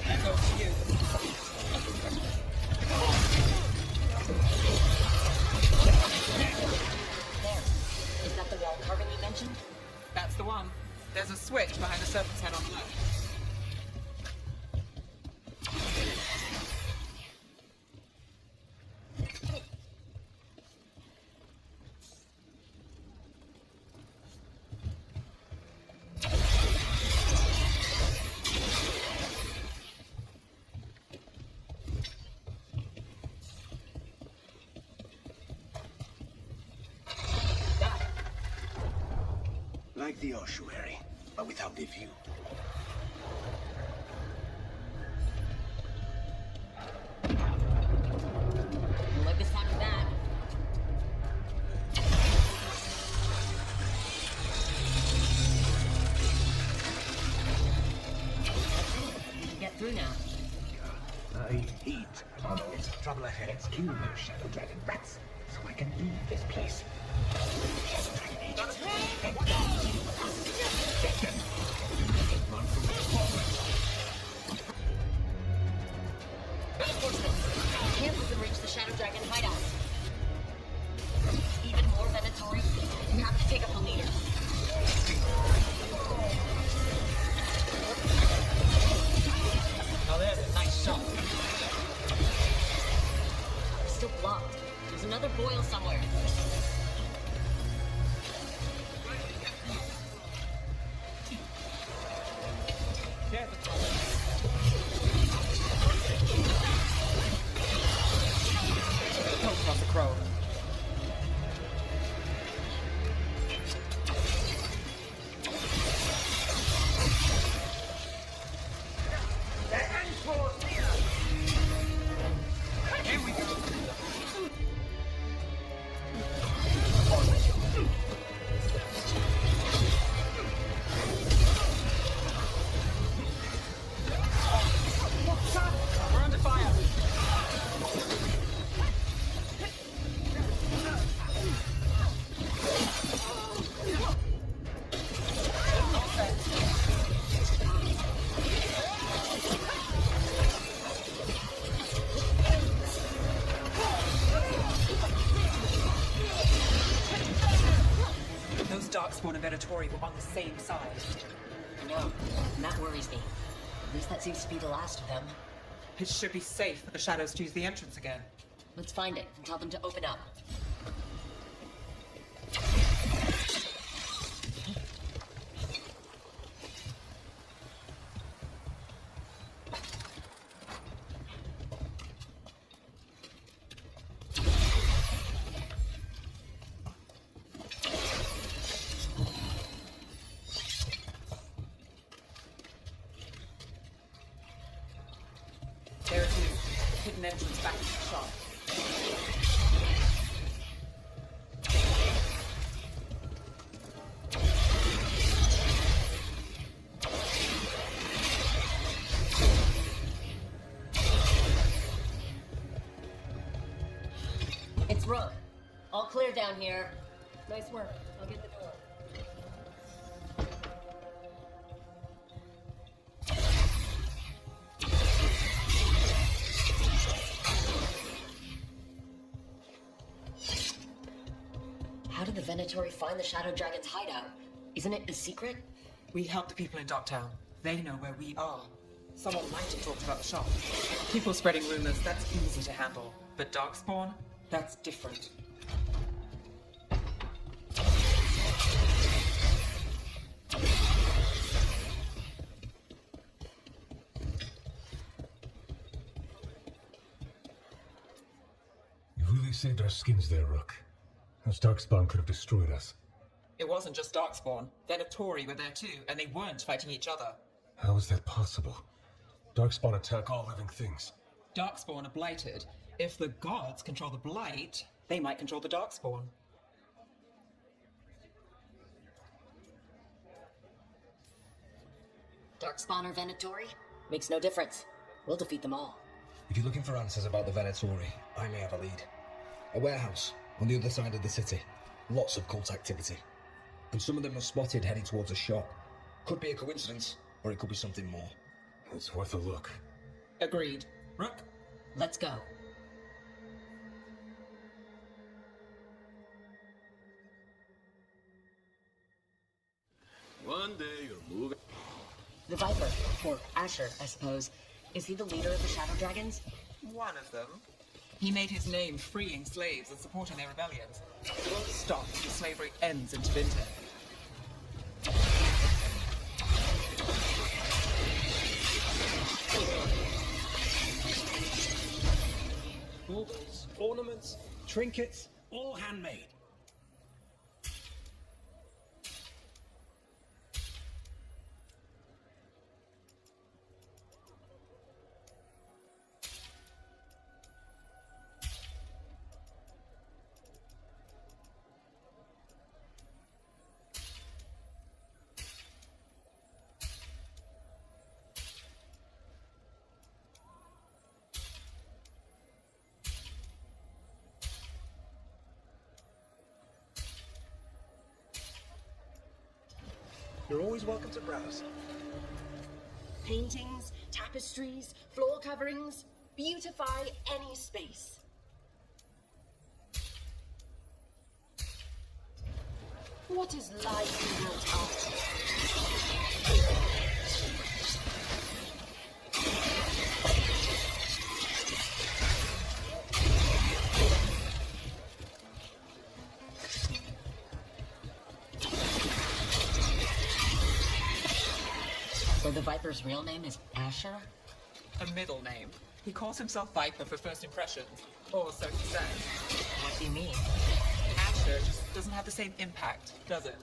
That goes to you. Is that the wall carving you mentioned? That's the one. There's a switch behind the serpent's head on the left. Like the ossuary, but without the view. You like the sound of that? You can get through now. I hate tunnels. Trouble ahead. Kill those shadow dragon rats, so I can leave this place. Shadow dragon agents. Get them. Run from the Camp doesn't reach the Shadow Dragon hideout. Even more Venatori. You have to take up the leader. Oh, there's a nice shot. We're still blocked. There's another boil somewhere. Don't cross the crow. Here we go. Venatori were on the same side. No, and that worries me. At least that seems to be the last of them. It should be safe for the shadows to use the entrance again. Let's find it and tell them to open up. There it is. Hidden entrance back to the shop. It's Rook. All clear down here. Nice work. I'll get the door. How did the Venatori find the Shadow Dragon's hideout? Isn't it a secret? We help the people in Docktown. They know where we are. Someone might have talked about the shop. People spreading rumors, that's easy to handle. But Darkspawn? That's different. You really saved our skins there, Rook. Those Darkspawn could have destroyed us. It wasn't just Darkspawn. Venatori were there too, and they weren't fighting each other. How is that possible? Darkspawn attack all living things. Darkspawn are blighted. If the gods control the blight, they might control the Darkspawn. Darkspawn or Venatori? Makes no difference. We'll defeat them all. If you're looking for answers about the Venatori, I may have a lead. A warehouse on the other side of the city. Lots of cult activity. And some of them are spotted heading towards a shop. Could be a coincidence, or it could be something more. It's worth a look. Agreed. Rook? Let's go. One day you'll move. The Viper, or Asher, I suppose. Is he the leader of the Shadow Dragons? One of them. He made his name freeing slaves and supporting their rebellions. It won't stop until slavery ends in Tevinter. Baubles, ornaments, trinkets, all handmade. You're always welcome to browse. Paintings, tapestries, floor coverings, beautify any space. What is life without art? So the Viper's real name is Asher? A middle name. He calls himself Viper for first impressions. Or so he says. What do you mean? Asher just doesn't have the same impact, does it?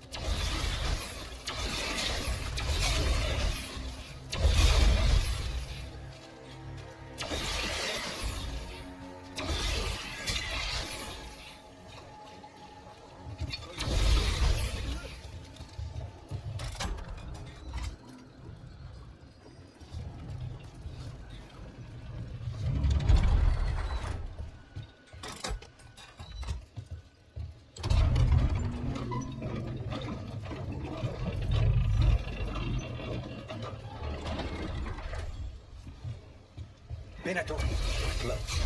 Venator, close.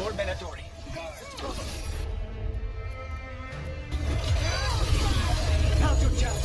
more Venatori. Now's your chance.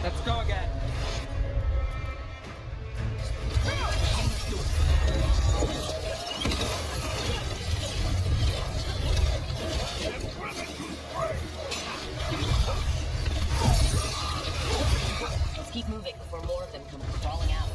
Let's go again. Let's keep moving before more of them come crawling out.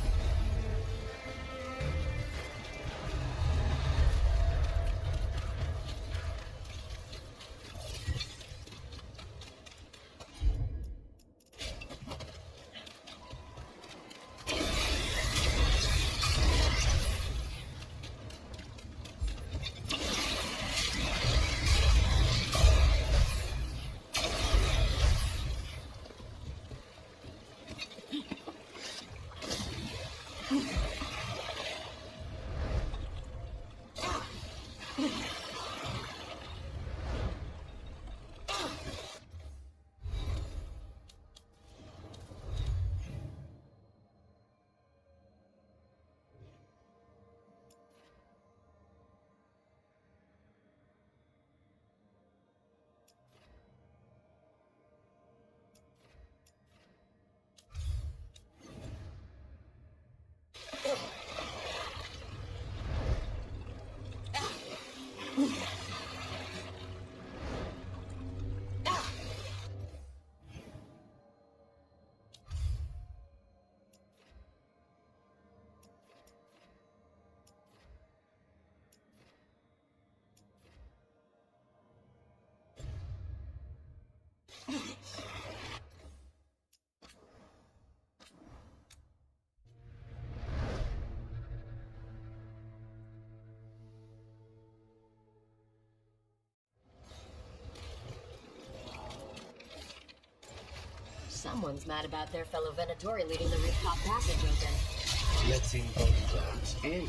Someone's mad about their fellow Venatori leaving the rooftop passage open. Let's invoke guards in.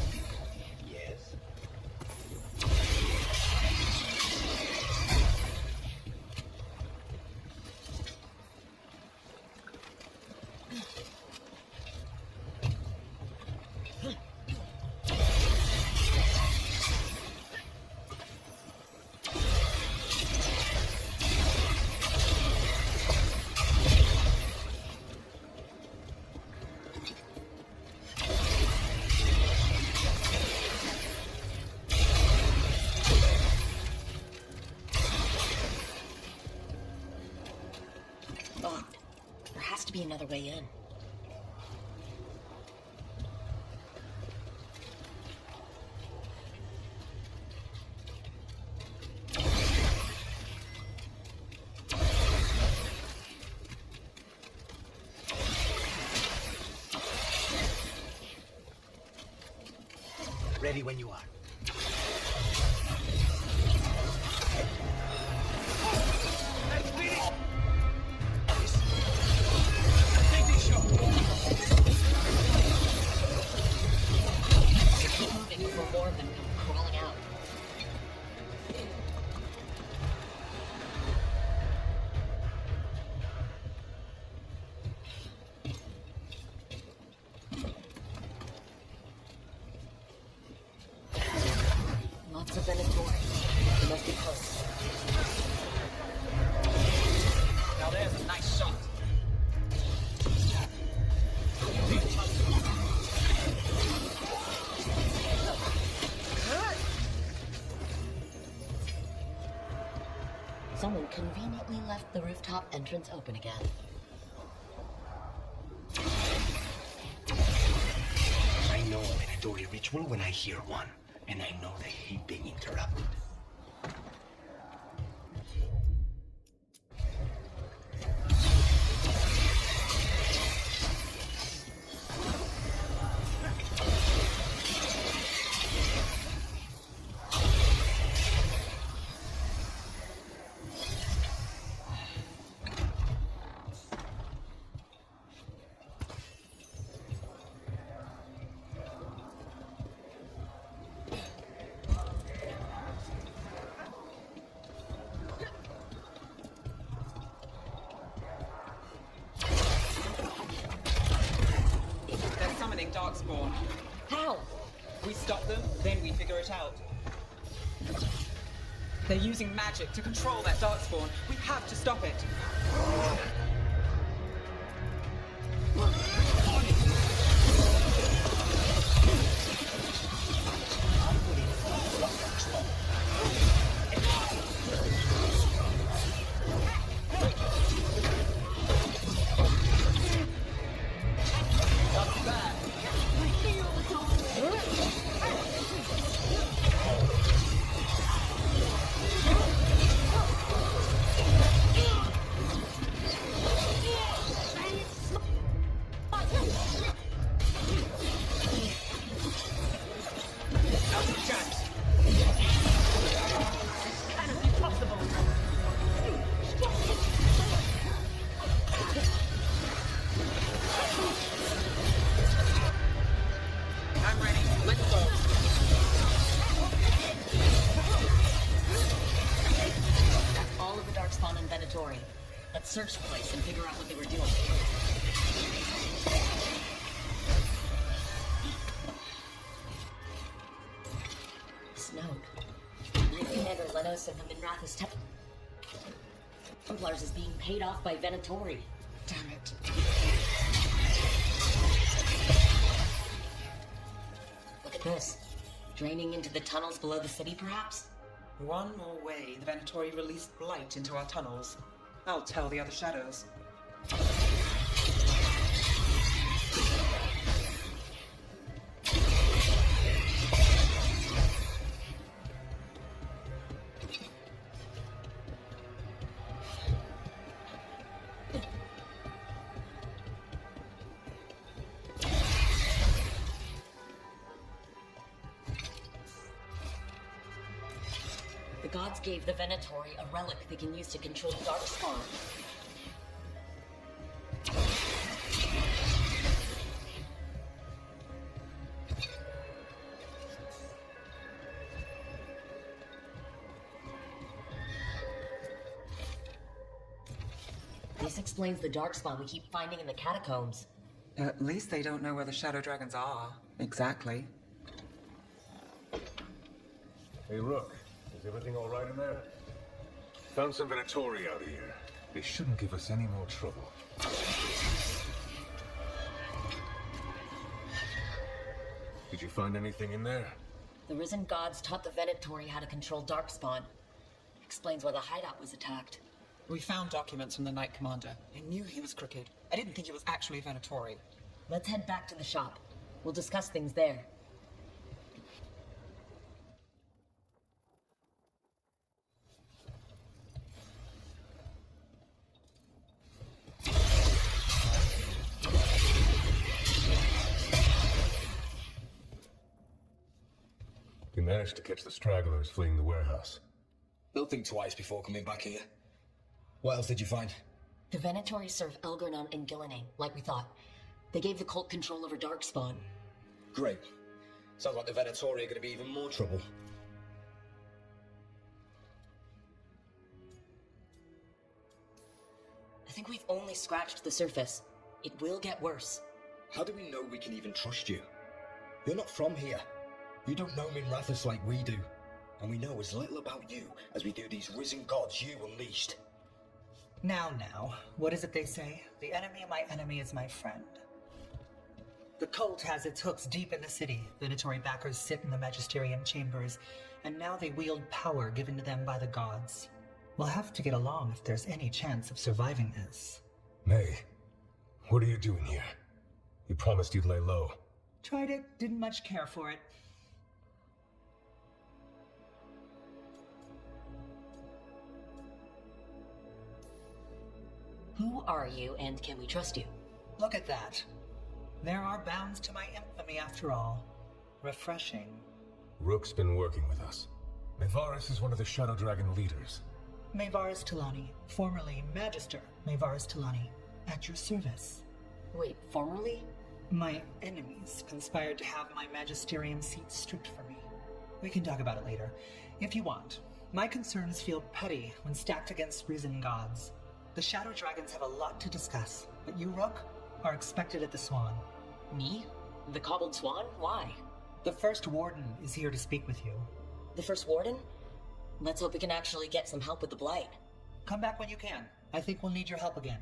Yes. Locked. There has to be another way in. Ready when you are. Take this shot. Someone conveniently left the rooftop entrance open again. I know a Venatori ritual when I hear one, and I know they hate being interrupted. Darkspawn. How? We stop them, then we figure it out. They're using magic to control that Darkspawn. We have to stop it. Let's search the place and figure out what they were doing. This note. Group Commander Lenos of the Minrathous Templars is being paid off by Venatori. Damn it. Look at this. Draining into the tunnels below the city, perhaps? One more way the Venatori released blight into our tunnels. I'll tell the other shadows. The gods gave the Venatori a relic they can use to control Darkspawn. This explains the Darkspawn we keep finding in the catacombs. At least they don't know where the Shadow Dragons are. Exactly. Hey, Rook. Is everything all right in there? Found some Venatori out here. They shouldn't give us any more trouble. Did you find anything in there? The Risen Gods taught the Venatori how to control Darkspawn. Explains why the hideout was attacked. We found documents from the Knight Commander. I knew he was crooked. I didn't think it was actually Venatori. Let's head back to the shop. We'll discuss things there. We managed to catch the stragglers fleeing the warehouse. They'll think twice before coming back here. What else did you find? The Venatori serve Elgarnon and Gillinane, like we thought. They gave the cult control over Darkspawn. Great. Sounds like the Venatori are going to be even more trouble. I think we've only scratched the surface. It will get worse. How do we know we can even trust you? You're not from here. You don't know Minrathous like we do. And we know as little about you as we do these risen gods you unleashed. Now, what is it they say? The enemy of my enemy is my friend. The cult has its hooks deep in the city. Venatori backers sit in the Magisterium chambers, and now they wield power given to them by the gods. We'll have to get along if there's any chance of surviving this. May, what are you doing here? You promised you'd lay low. Tried it, didn't much care for it. Who are you, and can we trust you? Look at that. There are bounds to my infamy after all. Refreshing. Rook's been working with us. Mayvaris is one of the Shadow Dragon leaders. Mayvaris Talani, formerly Magister Mayvaris Talani, at your service. Wait, formerly? My enemies conspired to have my magisterium seat stripped from me. We can talk about it later, if you want. My concerns feel petty when stacked against risen gods. The Shadow Dragons have a lot to discuss, but you, Rook, are expected at the Swan. Me? The Cobbled Swan? Why? The First Warden is here to speak with you. The First Warden? Let's hope we can actually get some help with the Blight. Come back when you can. I think we'll need your help again.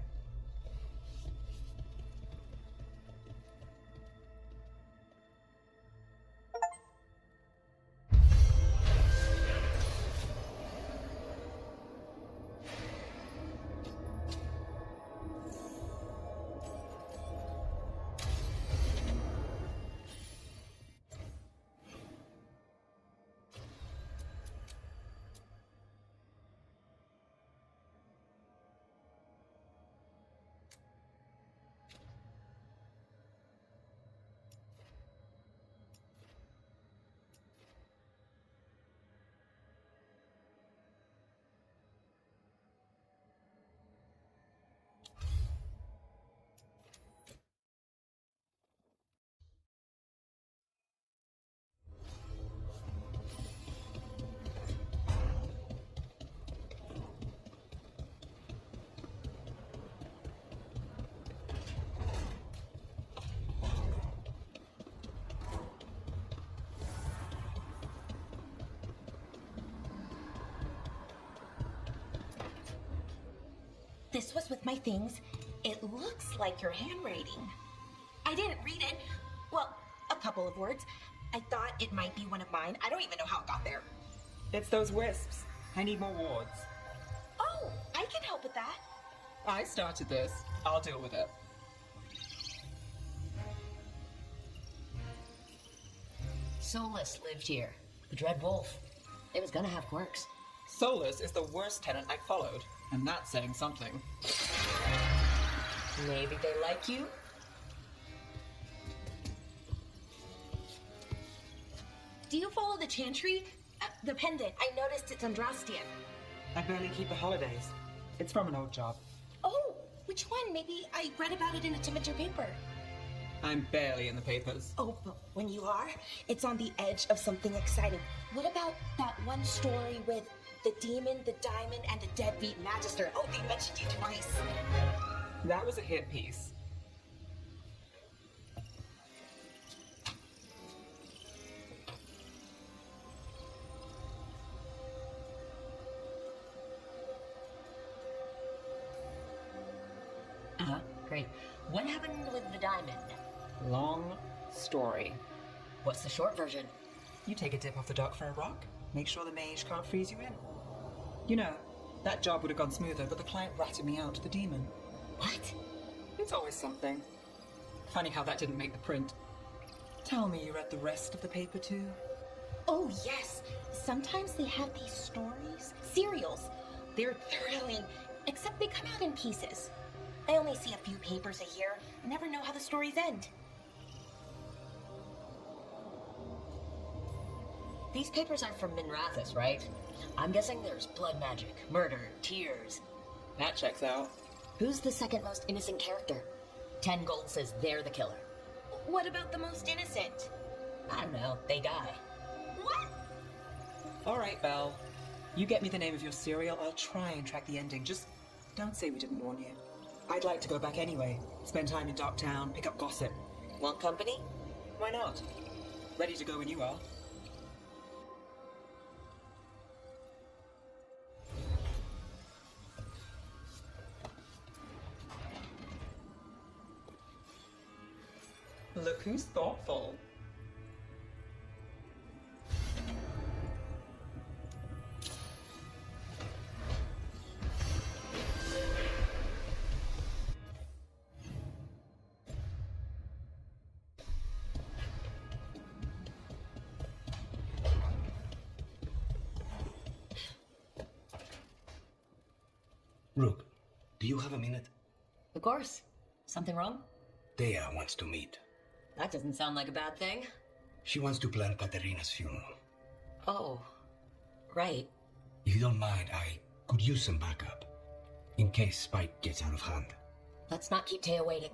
This was with my things. It looks like your handwriting. I didn't read it. Well, a couple of words. I thought it might be one of mine. I don't even know how it got there. It's those wisps. I need more wards. Oh, I can help with that. I started this. I'll deal with it. Solus lived here. The Dread Wolf. It was gonna have quirks. Solus is the worst tenant I followed, and that's saying something. Maybe they like you? Do you follow the chantry? The pendant. I noticed it's Andrastian. I barely keep the holidays. It's from an old job. Oh, which one? Maybe I read about it in a Timidger paper. I'm barely in the papers. Oh, but when you are, it's on the edge of something exciting. What about that one story with the demon, the diamond, and the deadbeat magister? Oh, they mentioned you twice. That was a hit piece. Great. What happened with the diamond? Long story. What's the short version? You take a dip off the dock for a rock, make sure the mage can't freeze you in. You know, that job would have gone smoother, but the client ratted me out to the demon. What? It's always something. Funny how that didn't make the print. Tell me you read the rest of the paper too? Oh, yes. Sometimes they have these stories. Serials. They're thrilling, except they come out in pieces. I only see a few papers a year. I never know how the stories end. These papers are from Minrathis, right? I'm guessing there's blood magic, murder, tears. That checks out. Who's the second most innocent character? 10 gold says they're the killer. What about the most innocent? I don't know, they die. What? All right, Belle. You get me the name of your cereal, I'll try and track the ending. Just don't say we didn't warn you. I'd like to go back anyway. Spend time in Darktown, pick up gossip. Want company? Why not? Ready to go when you are. Look who's thoughtful. Rook, do you have a minute? Of course. Something wrong? Thea wants to meet. That doesn't sound like a bad thing. She wants to plan Katerina's funeral. Oh, right. If you don't mind, I could use some backup. In case Spike gets out of hand. Let's not keep Taya waiting.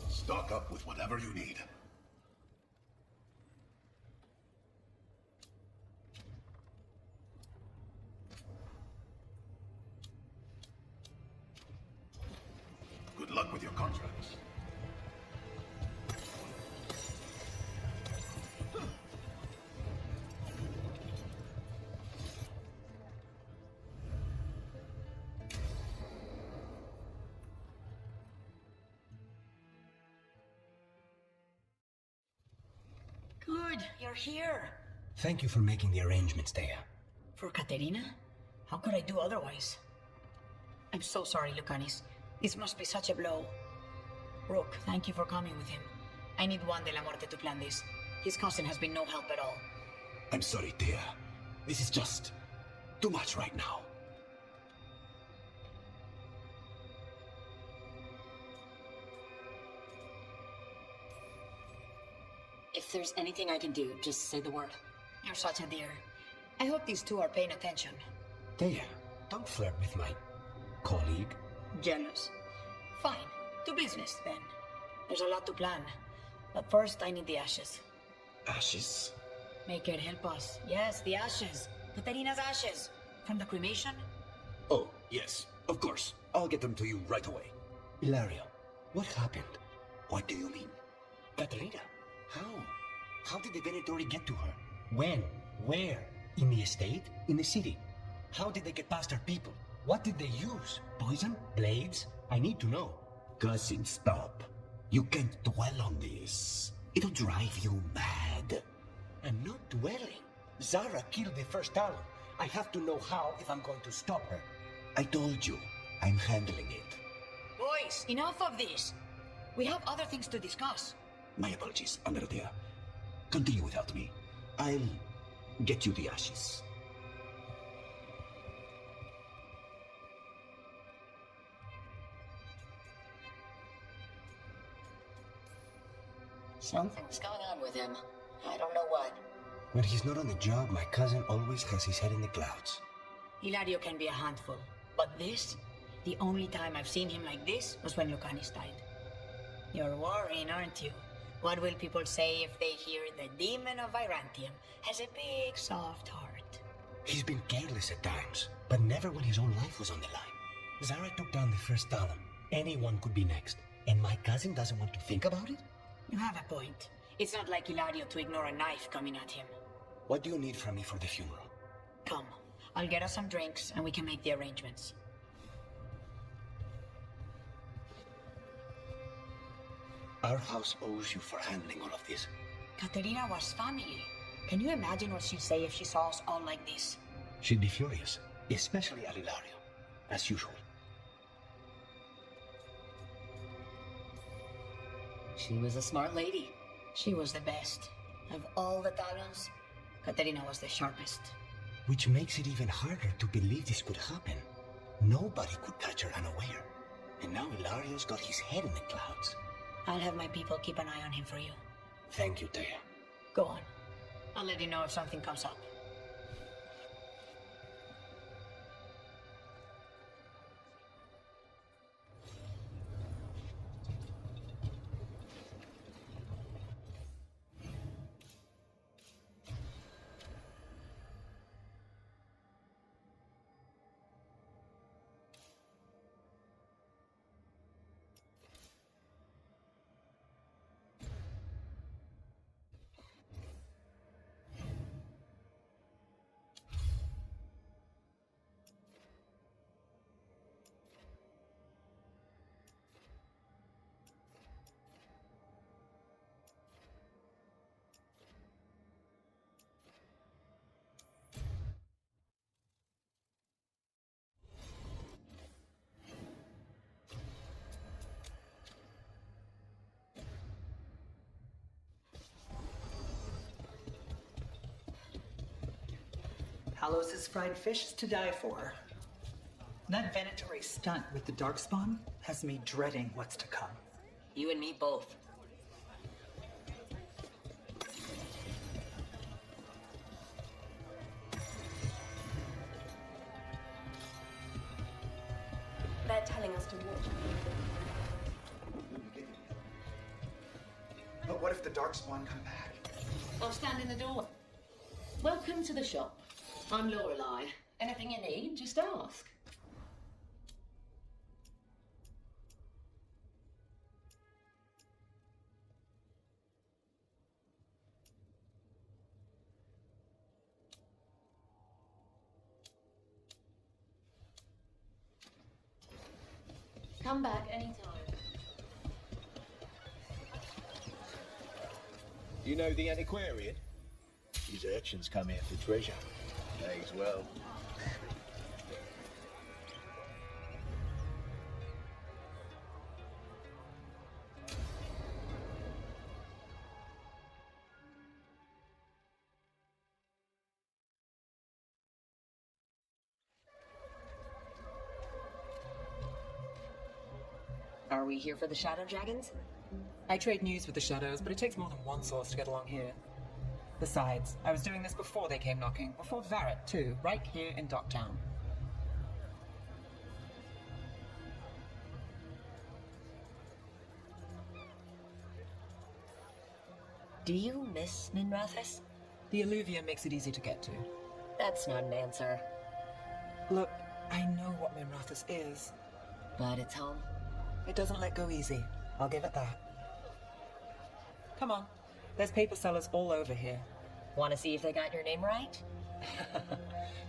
Stock up with whatever you need. Good luck with your contracts. Good, you're here. Thank you for making the arrangements, Thea. For Katerina? How could I do otherwise? I'm so sorry, Lucanis. This must be such a blow. Rook, thank you for coming with him. I need Juan de la Muerte to plan this. His cousin has been no help at all. I'm sorry, Thea. This is just too much right now. If there's anything I can do, just say the word. You're such a dear. I hope these two are paying attention. Thea, don't flirt with my colleague. Jealous. Fine. To business, then. There's a lot to plan. But first, I need the ashes. Ashes? Make it help us. Yes, the ashes. Katerina's ashes. From the cremation? Oh, yes, of course. I'll get them to you right away. Ilario, what happened? What do you mean? Katerina, how? How did the Venatori get to her? When? Where? In the estate? In the city? How did they get past her people? What did they use? Poison? Blades? I need to know. Cousin, stop. You can't dwell on this. It'll drive you mad. I'm not dwelling. Zara killed the first Talon. I have to know how if I'm going to stop her. I told you, I'm handling it. Boys, enough of this. We have other things to discuss. My apologies, Andrea. Continue without me. I'll get you the ashes. Something's going on with him. I don't know what. When he's not on the job, my cousin always has his head in the clouds. Hilario can be a handful. But this, the only time I've seen him like this was when Lucanis died. You're worrying, aren't you? What will people say if they hear the demon of Virantium has a big, soft heart? He's been careless at times, but never when his own life was on the line. Zara took down the first Talon. Anyone could be next. And my cousin doesn't want to think about it? You have a point. It's not like Hilario to ignore a knife coming at him. What do you need from me for the funeral? Come. I'll get us some drinks and we can make the arrangements. Our house owes you for handling all of this. Katerina was family. Can you imagine what she'd say if she saw us all like this? She'd be furious, especially at Ilario, as usual. She was a smart lady. She was the best. Of all the talents, Katerina was the sharpest. Which makes it even harder to believe this could happen. Nobody could catch her unaware. And now Ilario's got his head in the clouds. I'll have my people keep an eye on him for you. Thank you, Thea. Go on. I'll let you know if something comes up. Palos' fried fish is to die for. That venatory stunt with the Darkspawn has me dreading what's to come. You and me both. They're telling us to walk. But what if the Darkspawn come back? I'll stand in the door. Welcome to the shop. I'm Lorelei. Anything you need, just ask. Come back anytime. You know the antiquarian? These urchins come here for treasure. Pays well. Are we here for the Shadow Dragons? I trade news with the Shadows, but it takes more than one source to get along here. Besides, I was doing this before they came knocking, before Varret too, right here in Docktown. Do you miss Minrathous? The Alluvia makes it easy to get to. That's not an answer. Look, I know what Minrathous is. But it's home. It doesn't let go easy. I'll give it that. Come on. There's paper sellers all over here. Want to see if they got your name right?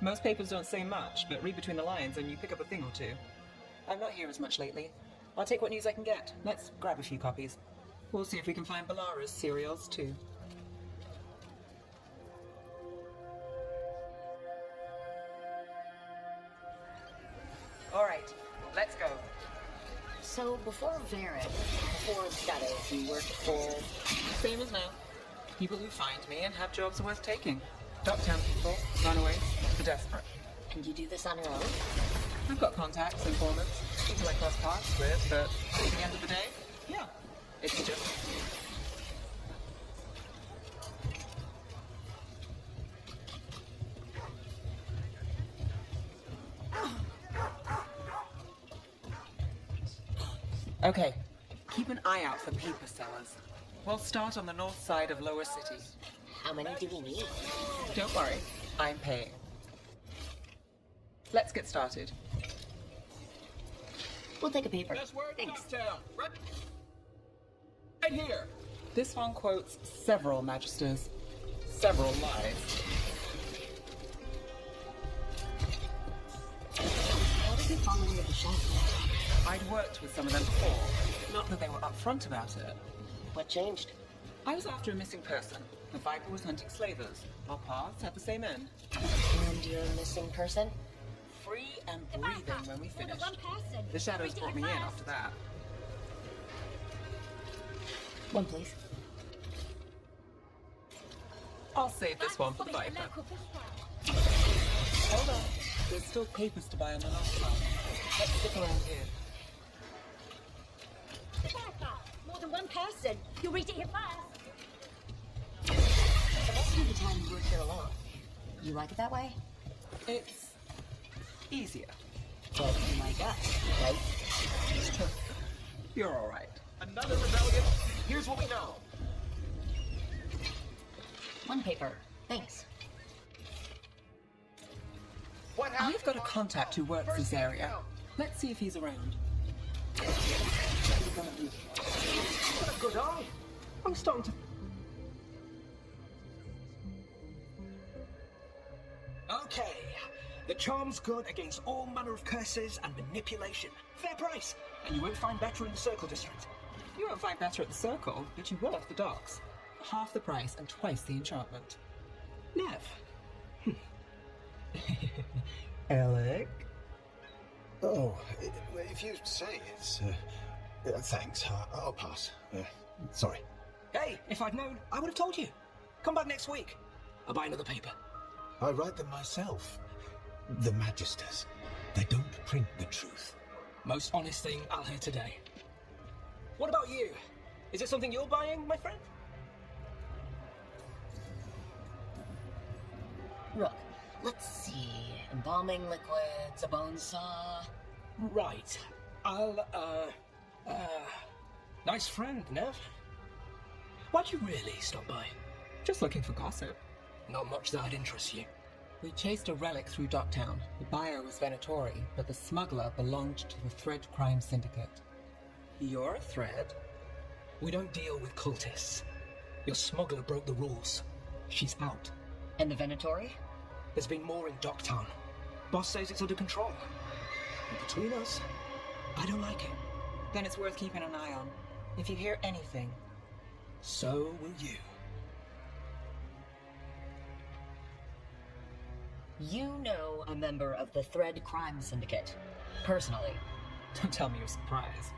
Most papers don't say much, but read between the lines and you pick up a thing or two. I'm not here as much lately. I'll take what news I can get. Let's grab a few copies. We'll see if we can find Balara's serials too. All right, let's go. So before Varret, before the Shadows, you worked for... Same as now. People who find me and have jobs worth taking. Docktown people, runaways, the desperate. And you do this on your own? I've got contacts, informants, people I cross paths with, but at the end of the day, yeah, it's just... Okay, keep an eye out for paper sellers. We'll start on the north side of Lower City. How many do we need? Don't worry, I'm paying. Let's get started. We'll take a paper. That's where Thanks. Docktown. Right here. This one quotes several magisters, several lies. shop. I'd worked with some of them before. Not that they were upfront about it. What changed? I was after a missing person. The Viper was hunting slavers. Our paths had the same end. And you're a missing person? Free and breathing when we finished. The shadows brought me in after that. One, please. I'll save this one for the Viper. Hold on. There's still papers to buy on the last side. Let's stick around here. More than one person. You'll read it here first. So most of the time you work here alone. You like it that way? It's easier. Well, you like us, right? You're alright. Another rebellion? Here's what we know. One paper. Thanks. I've got a contact who works this area. Let's see if he's around. What a good eye. I'm starting to... Okay. The charm's good against all manner of curses and manipulation. Fair price. And you won't find better in the Circle District. You won't find better at the Circle, but you will at the docks. Half the price and twice the enchantment. Nev. Alec? Oh, if you say it's... thanks, I'll pass. Sorry. Hey, if I'd known, I would have told you. Come back next week. I'll buy another paper. I write them myself. The Magisters. They don't print the truth. Most honest thing I'll hear today. What about you? Is it something you're buying, my friend? Rook, let's see. Embalming liquids, a bone saw. Right. Nice friend, Nev. Why'd you really stop by? Just looking for gossip. Not much that'd interest you. We chased a relic through Docktown. The buyer was Venatori, but the smuggler belonged to the Thread Crime Syndicate. You're a thread? We don't deal with cultists. Your smuggler broke the rules. She's out. And the Venatori? There's been more in Docktown. Boss says it's under control. And between us, I don't like it. Then it's worth keeping an eye on. If you hear anything, so will you. You know a member of the Thread Crime Syndicate. Personally. Don't tell me you're surprised.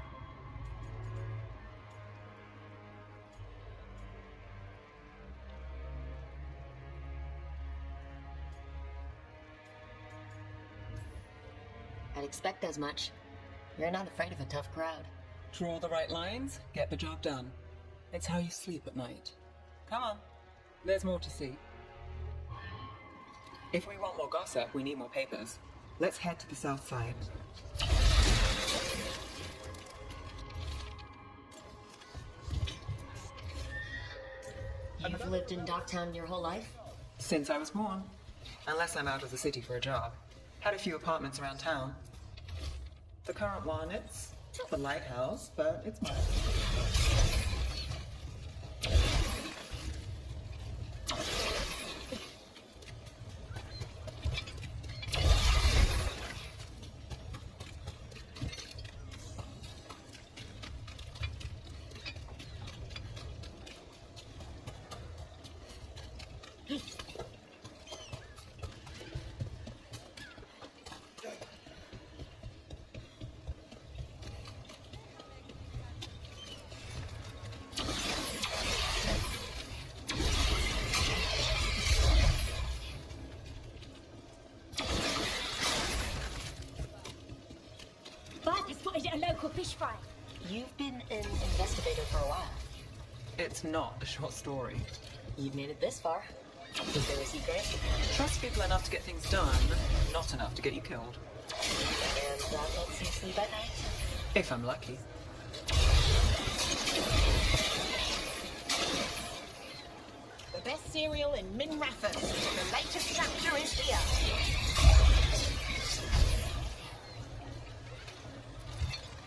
I'd expect as much. You're not afraid of a tough crowd. Draw the right lines, get the job done. It's how you sleep at night. Come on, there's more to see. If we want more gossip, we need more papers. Let's head to the south side. You've lived in Docktown your whole life? Since I was born. Unless I'm out of the city for a job. Had a few apartments around town. The current one, it's the lighthouse, but it's mine. Fish fry. You've been an investigator for a while. It's not a short story. You've made it this far. Is there a secret? Trust people enough to get things done, not enough to get you killed. And that lets you sleep at night? If I'm lucky. The best cereal in Min Rathas. The latest chapter is here.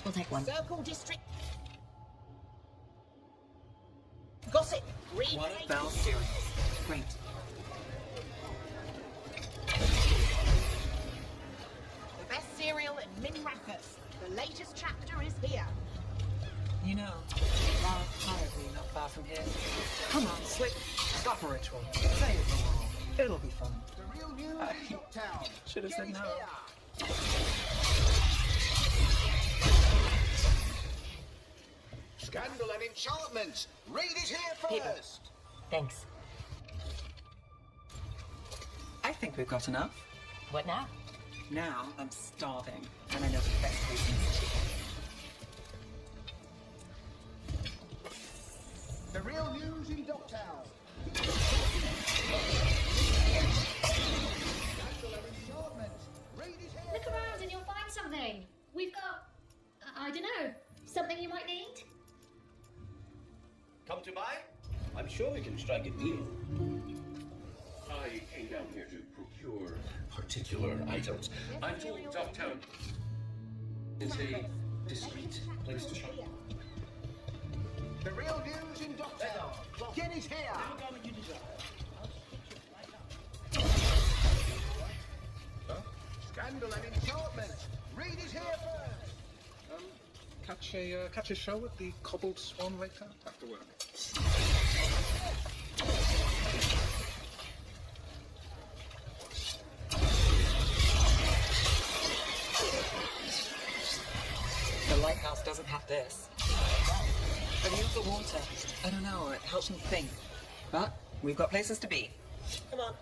We'll take one. Circle District. Gossip. Read. One of Belle's cereals. Great. The best cereal in Min Minrathous. The latest chapter is here. You know, Lara Hierarchy not far from here. Come on, Slick. Stop a ritual. Save the world. It'll be fun. The real news in Dogtown. Should have said no. Scandal and enchantment. Read it here first. Thanks. I think we've got enough. What now? Now I'm starving, and I know the best place in the city. The real news in Dogtown. Look around and you'll find something. We've got, I don't know, something you might need? Come to buy? I'm sure we can strike a deal. I came down here to procure particular items. I'm told Dogtown is a discreet place to shop. The real news in Dogtown. Get it here. Scandal and enchantment. Read it here first. Catch a show at the Cobbled Swan later after work. The lighthouse doesn't have this. The view of the water. I don't know, it helps me think. But we've got places to be. Come on.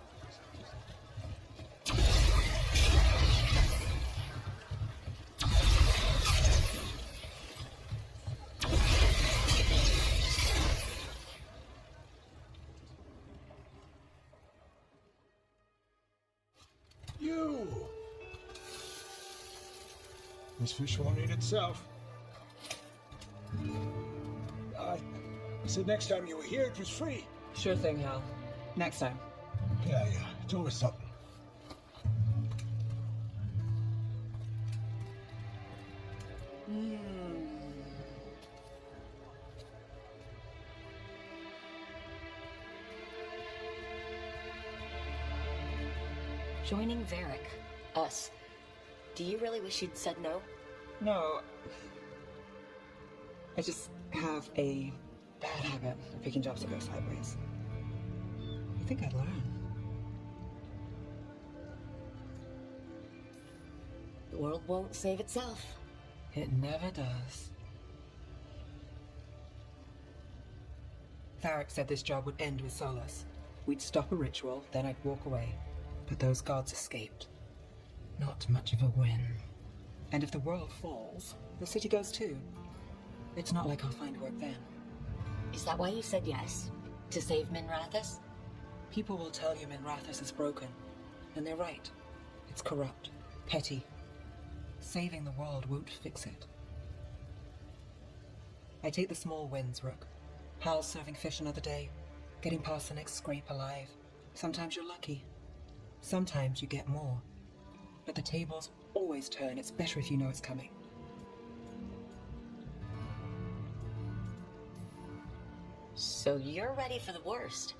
You! This fish won't eat itself. I said next time you were here it was free. Sure thing, Hal. Next time. Yeah, it's always something. Joining Varric. Us. Do you really wish you'd said no? No. I just have a bad habit of picking jobs that go sideways. I think I'd learn. The world won't save itself. It never does. Varric said this job would end with Solus. We'd stop a ritual, then I'd walk away. But those gods escaped. Not much of a win. And if the world falls, the city goes too. It's not like I'll find work then. Is that why you said yes? To save Minrathous? People will tell you Minrathous is broken. And they're right. It's corrupt. Petty. Saving the world won't fix it. I take the small wins, Rook. Hal's serving fish another day. Getting past the next scrape alive. Sometimes you're lucky. Sometimes you get more. But the tables always turn. It's better if you know it's coming. So you're ready for the worst?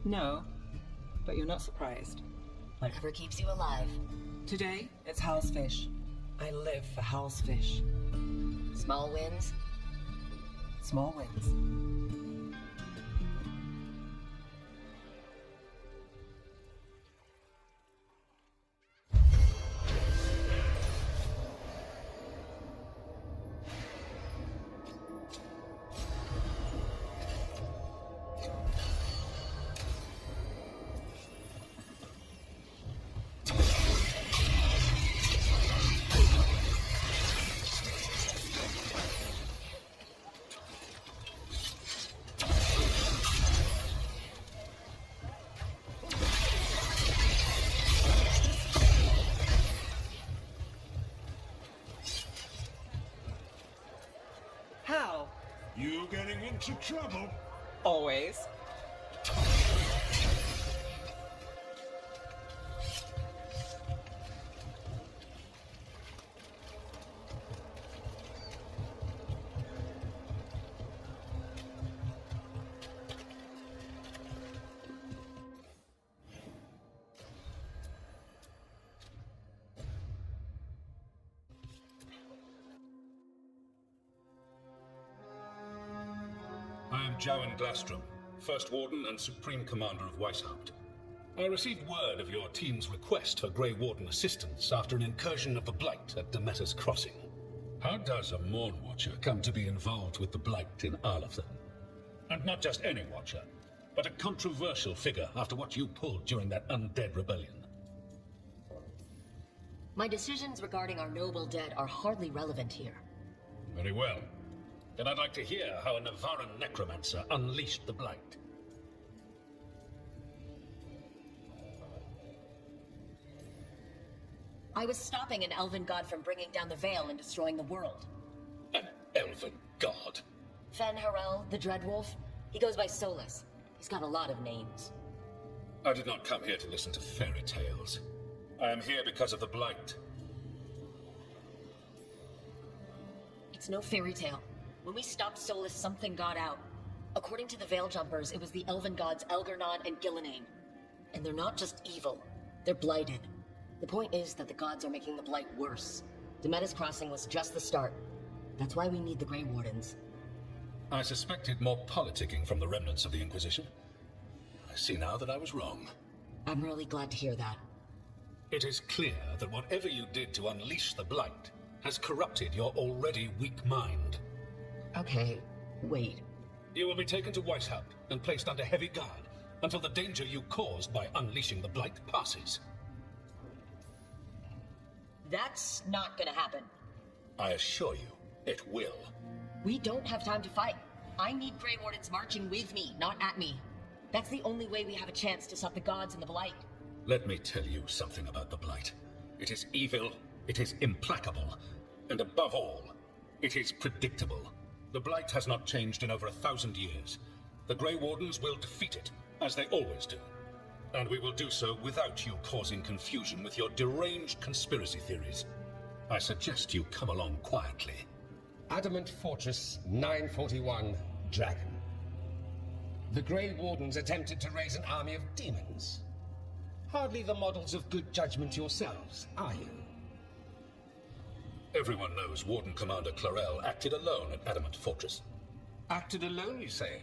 No, but you're not surprised. Whatever keeps you alive. Today, it's Hal's fish. I live for Hal's fish. Small wins? Small wins. Hal! You getting into trouble? Always. I am Jowan Glastrom, First Warden and Supreme Commander of Weishaupt. I received word of your team's request for Grey Warden assistance after an incursion of the Blight at Demeter's Crossing. How does a Mourn Watcher come to be involved with the Blight in Arlathan? And not just any Watcher, but a controversial figure after what you pulled during that undead rebellion. My decisions regarding our noble dead are hardly relevant here. Very well. Then I'd like to hear how a Navaran necromancer unleashed the Blight. I was stopping an elven god from bringing down the Veil and destroying the world. An elven god? Fen Harel, the Dreadwolf. He goes by Solus. He's got a lot of names. I did not come here to listen to fairy tales. I am here because of the Blight. It's no fairy tale. When we stopped Solus, something got out. According to the Veil Jumpers, it was the elven gods Elgar'nan and Gillenane. And they're not just evil, they're blighted. The point is that the gods are making the Blight worse. Demeter's Crossing was just the start. That's why we need the Grey Wardens. I suspected more politicking from the remnants of the Inquisition. I see now that I was wrong. I'm really glad to hear that. It is clear that whatever you did to unleash the Blight has corrupted your already weak mind. Okay, wait. You will be taken to Weishaupt and placed under heavy guard until the danger you caused by unleashing the Blight passes. That's not gonna happen. I assure you, it will. We don't have time to fight. I need Grey Wardens marching with me, not at me. That's the only way we have a chance to stop the gods and the Blight. Let me tell you something about the Blight. It is evil, it is implacable, and above all, it is predictable. The Blight has not changed in over 1,000 years. The Grey Wardens will defeat it, as they always do. And we will do so without you causing confusion with your deranged conspiracy theories. I suggest you come along quietly. Adamant Fortress 941, Dragon. The Grey Wardens attempted to raise an army of demons. Hardly the models of good judgment yourselves, are you? Everyone knows Warden Commander Clarel acted alone at Adamant Fortress. Acted alone, you say?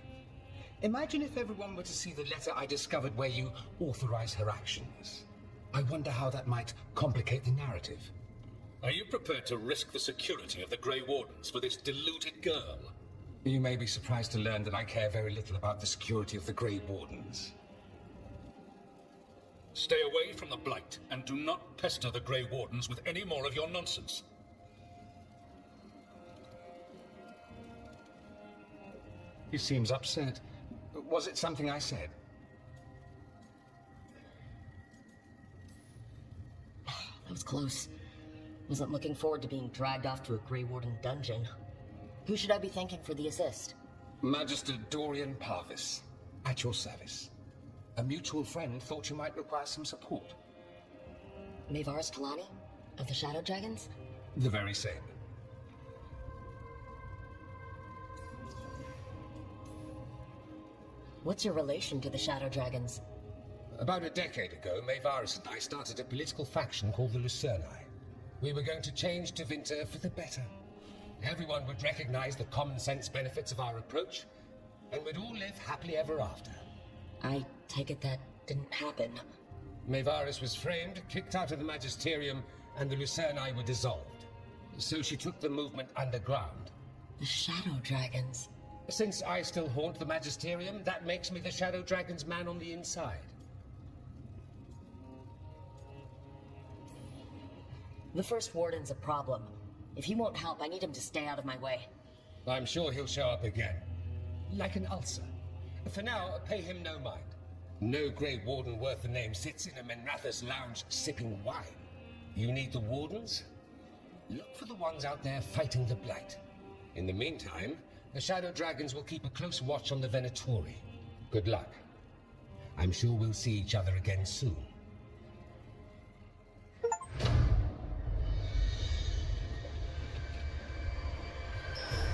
Imagine if everyone were to see the letter I discovered where you authorize her actions. I wonder how that might complicate the narrative. Are you prepared to risk the security of the Grey Wardens for this deluded girl? You may be surprised to learn that I care very little about the security of the Grey Wardens. Stay away from the Blight, and do not pester the Grey Wardens with any more of your nonsense. He seems upset. Was it something I said? That was close. Wasn't looking forward to being dragged off to a Grey Warden dungeon. Who should I be thanking for the assist? Magister Dorian Parvis, at your service. A mutual friend thought you might require some support. Maevaris Kalani? Of the Shadow Dragons? The very same. What's your relation to the Shadow Dragons? About a decade ago, Maevaris and I started a political faction called the Lucerni. We were going to change Tevinter for the better. Everyone would recognize the common sense benefits of our approach, and we'd all live happily ever after. I take it that didn't happen. Maevaris was framed, kicked out of the Magisterium, and the Lucerni were dissolved. So she took the movement underground. The Shadow Dragons? Since I still haunt the Magisterium, that makes me the Shadow Dragon's man on the inside. The First Warden's a problem. If he won't help, I need him to stay out of my way. I'm sure he'll show up again. Like an ulcer. For now, pay him no mind. No Grey Warden worth the name sits in a Menrathus lounge sipping wine. You need the Wardens? Look for the ones out there fighting the Blight. In the meantime, the Shadow Dragons will keep a close watch on the Venatori. Good luck. I'm sure we'll see each other again soon.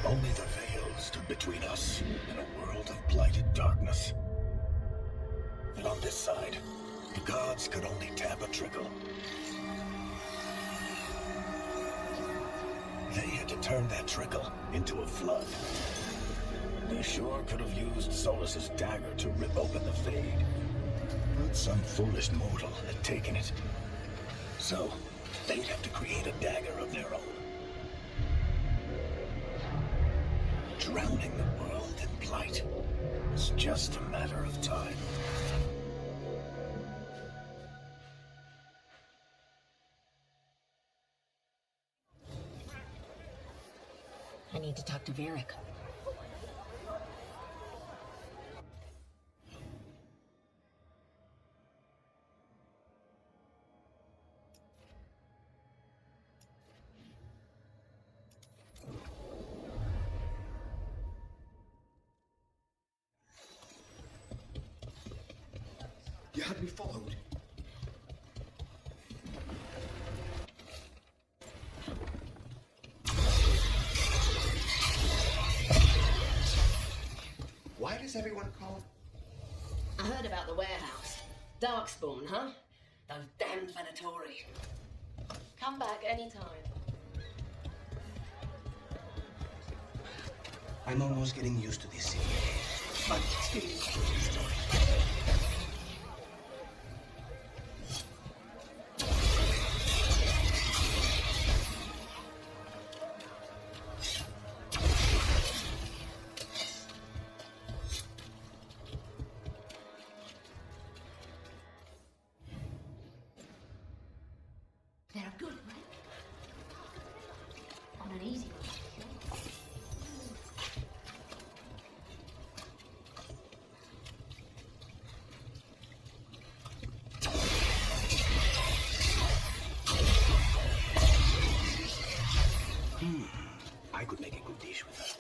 Only the Veil stood between us and a world of blighted darkness. And on this side, the gods could only tap a trickle. They had to turn that trickle into a flood. The They sure could have used Solus's dagger to rip open the Fade. But some foolish mortal had taken it. So, they'd have to create a dagger of their own. Drowning the world in blight is just a matter of time. I need to talk to Varric. You had me followed. Why does everyone call I heard about the warehouse. Darkspawn, huh? Those damned Venatori. Come back anytime. I'm almost getting used to this city, but it's getting a different story. They're good, right? On an easy one. I could make a good dish with that.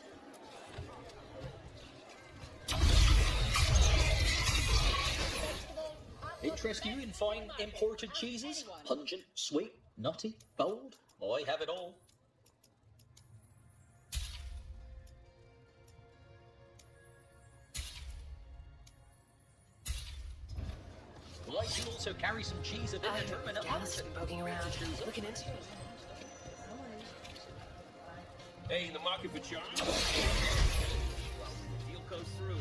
Interest you in fine imported cheeses? Pungent, sweet, nutty, bold? I have it all. I do also carry some cheese of indeterminate Dallas been poking around, looking into it. Hey, in the market for charm? Deal goes through.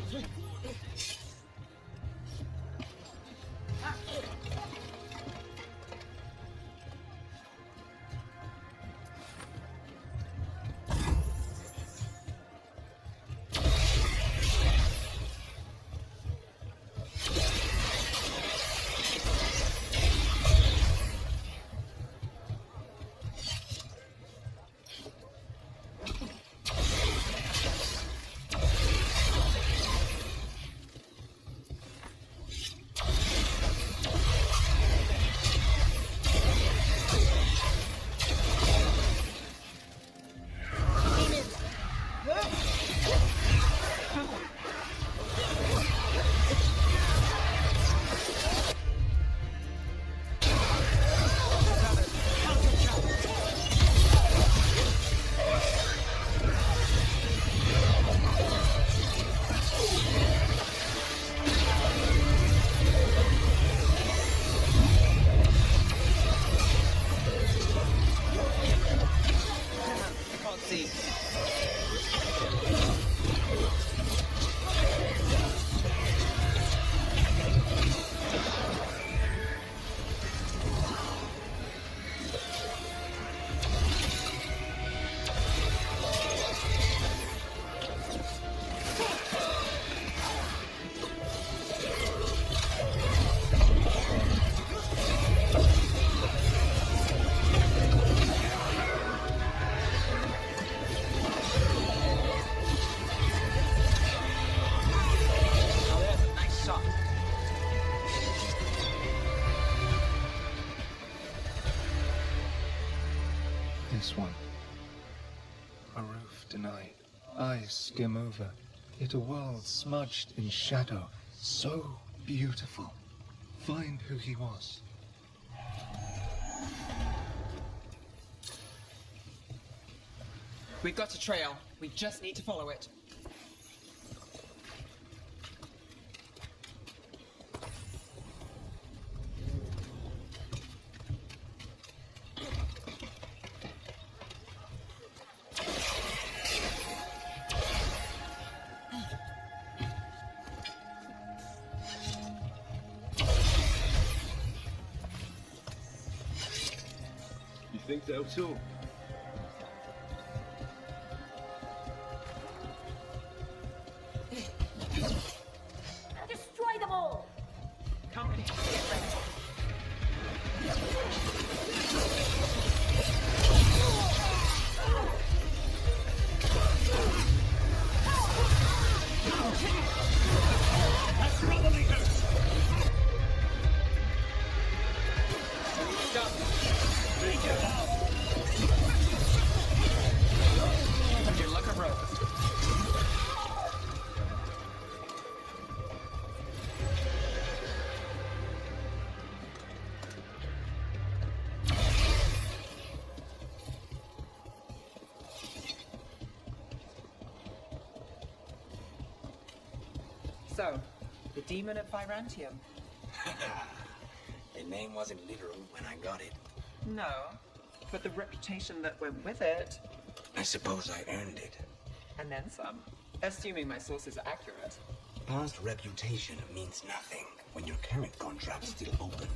This one. A roof denied. Eyes skim over. Yet a world smudged in shadow. So beautiful. Find who he was. We've got a trail. We just need to follow it. think so too. Destroy them all! Company, get ready. That's rubber leaders! Stop. Take it out! Your luck of rose. So, the demon of Virantium. The name wasn't literal when I got it. No, but the reputation that went with it. I suppose I earned it. And then some. Assuming my sources are accurate. Past reputation means nothing when your current contract's still open.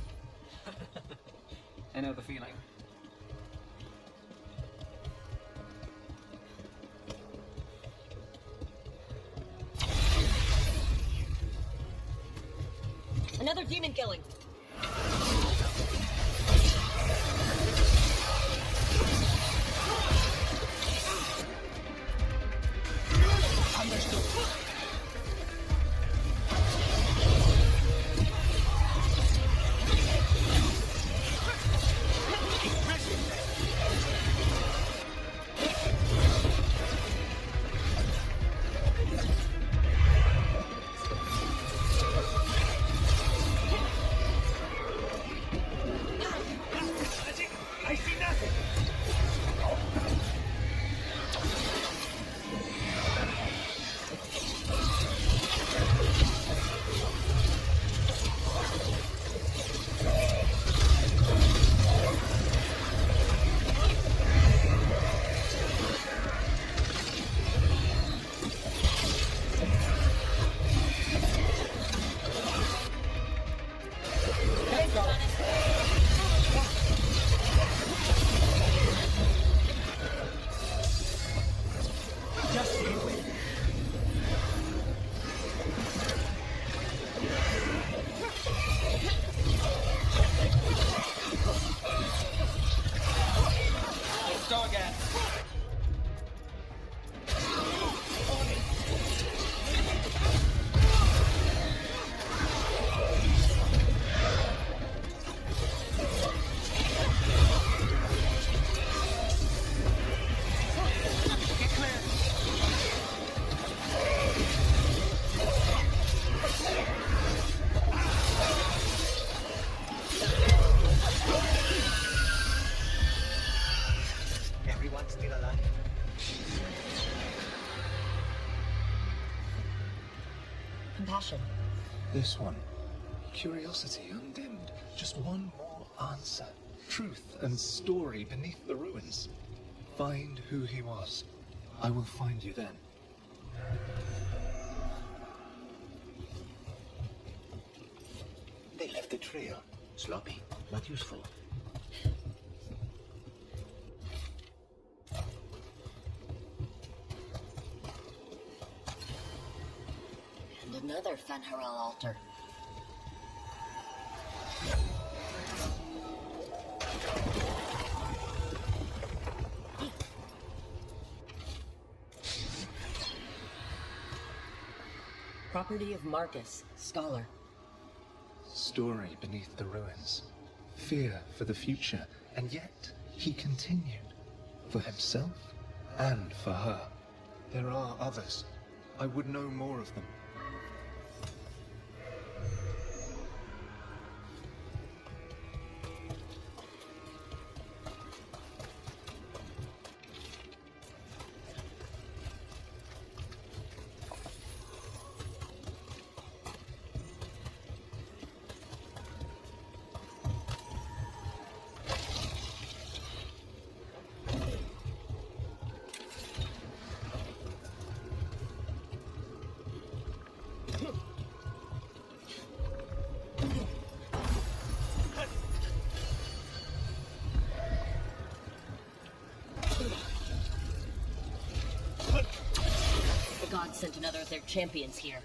I know the feeling. Another demon killing. I see nothing! Just you wait. Let's go again. Get clear. Everyone's still alive. Compassion. This one. Curiosity undimmed. Just one more answer. Truth and story beneath the ruins. Find who he was. I will find you then. They left a trail. Sloppy, but useful. And another Fenharel altar. Property of Marcus, scholar. Story beneath the ruins. Fear for the future. And yet, he continued. For himself and for her. There are others. I would know more of them. sent another of their champions here.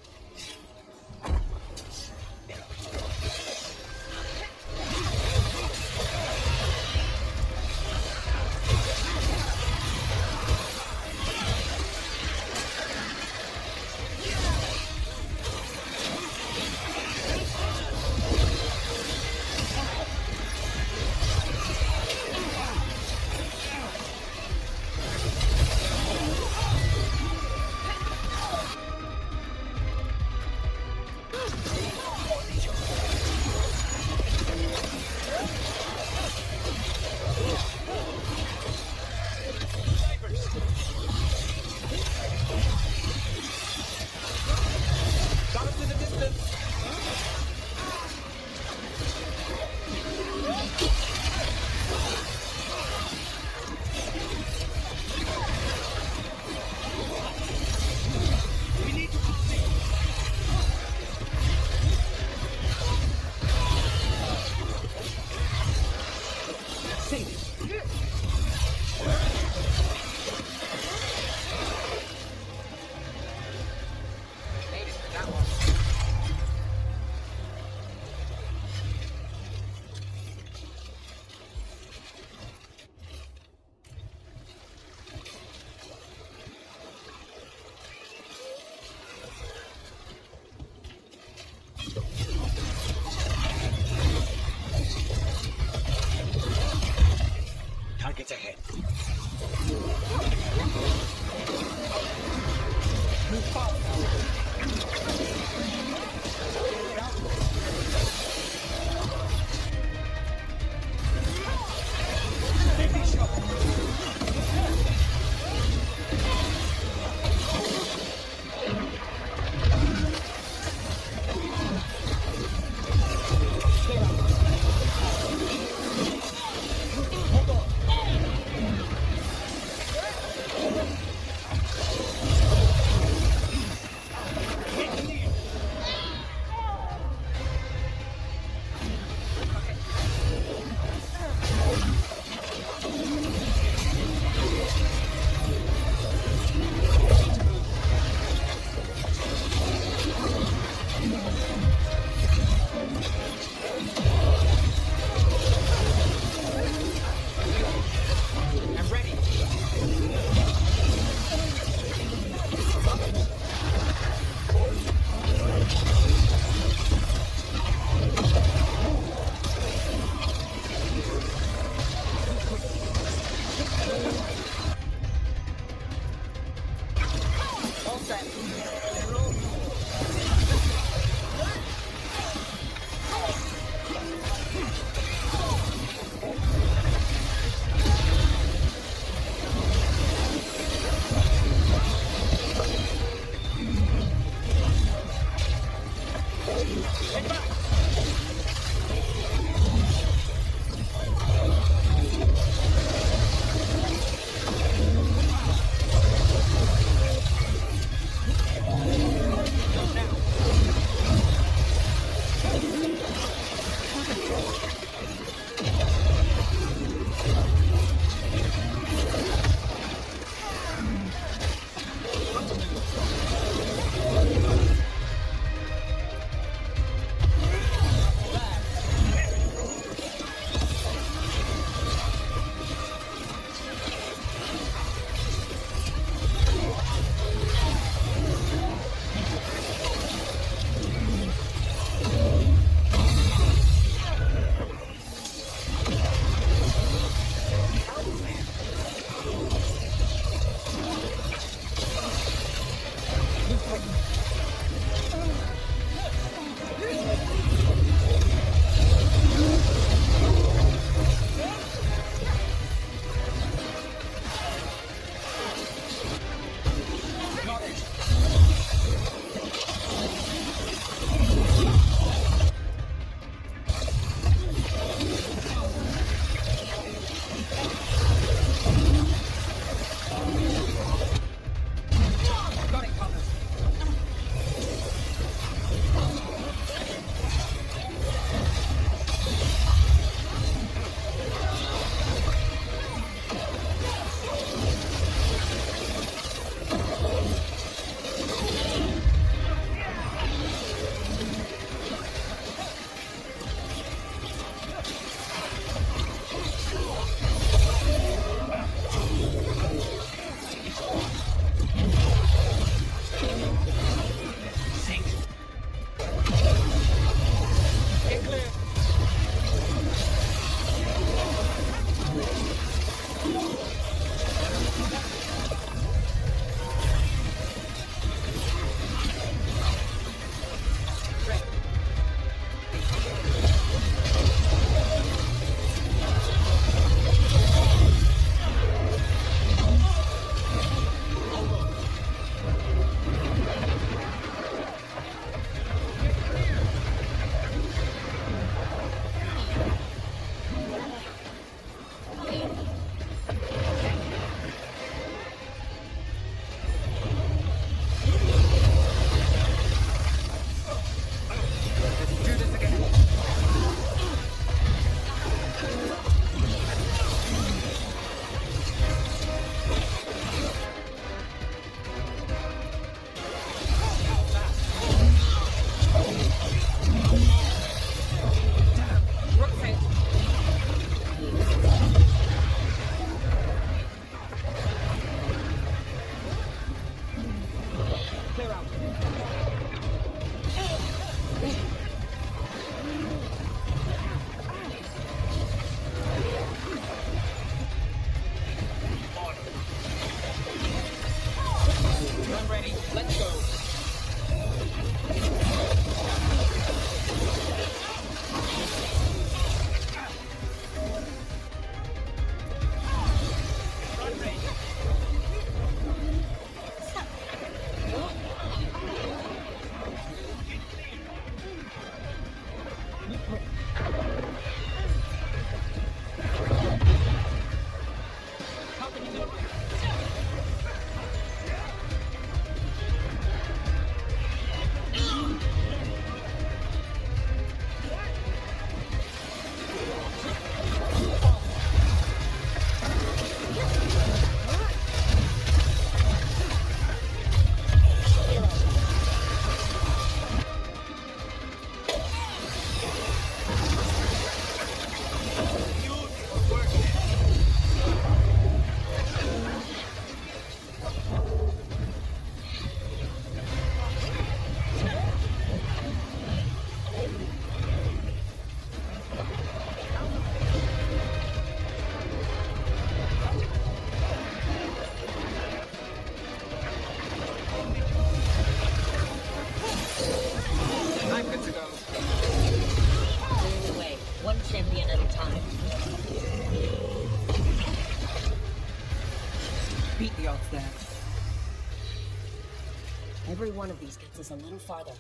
Every one of these gets us a little farther.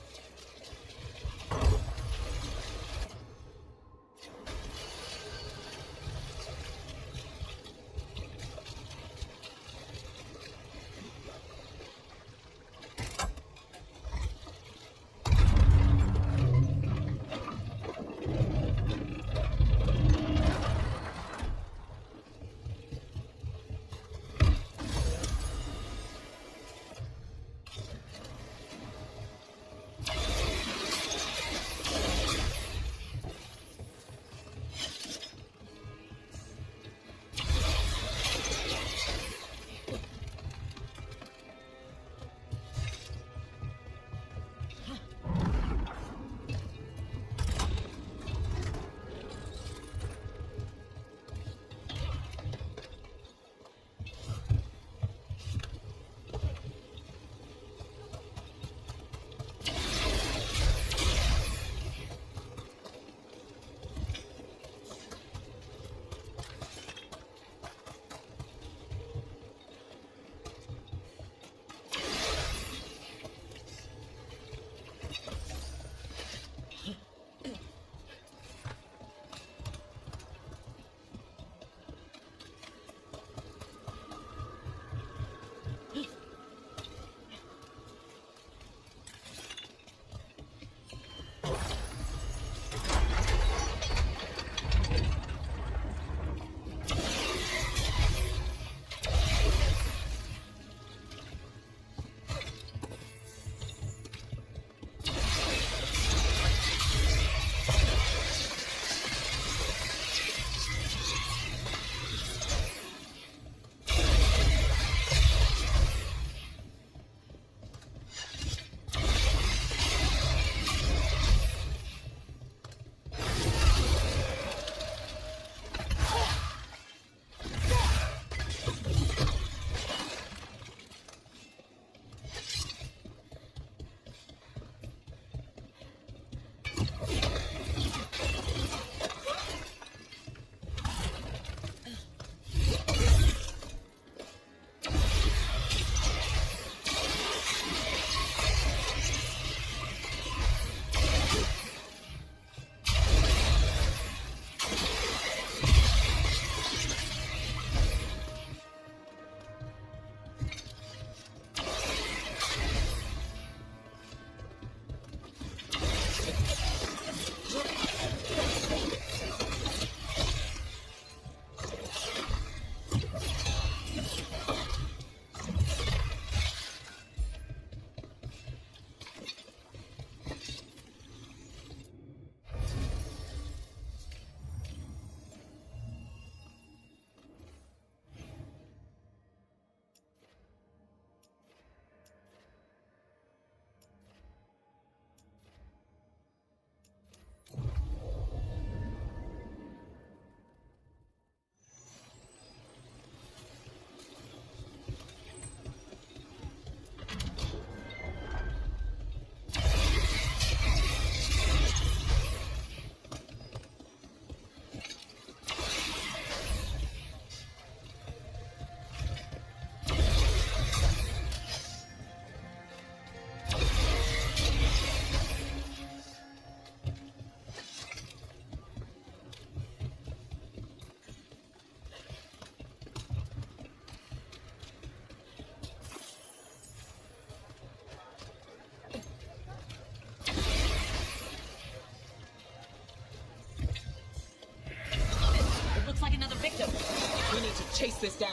We need to chase this down.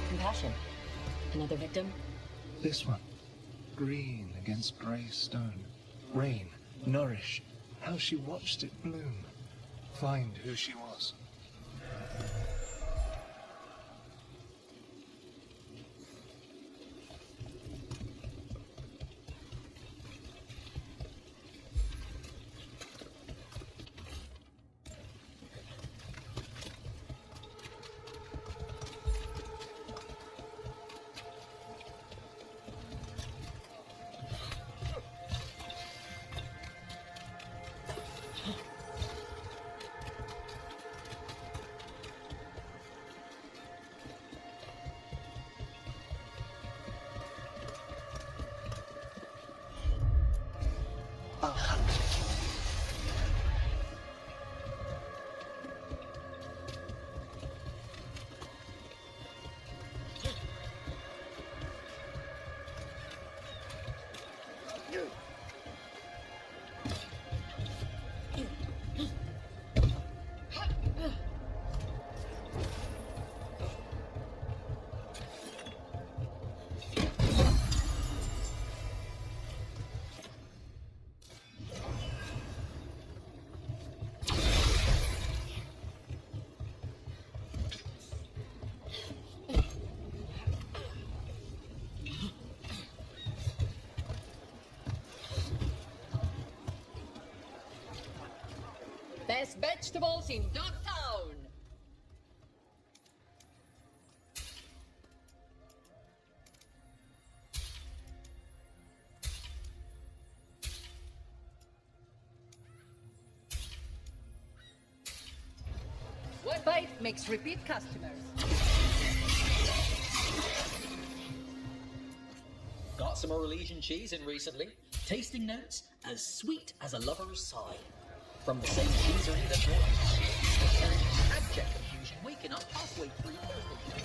Compassion. Another victim? This one. Green against grey stone. Rain. Nourish. How she watched it bloom. Find who she was. best vegetables in Dogtown. One bite makes repeat customers. Got some Orleans cheese in recently. Tasting notes as sweet as a lover's sigh. From the same cheesery that brought abject confusion waking up halfway through Thursday.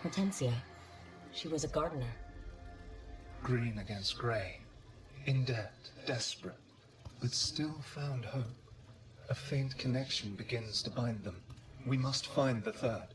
Hortensia. She was a gardener. Green against grey. In debt, desperate, but still found hope. A faint connection begins to bind them. We must find the third.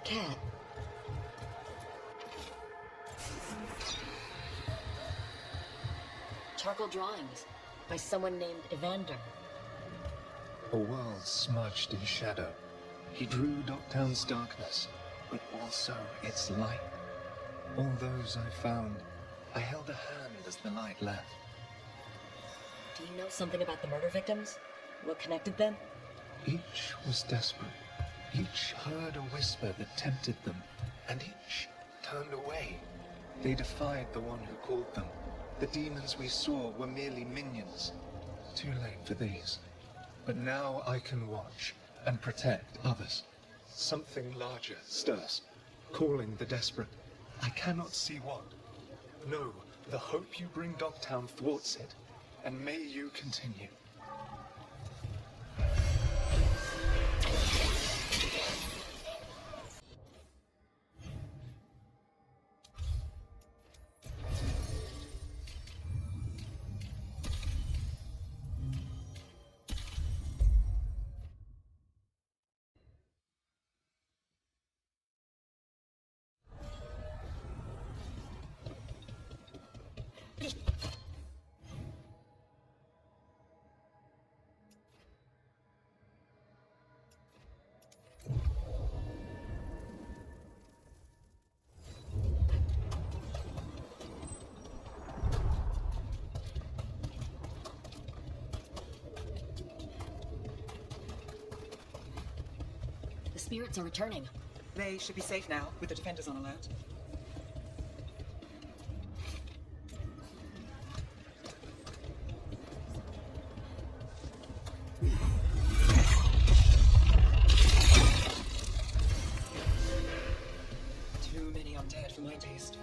Cat. Charcoal drawings by someone named Evander. A world smudged in shadow. He drew Dogtown's darkness, but also its light. All those I found, I held a hand as the light left. Do you know something about the murder victims? What connected them? Each was desperate. Each heard a whisper that tempted them, and each turned away. They defied the one who called them. The demons we saw were merely minions. too late for these. But now I can watch and protect others. Something larger stirs, calling the desperate. I cannot see what. No, the hope you bring Dogtown thwarts it, and may you continue. The spirits are returning. They should be safe now, with the defenders on alert. Too many undead for my taste.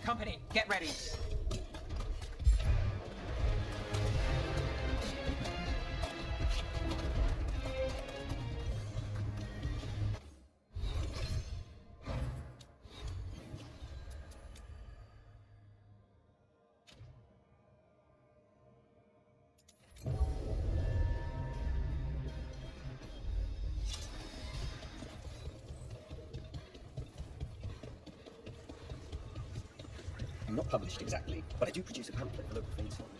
Company, get ready. I'm not published exactly, but I do produce a pamphlet for local famous ones.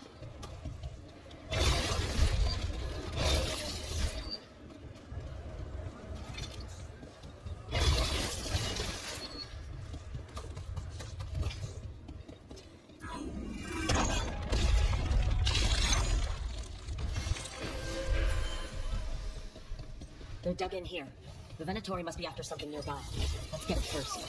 They're dug in here. The Venatori must be after something nearby. Let's get it first.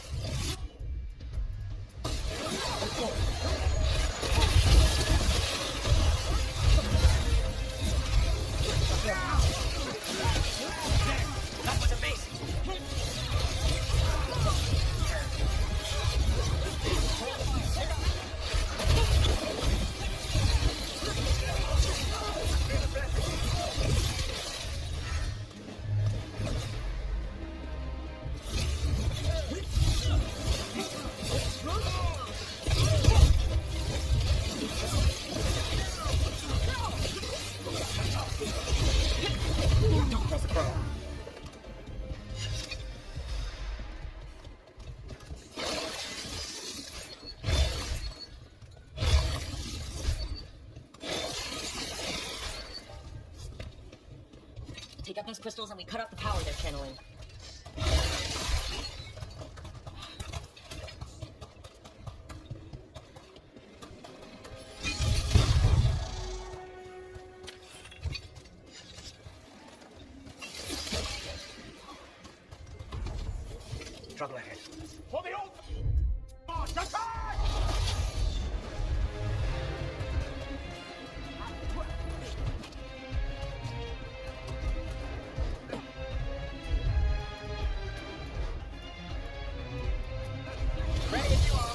That was amazing! Don't cross the crow. Take out those crystals and we cut out the power they're channeling. Trouble ahead. For the old march, attack! Ready as you are.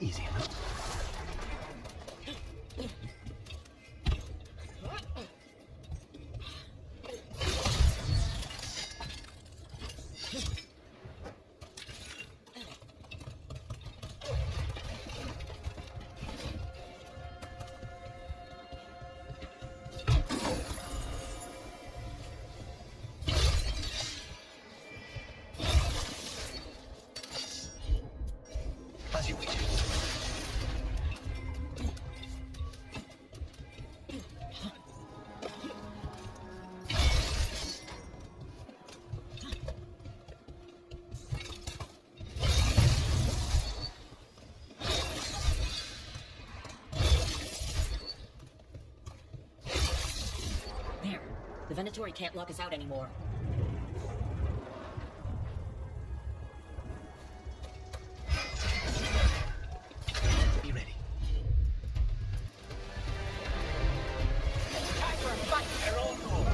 Easy enough. As you wish. There. The Venatori can't lock us out anymore. Be ready. Time for a fight, their own rules.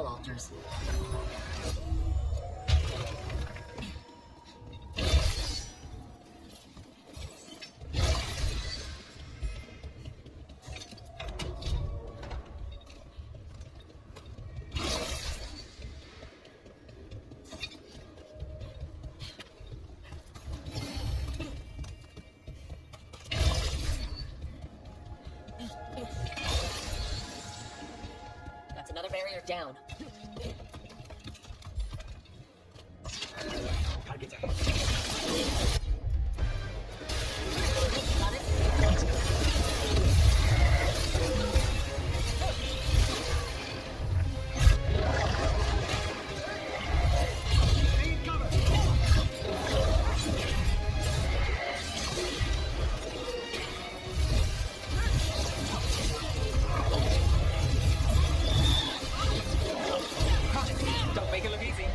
spell altars. That's another barrier down. Target ahead. Got it? Don't make it look easy.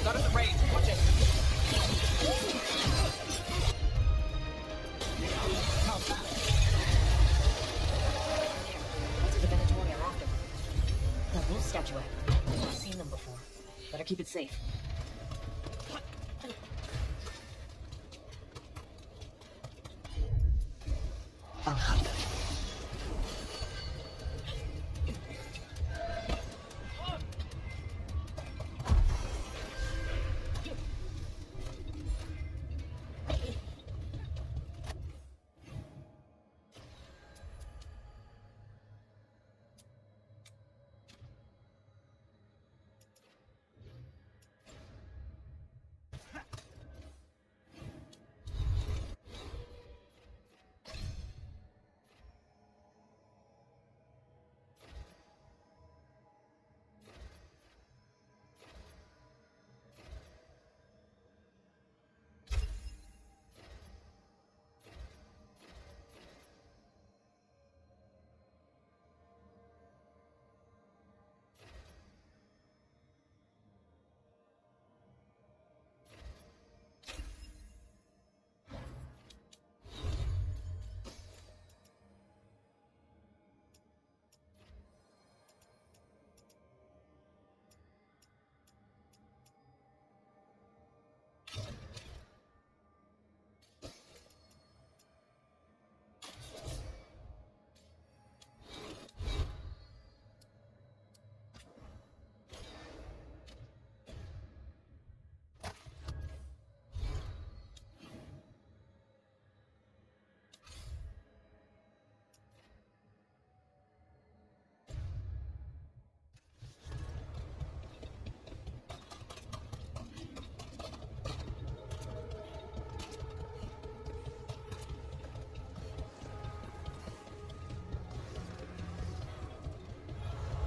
Not at the range. Watch it. That's what the Venatori are after. That wolf statuette. I've seen them before. Better keep it safe. I'll have them.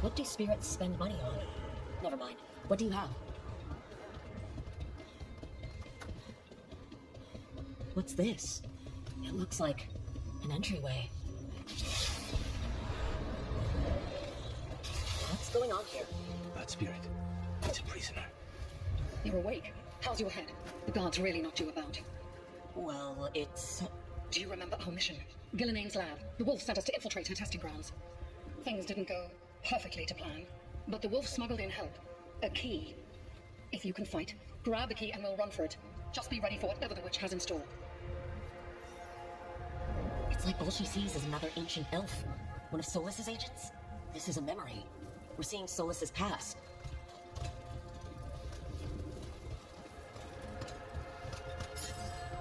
What do spirits spend money on? Never mind. What do you have? What's this? It looks like an entryway. What's going on here? That spirit. It's a prisoner. You're awake. How's your head? The guards really knocked you about. Well, it's... Do you remember our mission? Gillinane's lab. The wolf sent us to infiltrate her testing grounds. Things didn't go perfectly to plan, but the wolf smuggled in help. A key. If you can fight, grab the key and we'll run for it. Just be ready for whatever the witch has in store. It's like all she sees is another ancient elf. One of Solus's agents? This is a memory. We're seeing Solus's past.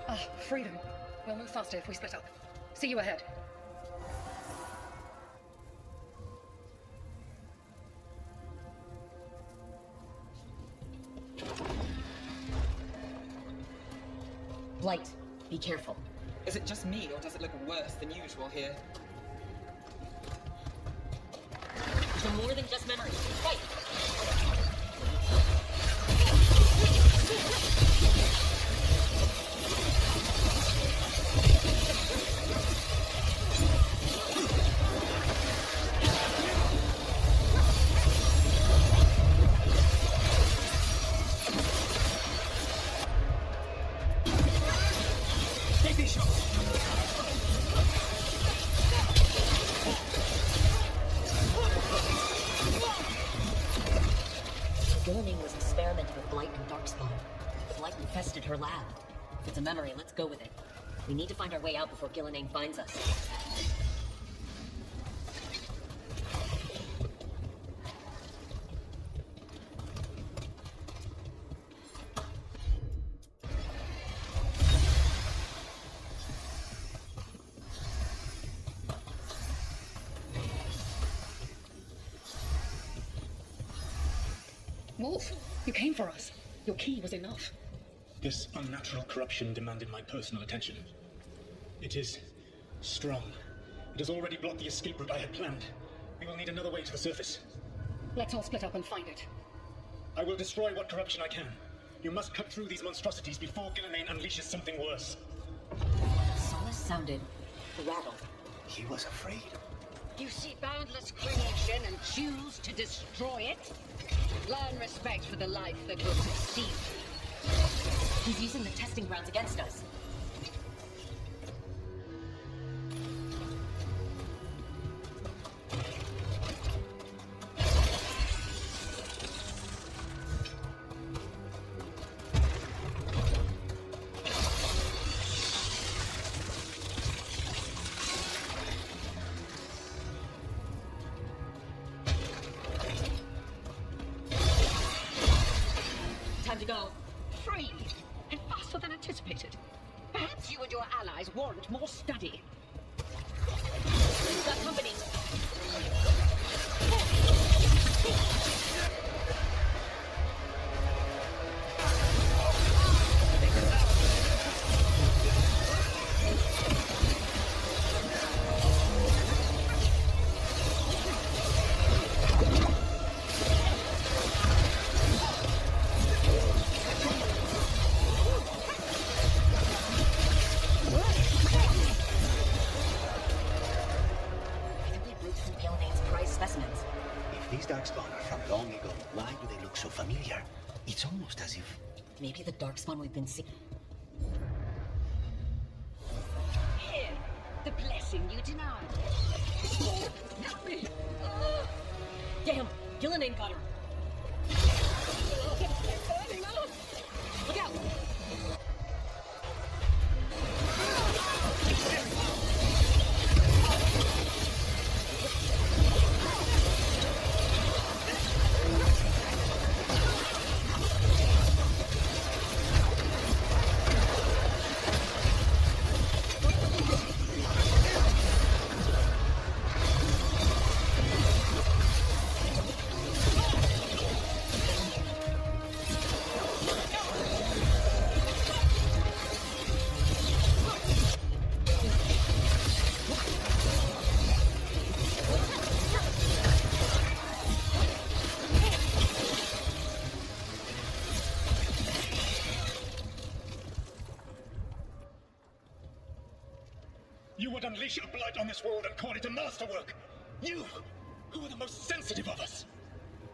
Ah, freedom. We'll move faster if we split up. See you ahead. Blight, be careful. Is it just me, or does it look worse than usual here? They're more than just memories. Fight! Gillining was experimenting with Blight and Darkspawn. The Blight infested her lab. If it's a memory, let's go with it. We need to find our way out before Gillining finds us. Wolf, you came for us. Your key was enough. This unnatural corruption demanded my personal attention. It is strong. It has already blocked the escape route I had planned. We will need another way to the surface. Let's all split up and find it. I will destroy what corruption I can. You must cut through these monstrosities before Gillinan unleashes something worse. Solus sounded rattled. He was afraid. You see boundless creation and choose to destroy it? Learn respect for the life that will succeed. He's using the testing grounds against us. Time to go. Free! And faster than anticipated. Perhaps you and your allies warrant more study. We've got company. These darkspawn are from long ago. Why do they look so familiar? It's almost as if... Maybe the darkspawn we've been seeing... Here, the blessing you denied. Oh, help me! Damn! Gillinan got her! They're burning up! Look out! You would unleash a blight on this world and call it a masterwork! You, who are the most sensitive of us!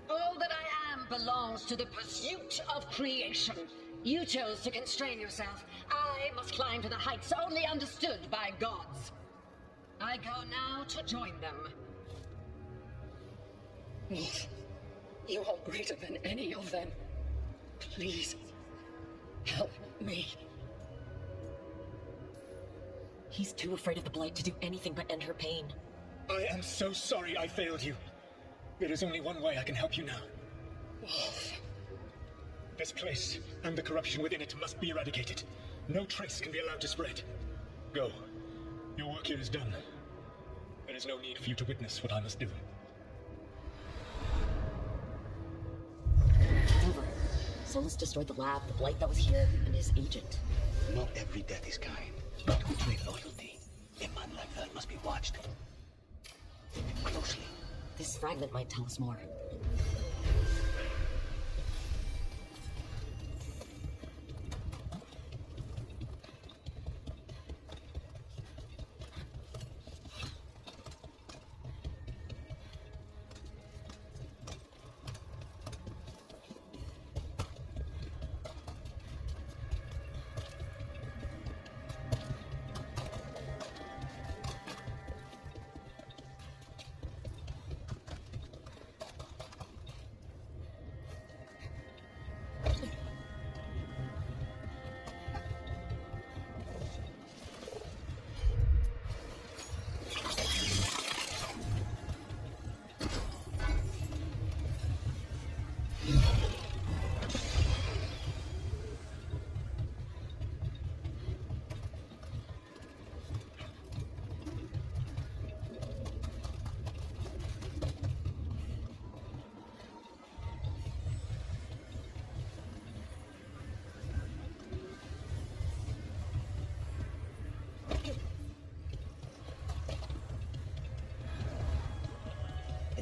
All that I am belongs to the pursuit of creation. You chose to constrain yourself. I must climb to the heights only understood by gods. I go now to join them. Wolf, you are greater than any of them. Please, help me. He's too afraid of the Blight to do anything but end her pain. I am so sorry I failed you. There is only one way I can help you now. Wolf. This place and the corruption within it must be eradicated. No trace can be allowed to spread. Go. Your work here is done. There is no need for you to witness what I must do. Over. Solus destroyed the lab, the Blight that was here, and his agent. Not every death is kind. Don't betray loyalty. A man like that must be watched closely. This fragment might tell us more.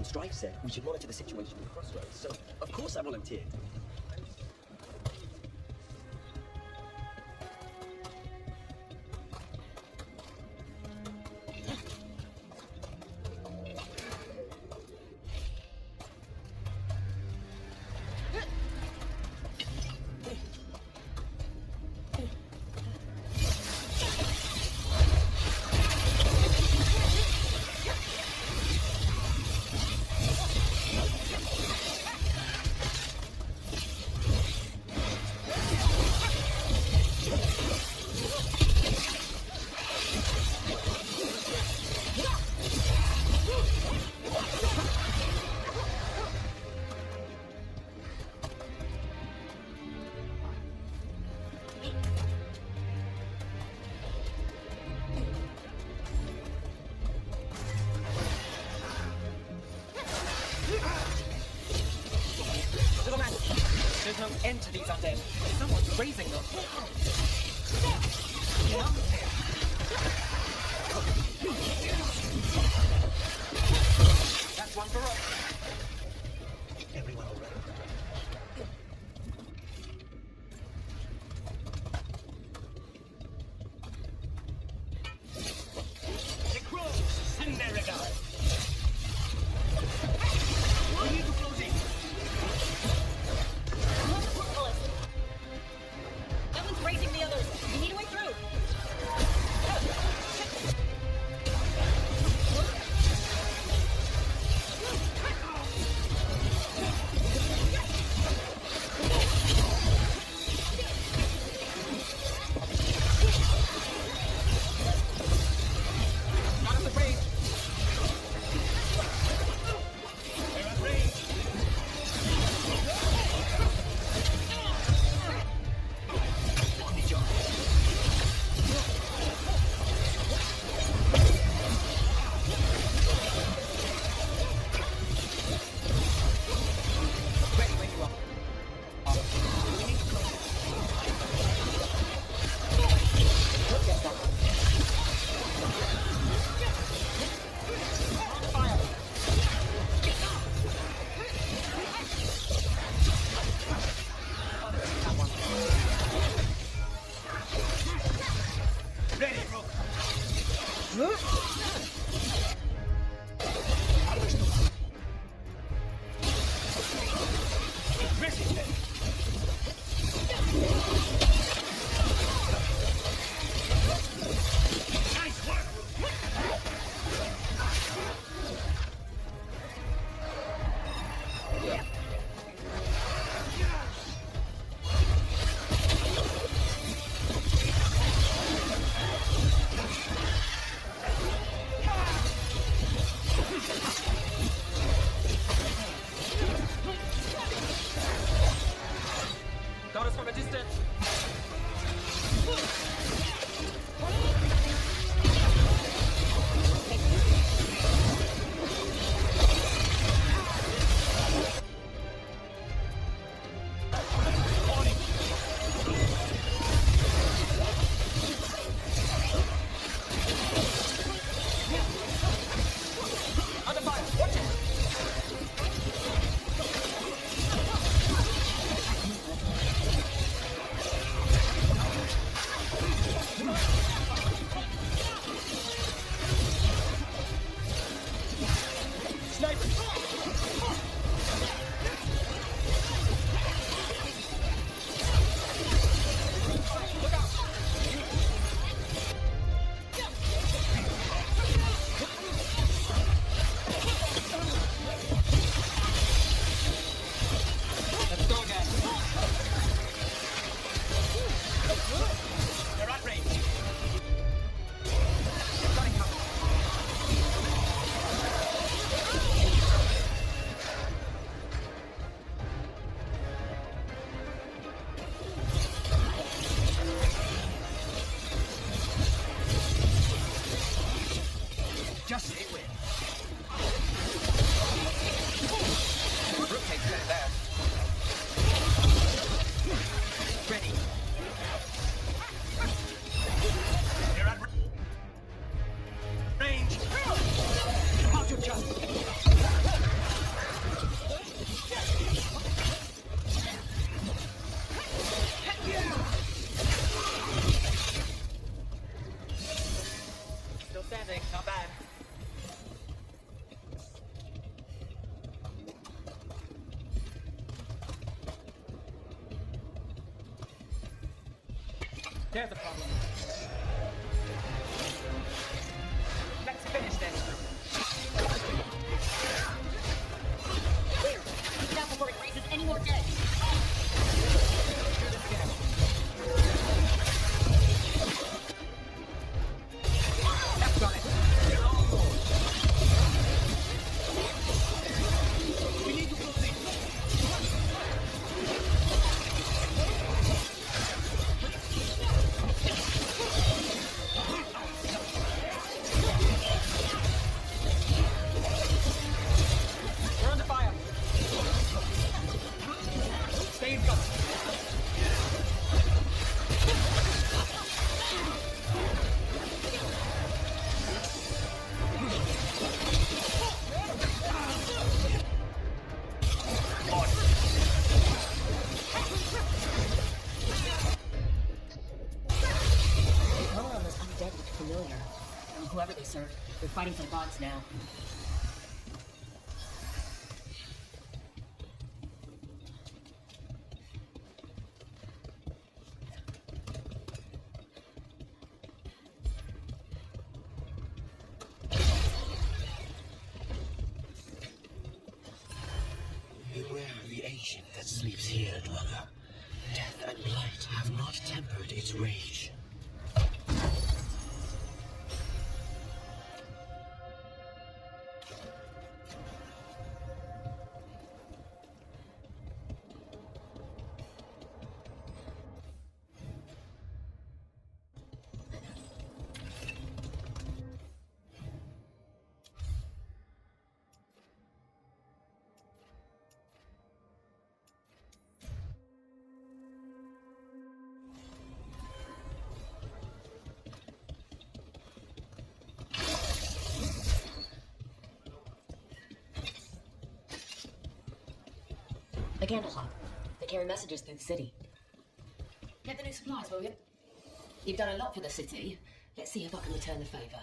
Strife said we should monitor the situation at the crossroads, so of course I volunteered. There's no end to these undead. Someone's raising them. That's one for us. Everyone all right? The crows, send their regard. We need to close in. That one's raising the others. We need a way through. Not afraid. They're at range. Ready when you are. We need to close it. Look at that. On fire. That one. Ready, Rook. Resist. Nice work, Rook. There's a problem. Let's finish this. Clear. Now before it raises any more dead. That's got it. We need to proceed. We're under fire. Stay in cover. One of them is undead looked familiar. And whoever they served, they're fighting for the gods now. Beware the ancient that sleeps here, dweller. Death and blight have not tempered its rage. The candle hop. They carry messages through the city. Get the new supplies, will you? You've done a lot for the city. Let's see if I can return the favor.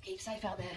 Keep safe out there.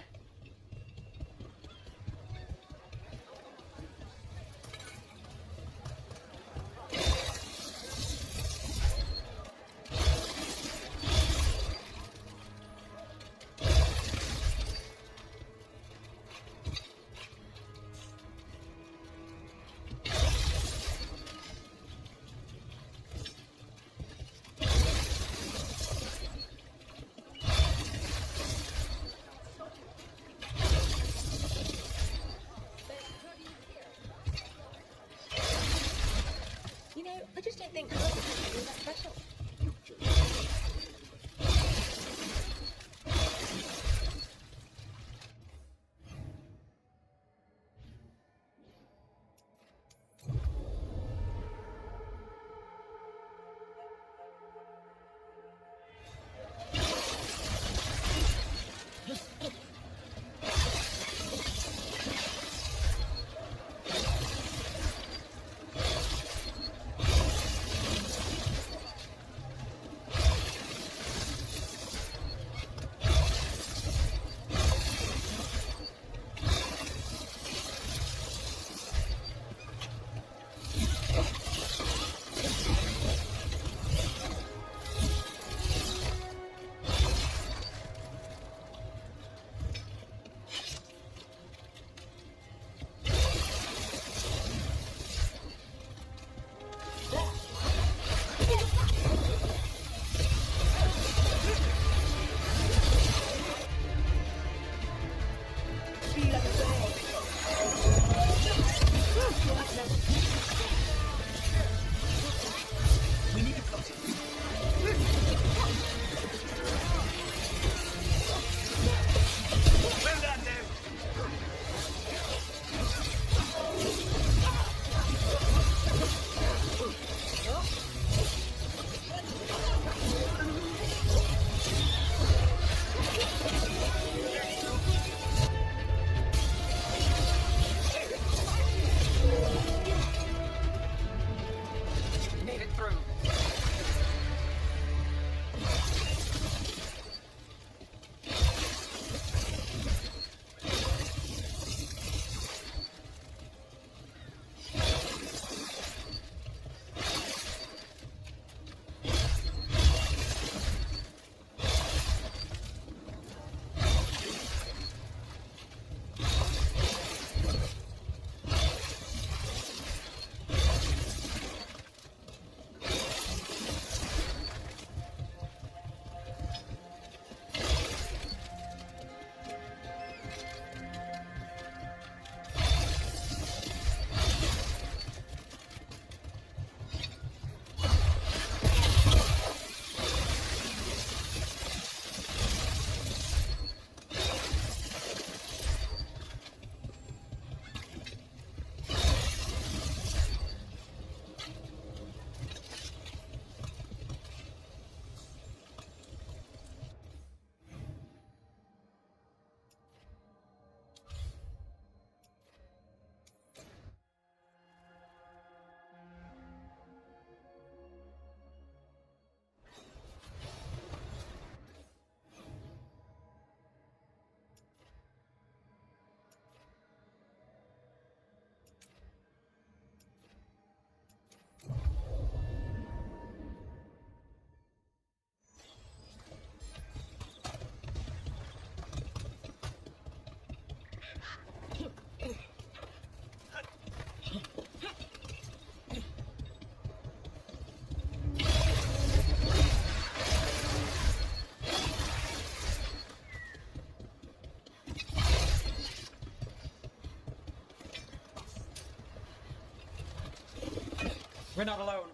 We're not alone.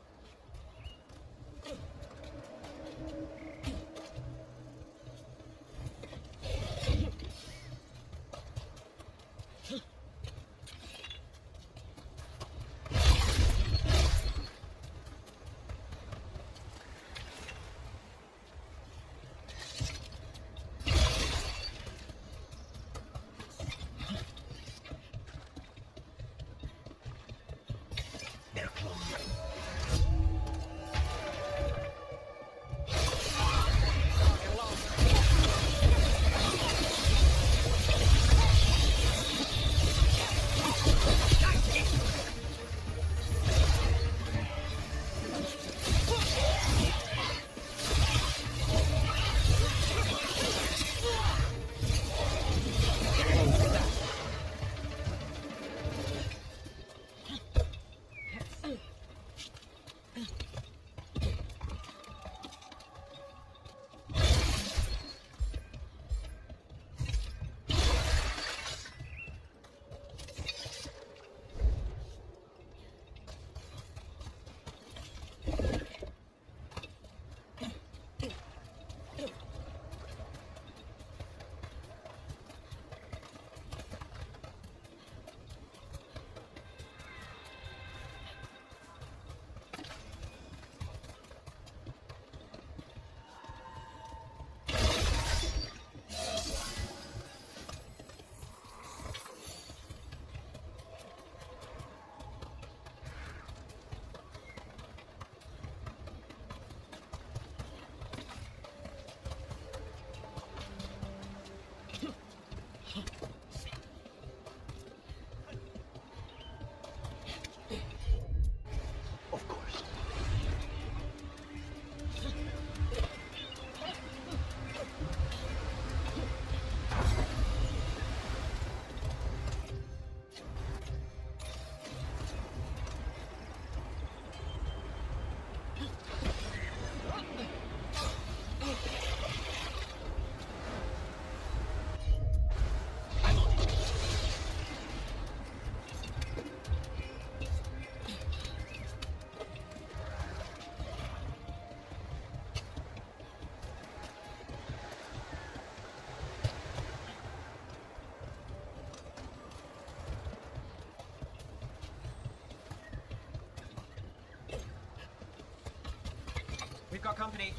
They're close. We've got company.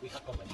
We have company.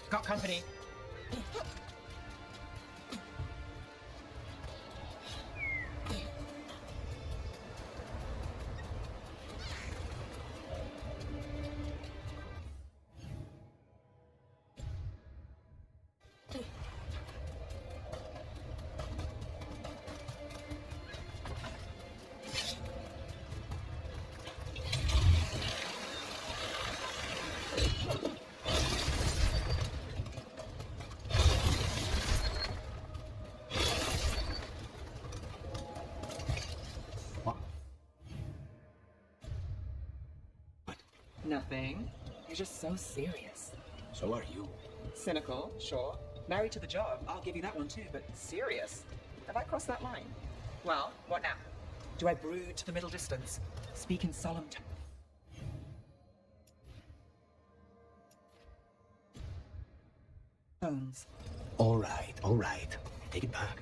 Got company. Nothing. You're just so serious. So are you. Cynical, sure. Married to the job, I'll give you that one too, but serious? Have I crossed that line? Well, what now? Do I brood to the middle distance? Speak in solemn tones? All right. Take it back.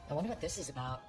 I wonder what this is about.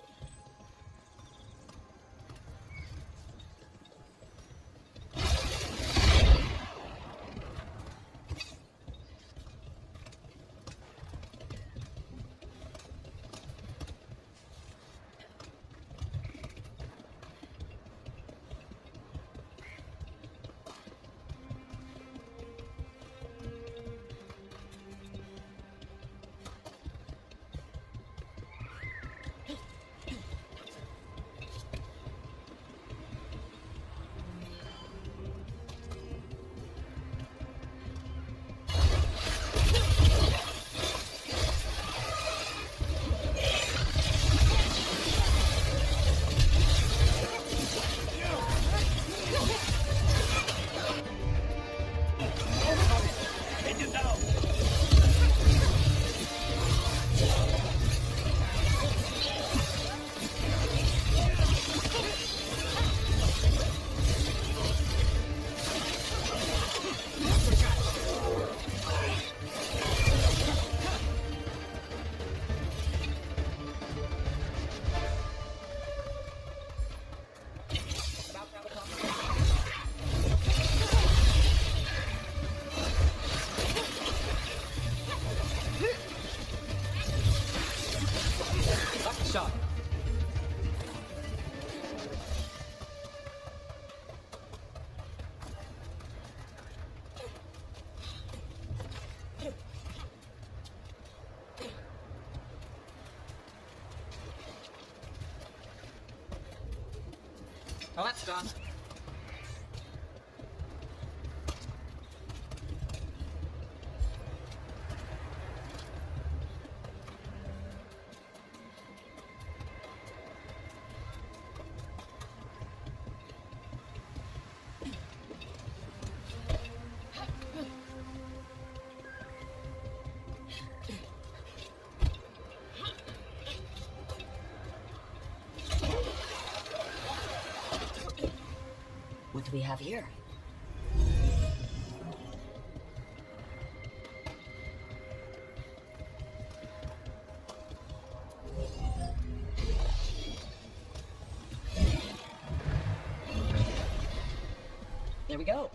Well, that's done. What do we have here? There we go.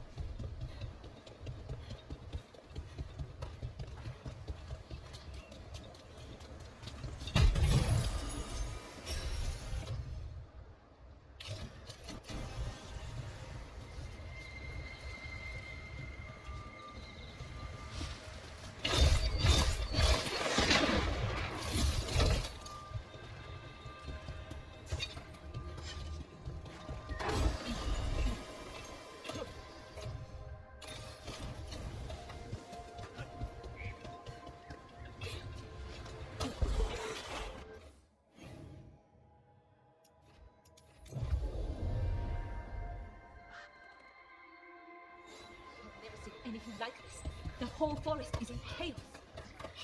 anything like this. The whole forest is in chaos.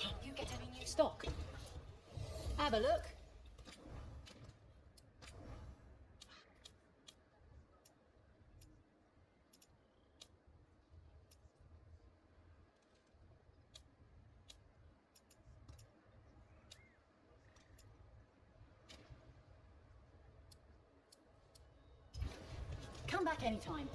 Can you get any new stock? Have a look. Come back anytime.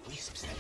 Wisps that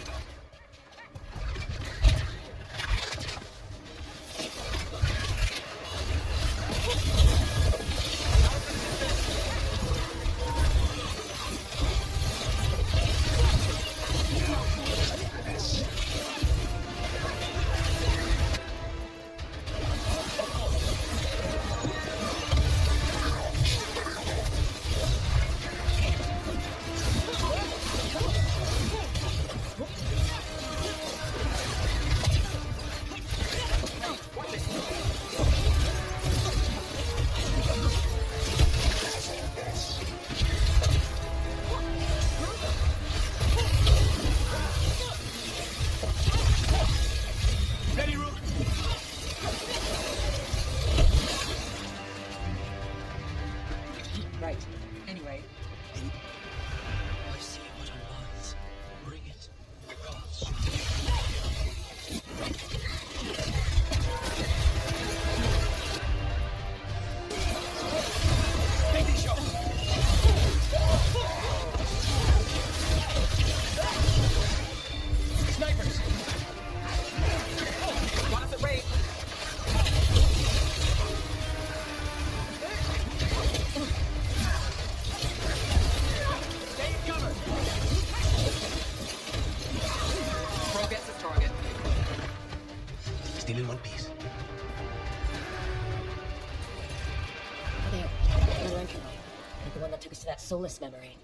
still in one piece. There. Another entryway. Like the one that took us to that Solus memory.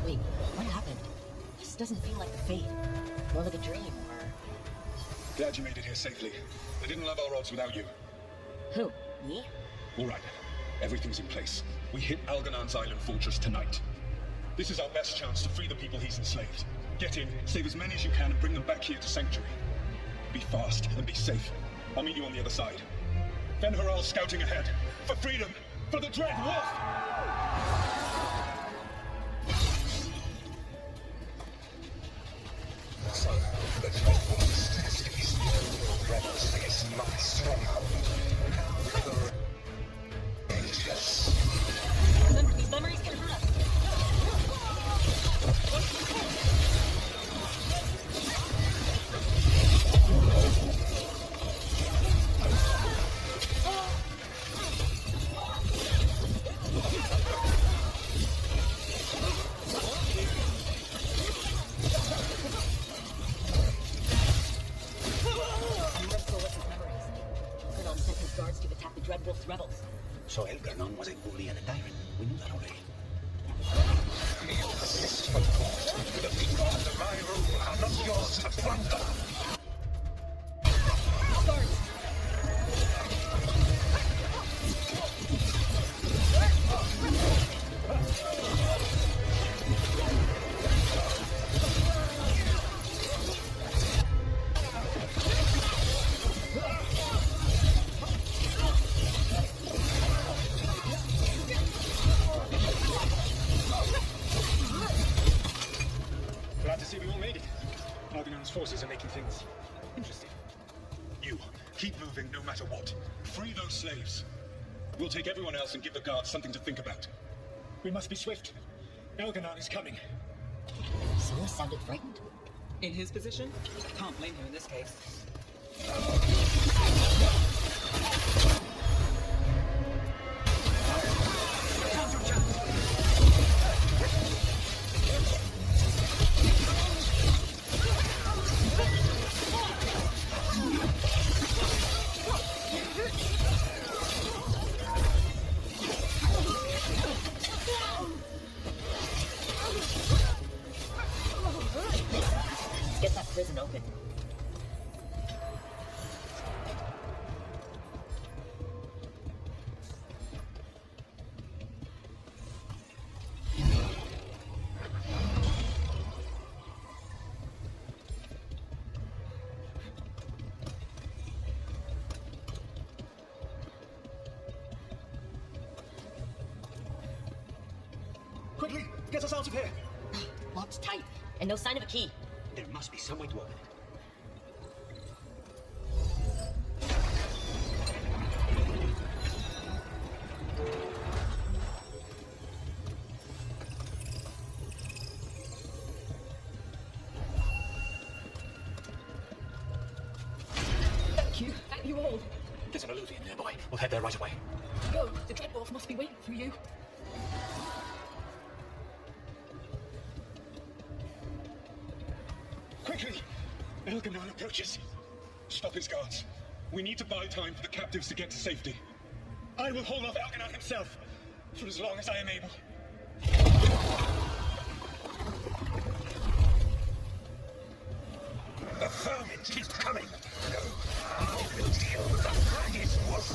Wait, what happened? This doesn't feel like the Fate. More like a dream, or... Glad you made it here safely. They didn't love our odds without you. Who? Me? All right. Everything's in place. We hit Algernon's island fortress tonight. This is our best chance to free the people he's enslaved. Get in, save as many as you can, and bring them back here to Sanctuary. Be fast and be safe. I'll meet you on the other side. Fen Haral's scouting ahead. For freedom! For the Dread Wolf! So, the Dread Wolf's test is the rebels against my stronghold. Remember, these memories can hurt us. Guards to attack the Dread Wolf's rebels. So Elgarnon was a bully and a tyrant. We knew that already. The people under my rule are not yours to plunder. Guards! Glad to see we all made it. Algernon's forces are making things interesting. You, keep moving no matter what. Free those slaves. We'll take everyone else and give the guards something to think about. We must be swift. Algernon is coming. Solus sounded frightened. In his position, can't blame him in this case. Quickly, get us out of here! Locked tight, and no sign of a key. There must be some way to open it. Thank you all. There's an Eluvian nearby. We'll head there right away. Go, the Dreadwolf must be waiting for you. Quickly! Elganon approaches. Stop his guards. We need to buy time for the captives to get to safety. I will hold off Elganon himself for as long as I am able. The vermin keep coming. No, I will deal with the faggest wolf.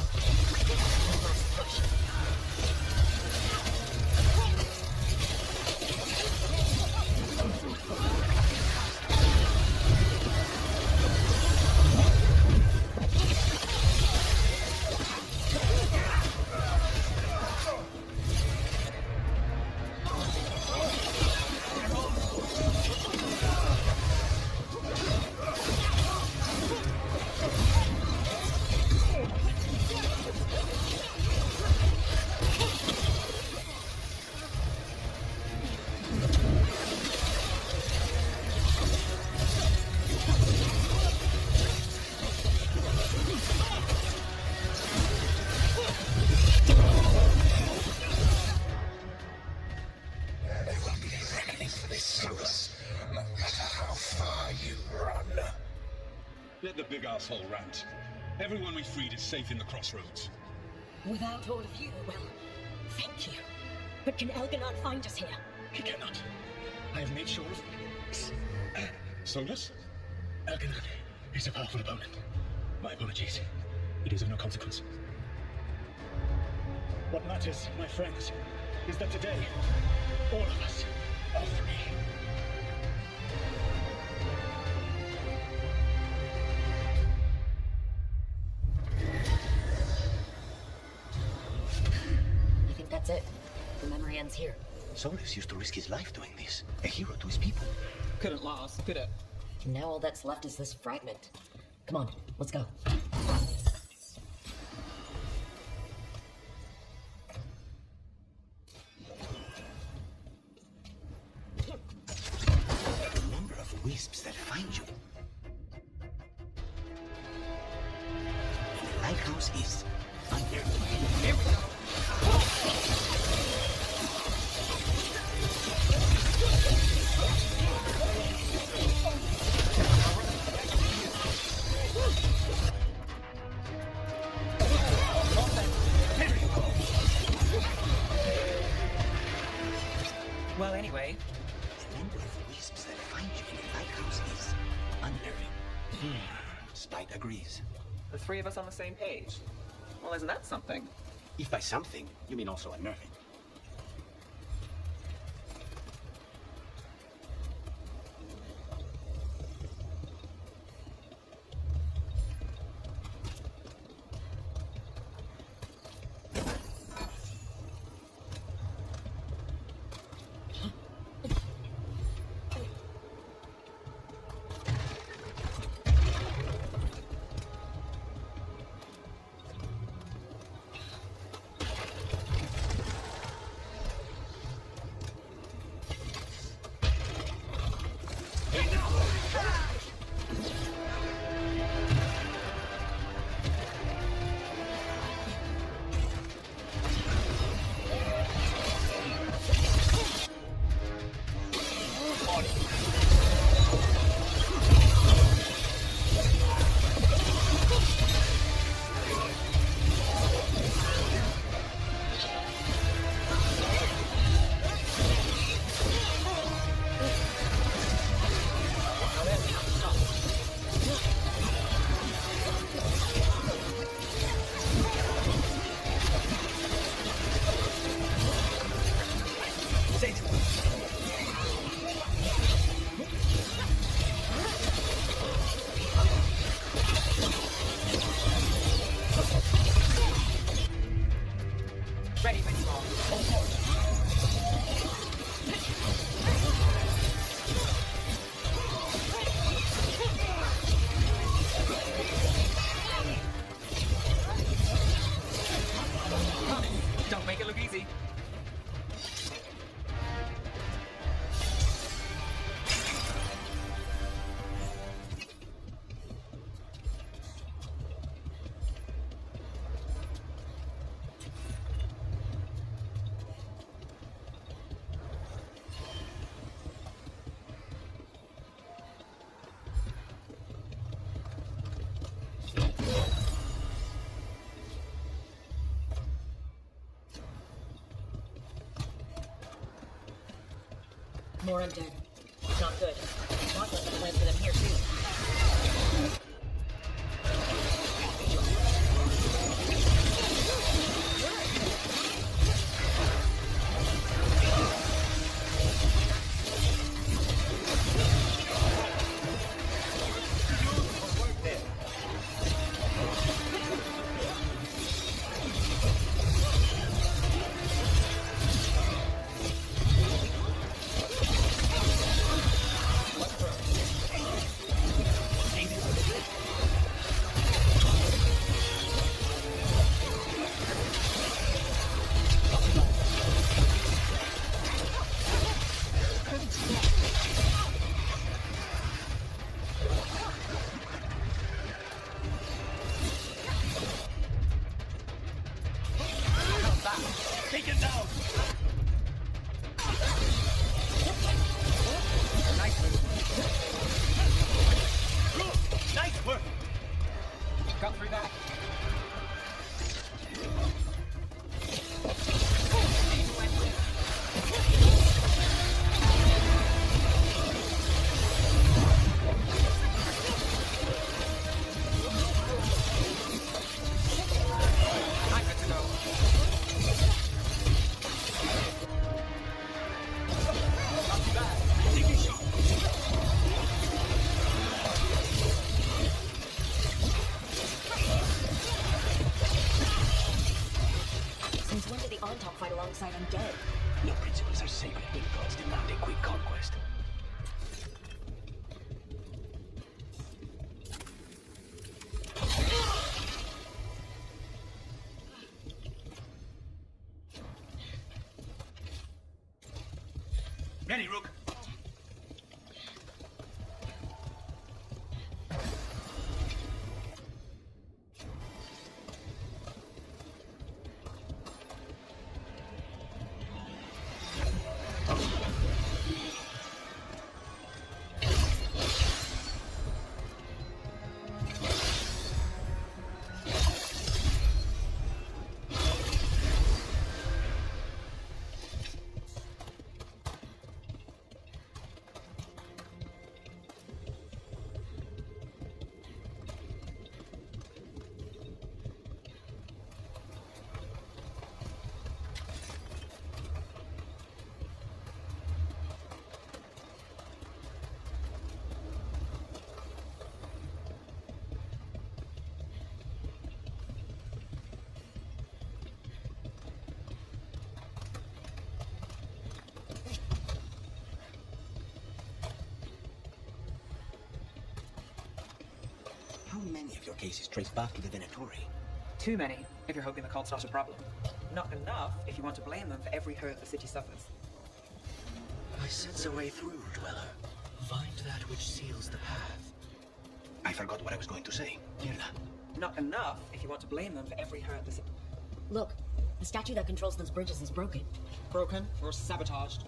Let the big asshole rant. Everyone we freed is safe in the crossroads. Without all of you, well, thank you. But can Elganon find us here? He cannot. I have made sure of this. Solus? Elganon is a powerful opponent. My apologies. It is of no consequence. What matters, my friends, is that today, all of us are free. I think that's it. The memory ends here. Solus used to risk his life doing this. A hero to his people. Couldn't last, could it? Now all that's left is this fragment. Come on, let's go. The number of wisps that find you. The lighthouse is under. Here we go. Well, anyway. The number of wisps that find you in the lighthouse is unnerving. Spite agrees. The three of us on the same page. Well, isn't that something? If by something, you mean also unnerving. Don't make it look easy. More undead. Not good. Lots of plans for them here, too. Take it down! Nice move. Good! Nice work! Got through that. I'm good to go. Not too bad. Take a shot. Since when did the On-Top fight alongside undead? No principles are sacred when gods demand a quick conquest. Ready, Rook. How many of your cases trace back to the Venatori? Too many, if you're hoping the cult's not a problem. Not enough if you want to blame them for every hurt the city suffers. I sense a way through, Dweller. Find that which seals the path. I forgot what I was going to say. Mierda. Not enough if you want to blame them for every hurt the city... Look, the statue that controls those bridges is broken. Broken or sabotaged.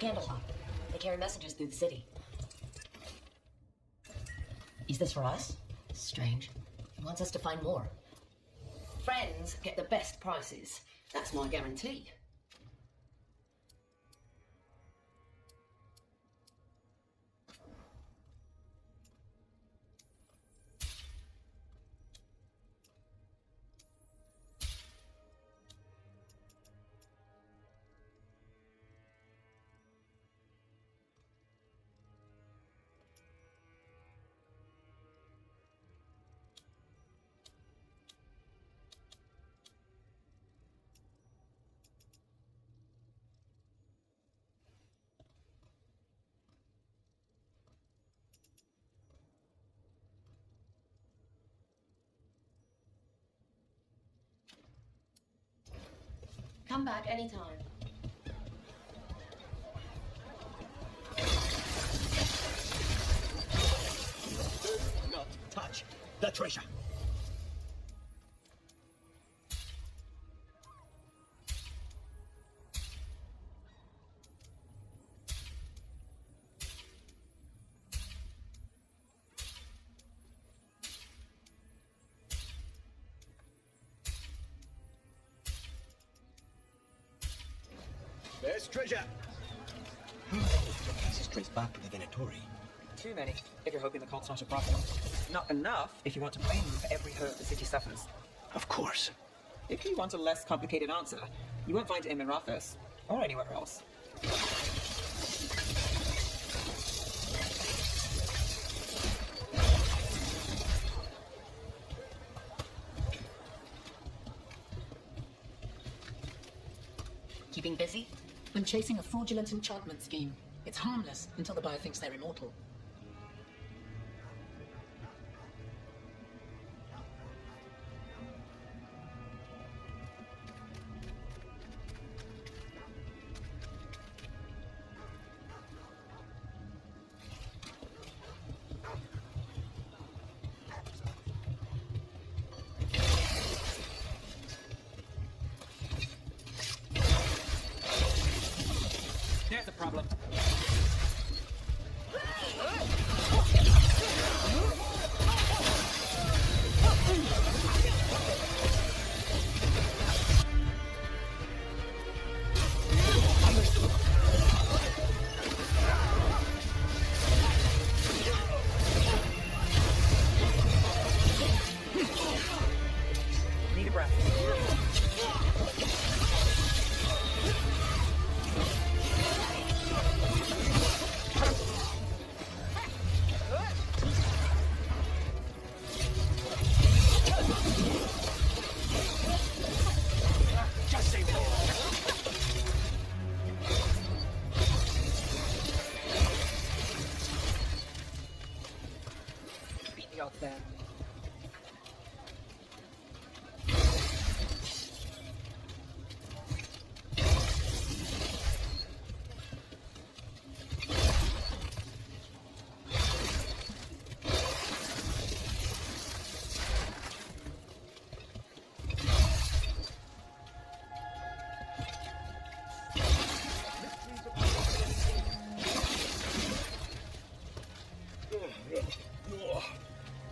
candle. They carry messages through the city. Is this for us? Strange. He wants us to find more. Friends get the best prices. That's my guarantee. Come back anytime. Do not touch the treasure. There's treasure. This is traced back to the Venatori. Too many, if you're hoping the cult's not a problem. Not enough if you want to blame them for every hurt the city suffers. Of course. If you want a less complicated answer, you won't find it in Minrathous, or anywhere else. Keeping busy? I'm chasing a fraudulent enchantment scheme. It's harmless until the buyer thinks they're immortal. There's a problem. Need a breath. Just say that. Beat the odds there.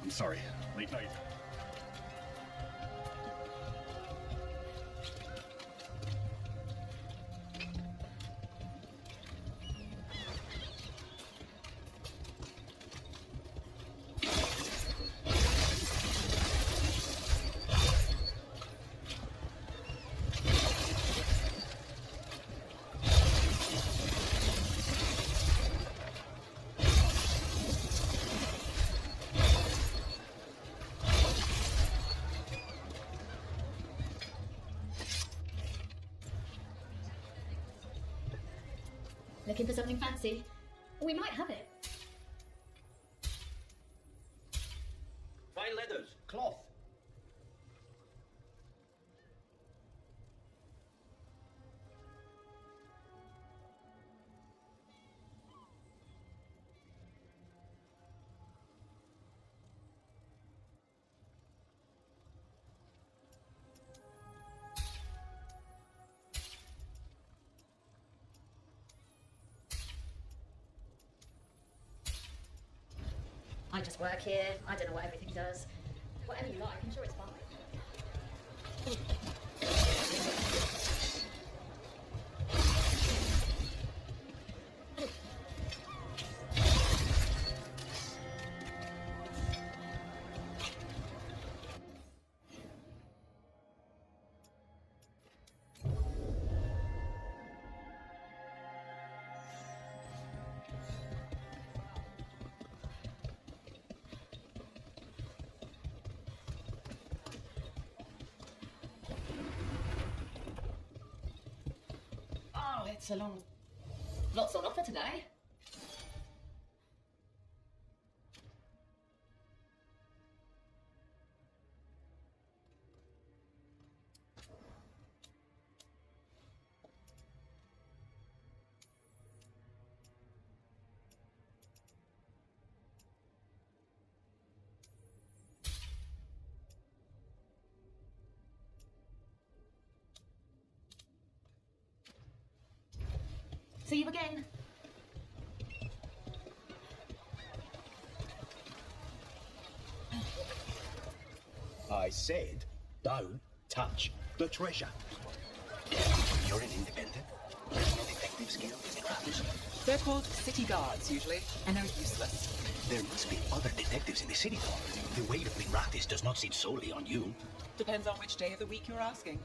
I'm sorry. Late night. Looking for something fancy? We might have it. Fine leathers, cloth. I just work here. I don't know what everything does. Whatever you like, I'm sure it's fine. Oh, it's a long... Lots on offer today. See you again. I said, don't touch the treasure. You're an independent. There's no detective skill in Rathers. They're called city guards, usually, and they're useless. There must be other detectives in the city. The weight of Rathers does not sit solely on you. Depends on which day of the week you're asking.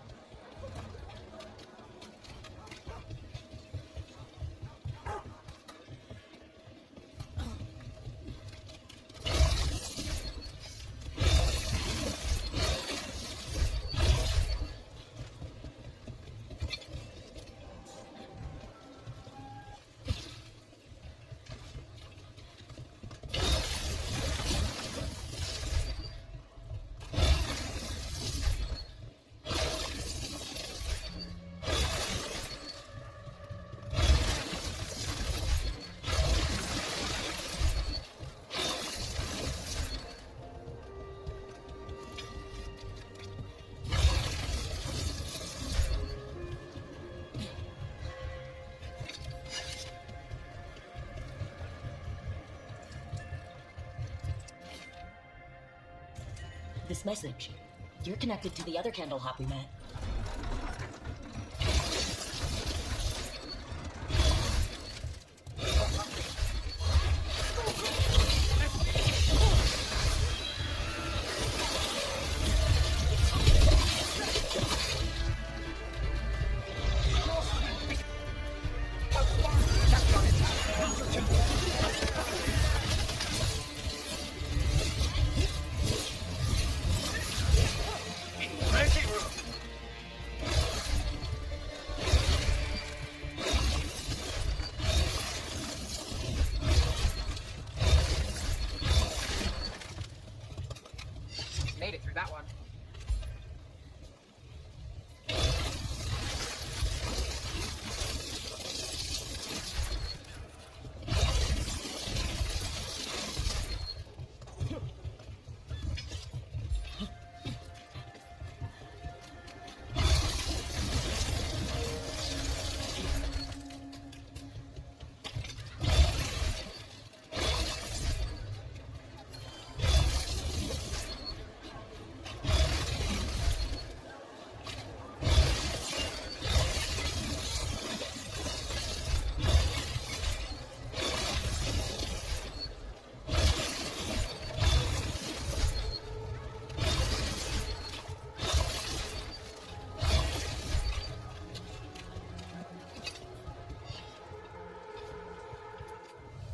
This message. You're connected to the other candle hop we met. Made it through that one.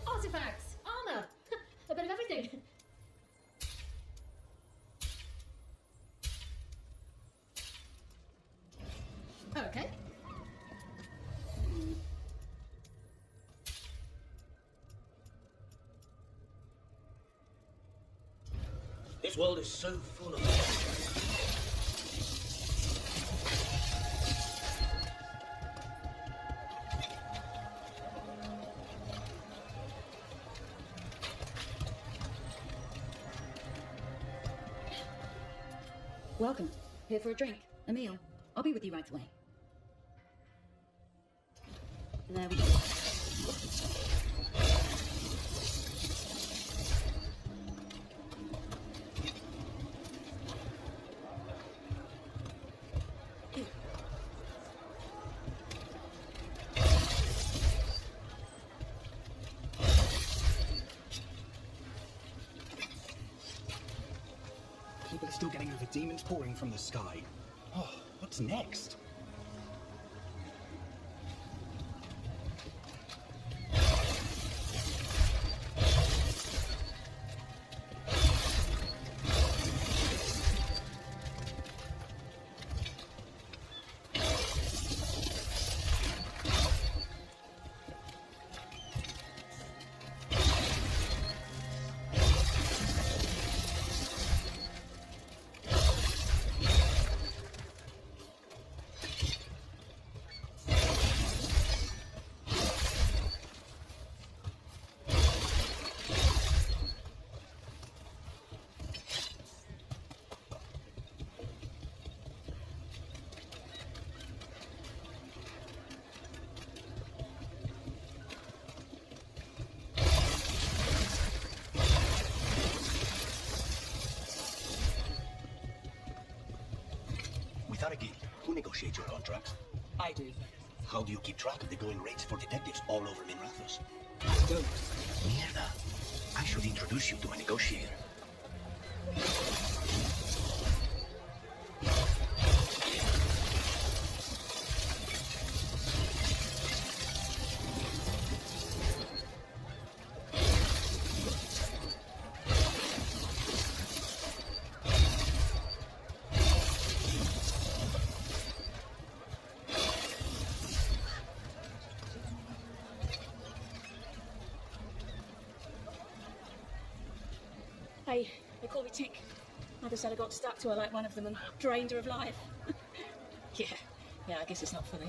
Artifacts, armor, a bit of everything. Okay. This world is so full of... Welcome. Here for a drink, a meal. I'll be with you right away. There we go. People are still getting over demons pouring from the sky. Oh, what's next? Without a guild, who negotiates your contracts? I do. How do you keep track of the going rates for detectives all over Minrathos? I don't. Mierda. I should introduce you to a negotiator. They call me Tink. Mother said I got stuck to her like one of them and drained her of life. yeah, I guess it's not funny.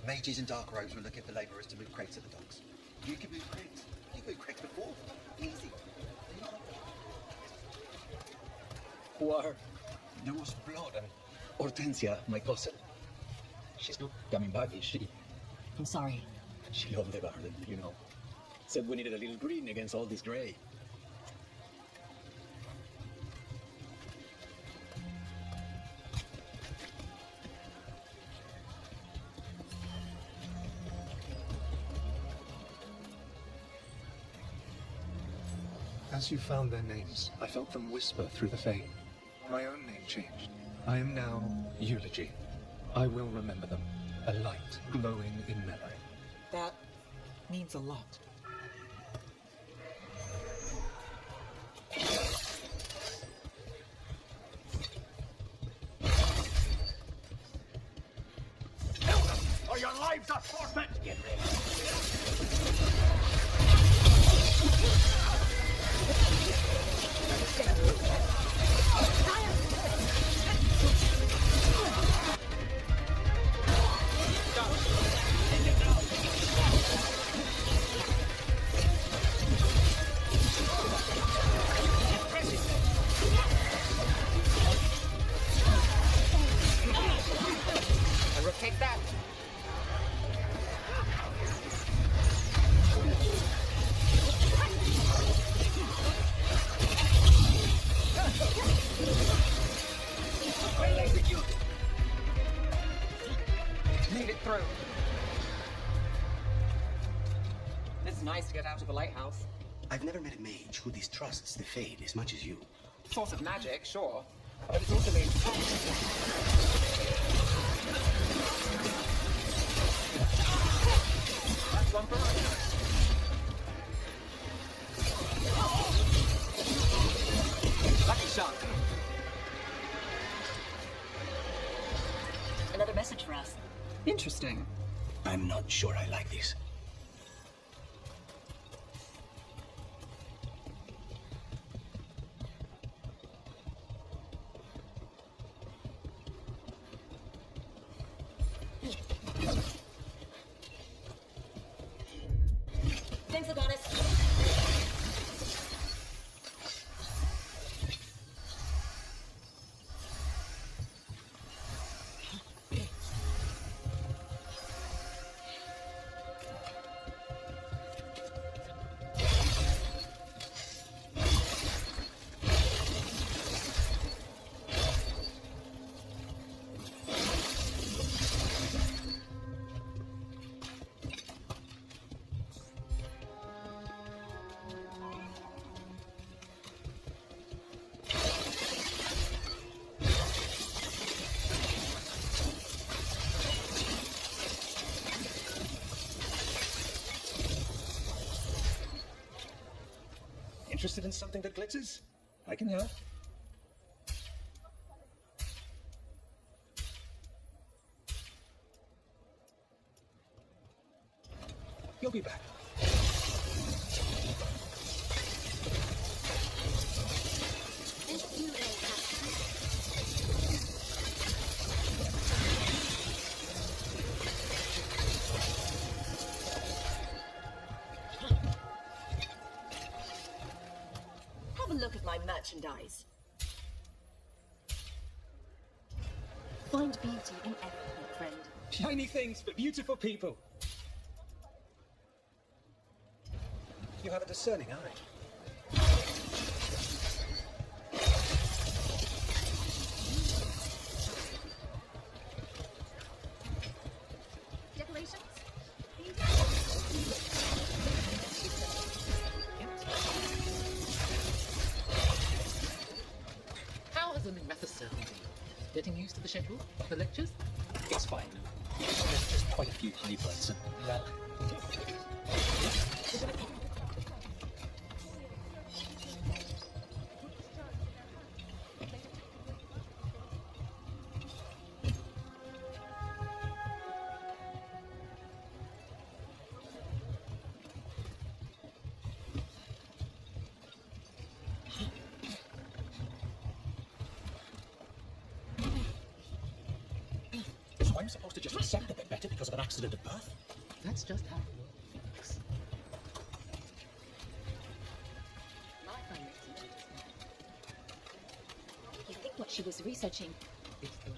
Mages in dark robes were looking for labourers to move crates at the docks. You can move crates. You've moved crates before. Easy. Who are? There was blood and Hortensia, my cousin. She's not coming back, is she? I'm sorry. She loved the garden, you know. Said we needed a little green against all this grey. As you found their names, I felt them whisper through the fade. My own name changed. I am now Eulogy. I will remember them. A light glowing in memory. That means a lot. Or your lives are forfeit! Get ready. Rook, take that. Made it through. It's nice to get out of the lighthouse. I've never met a mage who distrusts the Fade as much as you. Source of magic, sure. But it's also made That's one for us. Lucky shot. Another message for us. Interesting. I'm not sure I like this. Thanks, Adonis. Interested in something that glitters? I can help. You'll be back. Have a look at my merchandise. Find beauty in everything, friend. Shiny things for beautiful people. You have a discerning eye. Decorations? How has the new method served you? Getting used to the schedule? The lectures? It's fine. There's just quite a few hybrids and, well... So I'm supposed to just accept a bit better because of an accident at birth? That's just how it works. You think what she was researching? It's the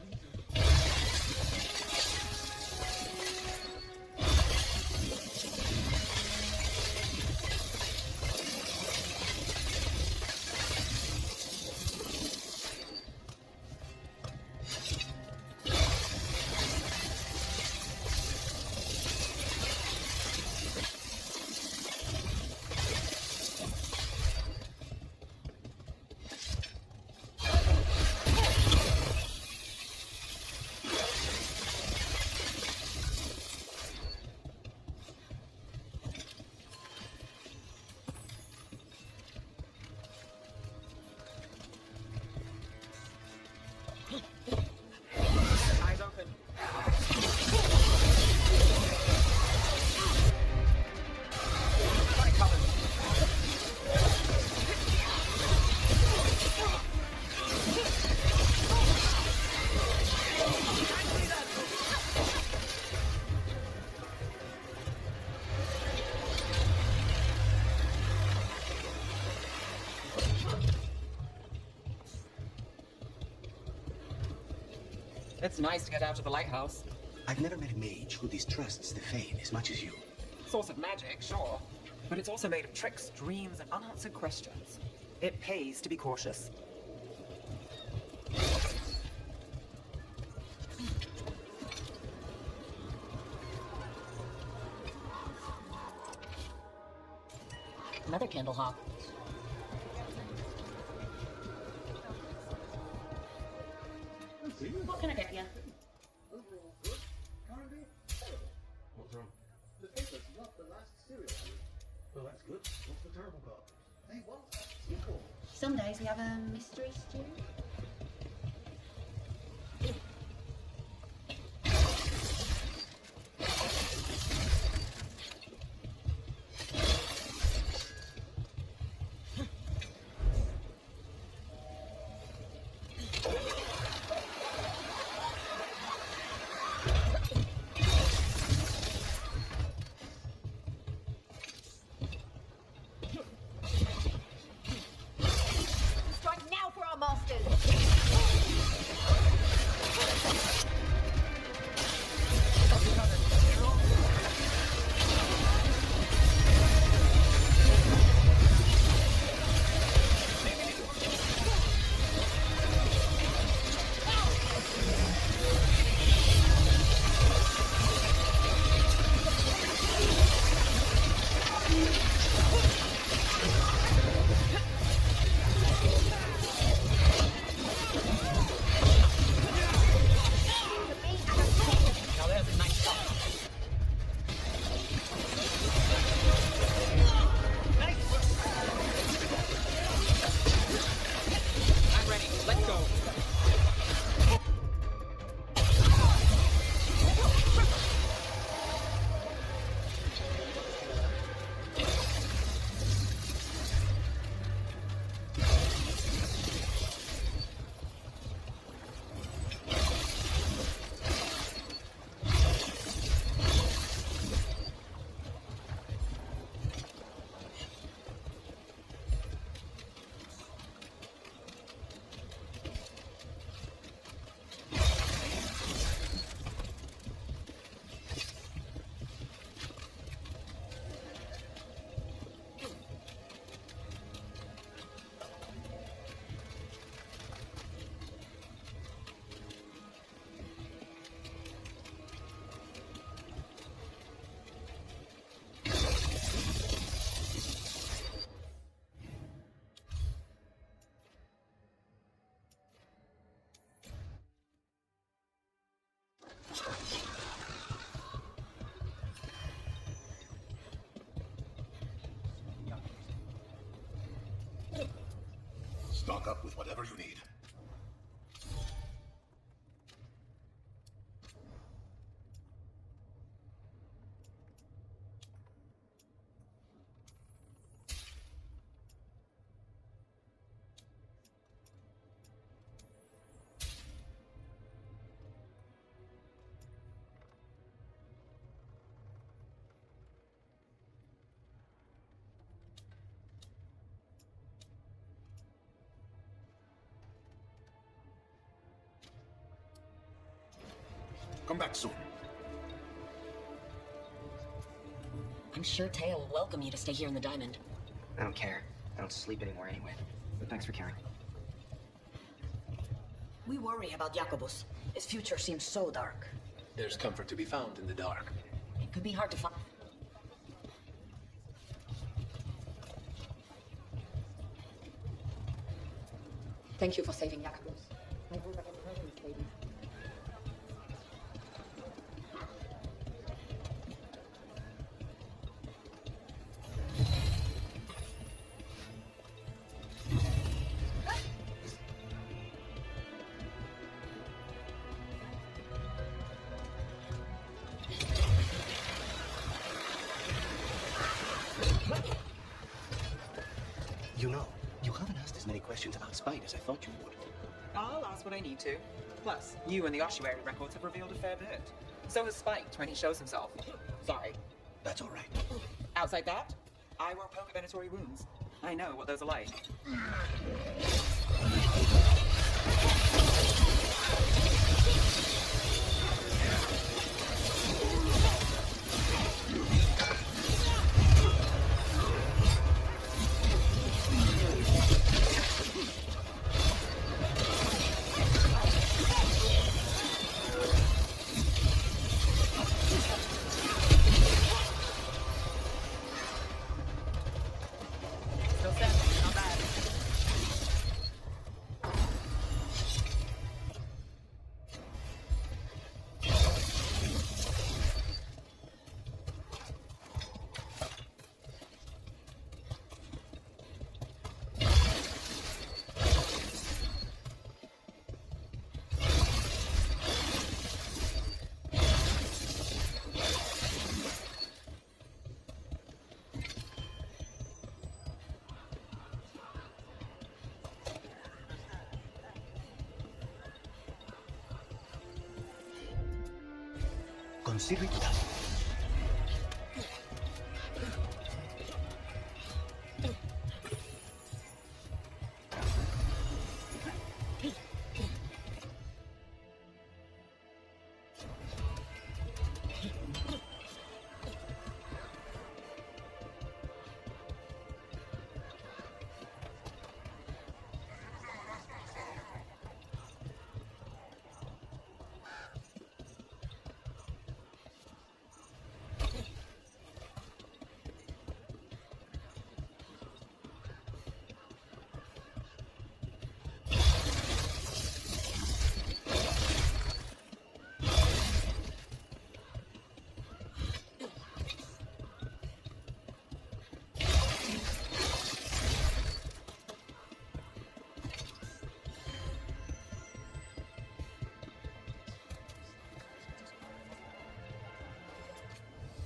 Eyes open. It's nice to get out of the lighthouse. I've never met a mage who distrusts the Fade as much as you. Source of magic, sure. But it's also made of tricks, dreams, and unanswered questions. It pays to be cautious. Another candle hop. What can I get you? What's wrong? The paper's not the last serial. Well, that's good. What's the terrible part? They want a sequel. Some days we have a mystery stew. Strike now for our masters! Stock up with whatever you need. Come back soon. I'm sure Taya will welcome you to stay here in the Diamond. I don't care. I don't sleep anymore anyway. But thanks for caring. We worry about Jacobus. His future seems so dark. There's comfort to be found in the dark. It could be hard to find. Thank you for saving Jacobus. I hope I can hurt him, lady. You know, you haven't asked as many questions about Spite as I thought you would. I'll ask what I need to. Plus, you and the ossuary records have revealed a fair bit. So has Spite when he shows himself. Sorry. That's all right. Outside that, I won't poke at Venatori wounds. I know what those are like. Still standing, not bad. Consider it done.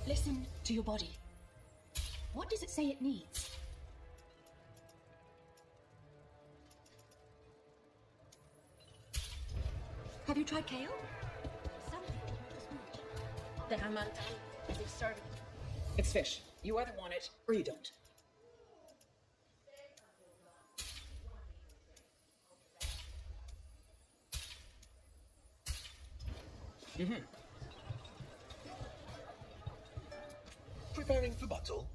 Listen to your body. What does it say it needs? Have you tried kale? The Haman is a servant. It's fish. You either want it or you don't. Mm-hmm. Preparing for battle?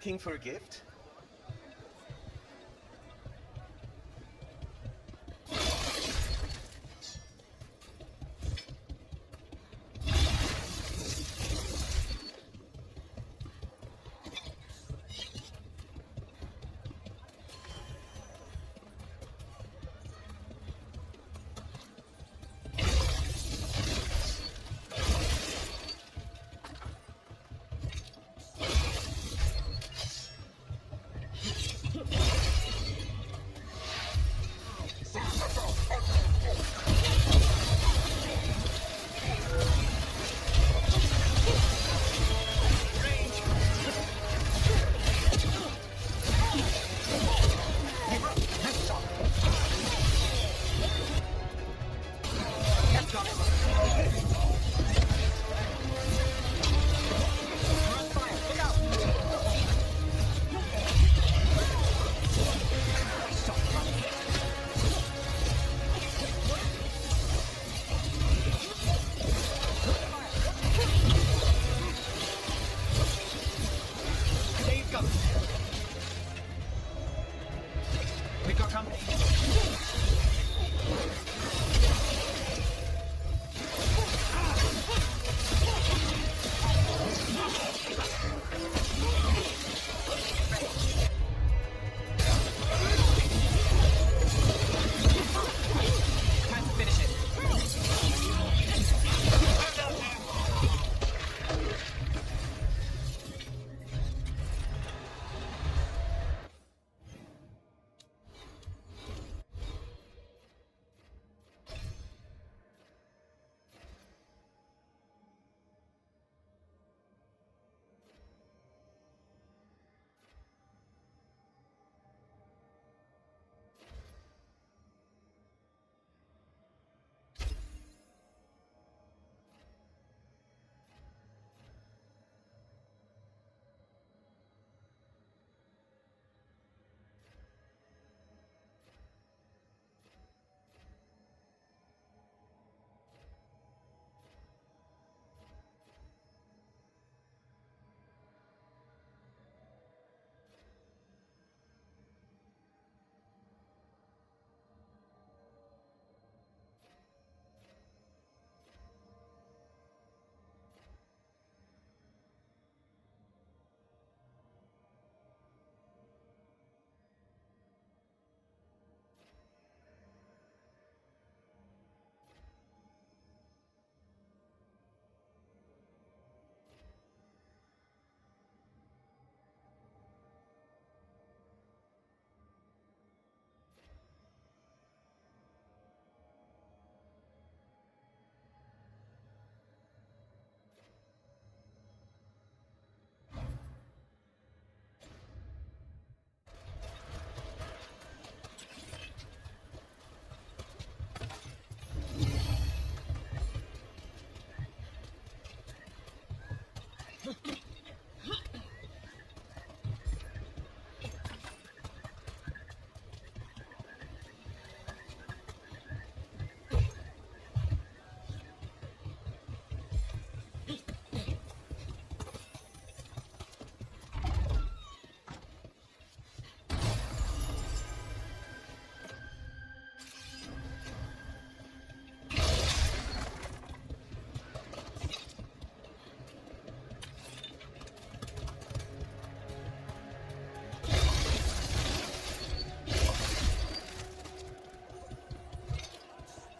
looking for a gift?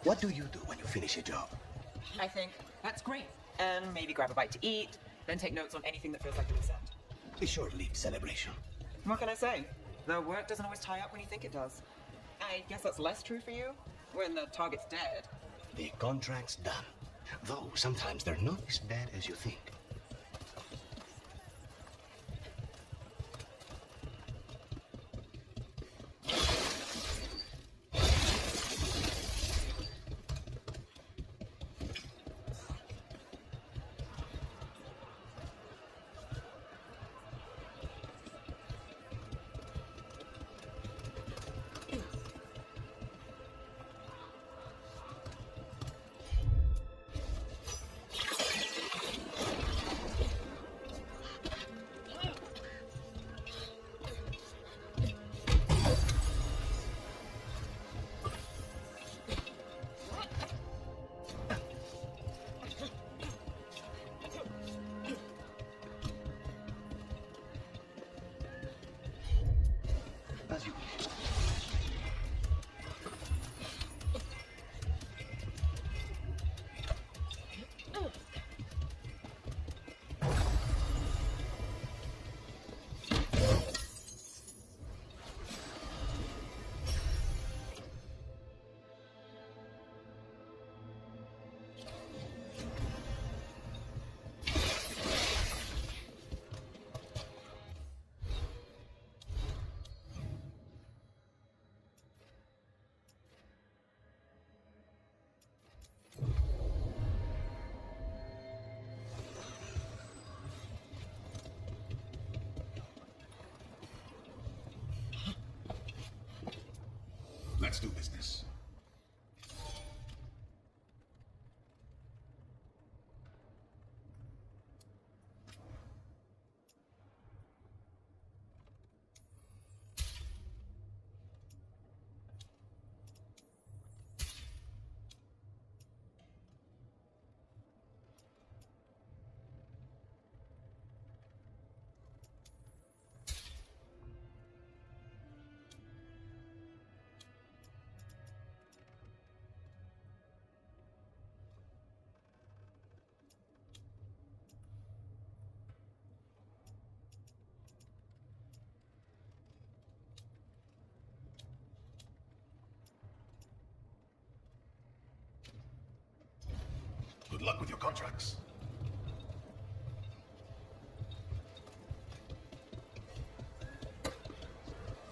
What do you do when you finish a job? I think, that's great. And maybe grab a bite to eat, then take notes on anything that feels like a loose end. A short-lived celebration. What can I say? The work doesn't always tie up when you think it does. I guess that's less true for you, when the target's dead. The contract's done. Though sometimes they're not as bad as you think. Let's do business. Good luck with your contracts.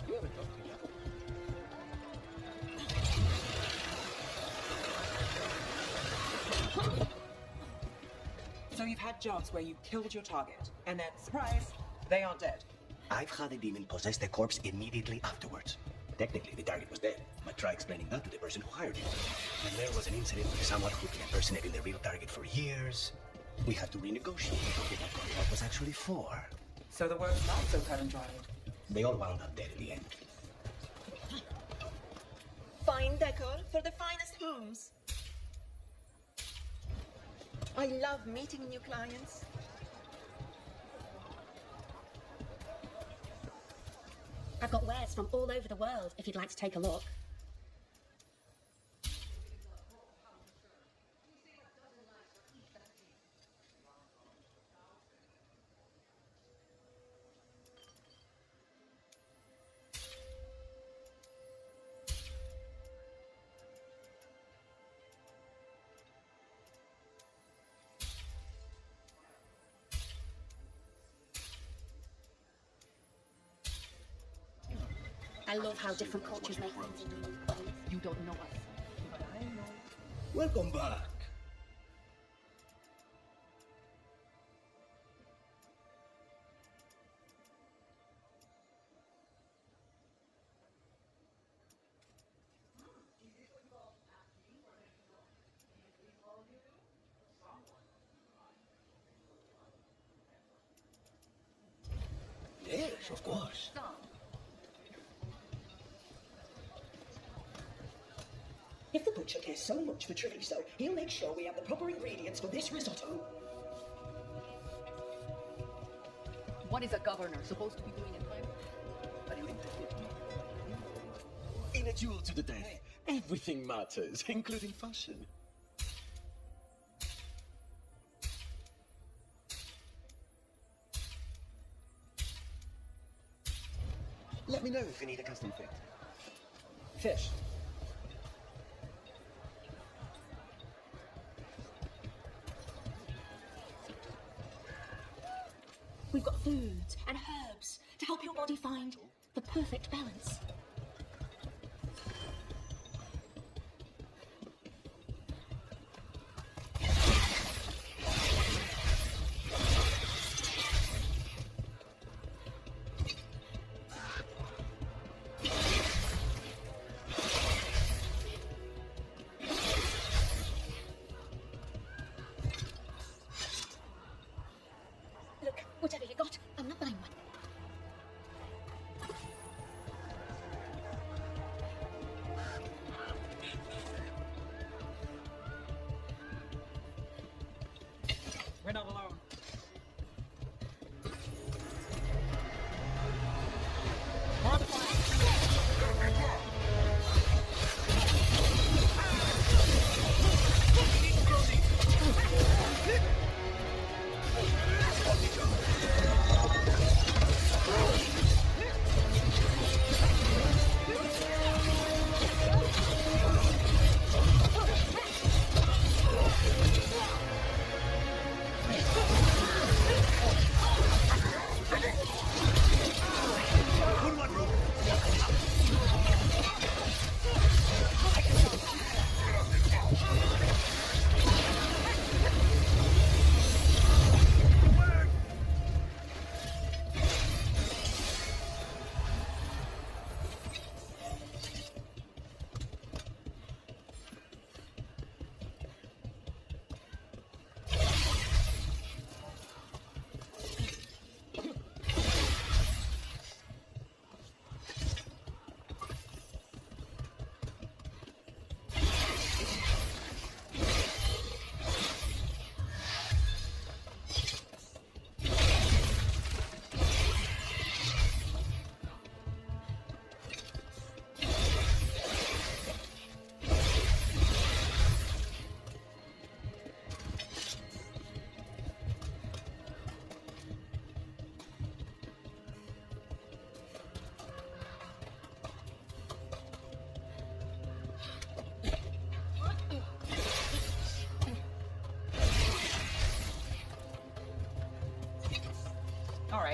You haven't talked to yet. So you've had jobs where you killed your target, and then, surprise, they aren't dead. I've had a demon possess the corpse immediately afterwards. Technically, the target was dead, but try explaining that to the person who hired you. And there was an incident with someone who'd been impersonating the real target for years. We had to renegotiate what that contract was actually for. So the work's not so cut and dried. They all wound up dead in the end. Fine decor for the finest homes. I love meeting new clients. I've got wares from all over the world if you'd like to take a look. I love how different cultures make things into one. You don't know us, but I know. Welcome back. Yes, of course. If the butcher cares so much for chorizo, he'll make sure we have the proper ingredients for this risotto. What is a governor supposed to be doing in time? Are you interested? In a duel to the death, everything matters, including fashion. Let me know if you need a custom fit. Fish. We've got foods and herbs to help your body find the perfect balance. Look, whatever you got, I'm not buying one.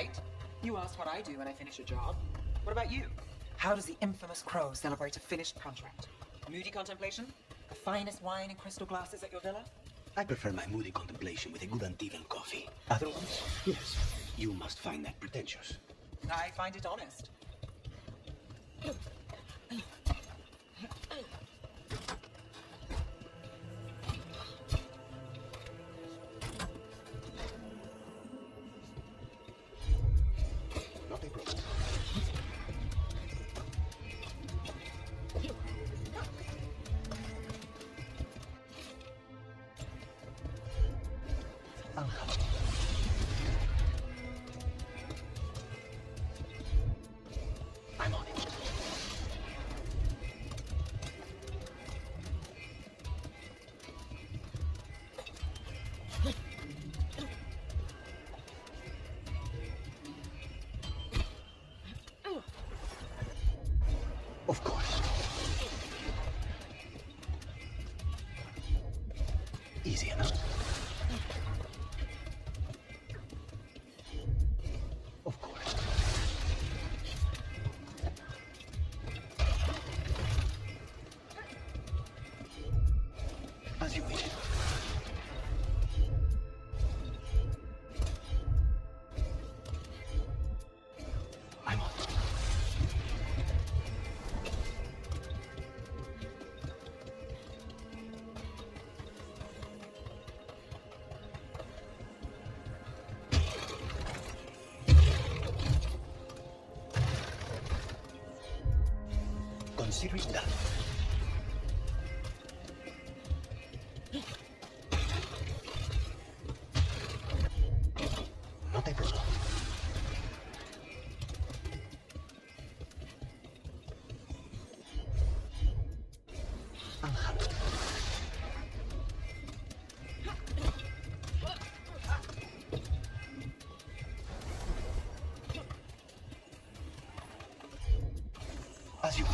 right. You asked what I do when I finish a job. What about you? How does the infamous Crow celebrate a finished contract? Moody contemplation? The finest wine in crystal glasses at your villa? I prefer my moody contemplation with a good Antivan coffee. Otherwise, yes, you must find that pretentious. I find it honest. Not a problem. I'm on it. Of course. Easy enough. Of course. As you wish. I'm on. Consider it done. Not a problem. I'll handle it. As you wish.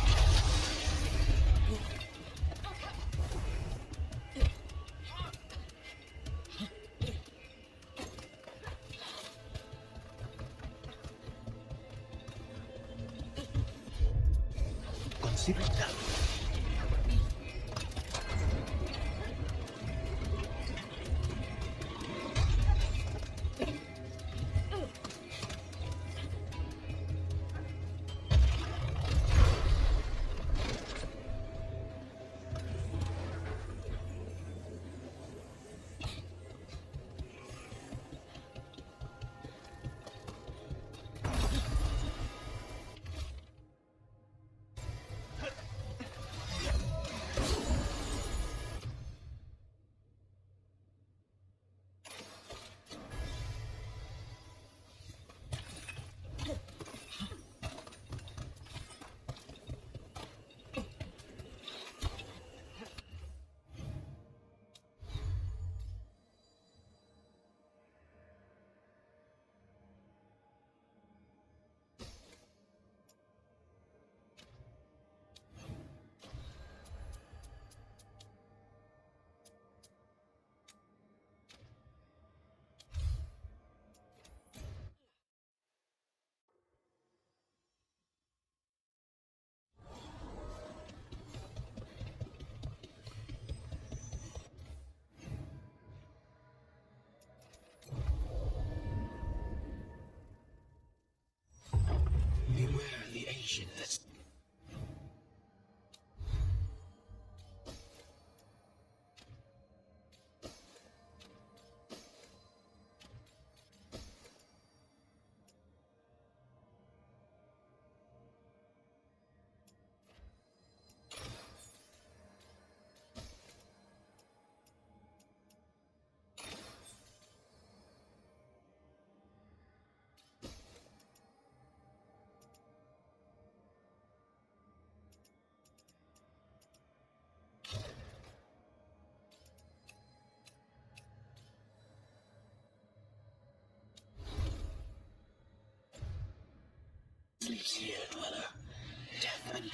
Consider it done. Beware the ancients. Sleeps here, dweller. Death and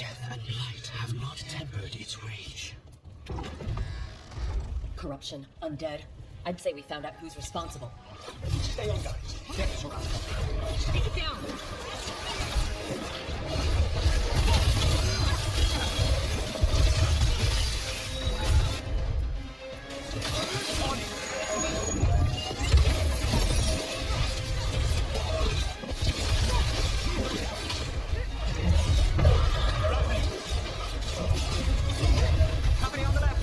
Death and light have not tempered its rage. Corruption, undead. I'd say we found out who's responsible. Stay on, guys. Get us around. Take it down! Company on the left.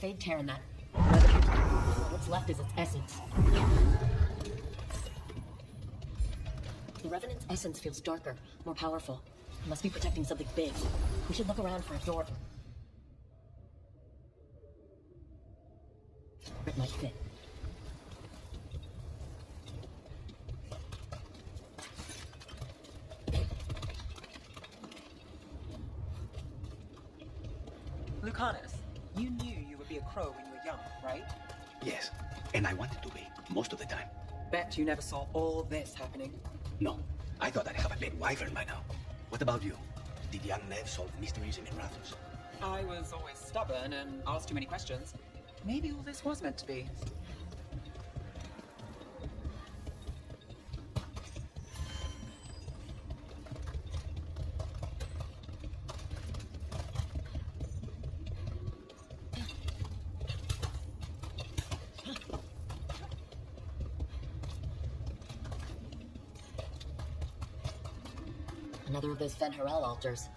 Fade tear in that revenant. What's left is its essence. The Revenant's essence feels darker, more powerful. It must be protecting something big. We should look around for a door. It might fit. Lucanus, you knew you would be a crow when you were young, right? Yes, and I wanted to be, most of the time. Bet you never saw all this happening. No, I thought I'd have a pet wyvern by now. What about you? Did young Nev solve mysteries in Emrathos? I was always stubborn and asked too many questions. Maybe all this was meant to be. Another of those Fen'Harel altars.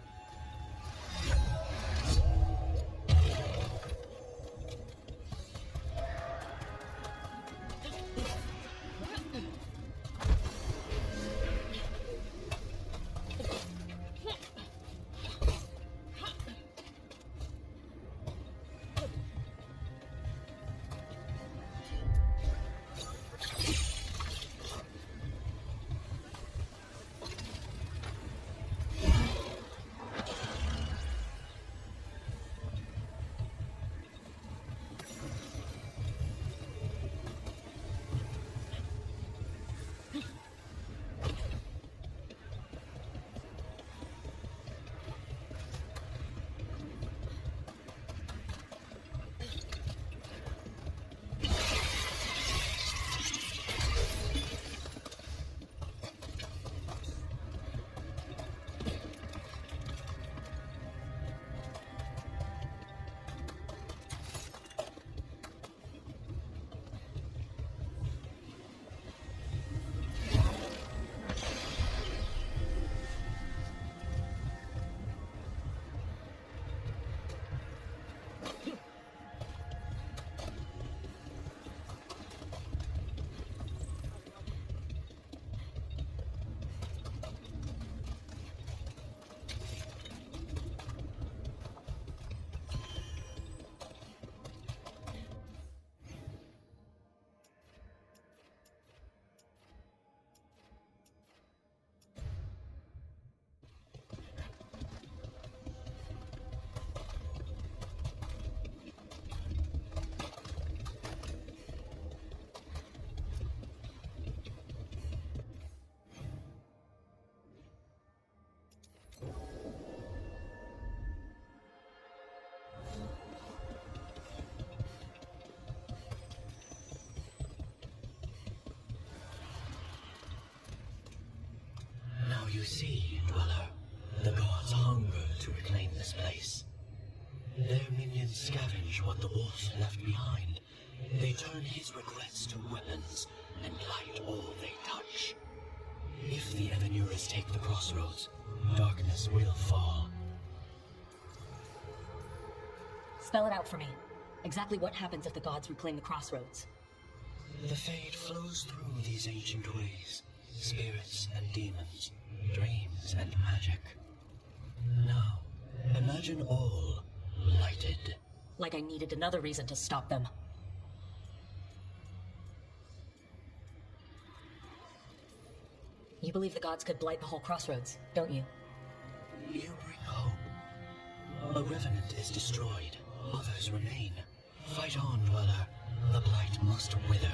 Now you see, Dweller, the gods hunger to reclaim this place. Their minions scavenge what the wolves left behind. They turn his regrets to weapons and light all they touch. If the Evanuras take the crossroads, darkness will fall. Spell it out for me. Exactly what happens if the gods reclaim the crossroads? The Fade flows through these ancient ways. Spirits and demons, dreams and magic. Now, imagine all lighted. Like I needed another reason to stop them. You believe the gods could blight the whole crossroads, don't you? You bring hope. A revenant is destroyed, others remain. Fight on, Dweller. The blight must wither.